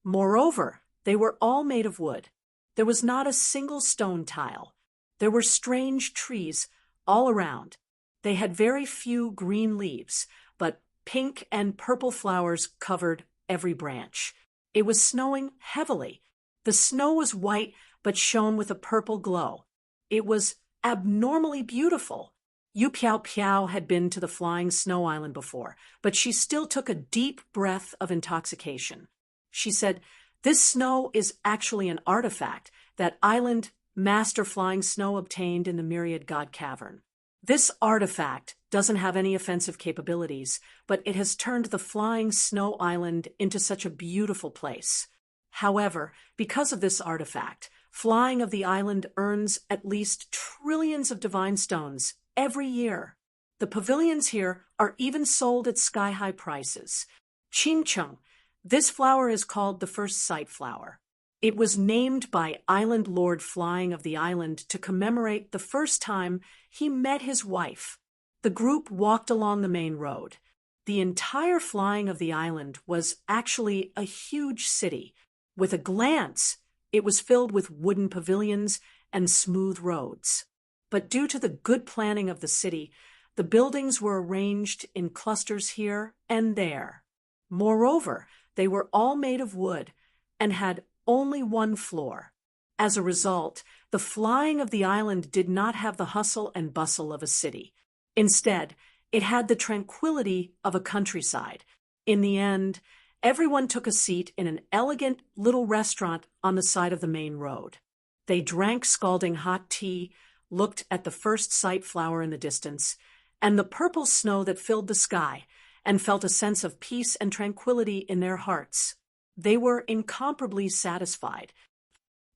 Moreover, they were all made of wood. There was not a single stone tile. There were strange trees all around. They had very few green leaves, but pink and purple flowers covered every branch. It was snowing heavily. The snow was white but shone with a purple glow. It was abnormally beautiful. Yu Piao Piao had been to the flying snow island before, but she still took a deep breath of intoxication. She said, "This snow is actually an artifact that island master flying snow obtained in the Myriad God Cavern. This artifact doesn't have any offensive capabilities, but it has turned the flying snow island into such a beautiful place. However, because of this artifact, flying of the island earns at least trillions of divine stones every year. The pavilions here are even sold at sky-high prices. Qingcheng, this flower is called the first sight flower. It was named by Island Lord Flying of the island to commemorate the first time he met his wife." The group walked along the main road. The entire flying of the island was actually a huge city. With a glance, it was filled with wooden pavilions and smooth roads. But due to the good planning of the city, the buildings were arranged in clusters here and there. Moreover, they were all made of wood and had only one floor. As a result, the flying of the island did not have the hustle and bustle of a city. Instead, it had the tranquility of a countryside. In the end, everyone took a seat in an elegant little restaurant on the side of the main road. They drank scalding hot tea, looked at the first sight flower in the distance, and the purple snow that filled the sky, and felt a sense of peace and tranquility in their hearts. They were incomparably satisfied.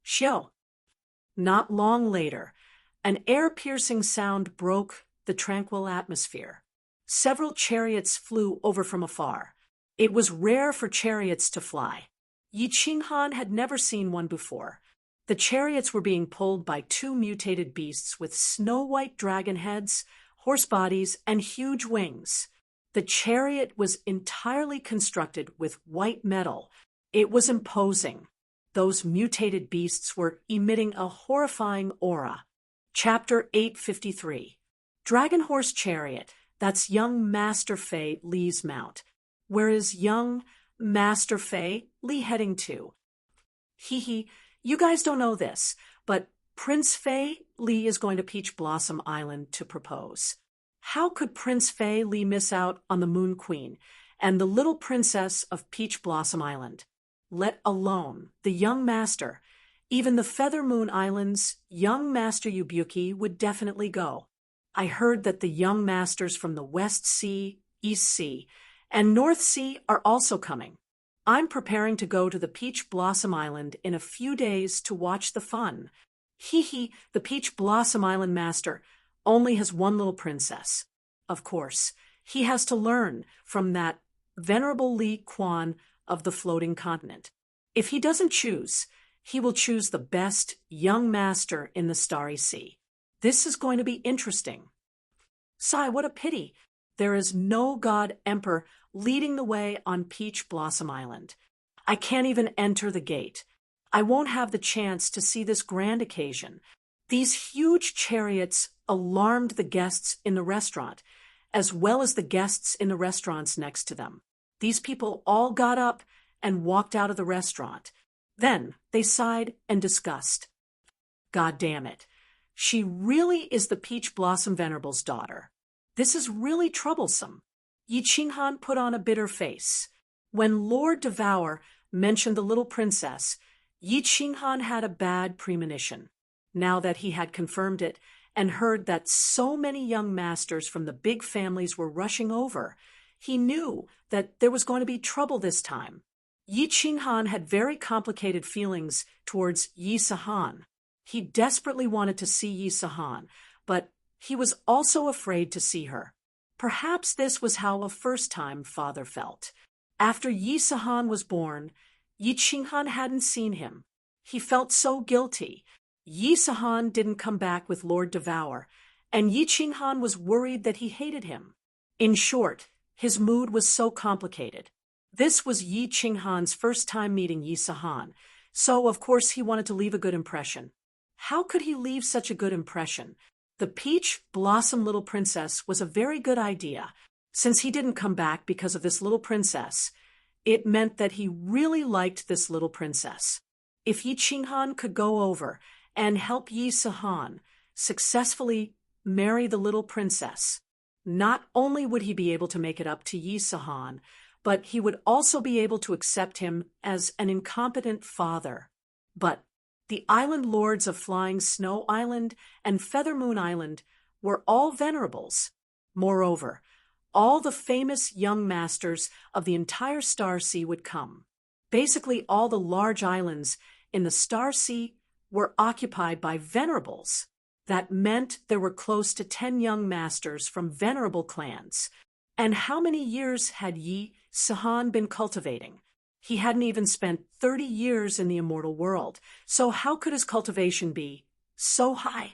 Xiao. Not long later, an air-piercing sound broke the tranquil atmosphere. Several chariots flew over from afar. It was rare for chariots to fly. Yi Qinghan had never seen one before. The chariots were being pulled by two mutated beasts with snow-white dragon heads, horse bodies, and huge wings. The chariot was entirely constructed with white metal. It was imposing. Those mutated beasts were emitting a horrifying aura. Chapter 853. Dragon Horse Chariot, that's young Master Fei Li's mount. Where is young Master Fei Li heading to? Hee, you guys don't know this, but Prince Fei Li is going to Peach Blossom Island to propose. How could Prince Fei Li miss out on the Moon Queen and the little princess of Peach Blossom Island? Let alone the young master. Even the Feather Moon Islands, young Master Yubuki would definitely go. I heard that the young masters from the West Sea, East Sea, and North Sea are also coming. I'm preparing to go to the Peach Blossom Island in a few days to watch the fun. The Peach Blossom Island master only has one little princess. Of course, he has to learn from that venerable Li Quan of the floating continent. If he doesn't choose, he will choose the best young master in the Starry Sea. This is going to be interesting. Sigh, what a pity. There is no god emperor leading the way on Peach Blossom Island. I can't even enter the gate. I won't have the chance to see this grand occasion. These huge chariots alarmed the guests in the restaurant, as well as the guests in the restaurants next to them. These people all got up and walked out of the restaurant. Then they sighed and discussed. God damn it. She really is the Peach Blossom Venerable's daughter. This is really troublesome. Yi Qinghan put on a bitter face. When Lord Devour mentioned the little princess, Yi Qinghan had a bad premonition. Now that he had confirmed it and heard that so many young masters from the big families were rushing over, he knew that there was going to be trouble this time. Yi Qinghan had very complicated feelings towards Yi Sahan. He desperately wanted to see Yi Sahan, but he was also afraid to see her. Perhaps this was how a first-time father felt. After Yi Sahan was born, Yi Qinghan hadn't seen him. He felt so guilty. Yi Sahan didn't come back with Lord Devour, and Yi Qinghan was worried that he hated him. In short, his mood was so complicated. This was Yi Qinghan's first time meeting Yi Sahan, so of course he wanted to leave a good impression. How could he leave such a good impression? The Peach Blossom Little Princess was a very good idea. Since he didn't come back because of this little princess, it meant that he really liked this little princess. If Yi Qinghan could go over and help Yi Sahan successfully marry the little princess. Not only would he be able to make it up to Yi Sahan, but he would also be able to accept him as an incompetent father. But the island lords of Flying Snow Island and Feather Moon Island were all venerables. Moreover, all the famous young masters of the entire Star Sea would come. Basically, all the large islands in the Star Sea were occupied by venerables. That meant there were close to 10 young masters from venerable clans. And how many years had Yi Sahan been cultivating? He hadn't even spent 30 years in the immortal world, so how could his cultivation be so high?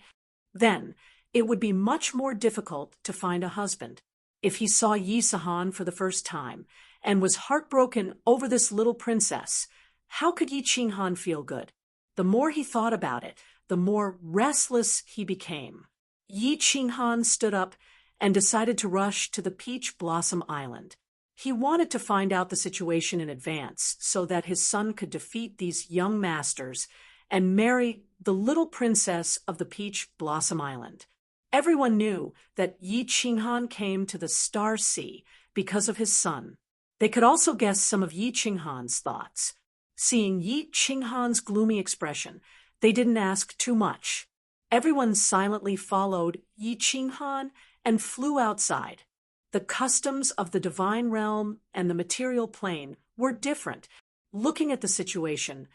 Then, it would be much more difficult to find a husband. If he saw Yi Sahan for the first time and was heartbroken over this little princess, how could Yi Qinghan feel good? The more he thought about it, the more restless he became. Yi Qinghan stood up and decided to rush to the Peach Blossom Island. He wanted to find out the situation in advance so that his son could defeat these young masters and marry the little princess of the Peach Blossom Island. Everyone knew that Yi Qinghan came to the Star Sea because of his son. They could also guess some of Yi Qinghan's thoughts. Seeing Yi Qinghan's gloomy expression, they didn't ask too much. Everyone silently followed Yi Qinghan and flew outside. The customs of the divine realm and the material plane were different. Looking at the situation,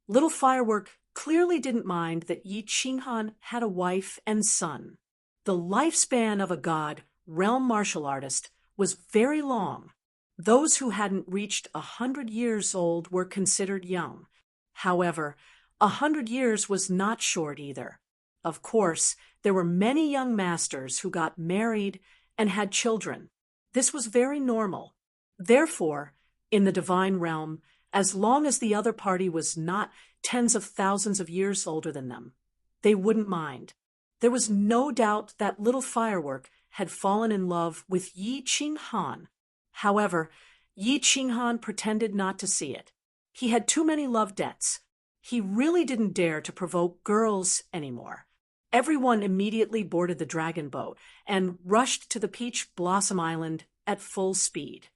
Little Firework clearly didn't mind that Yi Qinghan had a wife and son. The lifespan of a god, realm martial artist, was very long. Those who hadn't reached 100 years old were considered young. However, 100 years was not short either. Of course, there were many young masters who got married and had children. This was very normal. Therefore, in the divine realm, as long as the other party was not tens of thousands of years older than them, they wouldn't mind. There was no doubt that Little Firework had fallen in love with Yi Qinghan. However, Yi Qinghan pretended not to see it. He had too many love debts. He really didn't dare to provoke girls anymore. Everyone immediately boarded the dragon boat and rushed to the Peach Blossom Island at full speed.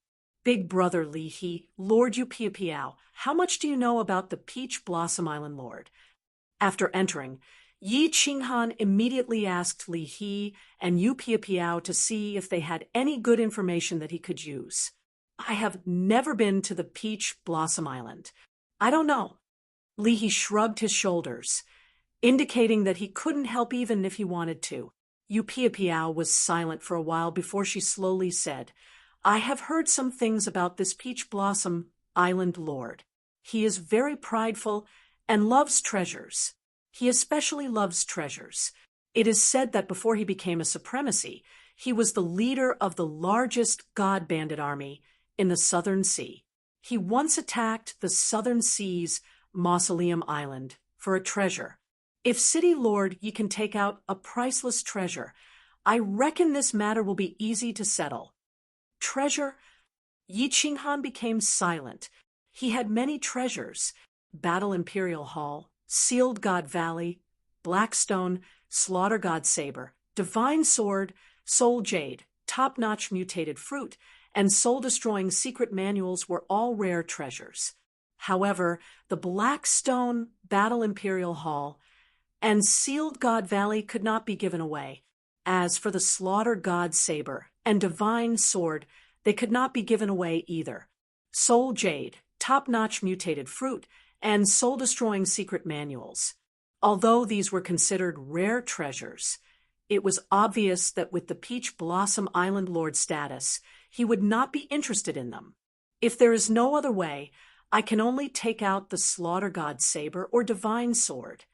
Big Brother Li He, Lord Yu Piao, how much do you know about the Peach Blossom Island Lord? After entering, Yi Qinghan immediately asked Li He and Yu Piao to see if they had any good information that he could use. I have never been to the Peach Blossom Island. I don't know. Li He shrugged his shoulders, indicating that he couldn't help even if he wanted to. Yu Piao was silent for a while before she slowly said, I have heard some things about this Peach Blossom Island Lord. He is very prideful and loves treasures. He especially loves treasures. It is said that before he became a supremacy, he was the leader of the largest god bandit army in the Southern Sea. He once attacked the Southern Sea's Mausoleum Island for a treasure. If City Lord you can take out a priceless treasure, I reckon this matter will be easy to settle. Treasure? Yi Qinghan became silent. He had many treasures. Battle Imperial Hall, Sealed God Valley, Blackstone, Slaughter God Saber, Divine Sword, Soul Jade, Top-Notch Mutated Fruit, and soul-destroying secret manuals were all rare treasures. However, the Blackstone, Battle Imperial Hall, and Sealed God Valley could not be given away. As for the Slaughter God Saber and Divine Sword, they could not be given away either. Soul Jade, Top-Notch Mutated Fruit, and soul-destroying secret manuals. Although these were considered rare treasures, it was obvious that with the Peach Blossom Island Lord status, he would not be interested in them. If there is no other way, I can only take out the Slaughter God Saber or Divine Sword.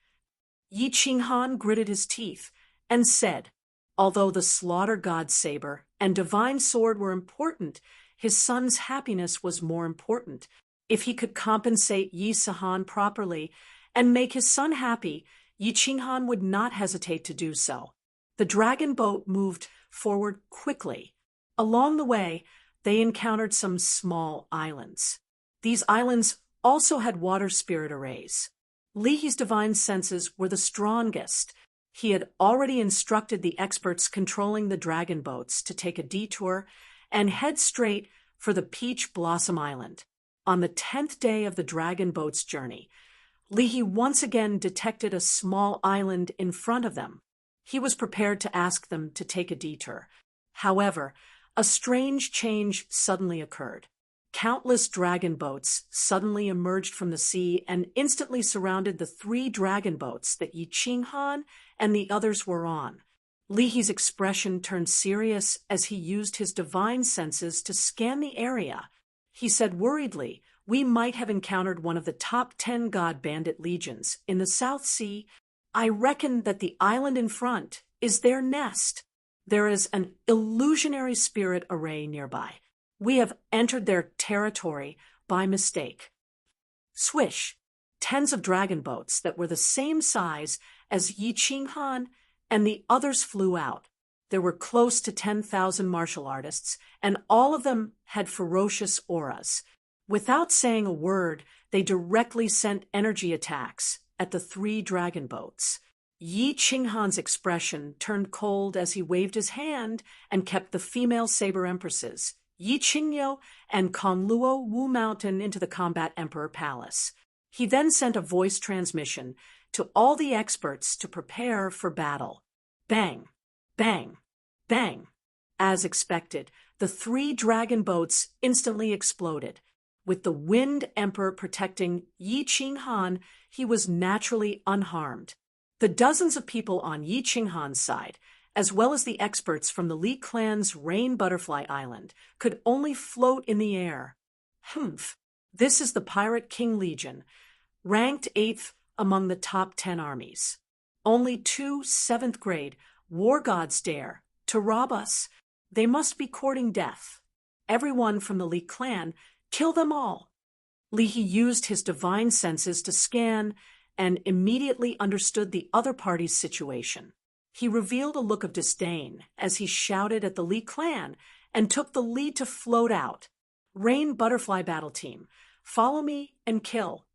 Yi Qinghan gritted his teeth and said, although the Slaughter God Saber and Divine Sword were important, his son's happiness was more important. If he could compensate Yi Sahan properly and make his son happy, Yi Qinghan would not hesitate to do so. The dragon boat moved forward quickly. Along the way, they encountered some small islands. These islands also had water spirit arrays. Li He's divine senses were the strongest. He had already instructed the experts controlling the dragon boats to take a detour and head straight for the Peach Blossom Island. On the 10th day of the dragon boat's journey, Leahy once again detected a small island in front of them. He was prepared to ask them to take a detour. However, a strange change suddenly occurred. Countless dragon boats suddenly emerged from the sea and instantly surrounded the 3 dragon boats that Yi Qinghan and the others were on. Leahy's expression turned serious as he used his divine senses to scan the area. He said worriedly, "We might have encountered one of the top 10 god bandit legions in the South Sea. I reckon that the island in front is their nest. There is an illusionary spirit array nearby. We have entered their territory by mistake." Swish! Tens of dragon boats that were the same size as Yi Qinghan and the others flew out. There were close to 10,000 martial artists, and all of them had ferocious auras. Without saying a word, they directly sent energy attacks at the 3 dragon boats. Yi Qinghan's expression turned cold as he waved his hand and kept the female saber empresses, Yi Qingyo and Conluo Wu Mountain, into the Combat Emperor Palace. He then sent a voice transmission to all the experts to prepare for battle. Bang! Bang! Bang! As expected, the 3 dragon boats instantly exploded. With the Wind Emperor protecting Yi Qinghan, he was naturally unharmed. The dozens of people on Yi Qinghan's side, as well as the experts from the Li clan's Rain Butterfly Island, could only float in the air. This is the Pirate King Legion, ranked 8th among the top 10 armies. Only 2 7th-grade war gods dare to rob us. They must be courting death. Everyone from the Li clan, kill them all. Leahy used his divine senses to scan and immediately understood the other party's situation. He revealed a look of disdain as he shouted at the Li clan and took the lead to float out. Rain Butterfly Battle Team, follow me and kill.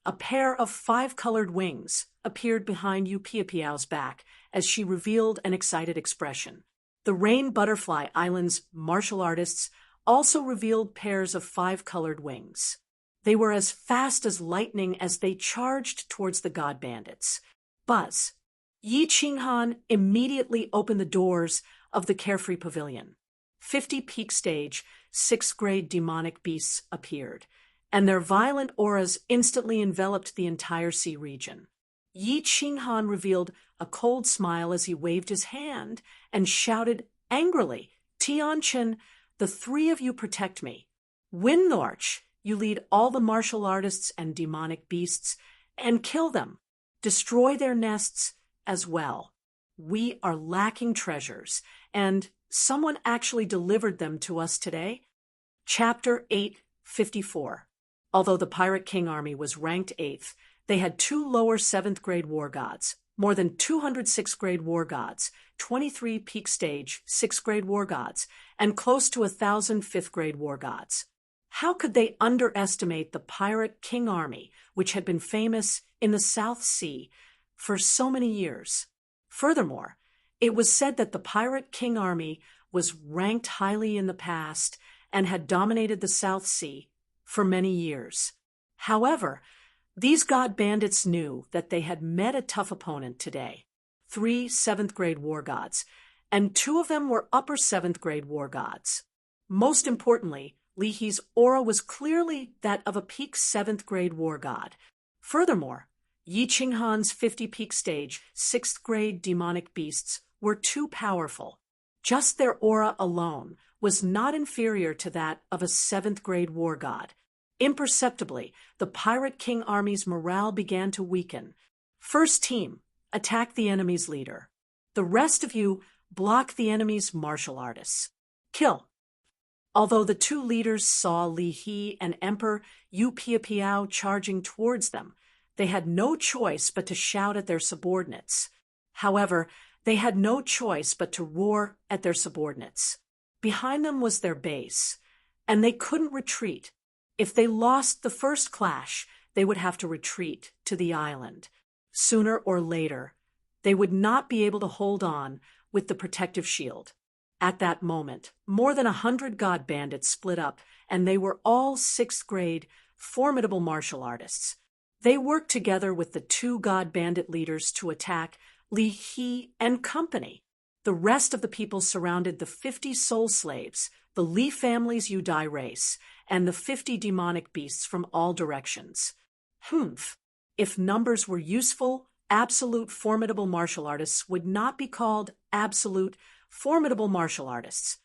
A pair of 5-colored wings appeared behind Yu Piapiao's back as she revealed an excited expression. The Rain Butterfly Island's martial artists also revealed pairs of 5-colored wings. They were as fast as lightning as they charged towards the god bandits. Buzz! Yi Qinghan immediately opened the doors of the Carefree Pavilion. 50 peak stage, 6th-grade demonic beasts appeared, and their violent auras instantly enveloped the entire sea region. Yi Qinghan revealed a cold smile as he waved his hand and shouted angrily, "Tianchen, the 3 of you protect me. Windlorch, you lead all the martial artists and demonic beasts and kill them. Destroy their nests as well. We are lacking treasures, and someone actually delivered them to us today." Chapter 854. Although the Pirate King Army was ranked 8th, they had 2 lower 7th-grade war gods, more than 200 6th-grade war gods, 23 peak stage 6th-grade war gods, and close to 1,000 5th-grade war gods. How could they underestimate the Pirate King Army, which had been famous in the South Sea for so many years? Furthermore, it was said that the Pirate King Army was ranked highly in the past and had dominated the South Sea for many years. However, these god bandits knew that they had met a tough opponent today. 3 7th-grade war gods, and 2 of them were upper 7th-grade war gods. Most importantly, Leahy's aura was clearly that of a peak 7th-grade war god. Furthermore, Yi Qinghan's 50 peak stage 6th-grade demonic beasts were too powerful. Just their aura alone was not inferior to that of a 7th-grade war god. Imperceptibly, the Pirate King Army's morale began to weaken. First team, attack the enemy's leader. The rest of you, block the enemy's martial artists. Kill. Although the 2 leaders saw Li He and Emperor Yu Piapiao charging towards them, they had no choice but to shout at their subordinates. However, they had no choice but to roar at their subordinates. Behind them was their base, and they couldn't retreat. If they lost the first clash, they would have to retreat to the island. Sooner or later, They would not be able to hold on with the protective shield. At that moment, more than 100 god bandits split up, and they were all 6th grade, formidable martial artists. They worked together with the 2 god bandit leaders to attack Li He and company. The rest of the people surrounded the 50 soul slaves, the Li family's Udai race, and the 50 demonic beasts from all directions. Humph! If numbers were useful, absolute formidable martial artists would not be called absolute formidable martial artists.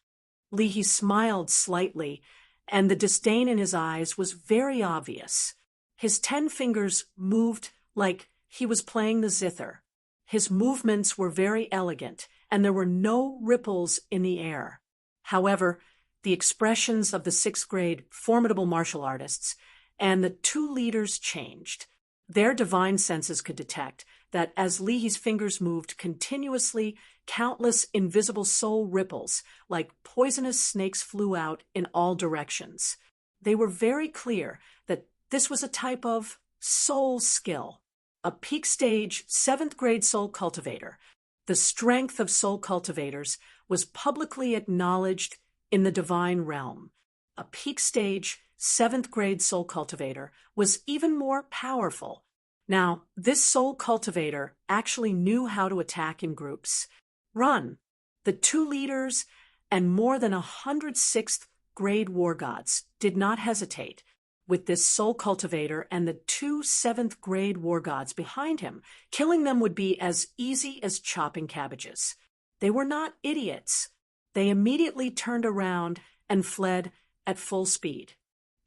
Li He smiled slightly, and the disdain in his eyes was very obvious. His 10 fingers moved like he was playing the zither. His movements were very elegant, and there were no ripples in the air. However, the expressions of the 6th grade formidable martial artists and the 2 leaders changed. Their divine senses could detect that as Li He's fingers moved continuously, countless invisible soul ripples, like poisonous snakes, flew out in all directions. They were very clear that this was a type of soul skill, a peak stage 7th grade soul cultivator. The strength of soul cultivators was publicly acknowledged in the divine realm. A peak stage 7th grade soul cultivator was even more powerful. Now, this soul cultivator actually knew how to attack in groups. Run! The 2 leaders and more than 100 6th grade war gods did not hesitate. With this soul cultivator and the 2 7th grade war gods behind him, killing them would be as easy as chopping cabbages. They were not idiots. They immediately turned around and fled at full speed.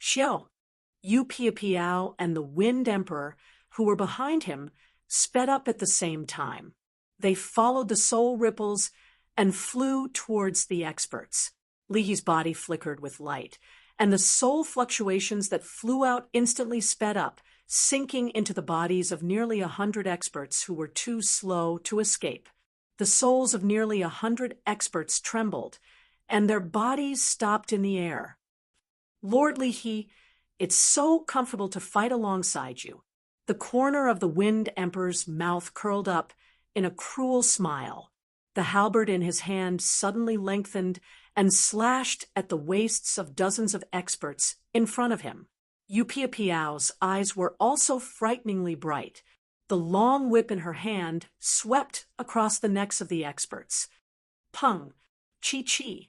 Xiao, Yu Piao, and the Wind Emperor, who were behind him, sped up at the same time. They followed the soul ripples and flew towards the experts. Li He's body flickered with light, and the soul fluctuations that flew out instantly sped up, sinking into the bodies of nearly 100 experts who were too slow to escape. The souls of nearly 100 experts trembled, and their bodies stopped in the air. Lord Li He, it's so comfortable to fight alongside you. The corner of the Wind Emperor's mouth curled up in a cruel smile. The halberd in his hand suddenly lengthened and slashed at the waists of dozens of experts in front of him. Yu Piao's eyes were also frighteningly bright. The long whip in her hand swept across the necks of the experts. Pung! Chi-chi!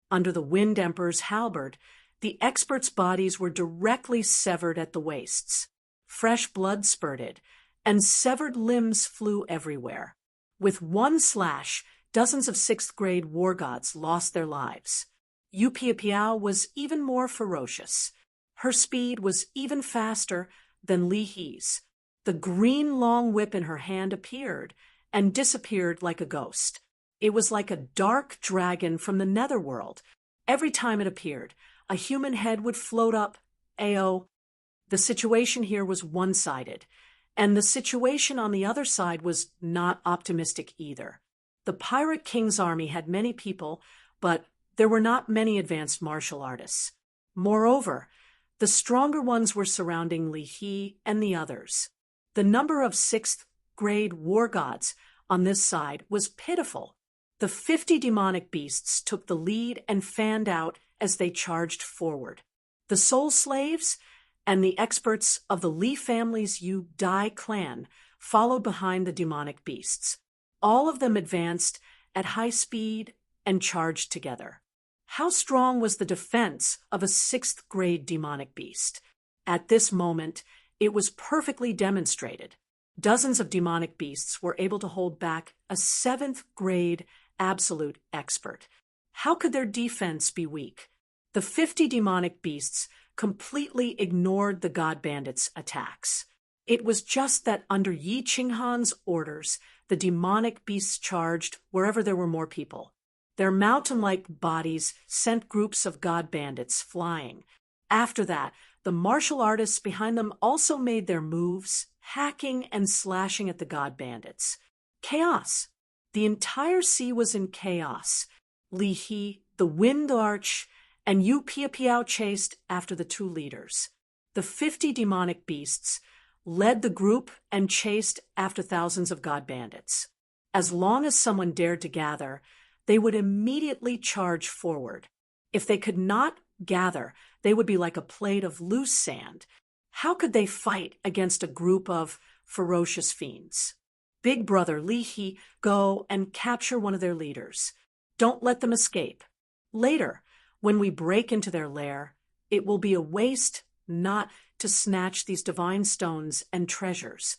Under the Wind Emperor's halberd, the experts' bodies were directly severed at the waists. Fresh blood spurted, and severed limbs flew everywhere. With one slash, dozens of 6th grade war gods lost their lives. Yu Piao was even more ferocious. Her speed was even faster than Li He's. The green long whip in her hand appeared and disappeared like a ghost. It was like a dark dragon from the netherworld. Every time it appeared, a human head would float up. Ao. The situation here was one-sided, and the situation on the other side was not optimistic either. The Pirate King's army had many people, but there were not many advanced martial artists. Moreover, the stronger ones were surrounding Li He and the others. The number of 6th grade war gods on this side was pitiful. The 50 demonic beasts took the lead and fanned out as they charged forward. The soul slaves and the experts of the Li family's Udai clan followed behind the demonic beasts. All of them advanced at high speed and charged together. How strong was the defense of a 6th grade demonic beast? At this moment, it was perfectly demonstrated. Dozens of demonic beasts were able to hold back a 7th grade absolute expert. How could their defense be weak? The 50 demonic beasts completely ignored the god bandits' attacks. It was just that under Yi Qinghan's orders, the demonic beasts charged wherever there were more people. Their mountain-like bodies sent groups of god bandits flying. After that, the martial artists behind them also made their moves, hacking and slashing at the god bandits. Chaos. The entire sea was in chaos. Li He, the Wind Arch, and Yu Piao chased after the 2 leaders. The 50 demonic beasts, led the group and chased after thousands of god bandits. As long as someone dared to gather, they would immediately charge forward. If they could not gather, they would be like a plate of loose sand. How could they fight against a group of ferocious fiends? Big brother Lihi, go and capture one of their leaders. Don't let them escape. Later, when we break into their lair, it will be a waste not to snatch these divine stones and treasures.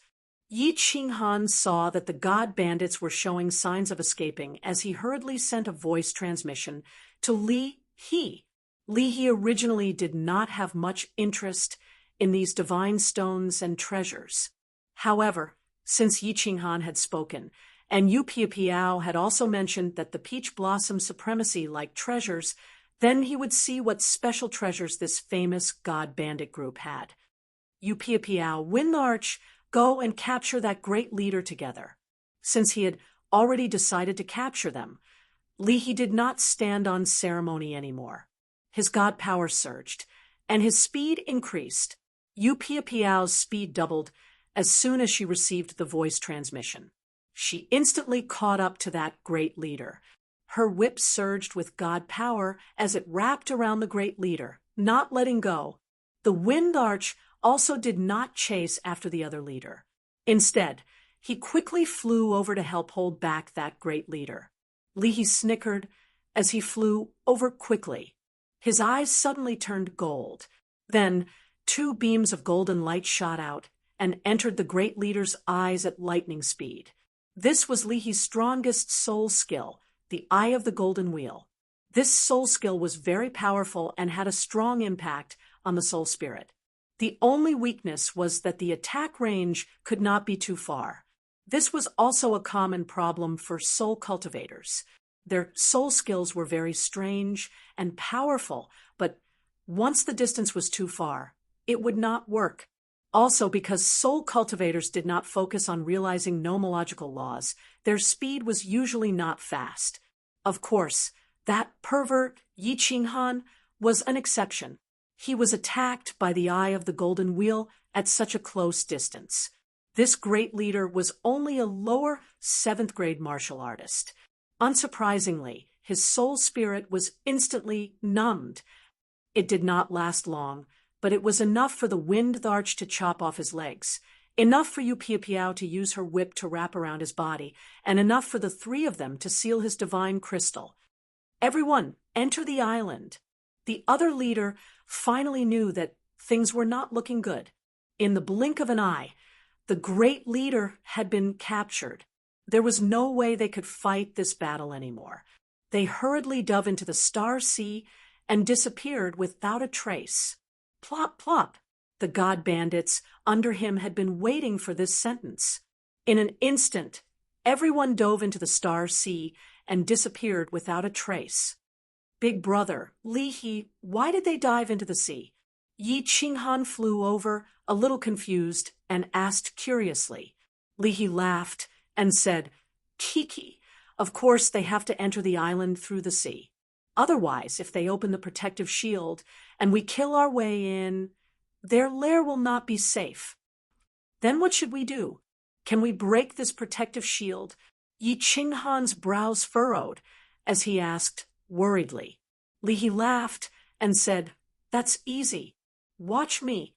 Yi Qinghan saw that the god bandits were showing signs of escaping as he hurriedly sent a voice transmission to Li He. Li He originally did not have much interest in these divine stones and treasures. However, since Yi Qinghan had spoken, and Yu Piapiao had also mentioned that the peach blossom supremacy like treasures, then he would see what special treasures this famous god bandit group had. Yu Piapiao, win the arch, go and capture that great leader together. Since he had already decided to capture them, Li He did not stand on ceremony anymore. His god power surged, and his speed increased. Yu Piapiao's speed doubled as soon as she received the voice transmission. She instantly caught up to that great leader. Her whip surged with god power as it wrapped around the great leader, not letting go. The wind arch also did not chase after the other leader. Instead, he quickly flew over to help hold back that great leader. Li He snickered as he flew over quickly. His eyes suddenly turned gold. Then, 2 beams of golden light shot out and entered the great leader's eyes at lightning speed. This was Li He's strongest soul skill, the Eye of the Golden Wheel. This soul skill was very powerful and had a strong impact on the soul spirit. The only weakness was that the attack range could not be too far. This was also a common problem for soul cultivators. Their soul skills were very strange and powerful, but once the distance was too far, it would not work. Also, because soul cultivators did not focus on realizing nomological laws, their speed was usually not fast. Of course, that pervert, Yi Qinghan, was an exception. He was attacked by the Eye of the Golden Wheel at such a close distance. This great leader was only a lower 7th grade martial artist. Unsurprisingly, his soul spirit was instantly numbed. It did not last long, but it was enough for the wind arch to chop off his legs, enough for Yu Piapiao to use her whip to wrap around his body, and enough for the 3 of them to seal his divine crystal. Everyone, enter the island. The other leader finally knew that things were not looking good. In the blink of an eye, the great leader had been captured. There was no way they could fight this battle anymore. They hurriedly dove into the star sea and disappeared without a trace. Plop, plop. The god bandits under him had been waiting for this sentence. In an instant, everyone dove into the star sea and disappeared without a trace. Big brother, Li He, why did they dive into the sea? Yi Qinghan flew over, a little confused, and asked curiously. Li He laughed and said, Kiki, of course they have to enter the island through the sea. Otherwise, if they open the protective shield and we kill our way in, their lair will not be safe. Then what should we do? Can we break this protective shield? Yi Qinghan's brows furrowed as he asked worriedly. Li He laughed and said, That's easy. Watch me.